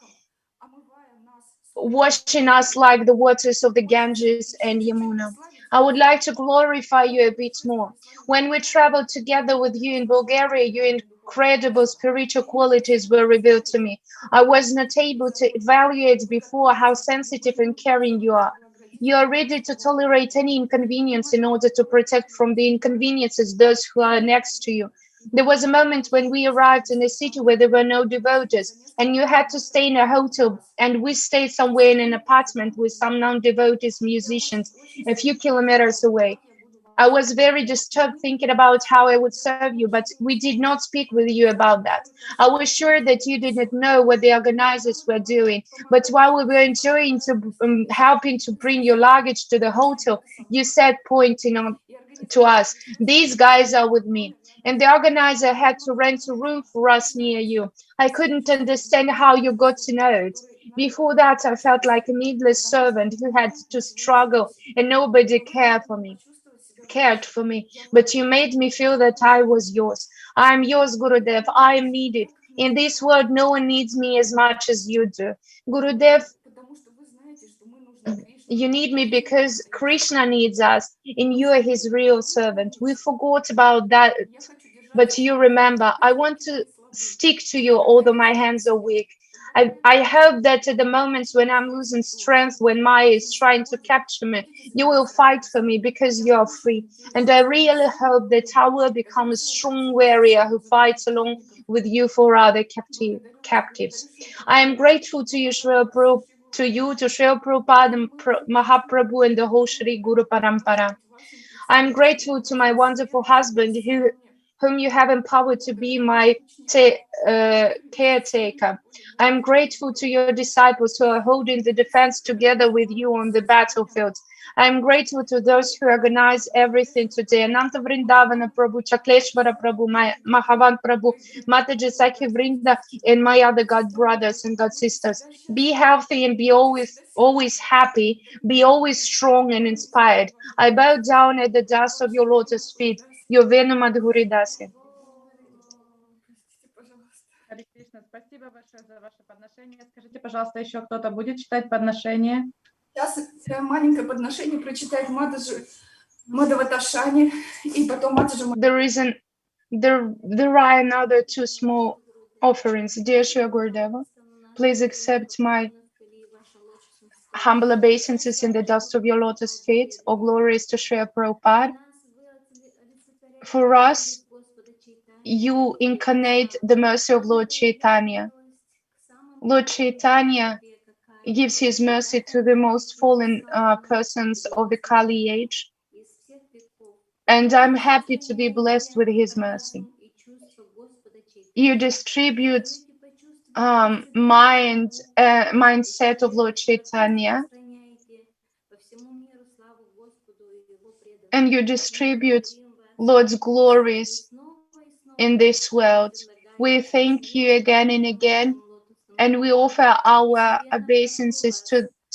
washing us like the waters of the Ganges and Yamuna. I would like to glorify you a bit more. When we traveled together with you in Bulgaria, your incredible spiritual qualities were revealed to me. I was not able to evaluate before how sensitive and caring you are. You are ready to tolerate any inconvenience in order to protect from the inconveniences those who are next to you. There was a moment when we arrived in a city where there were no devotees, and you had to stay in a hotel, and we stayed somewhere in an apartment with some non-devotees musicians a few kilometers away. I was very disturbed thinking about how I would serve you, but we did not speak with you about that. I was sure that you didn't know what the organizers were doing, but while we were enjoying helping to bring your luggage to the hotel, you said, pointing to us, "These guys are with me." And the organizer had to rent a room for us near you. I couldn't understand how you got to know it. Before that, I felt like a needless servant who had to struggle and nobody cared for me. But you made me feel that I was yours. I am yours, Gurudev. I am needed. In this world, no one needs me as much as you do. Gurudev, you need me because Krishna needs us, and you are his real servant. We forgot about that, but you remember. I want to stick to you, although my hands are weak. I hope that at the moments when I'm losing strength, when Maya is trying to capture me, you will fight for me because you are free. And I really hope that I will become a strong warrior who fights along with you for other captives. I am grateful to you, to Srila Prabhupada, Mahaprabhu, and the whole Shri Guru Parampara. I'm grateful to my wonderful husband whom you have empowered to be my caretaker. I'm grateful to your disciples who are holding the defense together with you on the battlefield. I'm grateful to those who organize everything today. Ananta Vrindavana Prabhu, Chakleshwara Prabhu, Mahavan Prabhu, Mataji Sakhi Vrinda, and my other God brothers and God sisters. Be healthy and be always happy. Be always strong and inspired. I bow down at the dust of your lotus feet. Your Venu Madhuri Dasi. Харе Кришна, спасибо большое за ваше подношение. Скажите, пожалуйста, еще кто-то будет читать подношение? Сейчас маленькое подношение прочитает Мадхаваташани, и потом Матаджи. There are another two small offerings. Dear Shri Gurudeva, please accept my humble obeisances in the dust of your lotus feet. All glory is to Shri Prabhupada. For us, you incarnate the mercy of Lord Chaitanya. Lord Chaitanya gives his mercy to the most fallen persons of the Kali age. And I'm happy to be blessed with his mercy. You distribute mindset of Lord Chaitanya, and you distribute Lord's glories in this world. We thank you again and again, and we offer our obeisances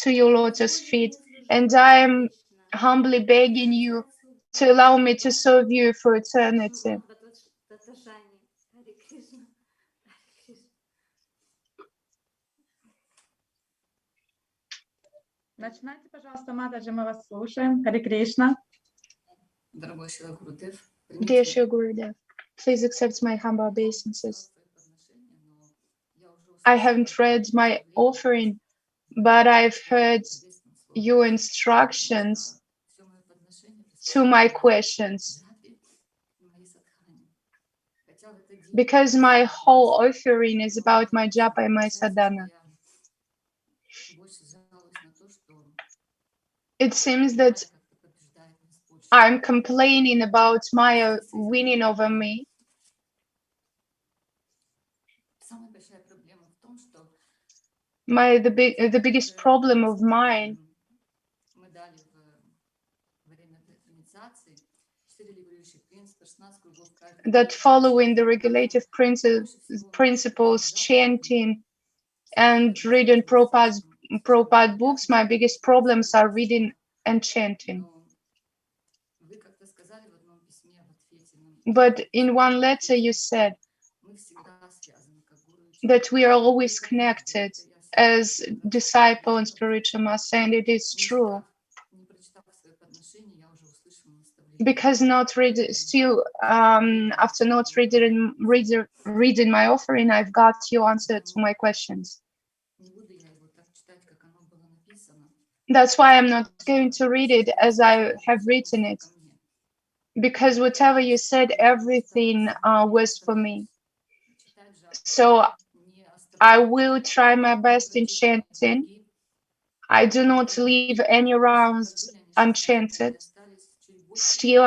to your lotus feet. And I am humbly begging you to allow me to serve you for eternity. Начинайте, пожалуйста, Матаджи, мы вас слушаем. Харе Кришна. Dear Shri Gurudev, please accept my humble obeisances. I haven't read my offering, but I've heard your instructions to my questions. Because my whole offering is about my japa and my sadhana. It seems that I'm complaining about Maya winning over me. The biggest problem of mine that following the regulative principles, chanting and reading Prabhupada books, my biggest problems are reading and chanting. But in one letter you said that we are always connected as disciple and spiritual master, and it is true. Because after not reading my offering, I've got your answer to my questions. That's why I'm not going to read it as I have written it. Because whatever you said, everything was for me. So I will try my best in chanting. I do not leave any rounds unchanted. Still,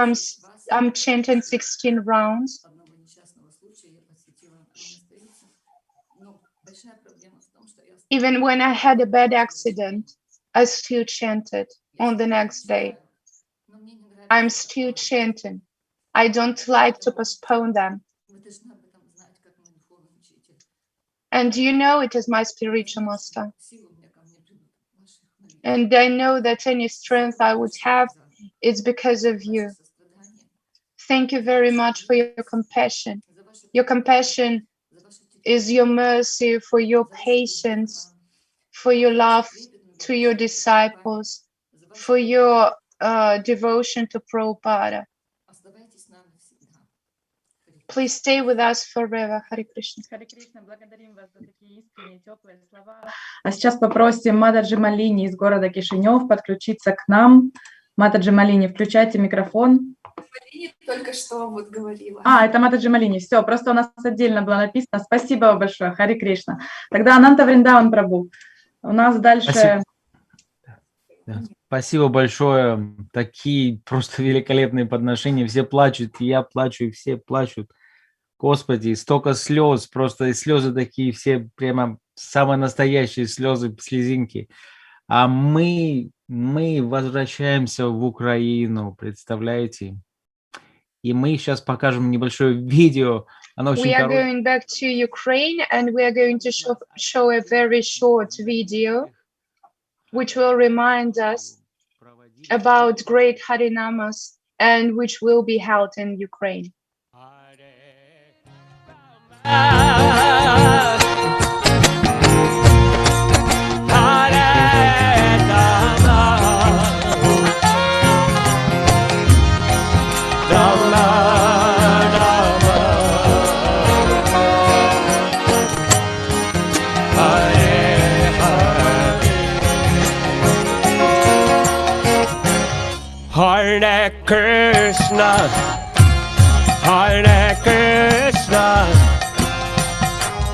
I'm chanting 16 rounds. Even when I had a bad accident, I still chanted on the next day. I'm still chanting. I don't like to postpone them. And you know it is my spiritual master. And I know that any strength I would have, it's because of you. Thank you very much for your compassion. Your compassion is your mercy, for your patience, for your love to your disciples, for your devotion to Prabhupada. Please stay with us forever. Hare Krishna. Харе Кришна, благодарим вас за такие искренние, теплые слова. А сейчас попросим Матаджи Малини из города Кишинев подключиться к нам. Матаджи Малини, включайте микрофон. Малини только что вот говорила. Это Матаджи Малини. Все, просто у нас отдельно было написано. Спасибо вам большое, Харе Кришна. Тогда Ананта Вриндаван Прабху. У нас дальше... Спасибо. Спасибо большое. Такие просто великолепные подношения. Все плачут, и я плачу, и все плачут. Господи, столько слез, просто слезы такие все, прямо самые настоящие слезы, слезинки. А мы возвращаемся в Украину, представляете? И мы сейчас покажем небольшое видео. Оно очень We are короткое. going back to Ukraine, and we are going to show a very short video, which will remind us about great Harinamas and which will be held in Ukraine. Hare Krishna, Hare Krishna,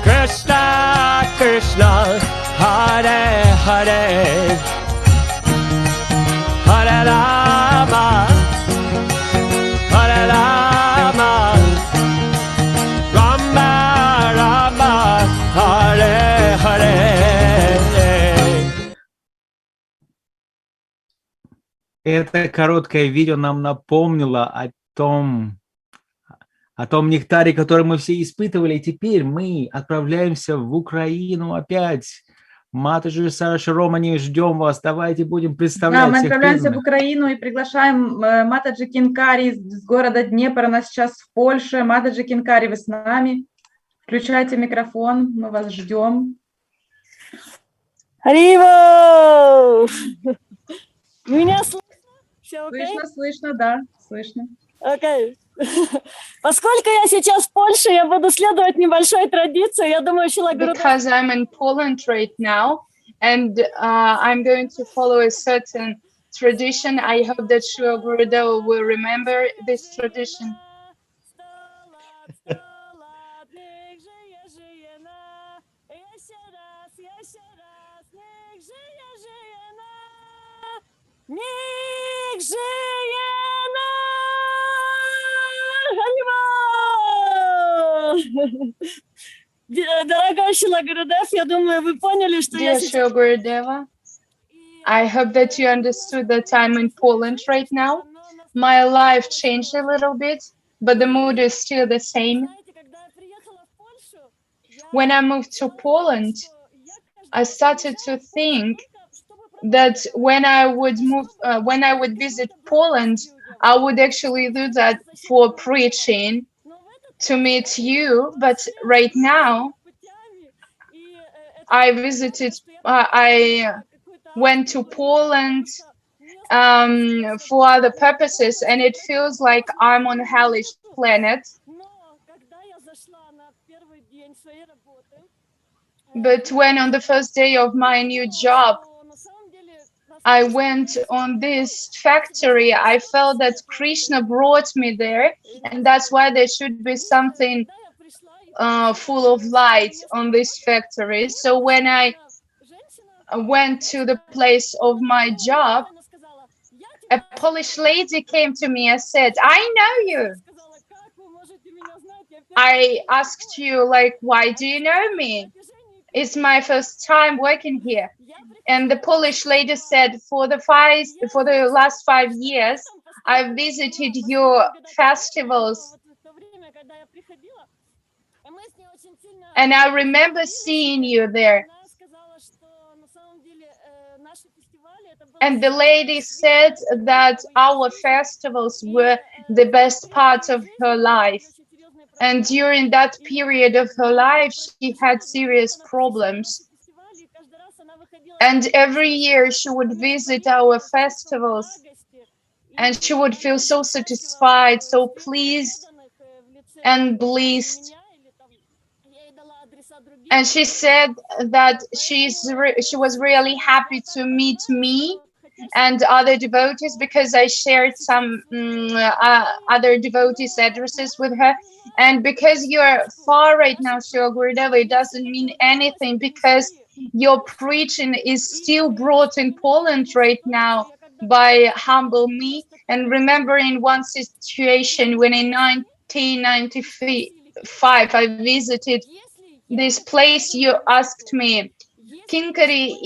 Krishna Krishna, Hare Hare, Hare Rama, Hare Rama, Rama Rama, Hare Hare. Это короткое видео нам напомнило о том нектаре, который мы все испытывали. И теперь мы отправляемся в Украину опять. Матаджи, Сараша, Романи, ждем вас. Давайте будем Да, представлять мы всех отправляемся в преданных. Украину и приглашаем Матаджи Кинкари из города Днепр. Она сейчас в Польше. Матаджи Кинкари, вы с нами? Включайте микрофон, мы вас ждем. Харибо! Меня слышно? Все окей? Слышно, слышно, да, слышно. Окей. Поскольку я сейчас в Польше, я буду следовать небольшой традиции. Я думаю, Шила Гурудев... Because I'm in Poland right now, and I'm going to follow a certain tradition. I hope that Shri Gurudev will remember this tradition. Ник żyje Дорогой Шила Гурудев, я думаю, вы поняли, что я Dear Shri Gurudeva, I hope that you understood that I'm in Poland right now. My life changed a little bit, but the mood is still the same. When I moved to Poland, I started to think that when I would visit Poland, I would actually do that for preaching, to meet you. But right now, I went to Poland for other purposes, and it feels like I'm on a hellish planet. But when on the first day of my new job, I went on this factory, I felt that Krishna brought me there, and that's why there should be something full of light on this factory. So when I went to the place of my job, a Polish lady came to me and said, "I know you." I asked you, like, why do you know me? It's my first time working here. And the Polish lady said, for the last 5 years, I've visited your festivals. And I remember seeing you there. And the lady said that our festivals were the best part of her life. And during that period of her life, she had serious problems. And every year she would visit our festivals, and she would feel so satisfied, so pleased and blessed. And she said that she was really happy to meet me and other devotees, because I shared some other devotees' addresses with her. And because you're far right now, Shri Gurudeva, it doesn't mean anything, because your preaching is still brought in Poland right now by Humble Me. And remembering one situation when in 1995 I visited this place, you asked me, Kinkari,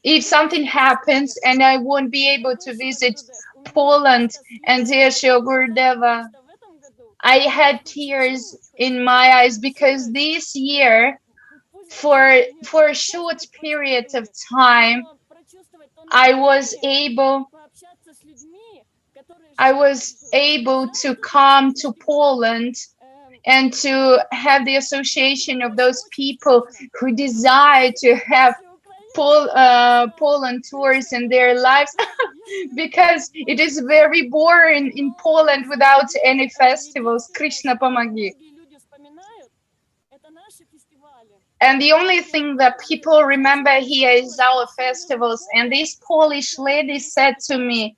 if something happens and I won't be able to visit Poland, and dear Shri Gurudeva, I had tears in my eyes, because this year, for a short period of time, I was able to come to Poland and to have the association of those people who desire to have Poland tours in their lives, because it is very boring in Poland without any festivals. Krishna Pomagi. And the only thing that people remember here is our festivals. And this Polish lady said to me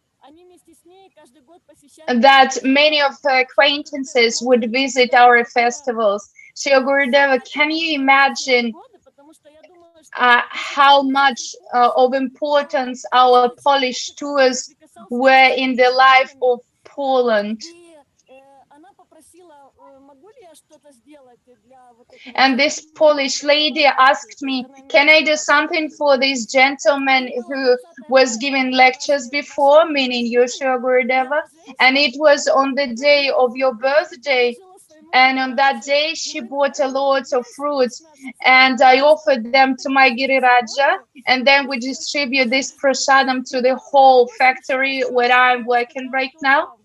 that many of her acquaintances would visit our festivals. Shila Gurudeva, can you imagine how much of importance our Polish tours were in the life of Poland? And this Polish lady asked me, can I do something for this gentleman who was giving lectures before, meaning you, Shila Gurudeva? And it was on the day of your birthday. And on that day, she bought a lot of fruits, and I offered them to my Giriraja, and then we distribute this prasadam to the whole factory where I'm working right now.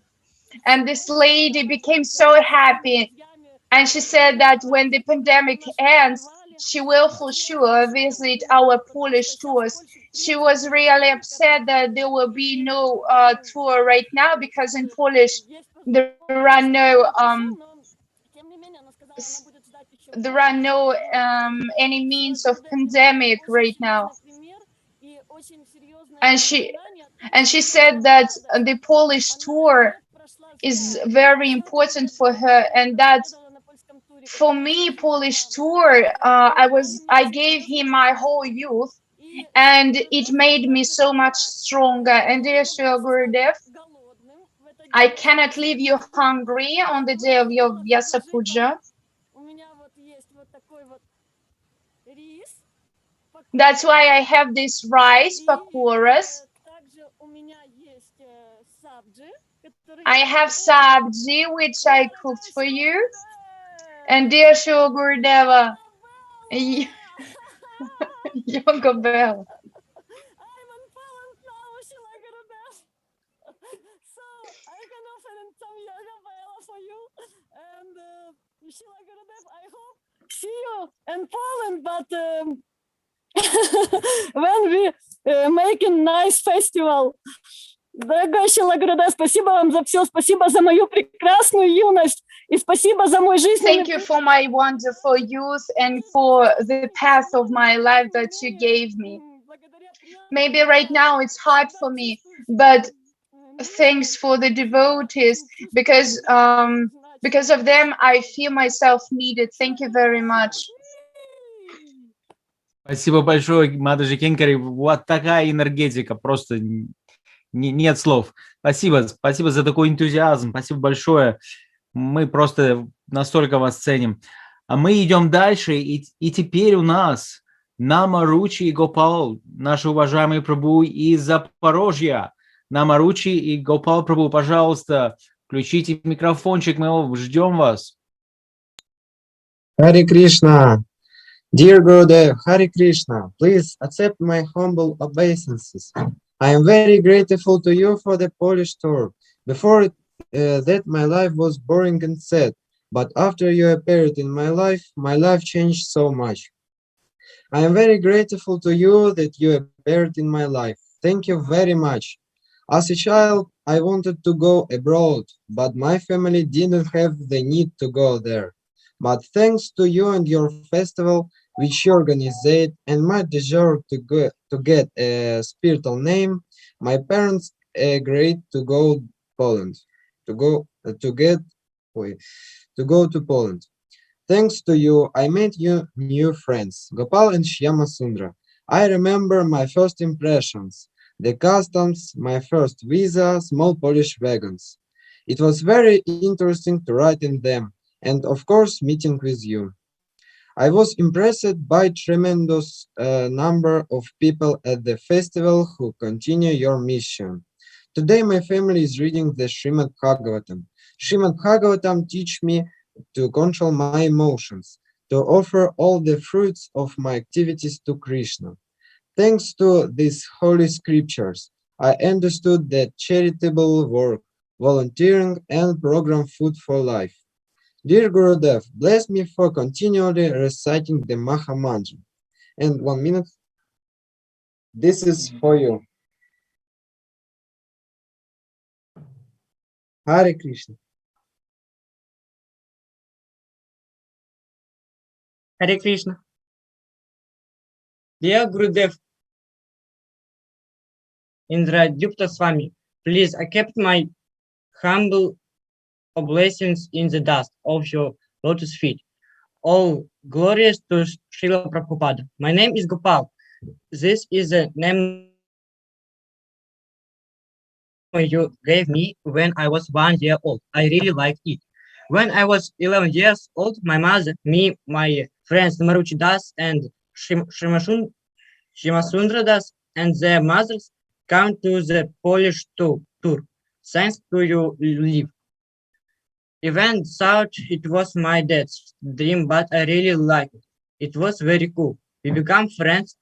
And this lady became so happy, and she said that when the pandemic ends, she will for sure visit our Polish tours. She was really upset that there will be no tour right now because in Polish there are no any means of pandemic right now. And she said that the Polish tour is very important for her, and that for me, Polish tour, I gave him my whole youth, and it made me so much stronger. And dear Shila Gurudev, I cannot leave you hungry on the day of your Vyasa Puja. That's why I have this rice pakoras. I have sabji, which I cooked for you. And dear Shila Gurudeva, Yoga Bell. See you in Poland, but when we making nice festival. Дорогой Шила Гурудев, спасибо вам за все, спасибо за мою прекрасную юность и спасибо за мой жизненный... Thank you for my wonderful youth and for the path of my life that you gave me. Maybe right now it's hard for me, but thanks for the devotees, because of them I feel myself needed. Thank you very much. Спасибо большое, Мадажи Кенкари. Вот такая энергетика, просто нет слов. Спасибо за такой энтузиазм, спасибо большое. Мы просто настолько вас ценим. А мы идем дальше, и теперь у нас Намаручи и Гопал, наши уважаемые прабху из Запорожья. Намаручи и Гопал прабху, пожалуйста, включите микрофончик, мы ждем вас. Hare Krishna, dear Gurudev, Hare Krishna, please accept my humble obeisances. I am very grateful to you for the Polish tour. Before that, my life was boring and sad, but after you appeared in my life changed so much. I am very grateful to you that you appeared in my life. Thank you very much. As a child, I wanted to go abroad, but my family didn't have the need to go there. But thanks to you and your festival, which you organized and might deserve to get a spiritual name, my parents agreed to go Poland, to go to Poland. Thanks to you, I made new friends, Gopal and Shyama Sundra. I remember my first impressions, the customs, my first visa, small Polish wagons. It was very interesting to write in them, and of course, meeting with you. I was impressed by tremendous number of people at the festival who continue your mission. Today, my family is reading the Srimad Bhagavatam. Srimad Bhagavatam teach me to control my emotions, to offer all the fruits of my activities to Krishna. Thanks to these holy scriptures, I understood that charitable work, volunteering, and program Food for Life. Dear Gurudev, bless me for continually reciting the Maha Mantra. And 1 minute. This is for you. Hare Krishna. Hare Krishna. Dear Gurudev, Indradyukta Swami, please accept my humble obeisances in the dust of your lotus feet. All glorious to Srila Prabhupada. My name is Gopal. This is the name you gave me when I was 1 year old. I really liked it. When I was 11 years old, my mother, me, my friends Maruchi Das and Shimasundra Das and their mothers come to the Polish tour. Thanks to you live. Even thought it was my dad's dream, but I really liked it. It was very cool. We become friends.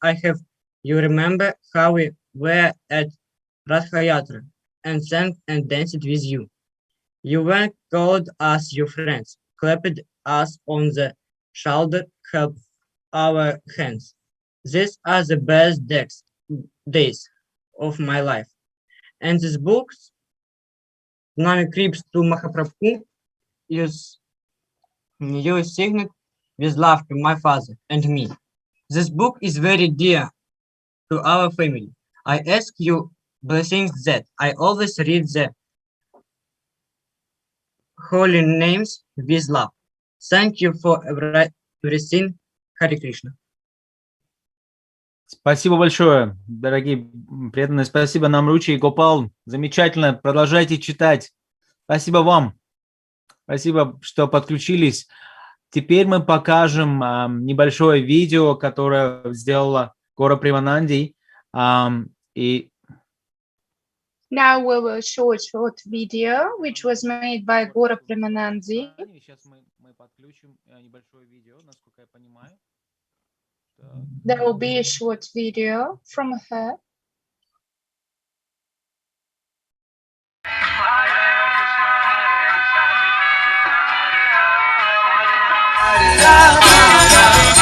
You remember how we were at Rathayatra and sang and danced with you. You were called us your friends, clapped us on the shoulder, held our hands. These are the best days of my life. And this book, Nami Creeps to Mahaprabhu, is signed with love to my father and me. This book is very dear to our family. I ask you blessings that I always read the holy names with love. Thank you for everything. Hare Krishna. Спасибо большое, дорогие преданные. Спасибо нам, Ручи и Гопал. Замечательно. Продолжайте читать. Спасибо вам. Спасибо, что подключились. Теперь мы покажем небольшое видео, которое сделала Гора Примананди. И Now we will show a short video which was made by Gora Premanandi. Сейчас мы подключим небольшое видео, насколько я понимаю. There will be a short video from her. Hare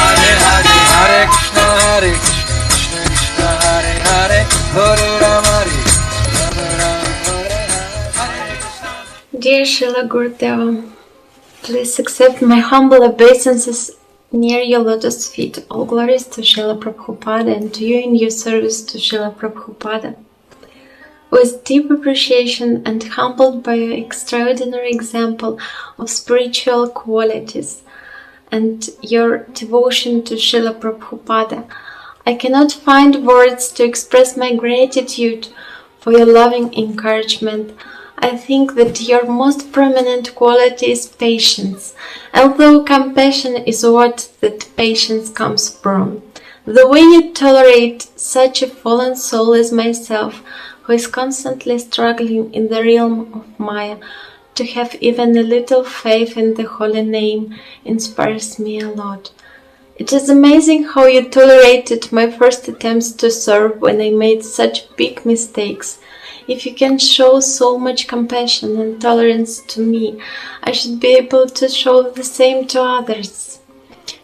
Krishna, Hare Krishna, Krishna Hare Hare, Hare Rama, Dear Srila Gurudeva, please accept my humble obeisances near your lotus feet. All glories to Srila Prabhupada and to you in your service to Srila Prabhupada. With deep appreciation and humbled by your extraordinary example of spiritual qualities and your devotion to Srila Prabhupada, I cannot find words to express my gratitude for your loving encouragement. I think that your most prominent quality is patience, although compassion is what that patience comes from. The way you tolerate such a fallen soul as myself, who is constantly struggling in the realm of Maya, to have even a little faith in the holy name inspires me a lot. It is amazing how you tolerated my first attempts to serve when I made such big mistakes. If you can show so much compassion and tolerance to me, I should be able to show the same to others.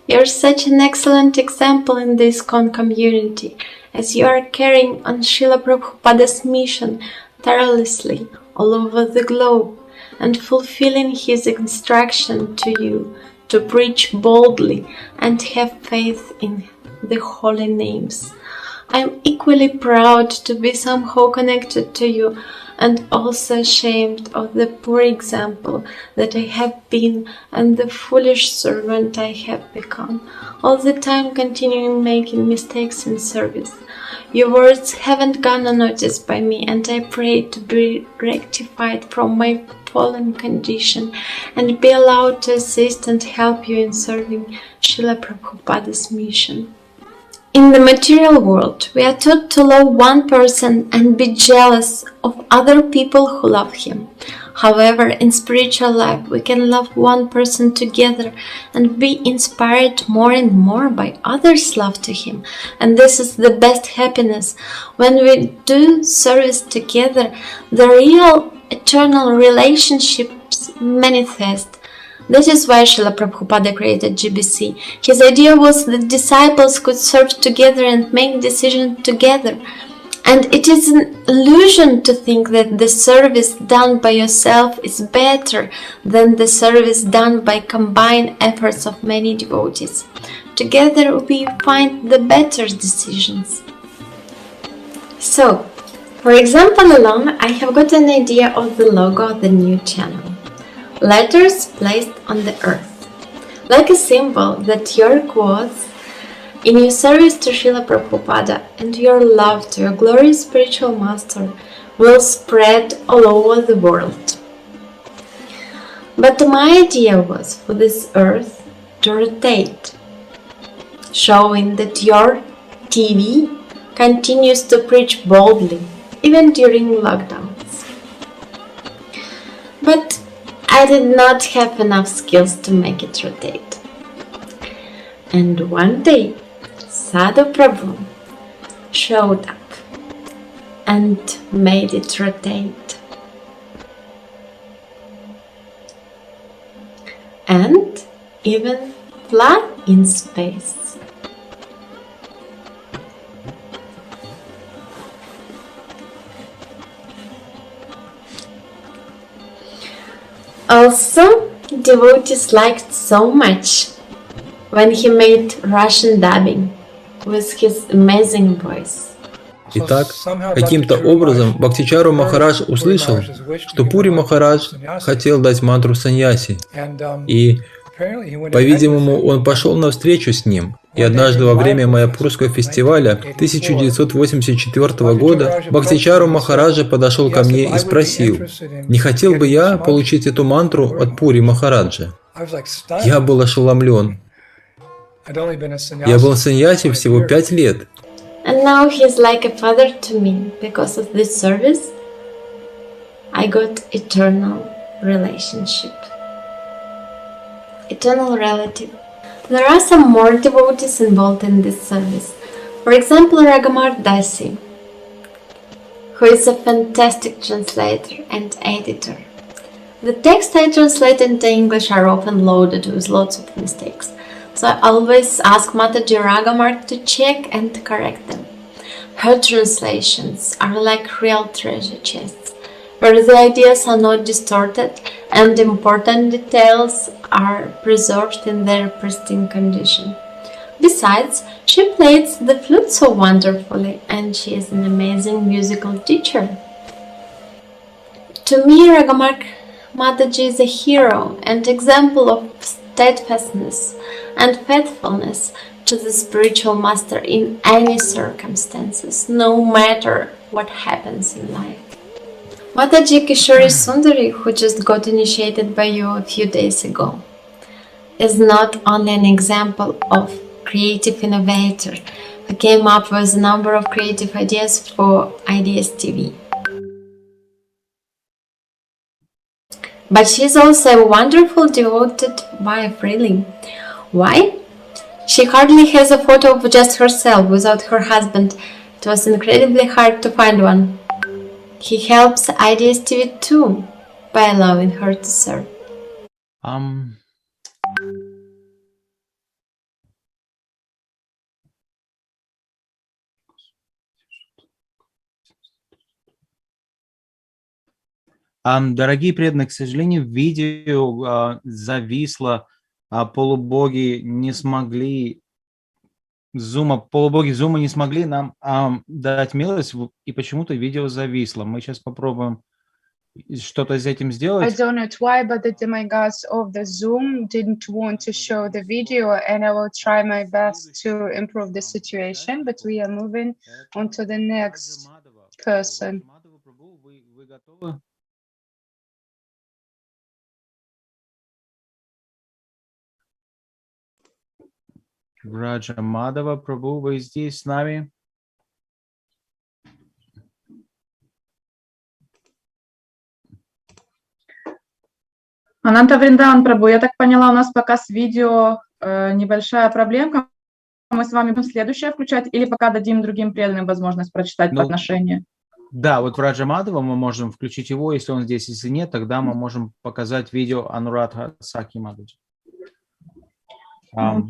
You are such an excellent example in the ISKCON community, as you are carrying on Srila Prabhupada's mission tirelessly all over the globe and fulfilling his instruction to you to preach boldly and have faith in the holy names. I am equally proud to be somehow connected to you and also ashamed of the poor example that I have been and the foolish servant I have become, all the time continuing making mistakes in service. Your words haven't gone unnoticed by me, and I pray to be rectified from my fallen condition and be allowed to assist and help you in serving Srila Prabhupada's mission. In the material world, we are taught to love one person and be jealous of other people who love him. However, in spiritual life, we can love one person together and be inspired more and more by others' love to him. And this is the best happiness. When we do service together, the real eternal relationships manifest. That is why Srila Prabhupada created GBC. His idea was that disciples could serve together and make decisions together. And it is an illusion to think that the service done by yourself is better than the service done by combined efforts of many devotees. Together we find the better decisions. So, for example alone, I have got an idea of the logo of the new channel. Letters placed on the earth, like a symbol that your quotes in your service to Srila Prabhupada and your love to your glorious spiritual master will spread all over the world. But my idea was for this earth to rotate, showing that your TV continues to preach boldly even during lockdowns. But I did not have enough skills to make it rotate. And one day, Sadhu Prabhu showed up and made it rotate. And even fly in space. Also, devotees liked so much when he made Russian dubbing with his amazing voice. Итак, каким-то образом Бхактичару Махарадж услышал, что Пури Махарадж хотел дать мантру саньяси, и, по-видимому, он пошел навстречу с ним. И однажды во время Майяпурского фестиваля 1984 года Бхактичару Махараджа подошел ко мне и спросил, не хотел бы я получить эту мантру от Пури Махараджа. Я был ошеломлен. Я был саньяси всего 5 лет. And now he's like a father to me. Because of this service, I got eternal relationship. Eternal relative. There are some more devotees involved in this service. For example, Ragamar Dasi, who is a fantastic translator and editor. The text I translate into English are often loaded with lots of mistakes. So I always ask Mataji Ragamart to check and correct them. Her translations are like real treasure chests, where the ideas are not distorted and important details are preserved in their pristine condition. Besides, she plays the flute so wonderfully and she is an amazing musical teacher. To me, Ragamark Mataji is a hero and example of steadfastness and faithfulness to the spiritual master in any circumstances, no matter what happens in life. Mataji Kishori Sundari, who just got initiated by you a few days ago, is not only an example of creative innovator who came up with a number of creative ideas for IDS TV, but she's also a wonderful devoted wife, really. Why? She hardly has a photo of just herself without her husband. It was incredibly hard to find one. He helps IDS TV too by allowing her to serve. Дорогие преданные, к сожалению, видео зависло, полубоги не смогли Зума не смогли нам дать милость, и почему-то видео зависло. Мы сейчас попробуем что-то с этим I сделать. don't know why, but the demigods of the Zoom didn't want to show the video, and I will try my best to improve the situation, but we are moving on to the next person. Вы готовы? Раджа Мадава, Прабhu, вы здесь с нами? Ананта Вриндаван Прабу, я так поняла, у нас пока с видео небольшая проблемка. Мы с вами будем следующее включать или пока дадим другим преданным возможность прочитать подношение? Да, вот в Раджа Мадава мы можем включить его, если он здесь, если нет, тогда мы можем показать видео Анурадха Саки Мададжи.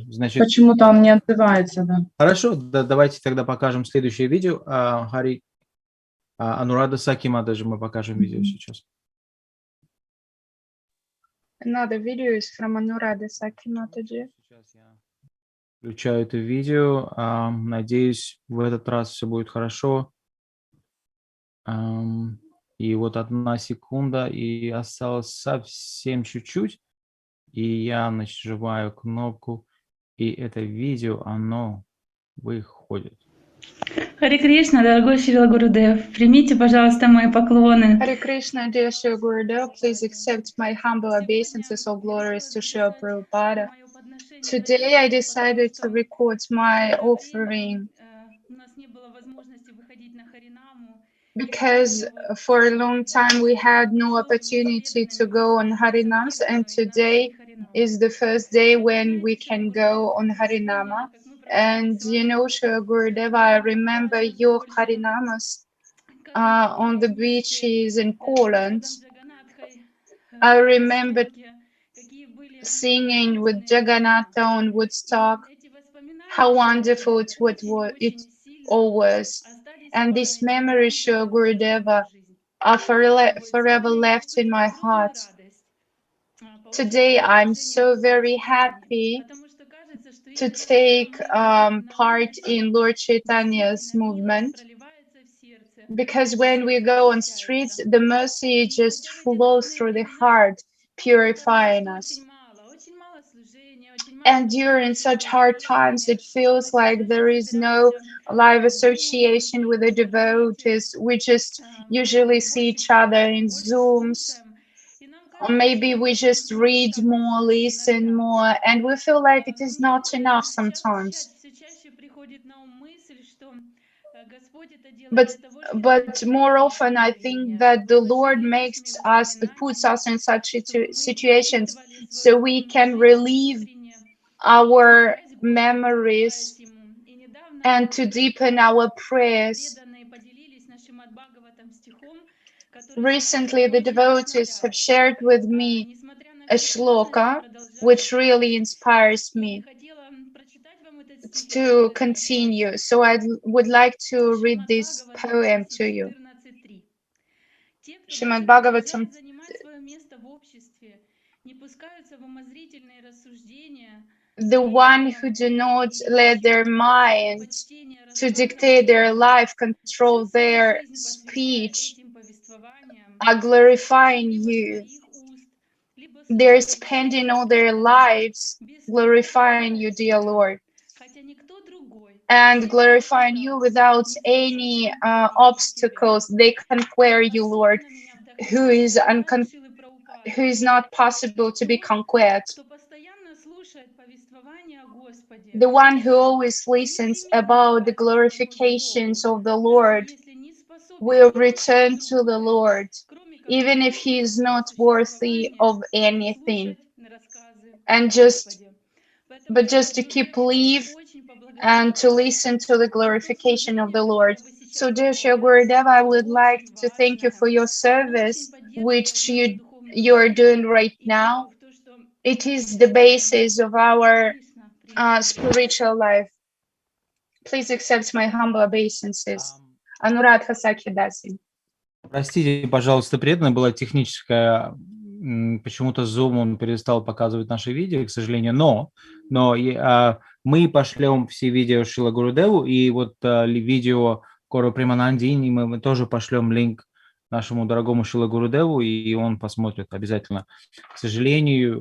Значит, почему-то он не отзывается, да. Хорошо, давайте тогда покажем следующее видео. Хари, Анурада Саки Мададжи мы покажем видео сейчас. Another video is from Anuradha Saki Mataji. Включаю это видео. Надеюсь, в этот раз все будет хорошо. И вот 1 секунда, и осталось совсем чуть-чуть. И я нажимаю кнопку, и это видео, оно выходит. Харе Кришна, дорогой Шрила Гурудев, примите, пожалуйста, мои поклоны. Hare Krishna, dear Sri Gurudev, please accept my humble obeisances, all glories to Srila Prabhupada. Today I decided to record my offering because for a long time we had no opportunity to go on Harinams, and today is the first day when we can go on Harinama. And you know, Srila Gurudev, I remember your Harinamas on the beaches in Poland. I remember singing with Jagannatha on Woodstock. How wonderful it all was. And these memories, Srila Gurudeva, are forever left in my heart. Today, I'm so very happy to take part in Lord Chaitanya's movement, because when we go on streets, the mercy just flows through the heart, purifying us. And during such hard times, it feels like there is no live association with the devotees. We just usually see each other in Zooms, or maybe we just read more, listen more, and we feel like it is not enough sometimes. But more often, I think that the Lord puts us in such situations so we can relieve our memories and to deepen our prayers. Recently, the devotees have shared with me a shloka which really inspires me to continue. So I would like to read this poem to you. Shrimad Bhagavatam. The one who do not let their mind to dictate their life, control their speech, are glorifying you. They're spending all their lives glorifying you, dear Lord, and glorifying you without any obstacles. They conquer you, Lord, who is not possible to be conquered. The one who always listens about the glorifications of the Lord will return to the Lord, even if he is not worthy of anything. And just to keep live and to listen to the glorification of the Lord. So, dear Shri Gurudev, I would like to thank you for your service, which you're doing right now. It is the basis of our spiritual life. Please accept my humble obeisances. Anuradha Sakhi. Простите, пожалуйста, преданная, была техническая, почему-то Zoom он перестал показывать наши видео, к сожалению, но мы пошлем все видео Шрила Гурудеву, и вот видео Кору Приманандини мы тоже пошлем линк нашему дорогому Шрила Гурудеву, и он посмотрит обязательно. К сожалению,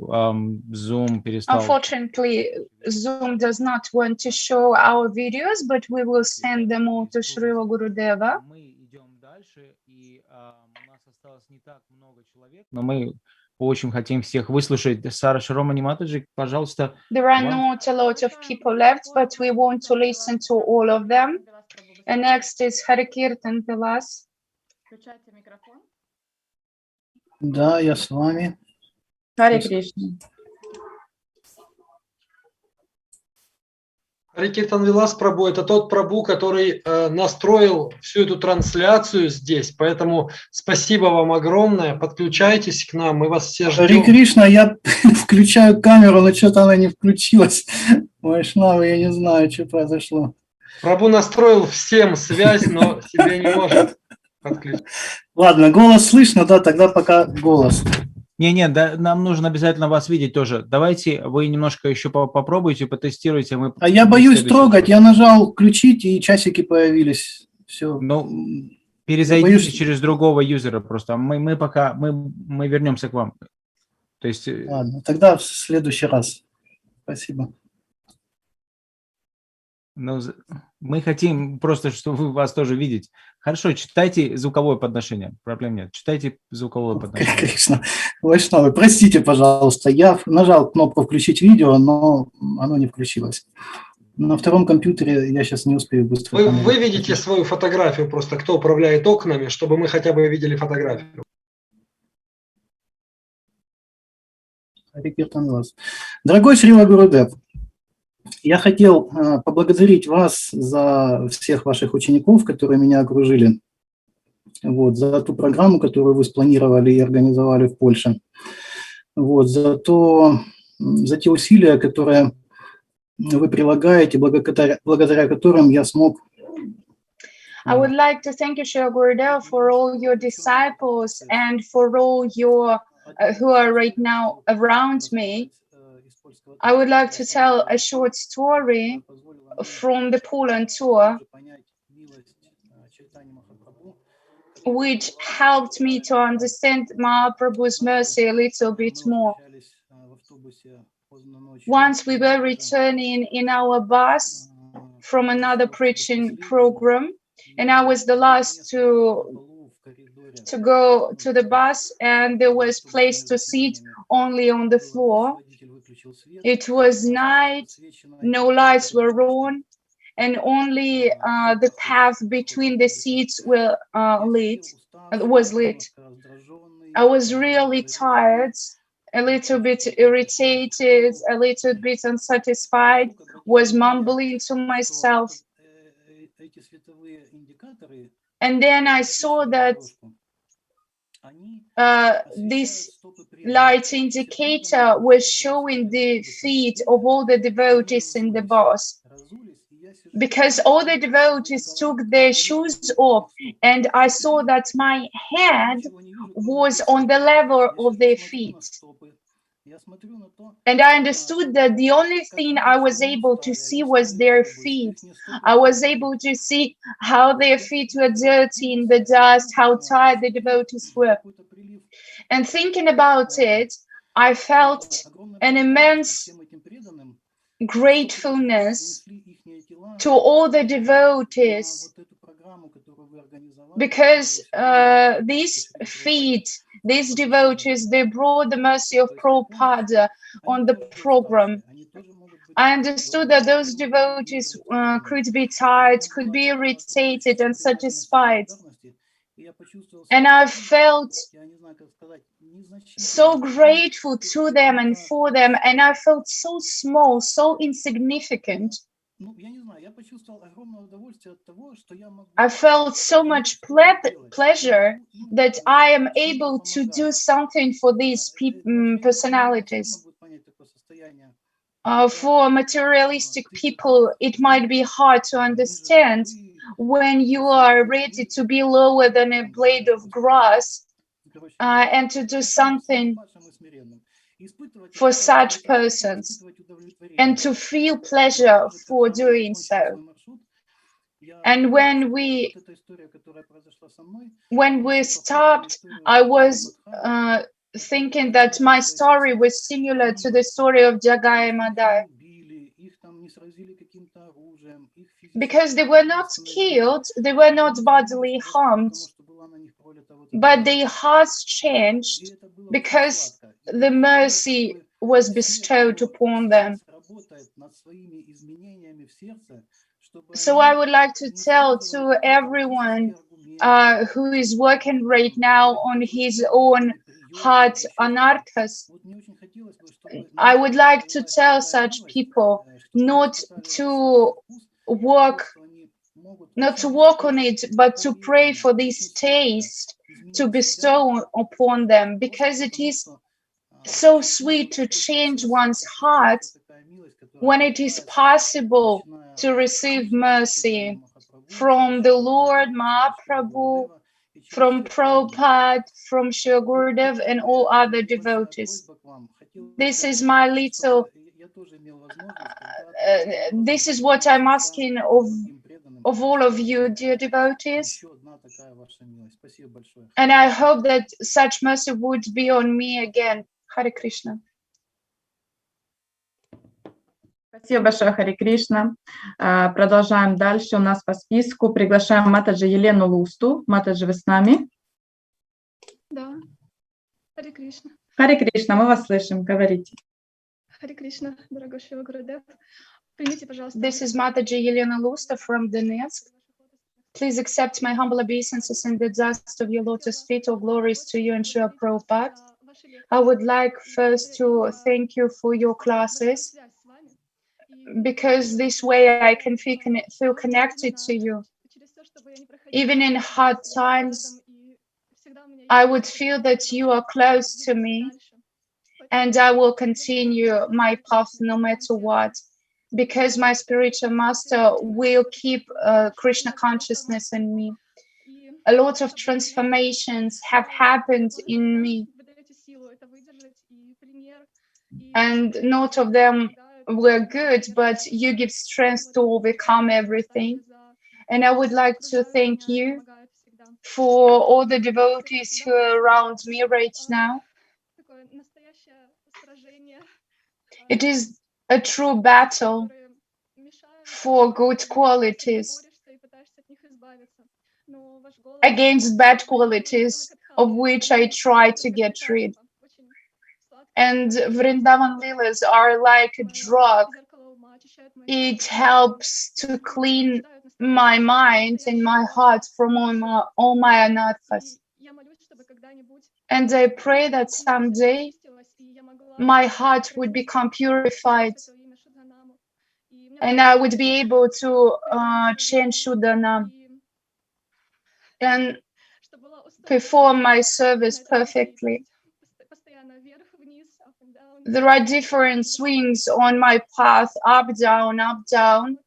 Zoom перестал... Unfortunately, Zoom does not want to show our videos, but we will send them all to Srila Gurudeva. Но мы очень хотим всех выслушать. Сара Шаромани Матаджи, пожалуйста. There are not a lot of people left, but we want to listen to all of them. And next is Harikirtan Vilas. Да, я с вами. Харе Кришна. Харикиртан Вилас Прабhu – это тот Прабhu, который настроил всю эту трансляцию здесь. Поэтому спасибо вам огромное. Подключайтесь к нам, мы вас все ждем. Харе Кришна, я включаю камеру, но что-то она не включилась. Вайшнава, я не знаю, что произошло. Прабhu настроил всем связь, но себе не может подключить. Ладно, голос слышно, да, тогда пока голос. Не-не, да, нам нужно обязательно вас видеть тоже. Давайте вы немножко еще попробуйте, потестируйте. А я боюсь трогать, я нажал включить, и часики появились. Все. Ну, перезайдите через другого юзера просто. Мы пока, мы вернемся к вам. То есть... Ладно, тогда в следующий раз. Спасибо. Ну, мы хотим просто, чтобы вас тоже видеть. Хорошо, читайте звуковое подношение, проблем нет. Читайте звуковое подношение. Кришна, Вайшнавы, простите, пожалуйста, я нажал кнопку «Включить видео», но оно не включилось. На втором компьютере я сейчас не успею быстро. Вы видите свою фотографию, просто кто управляет окнами, чтобы мы хотя бы видели фотографию. Дорогой Шрила Гурудев, я хотел поблагодарить вас за всех ваших учеников, которые меня окружили, вот, за ту программу, которую вы спланировали и организовали в Польше, вот, за те усилия, которые вы прилагаете, благодаря которым я смог. I would like to thank you, Srila Gurudev, for all your disciples and for all your who are right now around me. I would like to tell a short story from the Poland tour, which helped me to understand Mahaprabhu's mercy a little bit more. Once we were returning in our bus from another preaching program, and I was the last to go to the bus, and there was place to sit only on the floor. It was night, no lights were on, and only the path between the seats was lit. I was really tired, a little bit irritated, a little bit unsatisfied, was mumbling to myself. And then I saw that this light indicator was showing the feet of all the devotees in the bus, because all the devotees took their shoes off, and I saw that my head was on the level of their feet. And I understood that the only thing I was able to see was their feet. I was able to see how their feet were dirty in the dust, how tired the devotees were. And thinking about it, I felt an immense gratefulness to all the devotees, because these feet, these devotees, they brought the mercy of Prabhupada on the program. I understood that those devotees could be tired, could be irritated and satisfied. And I felt so grateful to them and for them, and I felt so small, so insignificant. I felt so much pleasure that I am able to do something for these personalities. For materialistic people, it might be hard to understand when you are ready to be lower than a blade of grass and to do something for such persons and to feel pleasure for doing so. And when we stopped, I was thinking that my story was similar to the story of Jagai and Madai, because they were not killed, they were not bodily harmed, but their hearts changed because the mercy was bestowed upon them. So I would like to tell to everyone who is working right now on his own heart anarthas, I would like to tell such people not to work on it, but to pray for this taste to bestow upon them, because it is so sweet to change one's heart when it is possible to receive mercy from the Lord Mahaprabhu from Prabhupada, from Srila Gurudev, and all other devotees. This is my little, this is what I'm asking of all of you, dear devotees. And I hope that such mercy would be on me again. Hare Krishna. Спасибо большое, Хари Кришна. Продолжаем дальше. У нас по списку приглашаем Матаджи Елену Лусту. Матаджи, вы с нами? Да. Хари Кришна. Хари Кришна, мы вас слышим. Говорите. Хари Кришна, дорогой Шрила Гурудев. Примите, пожалуйста. This is Mataji Yelena Lusta from Donetsk. Please accept my humble obeisances in the dust of your lotus feet. All glories to you and Srila Prabhupada. I would like first to thank you for your classes, because this way I can feel connected to you. Even in hard times, I would feel that you are close to me, and I will continue my path no matter what, because my spiritual master will keep Krishna consciousness in me. A lot of transformations have happened in me, and not of them were good, but you give strength to overcome everything. And I would like to thank you for all the devotees who are around me right now. It is a true battle for good qualities against bad qualities, of which I try to get rid. And Vrindavan Leelas are like a drug. It helps to clean my mind and my heart from all my anarthas. And I pray that someday my heart would become purified and I would be able to chant Shuddhanam and perform my service perfectly. There are different swings on my path, up, down,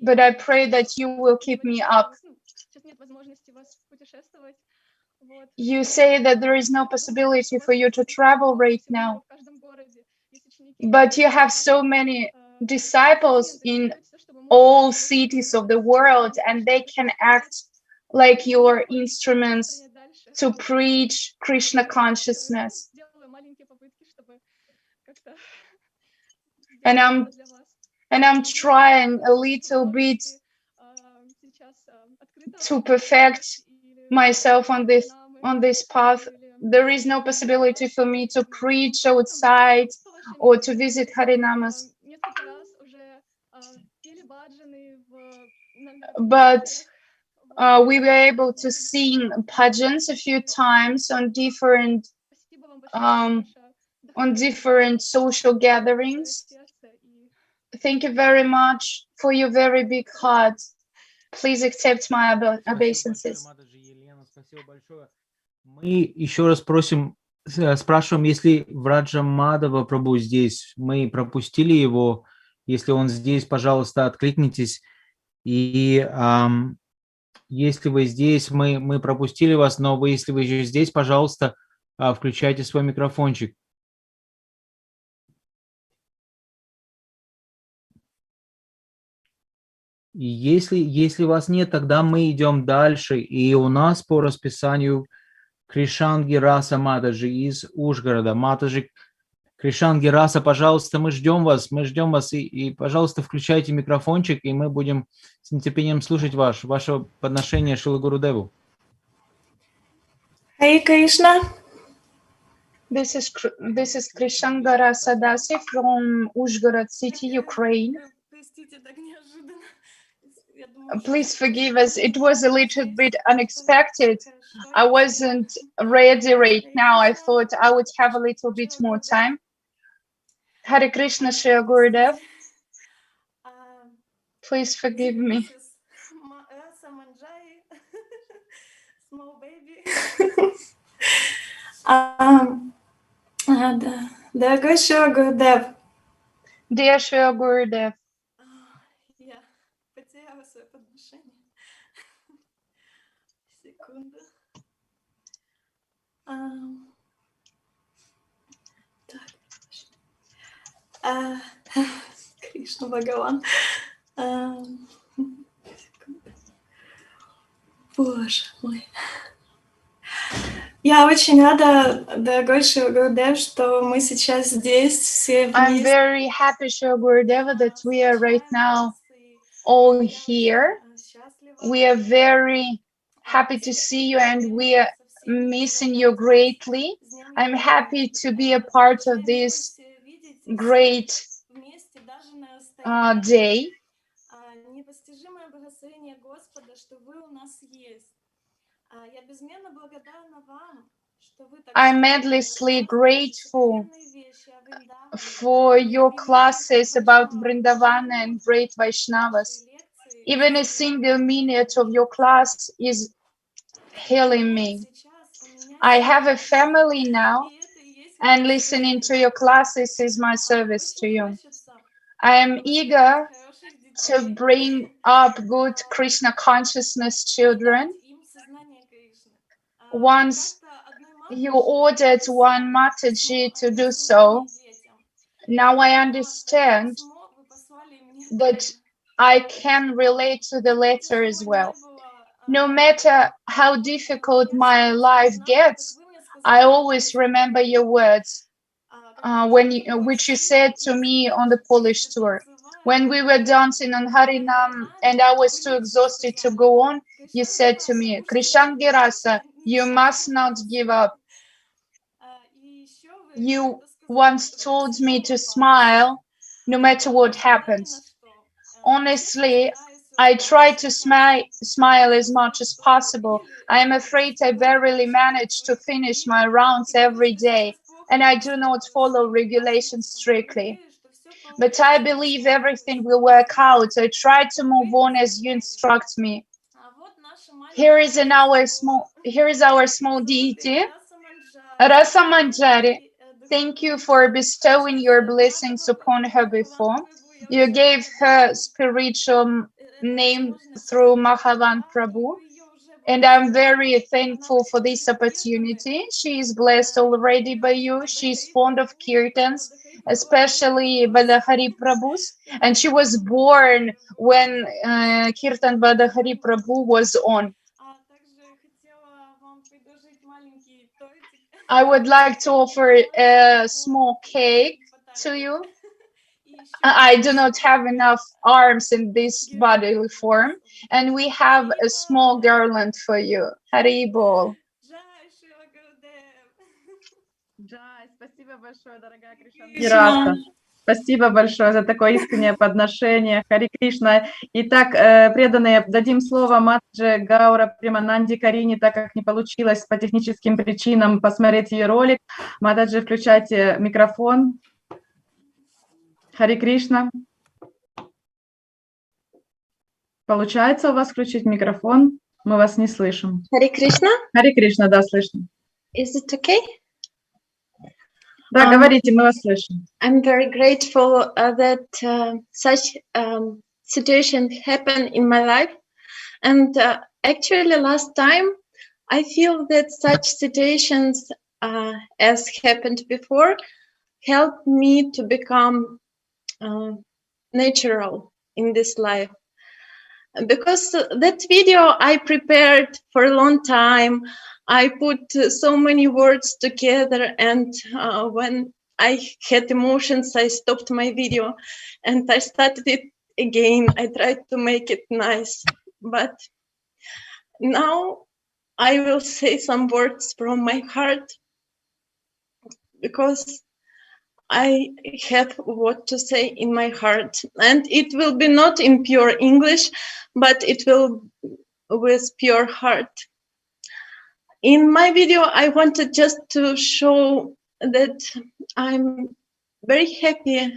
but I pray that you will keep me up. You say that there is no possibility for you to travel right now, but you have so many disciples in all cities of the world, and they can act like your instruments to preach Krishna consciousness. And I'm trying a little bit to perfect myself on this path. There is no possibility for me to preach outside or to visit Harinamas. But we were able to sing bhajans a few times on different social gatherings. Thank you very much for your very big heart. Please accept my obeisances. Мы еще раз спрашиваем, если Враджа Мадава Прабху здесь, мы пропустили его. Если он здесь, пожалуйста, откликнитесь. И если вы здесь, мы пропустили вас, но если вы еще здесь, пожалуйста, включайте свой микрофончик. И если вас нет, тогда мы идем дальше. И у нас по расписанию Кришанги Раса Матаджи из Ужгорода. Матаджи Кришанги Раса, пожалуйста, мы ждем вас, и, пожалуйста, включайте микрофончик, и мы будем с нетерпением слушать ваше подношение Шрила Гурудеву. Харе Кришна. This is Krishanga Rasa Dasi from Uzhgorod city, Ukraine. Please forgive us. It was a little bit unexpected. I wasn't ready right now. I thought I would have a little bit more time. Hare Krishna, Srila Gurudev. Please forgive me. Small baby. Дорогой Шрила Гурудев. Dear Srila Gurudev. Секунду. Так. Кришна Бхагаван. Боже мой. Я очень рада, дорогой Шила Гурудев, что мы сейчас здесь все вместе. I'm very happy, Shri Gurudeva, that we are right now all here. We are very happy to see you and we are missing you greatly. I'm happy to be a part of this great day. Непостижимое благословение Господа, что вы у нас есть. Я безмерно благодарна вам, что вы так I'm endlessly grateful for your classes about Vrindavana and great Vaishnavas. Even a single minute of your class is healing me. I have a family now, and listening to your classes is my service to you. I am eager to bring up good Krishna consciousness children. Once you ordered one Mataji to do so, now I understand that I can relate to the letter as well. No matter how difficult my life gets, I always remember your words, which you said to me on the Polish tour. When we were dancing on Harinam and I was too exhausted to go on, you said to me, Krishan Rasa, you must not give up. You once told me to smile no matter what happens. Honestly, I try to smile as much as possible. I am afraid I barely manage to finish my rounds every day, and I do not follow regulations strictly. But I believe everything will work out. I try to move on as you instruct me. Here is our small deity, Rasa Manjari. Thank you for bestowing your blessings upon her before. You gave her spiritual name through Mahavan Prabhu, and I'm very thankful for this opportunity. She is blessed already by you. She is fond of kirtans, especially Badahari Prabhu's, and she was born when Kirtan Badahari Prabhu was on. I would like to offer a small cake to you. I do not have enough arms in this bodily form, and we have a small garland for you. Haribol. Спасибо большое, дорогая Кришна. Спасибо большое за такое искреннее подношение. Хари Кришна. Итак, преданные, дадим слово Матже Гаура Примананди Карине, так как не получилось по техническим причинам посмотреть ее ролик. Матаджи, включайте микрофон. Хари Кришна. Получается у вас включить микрофон? Мы вас не слышим. Хари Кришна? Хари Кришна, да, слышно. Is it okay? Да, говорите, мы вас слышим. I'm very grateful that such situation happened in my life. And actually last time, I feel that such situations as happened before helped me to become natural in this life. Because that video I prepared for a long time. I put so many words together, and when I had emotions, I stopped my video and I started it again. I tried to make it nice, but now I will say some words from my heart because I have what to say in my heart, and it will be not in pure English, but it will with pure heart. In my video, I wanted just to show that I'm very happy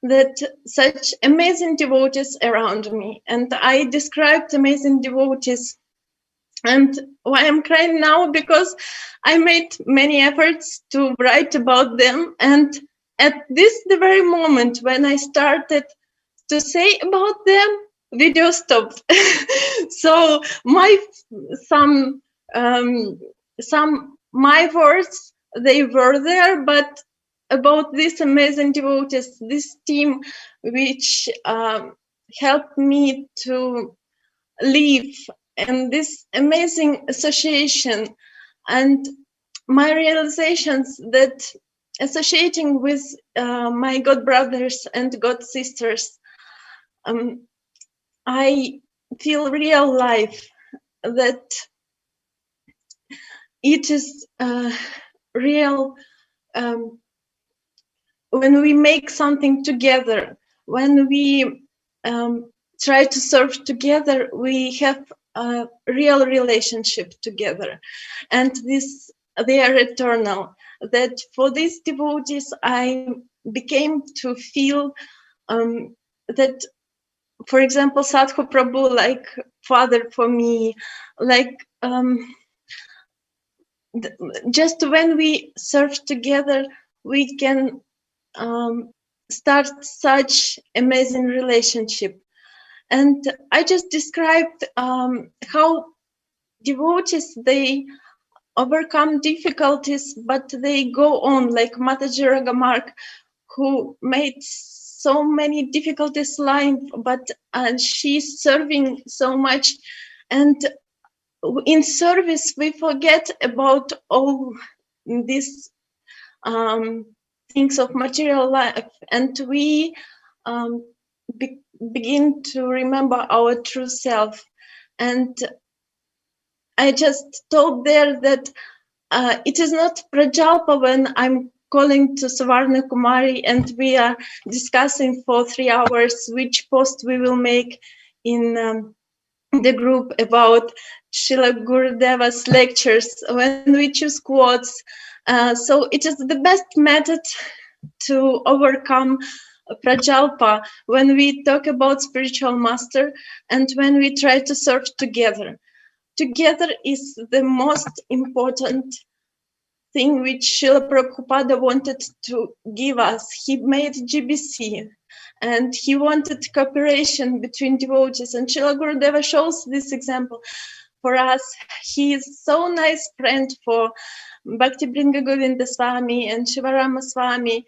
that such amazing devotees around me, and I described amazing devotees. And why I'm crying now, because I made many efforts to write about them, and at this the very moment when I started to say about them, video stopped. So some my words, they were there, but about these amazing devotees, this team which helped me to live in this amazing association, and my realizations that associating with my god brothers and god sisters, I feel real life, that it is real when we make something together, when we try to serve together, we have a real relationship together, and they are eternal. That for these devotees, I became to feel that, for example, Sadhu Prabhu, like father for me, like just when we serve together, we can start such amazing relationship. And I just described how devotees, they overcome difficulties, but they go on, like Mataji Ragamark, who made so many difficulties life, but she's serving so much. And in service, we forget about all these things of material life, and we begin to remember our true self. And I just told there that it is not Prajalpa when I'm calling to Savarna Kumari and we are discussing for 3 hours which post we will make in the group about Srila Gurudeva's lectures, when we choose quotes. So it is the best method to overcome Prajalpa when we talk about spiritual master and when we try to serve together. Together is the most important thing which Srila Prabhupada wanted to give us. He made GBC and he wanted cooperation between devotees, and Srila Gurudeva shows this example for us. He is so nice friend for Bhakti Bringa Govinda Swami and Shivarama Swami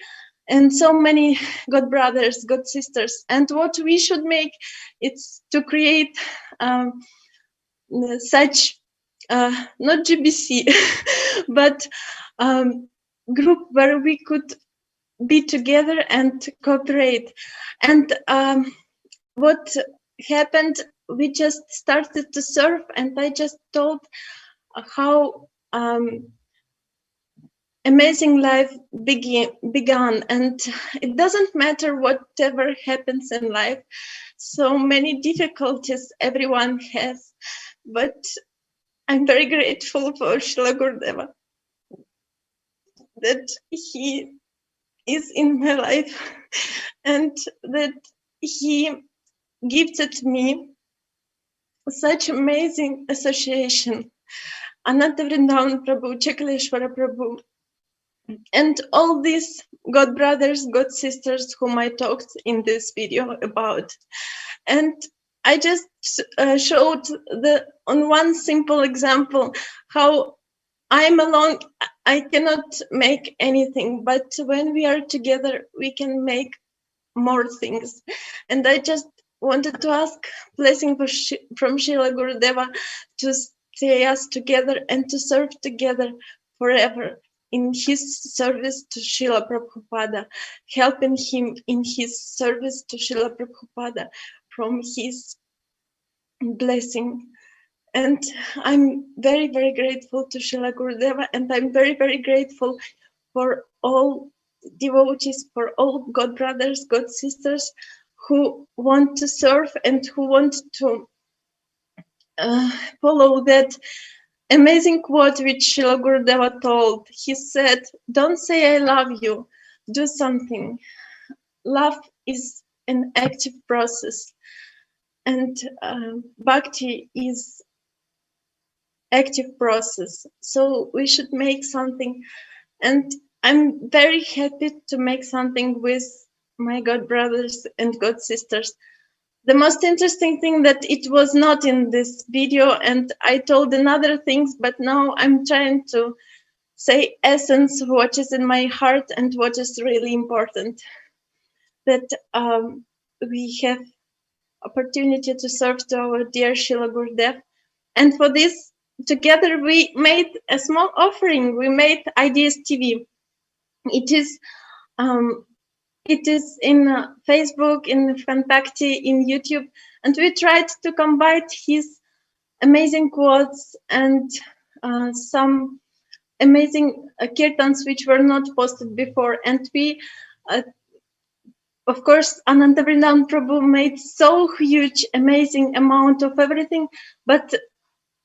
and so many god brothers, god sisters. And what we should make, it's to create such not GBC but group where we could be together and cooperate. And what happened, we just started to serve, and I just told how amazing life began. And it doesn't matter whatever happens in life, so many difficulties everyone has, but I'm very grateful for Srila Gurudeva that he is in my life and that he gifted me such amazing association. Ananta Vrindavan Prabhu, Chakaleshwara Prabhu, and all these god brothers, god sisters whom I talked in this video about. And I just showed on one simple example how I'm alone, I cannot make anything, but when we are together, we can make more things. And I just wanted to ask blessing from Srila Gurudeva to stay us together and to serve together forever in his service to Srila Prabhupada, helping him in his service to Srila Prabhupada from his blessing. And I'm very, very grateful to Srila Gurudeva, and I'm very, very grateful for all devotees, for all god brothers, god sisters who want to serve and who want to follow that amazing quote which Srila Gurudeva told. He said, "Don't say I love you, do something." Love is an active process, and bhakti is active process. So we should make something, and I'm very happy to make something with my god brothers and god sisters. the most interesting thing that it was not in this video, and I told another things, but now I'm trying to say essence, what is in my heart and what is really important. That we have opportunity to serve to our dear Shila Gurudev. And for this, together we made a small offering. We made IDS TV. It is in Facebook, in Vkontakte, in YouTube, and we tried to combine his amazing quotes and some amazing kirtans which were not posted before. And we, of course, Ananta Vrindavan Prabhu made so huge, amazing amount of everything, but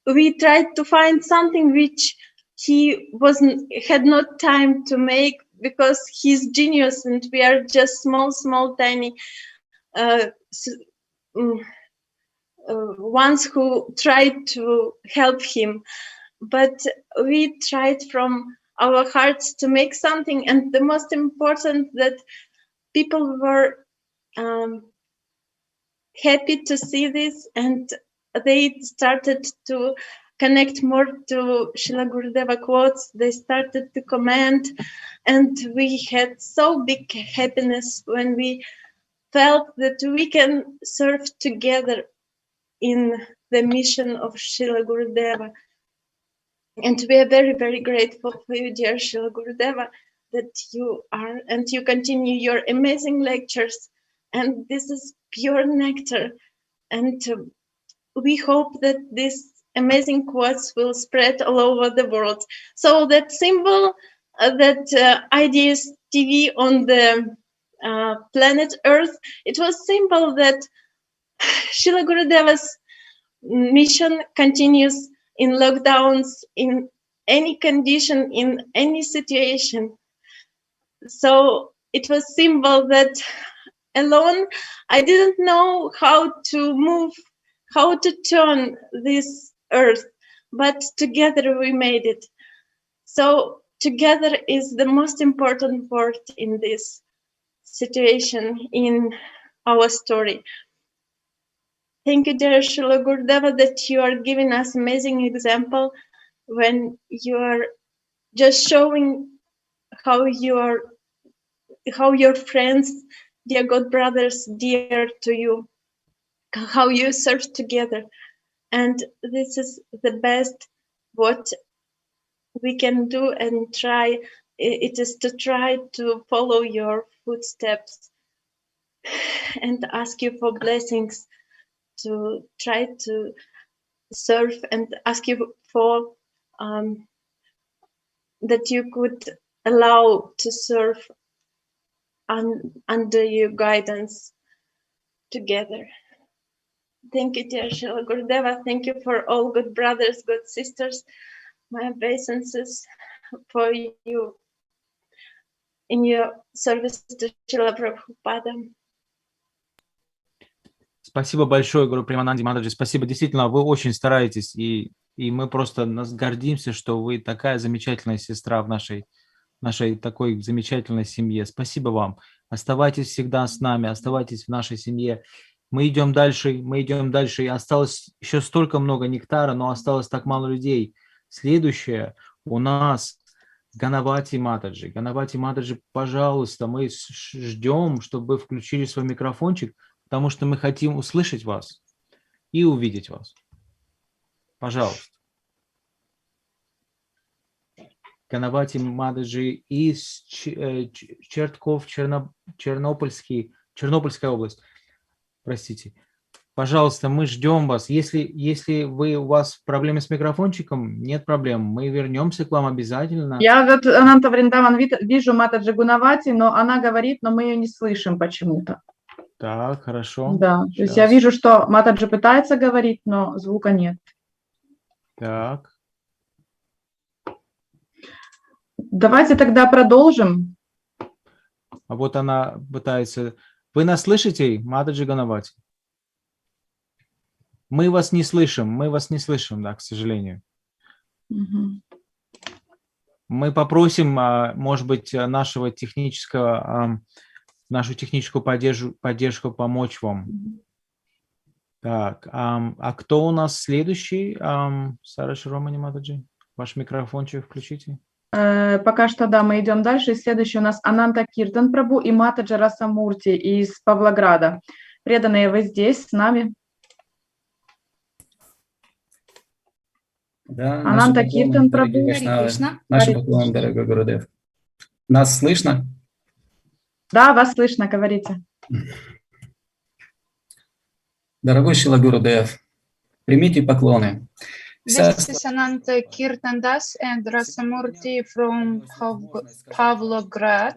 we tried to find something which he had not time to make because he's genius and we are just small, tiny ones who tried to help him. But we tried from our hearts to make something, and the most important that people were happy to see this, and they started to connect more to Shila Gurudeva quotes. They started to comment, and we had so big happiness when we felt that we can serve together in the mission of Shila Gurudeva. And we are very, very grateful for you, dear Shila Gurudeva, that you are, and you continue your amazing lectures. And this is pure nectar. And we hope that these amazing quotes will spread all over the world. So that symbol, that IDS TV on the planet Earth, it was symbol that Shila Gurudeva's mission continues in lockdowns, in any condition, in any situation. So it was symbol that alone I didn't know how to move, how to turn this earth, but together we made it. So together is the most important word in this situation, in our story. Thank you, dear Shila Gurudeva, that you are giving us amazing example when you are just showing how your friends, dear God brothers, dear to you, how you serve together. And this is the best what we can do and try. It is to try to follow your footsteps and ask you for blessings, to try to serve and ask you for that you could allow to serve under your guidance together. Thank you, dear Shila Gurudeva. Thank you for all good brothers, good sisters, my obeisances for you in your service to Shila Prabhupada. Спасибо большое, Гуру Премананди Махараджи. Спасибо, действительно, вы очень стараетесь, и мы просто гордимся, что вы такая замечательная сестра в нашей такой замечательной семье. Спасибо вам. Оставайтесь всегда с нами, оставайтесь в нашей семье. Мы идем дальше, и осталось еще столько много нектара, но осталось так мало людей. Следующее у нас Ганавати Матаджи. Ганавати Матаджи, пожалуйста, мы ждем, чтобы вы включили свой микрофончик, потому что мы хотим услышать вас и увидеть вас. Пожалуйста. Ганавати Матаджи из Чертков, Чернопольская область. Простите. Пожалуйста, мы ждем вас. Если у вас проблемы с микрофончиком, нет проблем. Мы вернемся к вам обязательно. Я вот Ананта Вриндаван вижу Матаджи Гунавати, но она говорит, но мы ее не слышим почему-то. Так, хорошо. Да, то есть я вижу, что Матаджи пытается говорить, но звука нет. Так. Давайте тогда продолжим. А вот она пытается... Вы нас слышите, Матаджи Ганавати? Мы вас не слышим, да, к сожалению. Угу. Мы попросим, может быть, нашу техническую поддержку помочь вам. Так, а кто у нас следующий? Сара Широмани Матаджи, ваш микрофончик включите. Пока что, да, мы идем дальше. Следующий у нас Ананта Киртан Прабу и Матаджи Расамурти из Павлограда. Преданные, вы здесь с нами? Да, Ананта наши Киртан поклоны, дорогие Прабу. Вайшнавы, наши поклоны, дорогой Гурудев. Нас слышно? Да, вас слышно, говорите. Дорогой Шила Гурудев, примите поклоны. This is Ananta Kirtandas and Rasamurti from Pavlograd.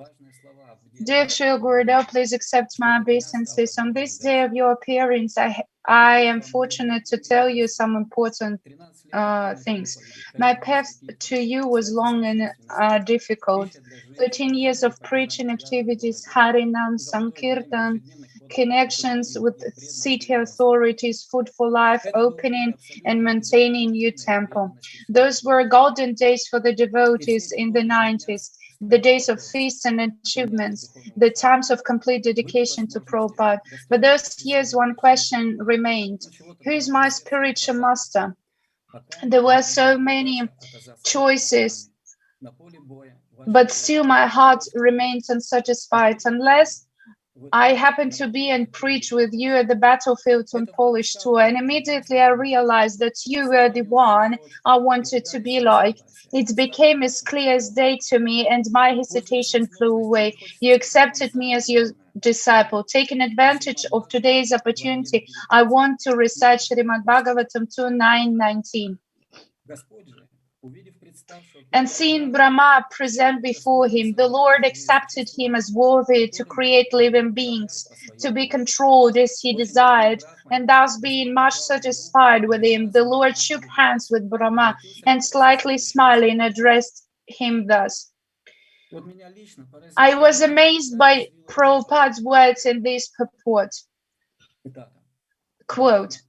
Dear Shri Gurudev, please accept my obeisances. On this day of your appearance, I am fortunate to tell you some important things. My path to you was long and difficult. 13 years of preaching activities, Harinam, Sankirtan, connections with city authorities, Food for Life, opening and maintaining new temple. Those were golden days for the devotees in the 90s, the days of feasts and achievements, the times of complete dedication to Prabhupada. But those years, one question remained: who is my spiritual master? There were so many choices, but still my heart remains unsatisfied. Unless I happened to be and preach with you at the battlefield on Polish tour, and immediately I realized that you were the one I wanted to be like. It became as clear as day to me, and my hesitation flew away. You accepted me as your disciple. Taking advantage of today's opportunity, I want to recite Srimad Bhagavatam 2:9-19. And seeing Brahma present before him, the Lord accepted him as worthy to create living beings, to be controlled as he desired, and thus being much satisfied with him, the Lord shook hands with Brahma and slightly smiling addressed him thus. I was amazed by Prabhupada's words in this purport. Quote,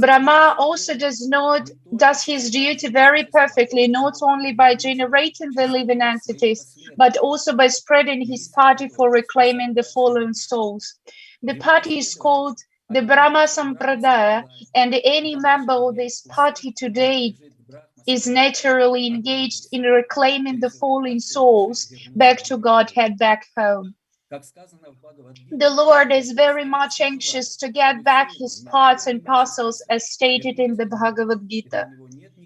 Brahma also does his duty very perfectly, not only by generating the living entities, but also by spreading his party for reclaiming the fallen souls. The party is called the Brahma Sampradaya, and any member of this party today is naturally engaged in reclaiming the fallen souls back to Godhead, back home. The Lord is very much anxious to get back his parts and parcels as stated in the Bhagavad Gita.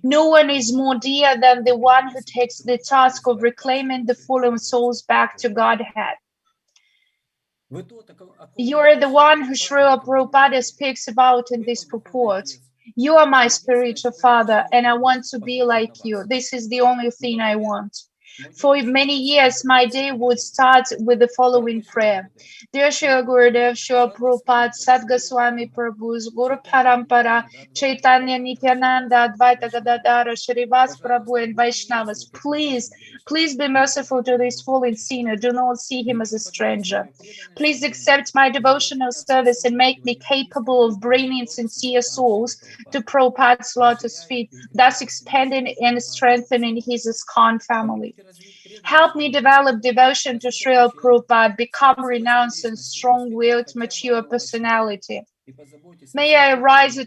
No one is more dear than the one who takes the task of reclaiming the fallen souls back to Godhead. You are the one who Srila Prabhupada speaks about in this purport. You are my spiritual father, and I want to be like you. This is the only thing I want. For many years, my day would start with the following prayer. Dear Srila Gurudev, Srila Prabhupada, Sat Goswami Prabhu's Guru Parampara, Chaitanya Nityananda, Advaita Gadadara, Shrivas Prabhu, and Vaishnavas, please be merciful to this fallen sinner. Do not see him as a stranger. Please accept my devotional service and make me capable of bringing sincere souls to Prabhupada's lotus feet, thus expanding and strengthening his ISKCON family. Help me develop devotion to Srila Prabhupada, become renounced and strong-willed, mature personality. May I raise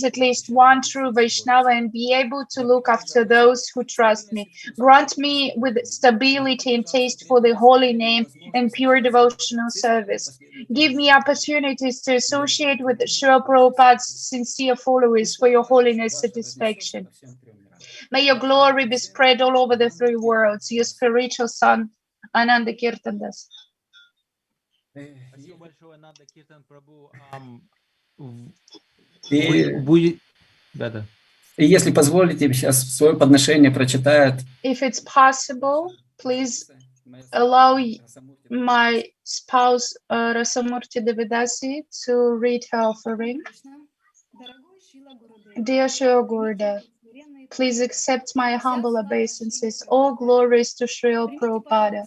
at least one true Vaishnava and be able to look after those who trust me. Grant me with stability and taste for the holy name and pure devotional service. Give me opportunities to associate with Srila Prabhupada's sincere followers for your holiness satisfaction. May your glory be spread all over the three worlds, your spiritual son, Ananda Kirtandas. Спасибо большое, Нанда Киртан Прабу. Да-да. И если позволите, сейчас свое подношение прочитает. If it's possible, please allow my spouse Rasamurti Devidasi to read her offering. Dear Srila Gurudev, please accept my humble obeisances. All glories to Srila Prabhupada.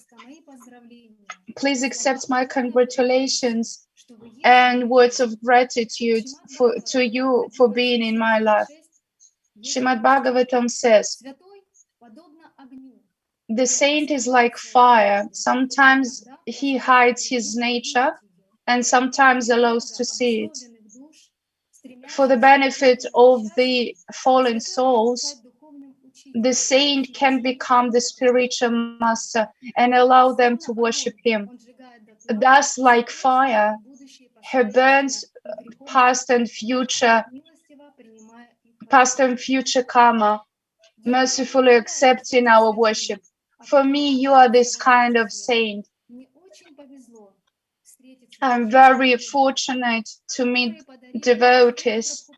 Please accept my congratulations and words of gratitude to you for being in my life. Srimad Bhagavatam says, the saint is like fire. Sometimes he hides his nature and sometimes allows to see it. for the benefit of the fallen souls, the saint can become the spiritual master and allow them to worship him. Thus, like fire, he burns past and future karma, mercifully accepting our worship. For me, you are this kind of saint. I'm very fortunate to meet devotees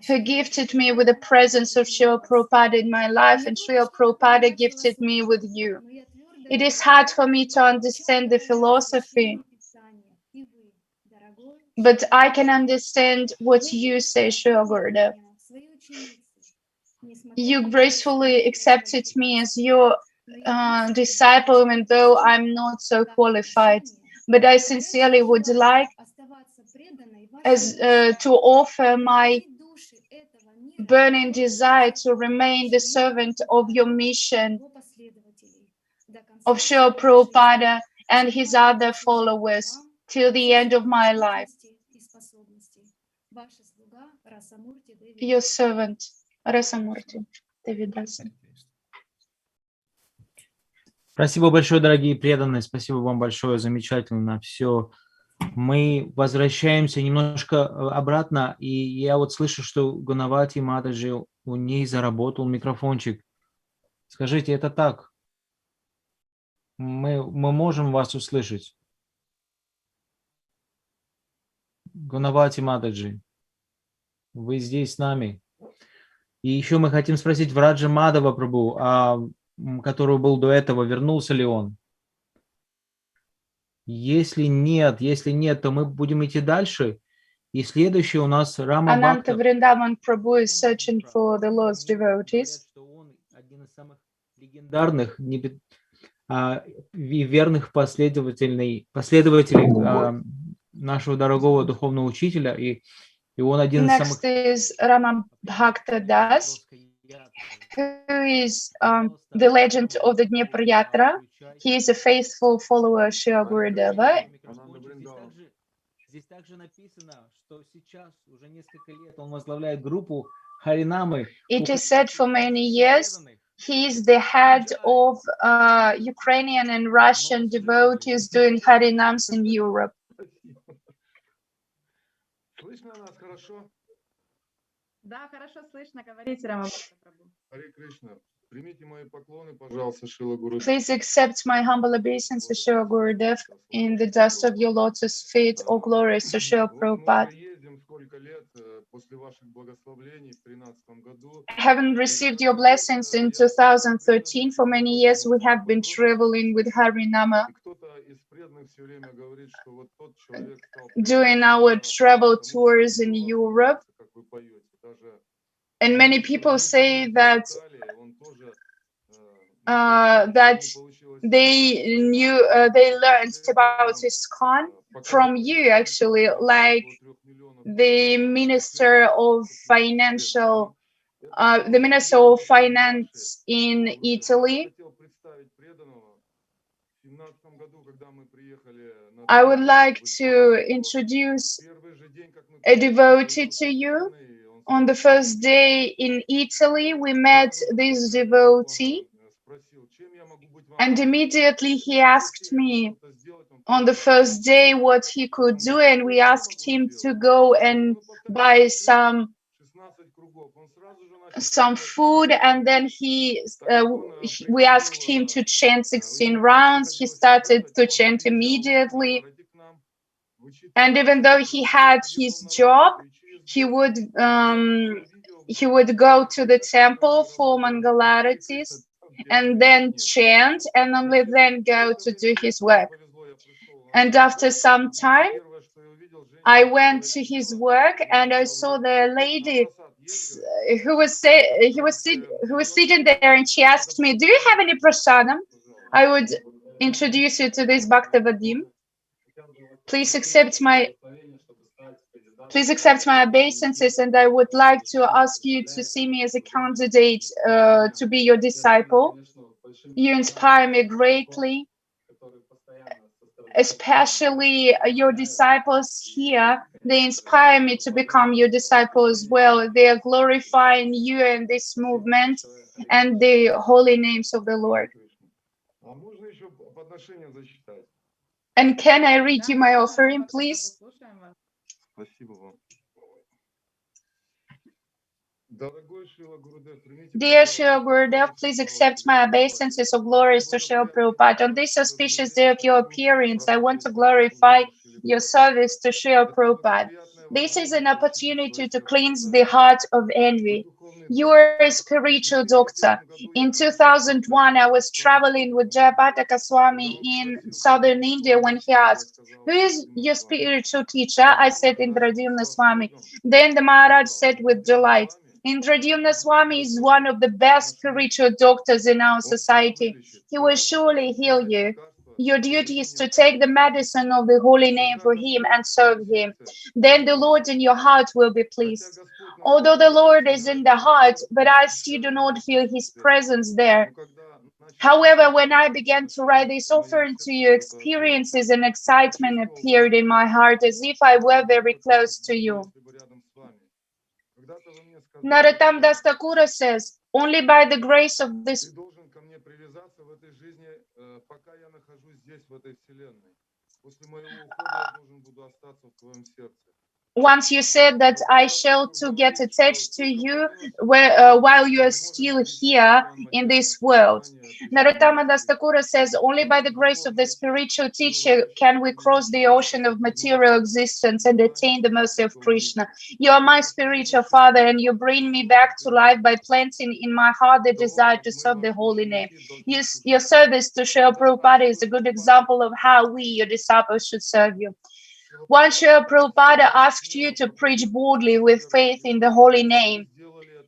who gifted me with the presence of Srila Prabhupada in my life, and Srila Prabhupada gifted me with you. It is hard for me to understand the philosophy, but I can understand what you say, Srila Gurudev. You gracefully accepted me as your disciple, even though I'm not so qualified. But I sincerely would like to offer my burning desire to remain the servant of your mission, of Srila Prabhupada and his other followers till the end of my life. Your servant, Rasamurti Devidasa. Спасибо большое, дорогие преданные. Спасибо вам большое, замечательно все. Мы возвращаемся немножко обратно, и я вот слышу, что Гунавати Матаджи, у ней заработал микрофончик. Скажите, это так? Мы можем вас услышать? Гунавати Матаджи, вы здесь с нами? И еще мы хотим спросить Враджа Мадава Прабху, который был до этого, вернулся ли он? Если нет, то мы будем идти дальше. И следующий у нас Рама Ananta Бхакта. Vrindavan Prabhu is searching for the Lord's devotees. Один из самых легендарных и верных последователей нашего дорогого духовного учителя. И он один из самых... Next is Rama Bhakta Das, who is the legend of the Dnepr Yatra. He is a faithful follower of Srila Gurudeva. Здесь также написано, что сейчас уже несколько лет он возглавляет группу Харинамы. It is said for many years he is the head of Ukrainian and Russian devotees doing Harinams in Europe. Слышно нас хорошо? Да, хорошо слышно. Говорите, Рама Бхакта Прабху. Харе Кришна. Примите мои поклоны, пожалуйста, Шрила Гурудев. Please accept my humble obeisance, Srila Gurudev, in the dust of your lotus feet, O glorious Srila Prabhupada. Having received your blessings in 2013, for many years we have been traveling with Harinama. Doing our travel tours in Europe. And many people say that they learned about ISKCON from you, actually, like the Minister of Finance in Italy. I would like to introduce a devotee to you. On the first day in Italy, we met this devotee, and immediately he asked me on the first day what he could do, and we asked him to go and buy some food, and then we asked him to chant 16 rounds. He started to chant immediately, and even though he had his job, he would go to the temple for Mangalaratis and then chant, and only then go to do his work. And after some time, I went to his work and I saw the lady who was sitting there, and she asked me, "Do you have any prasadam? I would introduce you to this Bhaktavadim. Please accept my obeisances, and I would like to ask you to see me as a candidate to be your disciple. You inspire me greatly. especially your disciples here. They inspire me to become your disciple as well. They are glorifying you in this movement and the holy names of the Lord. And can I read you my offering, please? Dear Srila Gurudev, please accept my obeisances of glories to Srila Prabhupada. On this auspicious day of your appearance, I want to glorify your service to Srila Prabhupada. This is an opportunity to cleanse the heart of envy. You are a spiritual doctor. In 2001, I was traveling with Jayapataka Swami in southern India when he asked, "Who is your spiritual teacher?" I said, "Indradyumna Swami." Then the Maharaj said with delight, "Indradyumna Swami is one of the best spiritual doctors in our society. He will surely heal you. Your duty is to take the medicine of the holy name for him and serve him. Then the Lord in your heart will be pleased." Although the Lord is in the heart, but I still do not feel his presence there. However, when I began to write this offering to you, experiences and excitement appeared in my heart as if I were very close to you. Narottam Das Thakura says, only by the grace of this once you said that I shall to get attached to you while you are still here in this world. Narottama Das Thakura says, only by the grace of the spiritual teacher can we cross the ocean of material existence and attain the mercy of Krishna. You are my spiritual father, and you bring me back to life by planting in my heart the desire to serve the holy name. Your service to Srila Prabhupada is a good example of how we, your disciples, should serve you. Once Srila Prabhupada asked you to preach boldly with faith in the holy name.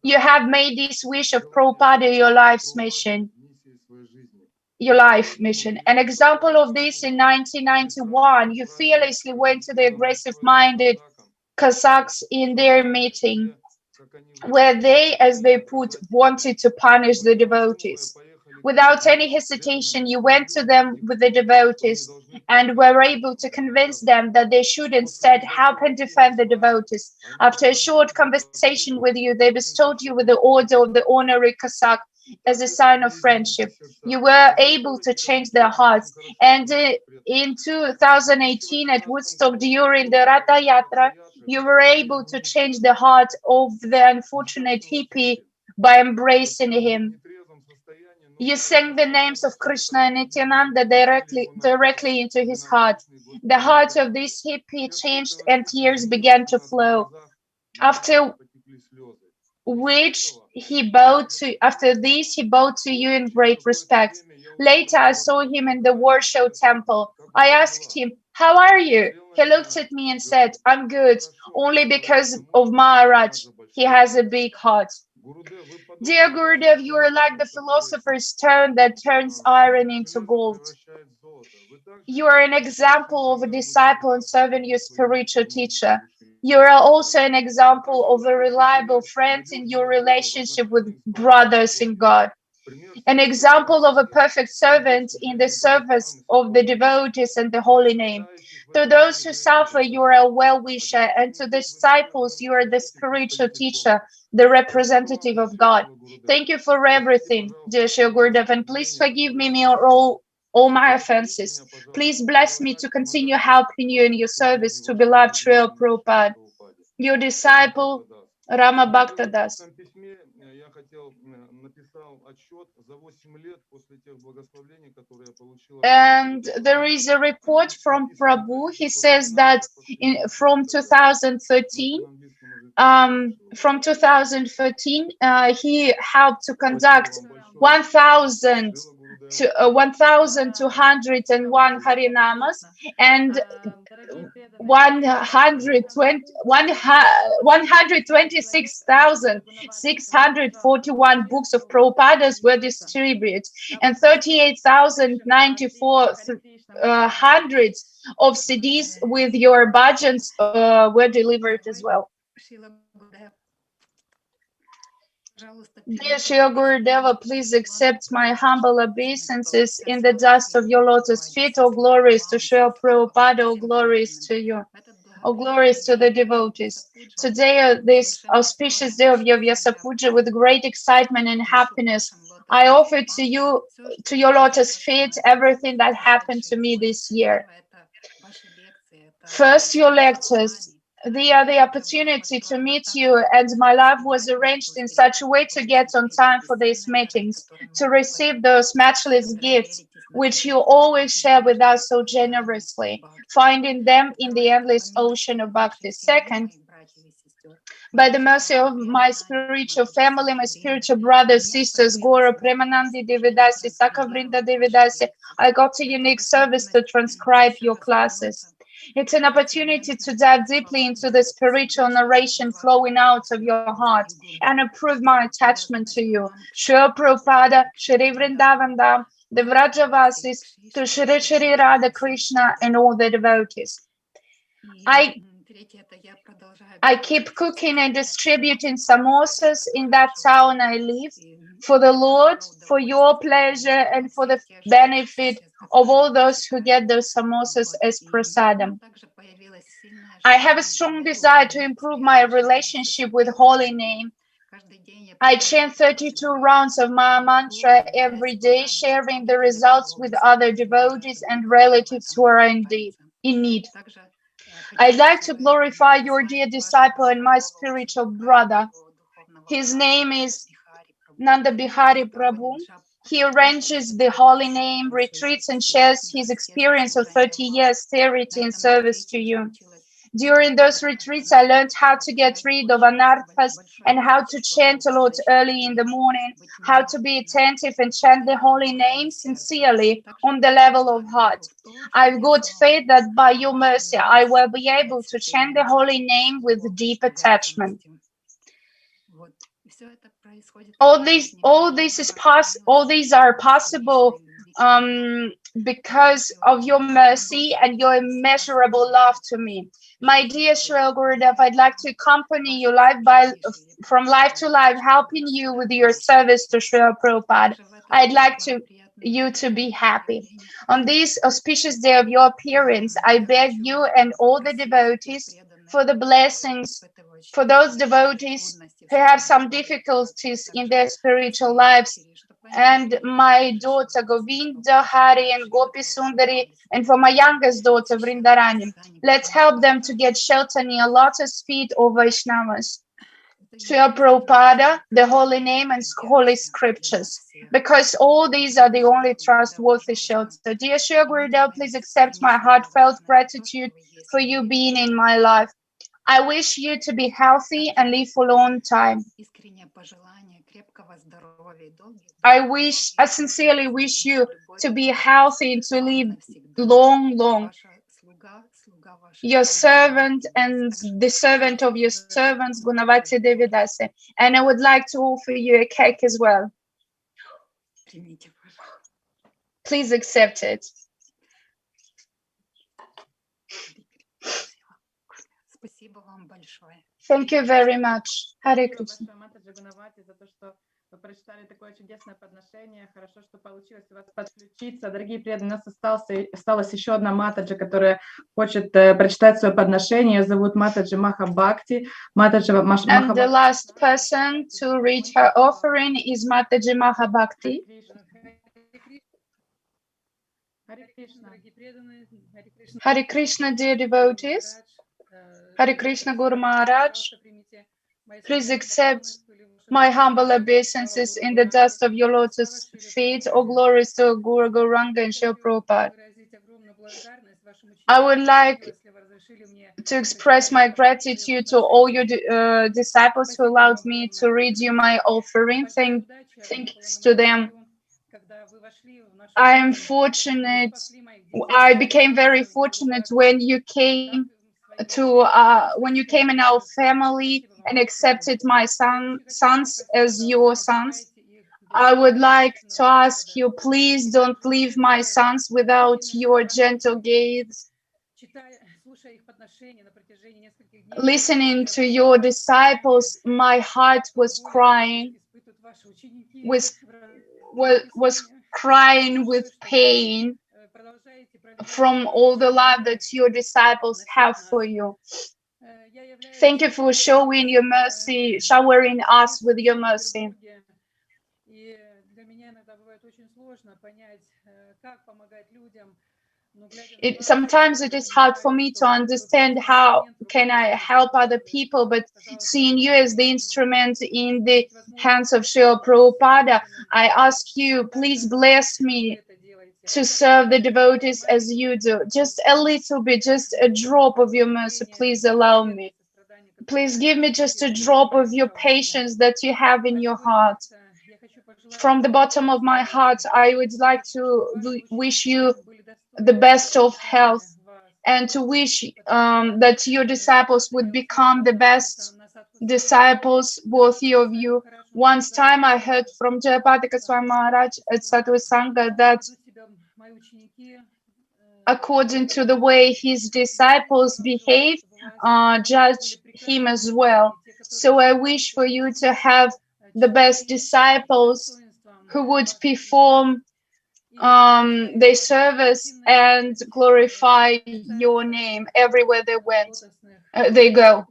You have made this wish of Prabhupada your life's mission. Your life mission. An example of this in 1991, you fearlessly went to the aggressive-minded Cossacks in their meeting, where they, as they put, wanted to punish the devotees. Without any hesitation, you went to them with the devotees and were able to convince them that they should instead help and defend the devotees. After a short conversation with you, they bestowed you with the order of the honorary Cossack as a sign of friendship. You were able to change their hearts. And in 2018 at Woodstock, during the Ratha Yatra, you were able to change the heart of the unfortunate hippie by embracing him. You sang the names of Krishna and Nityananda directly into his heart. The heart of this hippie changed and tears began to flow. After this, he bowed to you in great respect. Later, I saw him in the Warsaw temple. I asked him, "How are you?" He looked at me and said, "I'm good, only because of Maharaj. He has a big heart." Dear Gurudev, you are like the philosopher's stone that turns iron into gold. You are an example of a disciple and serving your spiritual teacher. You are also an example of a reliable friend in your relationship with brothers in God. An example of a perfect servant in the service of the devotees and the holy name. To those who suffer, you are a well-wisher, and to the disciples, you are the spiritual teacher, the representative of God. Thank you for everything, dear Srila Gurudev, and please forgive me all my offenses. Please bless me to continue helping you in your service to beloved Srila Prabhupada. Your disciple, Rama Bhakta Das. And there is a report from Prabhu. He says that from 2013, he helped to conduct 1,201 Harinamas and 126,641 books of Prabhupada's were distributed, and 38,094 hundreds of CDs with your bhajans were delivered as well. Dear Shri Gurudeva, please accept my humble obeisances in the dust of your lotus feet. All glories to Shri Prabhupada, all glories to you. All glories to the devotees. Today, this auspicious day of your Vyasa Puja, with great excitement and happiness, I offer to you, to your lotus feet, everything that happened to me this year. First, your lectures. The opportunity to meet you, and my life was arranged in such a way to get on time for these meetings, to receive those matchless gifts, which you always share with us so generously, finding them in the endless ocean of bhakti. Second, by the mercy of my spiritual family, my spiritual brothers, sisters, Gora, Premanandi Devidasi, Sakavrinda Devidasi, I got a unique service to transcribe your classes. It's an opportunity to dive deeply into the spiritual narration flowing out of your heart and approve my attachment to you. Srila Prabhupada, Shri Vrindavandam, the Vrajavasis, to Shri Radha Krishna and all the devotees. I keep cooking and distributing samosas in that town I live for the Lord, for your pleasure, and for the benefit of all those who get those samosas as prasadam. I have a strong desire to improve my relationship with Holy Name. I chant 32 rounds of my mantra every day, sharing the results with other devotees and relatives who are in need. I'd like to glorify your dear disciple and my spiritual brother. His name is Nanda Bihari Prabhu. He arranges the holy name retreats and shares his experience of 30 years austerity and service to you. During those retreats, I learned how to get rid of anarthas and how to chant a lot early in the morning, how to be attentive and chant the holy name sincerely on the level of heart. I've got faith that by your mercy, I will be able to chant the holy name with deep attachment. All these are possible because of your mercy and your immeasurable love to me. My dear Srila Gurudev, I'd like to accompany you from life to life, helping you with your service to Srila Prabhupada. I'd like you to be happy. On this auspicious day of your appearance, I beg you and all the devotees for the blessings for those devotees who have some difficulties in their spiritual lives, and my daughter Govinda, Hari, and Gopi Sundari, and for my youngest daughter Vrindarani. Let's help them to get shelter near lotus feet or Vaishnavas. Srila Prabhupada, the holy name, and holy scriptures, because all these are the only trustworthy shelter. Dear Srila Gurudev, please accept my heartfelt gratitude for you being in my life. I wish you to be healthy and live for a long time. I sincerely wish you to be healthy and to live long. Your servant and the servant of your servants, Gunavati Devidasi. And I would like to offer you a cake as well. Please accept it. Thank you very much. Hare Krishna. Вы прочитали такое чудесное подношение. Хорошо, что получилось у вас подключиться. Дорогие преданные, у нас осталась еще одна матаджи, которая хочет прочитать свое подношение. Ее зовут Матаджи Махабхакти. And the last person to read her offering is Mataji Mahabhakti. Hare Krishna, dear devotees. Hare Krishna, Guru Maharaj. Please accept my humble obeisances in the dust of your lotus feet. All glories to Guru Gauranga and Srila Prabhupada. I would like to express my gratitude to all your disciples who allowed me to read you my offering. Thanks to them. I am fortunate. I became very fortunate when you came in our family and accepted my sons as your sons. I would like to ask you, please don't leave my sons without your gentle gaze. Listening to your disciples, my heart was crying. was crying with pain from all the love that your disciples have for you. Thank you for showing your mercy, showering us with your mercy. Sometimes it is hard for me to understand how can I help other people, but seeing you as the instrument in the hands of Srila Prabhupada, I ask you, please bless me to serve the devotees as you do. Just a little bit, just a drop of your mercy, please allow me. Please give me just a drop of your patience that you have in your heart. From the bottom of my heart, I would like to wish you the best of health and to wish that your disciples would become the best disciples worthy of you. Once time I heard from Jayapataka Swami Maharaj at Sattva Sangha that according to the way his disciples behave, judge him as well. So I wish for you to have the best disciples who would perform their service and glorify your name everywhere they go.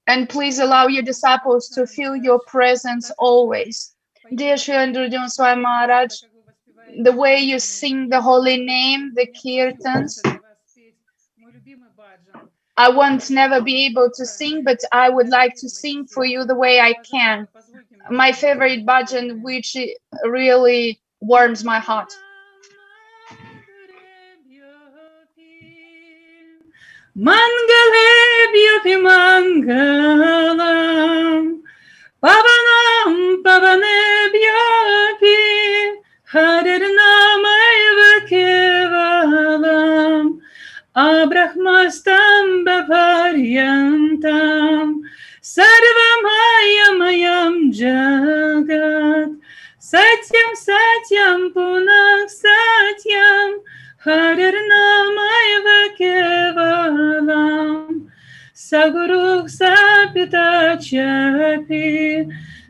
And please allow your disciples to feel your presence always. Dear Sri Indradhyam Swami Maharaj, the way you sing the holy name, the kirtans, I won't never be able to sing, but I would like to sing for you the way I can. My favorite bhajan, which really warms my heart. Mangalebhyopi mangalam, pavanam pavanebhyopi, harirnamayva kevalam, abrahmastam bhavaryantam, sarvamayam jagat, satyam satyam punah satyam, harirnamayva kevalam, saguru sapita chapi,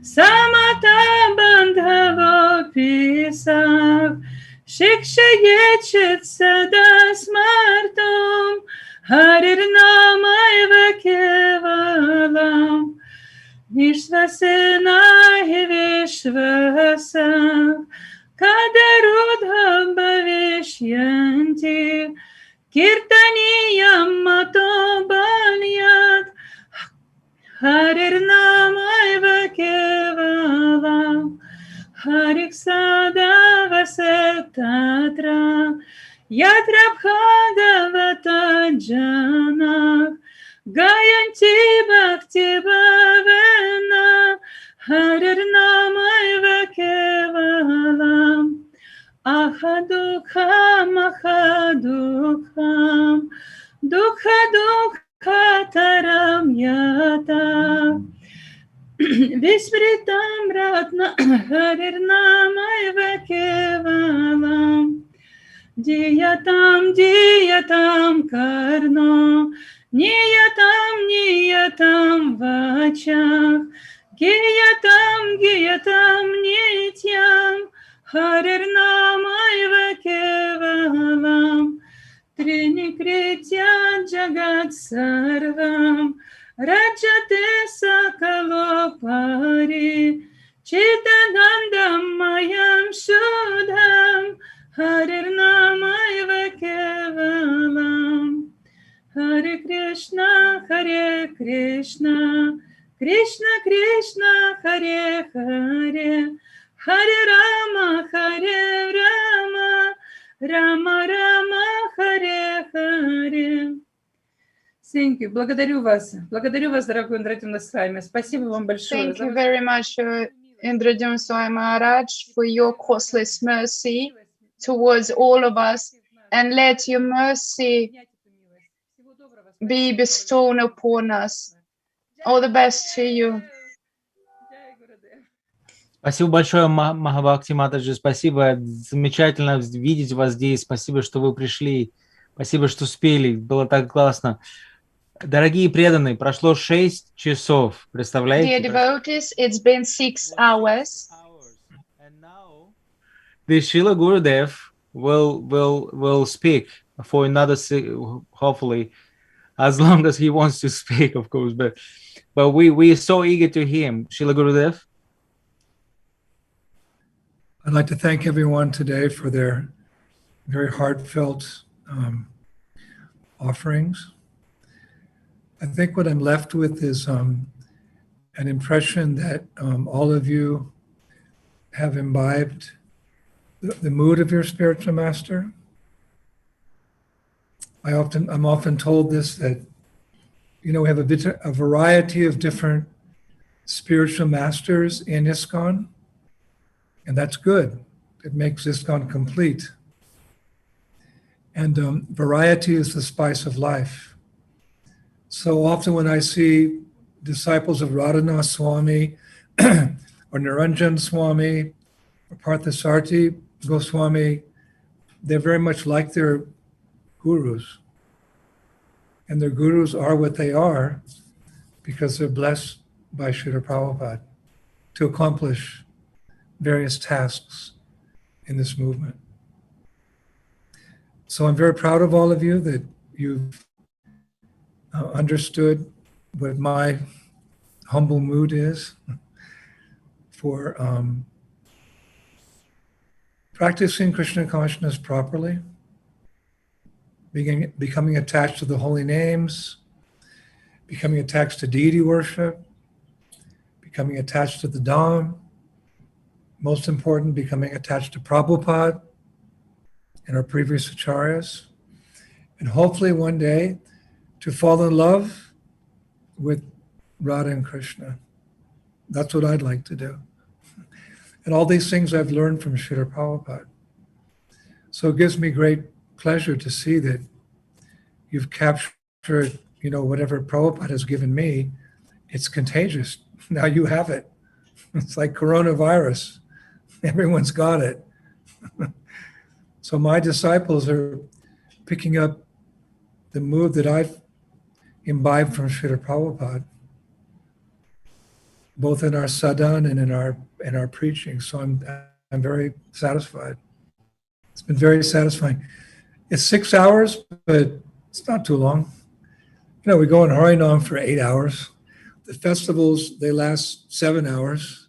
samata bandhavopi sav, shikshayechet sada smartum, harirnamayva kevalam, vishvasena hi vishvasa, kadarudha bhavishyanti, kirtaniyam mato banyat, harirnamayva kevalam, harik sada vasetatra, yatra bhagavata janah, gayanti bhakti bhavena, harirnamayva kevalam, ahadukham ahadukham, dukha dukhataram yata, vismritam ratna, harirnamayva kevalam, diyatam diyatam karno, niyatam niyatam vachah, giyatam giyatam nityam, harirnamayva kevalam, trinikritya jagat sarvam, rajate sakalopari, chitanandam mayam sudham, harirnamayva kevalam. Hare Krishna, Krishna Krishna, Hare Hare, Hare Rama, Rama Rama, Hare Hare. Thank you. Благодарю вас, дорогой Индрадьюмна Свами. Спасибо вам большое. Thank you very much, Indradyum Swami Maharaj, for your causeless mercy towards all of us, and let your mercy be bestowed upon us. All the best to you. Спасибо большое, Махабхакти Матаджи. Спасибо. Замечательно видеть вас здесь. Спасибо, что вы пришли. Спасибо, что успели. Было так классно. Дорогие преданные, прошло 6 часов, Dear представляете? devotees, it's been 6 hours. The Srila Gurudev will speak for another, hopefully, as long as he wants to speak, of course. But we are so eager to hear him. Srila Gurudev. I'd like to thank everyone today for their very heartfelt offerings. I think what I'm left with is an impression that all of you have imbibed the mood of your spiritual master. I'm often told this, that, you know, we have a variety of different spiritual masters in ISKCON, and that's good. It makes ISKCON complete. And variety is the spice of life. So often when I see disciples of Radhanath Swami or Niranjan Swami or Parthasarthi Goswami, they're very much like their gurus. And their gurus are what they are because they're blessed by Srila Prabhupada to accomplish various tasks in this movement. So I'm very proud of all of you that you've understood what my humble mood is for practicing Krishna consciousness properly, becoming attached to the holy names, becoming attached to deity worship, becoming attached to the Dham, most important, becoming attached to Prabhupada and our previous acharyas, and hopefully one day to fall in love with Radha and Krishna. That's what I'd like to do. And all these things I've learned from Srila Prabhupada. So it gives me great pleasure to see that you've captured, you know, whatever Prabhupada has given me. It's contagious. Now you have it. It's like coronavirus. Everyone's got it. So my disciples are picking up the mood that I've imbibed from Srila Prabhupada, both in our sadhana and in our preaching. So I'm very satisfied. It's been very satisfying. It's 6 hours, but it's not too long. You know, we go in Harinam for 8 hours. The festivals, they last 7 hours.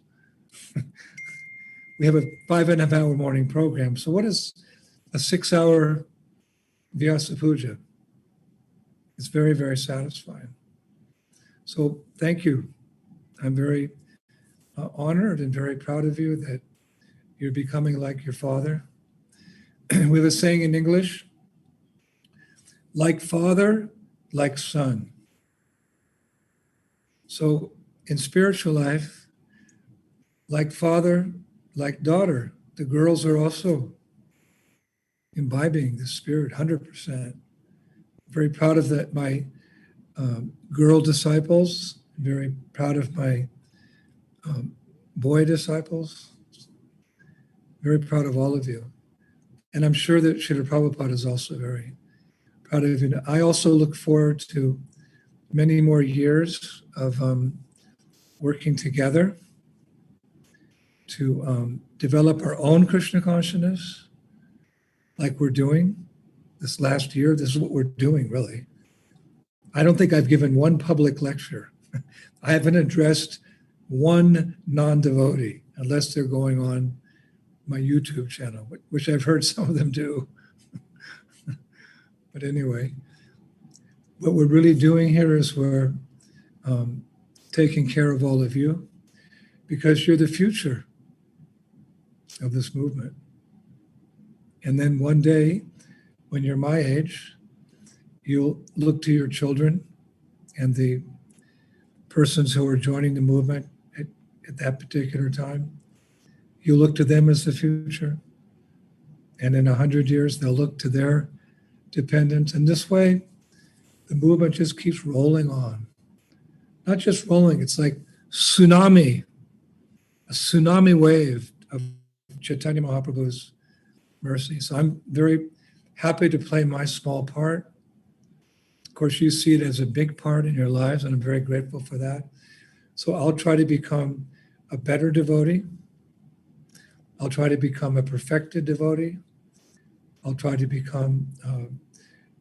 We have a 5.5 hour morning program. So what is a 6 hour Vyasa Puja? It's very, very satisfying. So thank you. I'm very honored and very proud of you that you're becoming like your father. We have a saying in English, like father, like son. So in spiritual life, like father, like daughter, the girls are also imbibing the spirit 100%. Very proud of that, my girl disciples, very proud of my boy disciples, very proud of all of you. And I'm sure that Srila Prabhupada is also very proud of you. I also look forward to many more years of working together to develop our own Krishna consciousness, like we're doing this last year. This is what we're doing, really. I don't think I've given one public lecture. I haven't addressed one non-devotee, unless they're going on my YouTube channel, which I've heard some of them do. But anyway, what we're really doing here is we're taking care of all of you, because you're the future of this movement. And then one day, when you're my age, you'll look to your children and the persons who are joining the movement at that particular time. You look to them as the future. And in 100 years, they'll look to their dependents. And this way, the movement just keeps rolling on. Not just rolling, it's like tsunami, a tsunami wave of Chaitanya Mahaprabhu's mercy. So I'm very happy to play my small part. course, you see it as a big part in your lives, and I'm very grateful for that. So I'll try to become a better devotee. I'll try to become a perfected devotee. I'll try to become,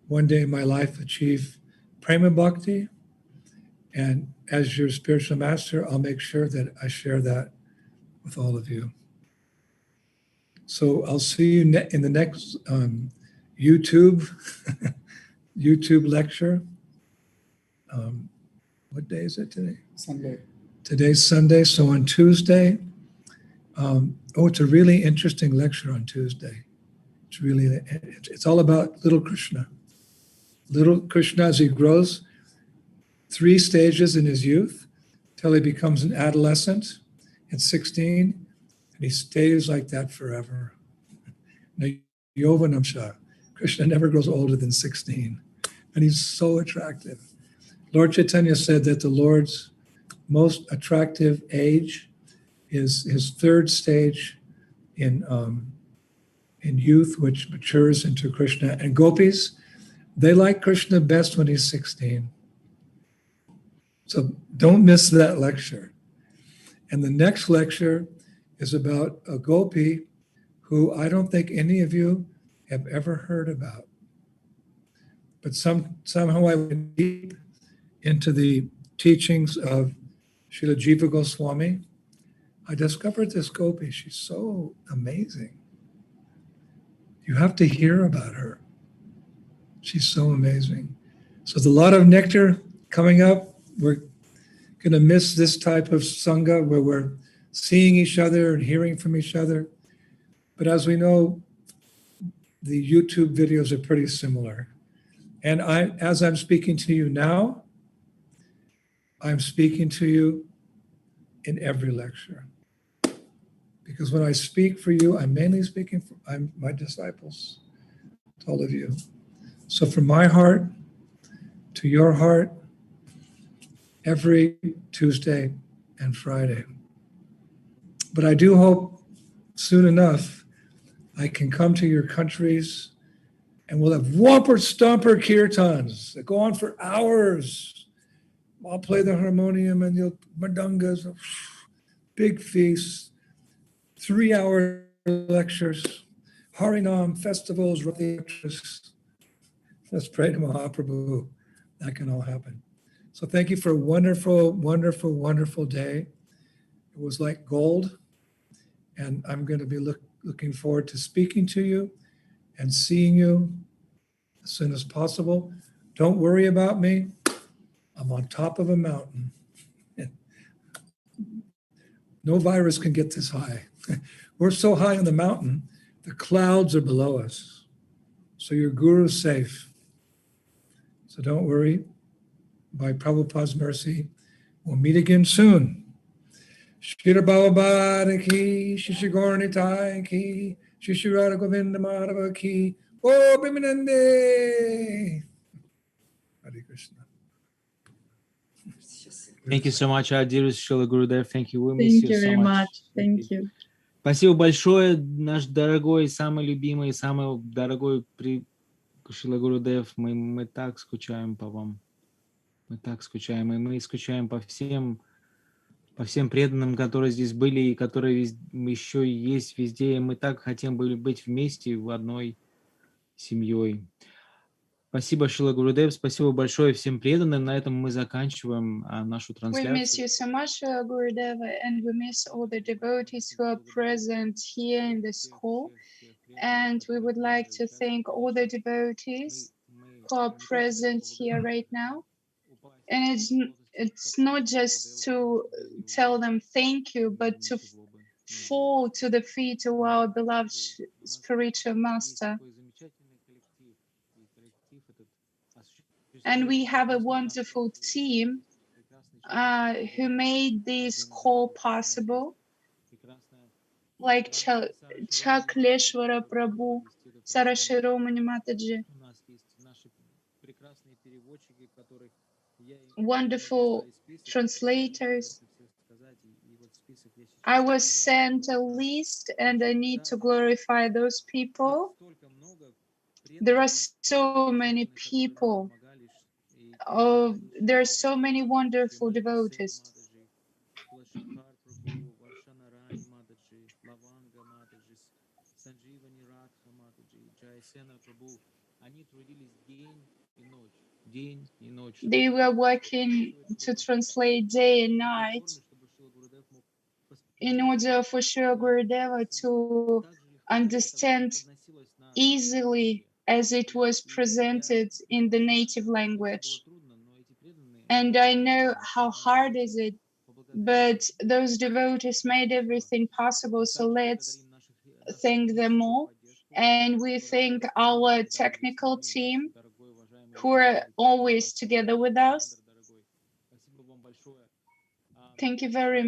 one day in my life, achieve prema bhakti. And as your spiritual master, I'll make sure that I share that with all of you. So I'll see you in the next YouTube lecture. What day is it today? Sunday. Today's Sunday, so on Tuesday. It's a really interesting lecture on Tuesday. It's all about little Krishna. Little Krishna as he grows, 3 stages in his youth, till he becomes an adolescent at 16, and he stays like that forever. Now, Yovanamsha, Krishna never grows older than 16, and he's so attractive. Lord Chaitanya said that the Lord's most attractive age is his 3rd stage in youth, which matures into Krishna. And gopis, they like Krishna best when he's 16. So don't miss that lecture. And the next lecture is about a gopi who I don't think any of you have ever heard about. But somehow I went deep into the teachings of Srila Jiva Goswami. I discovered this gopi. She's so amazing. You have to hear about her. She's so amazing. So there's a lot of nectar coming up. We're going to miss this type of sangha where we're seeing each other and hearing from each other. But as we know, the YouTube videos are pretty similar. And as I'm speaking to you now, I'm speaking to you in every lecture. Because when I speak for you, I'm mainly speaking for my disciples, to all of you. So from my heart to your heart, every Tuesday and Friday. But I do hope soon enough I can come to your countries and we'll have whomper stomper kirtans that go on for hours. I'll play the harmonium and you'll madungas, big feasts, 3-hour lectures, Harinam festivals, lectures. Let's pray to Mahaprabhu. That can all happen. So thank you for a wonderful, wonderful, wonderful day. It was like gold. And I'm going to be looking forward to speaking to you and seeing you as soon as possible. Don't worry about me. I'm on top of a mountain. No virus can get this high. We're so high on the mountain, the clouds are below us. So your guru's safe. So don't worry. By Prabhupada's mercy, we'll meet again soon. Shri Bhava ki, Shri Gornitai ki, Shri Radha Govinda Madhava ki, O Bimanande. Hare Krishna. Thank you so much, our dearest Srila Gurudev. Thank you. We miss Thank you you so very much. much. Thank you. Спасибо большое, наш дорогой, самый любимый, самый дорогой Шрила Гурудев. Мы так скучаем по вам. Мы так скучаем. И мы скучаем по всем преданным, которые здесь были и которые еще есть везде. И мы так хотим быть вместе в одной семьей. Спасибо, Шрила Гурудев. Спасибо большое всем преданным. На этом мы заканчиваем нашу We miss трансляцию. you so much, Gurudev, and we miss all the devotees who are present here in the school. And we would like to thank all the devotees who are present here right now. And it's not just to tell them thank you, but to fall to the feet of our beloved spiritual master. And we have a wonderful team who made this call possible, like Chakleshwara Prabhu, Sarashiromani Mataji, wonderful translators. I was sent a list and I need to glorify those people. There are so many people there are so many wonderful devotees. They were working to translate day and night in order for Sri Gurudeva to understand easily as it was presented in the native language. And I know how hard is it, but those devotees made everything possible. So let's thank them all. And we thank our technical team who are always together with us. Thank you very much.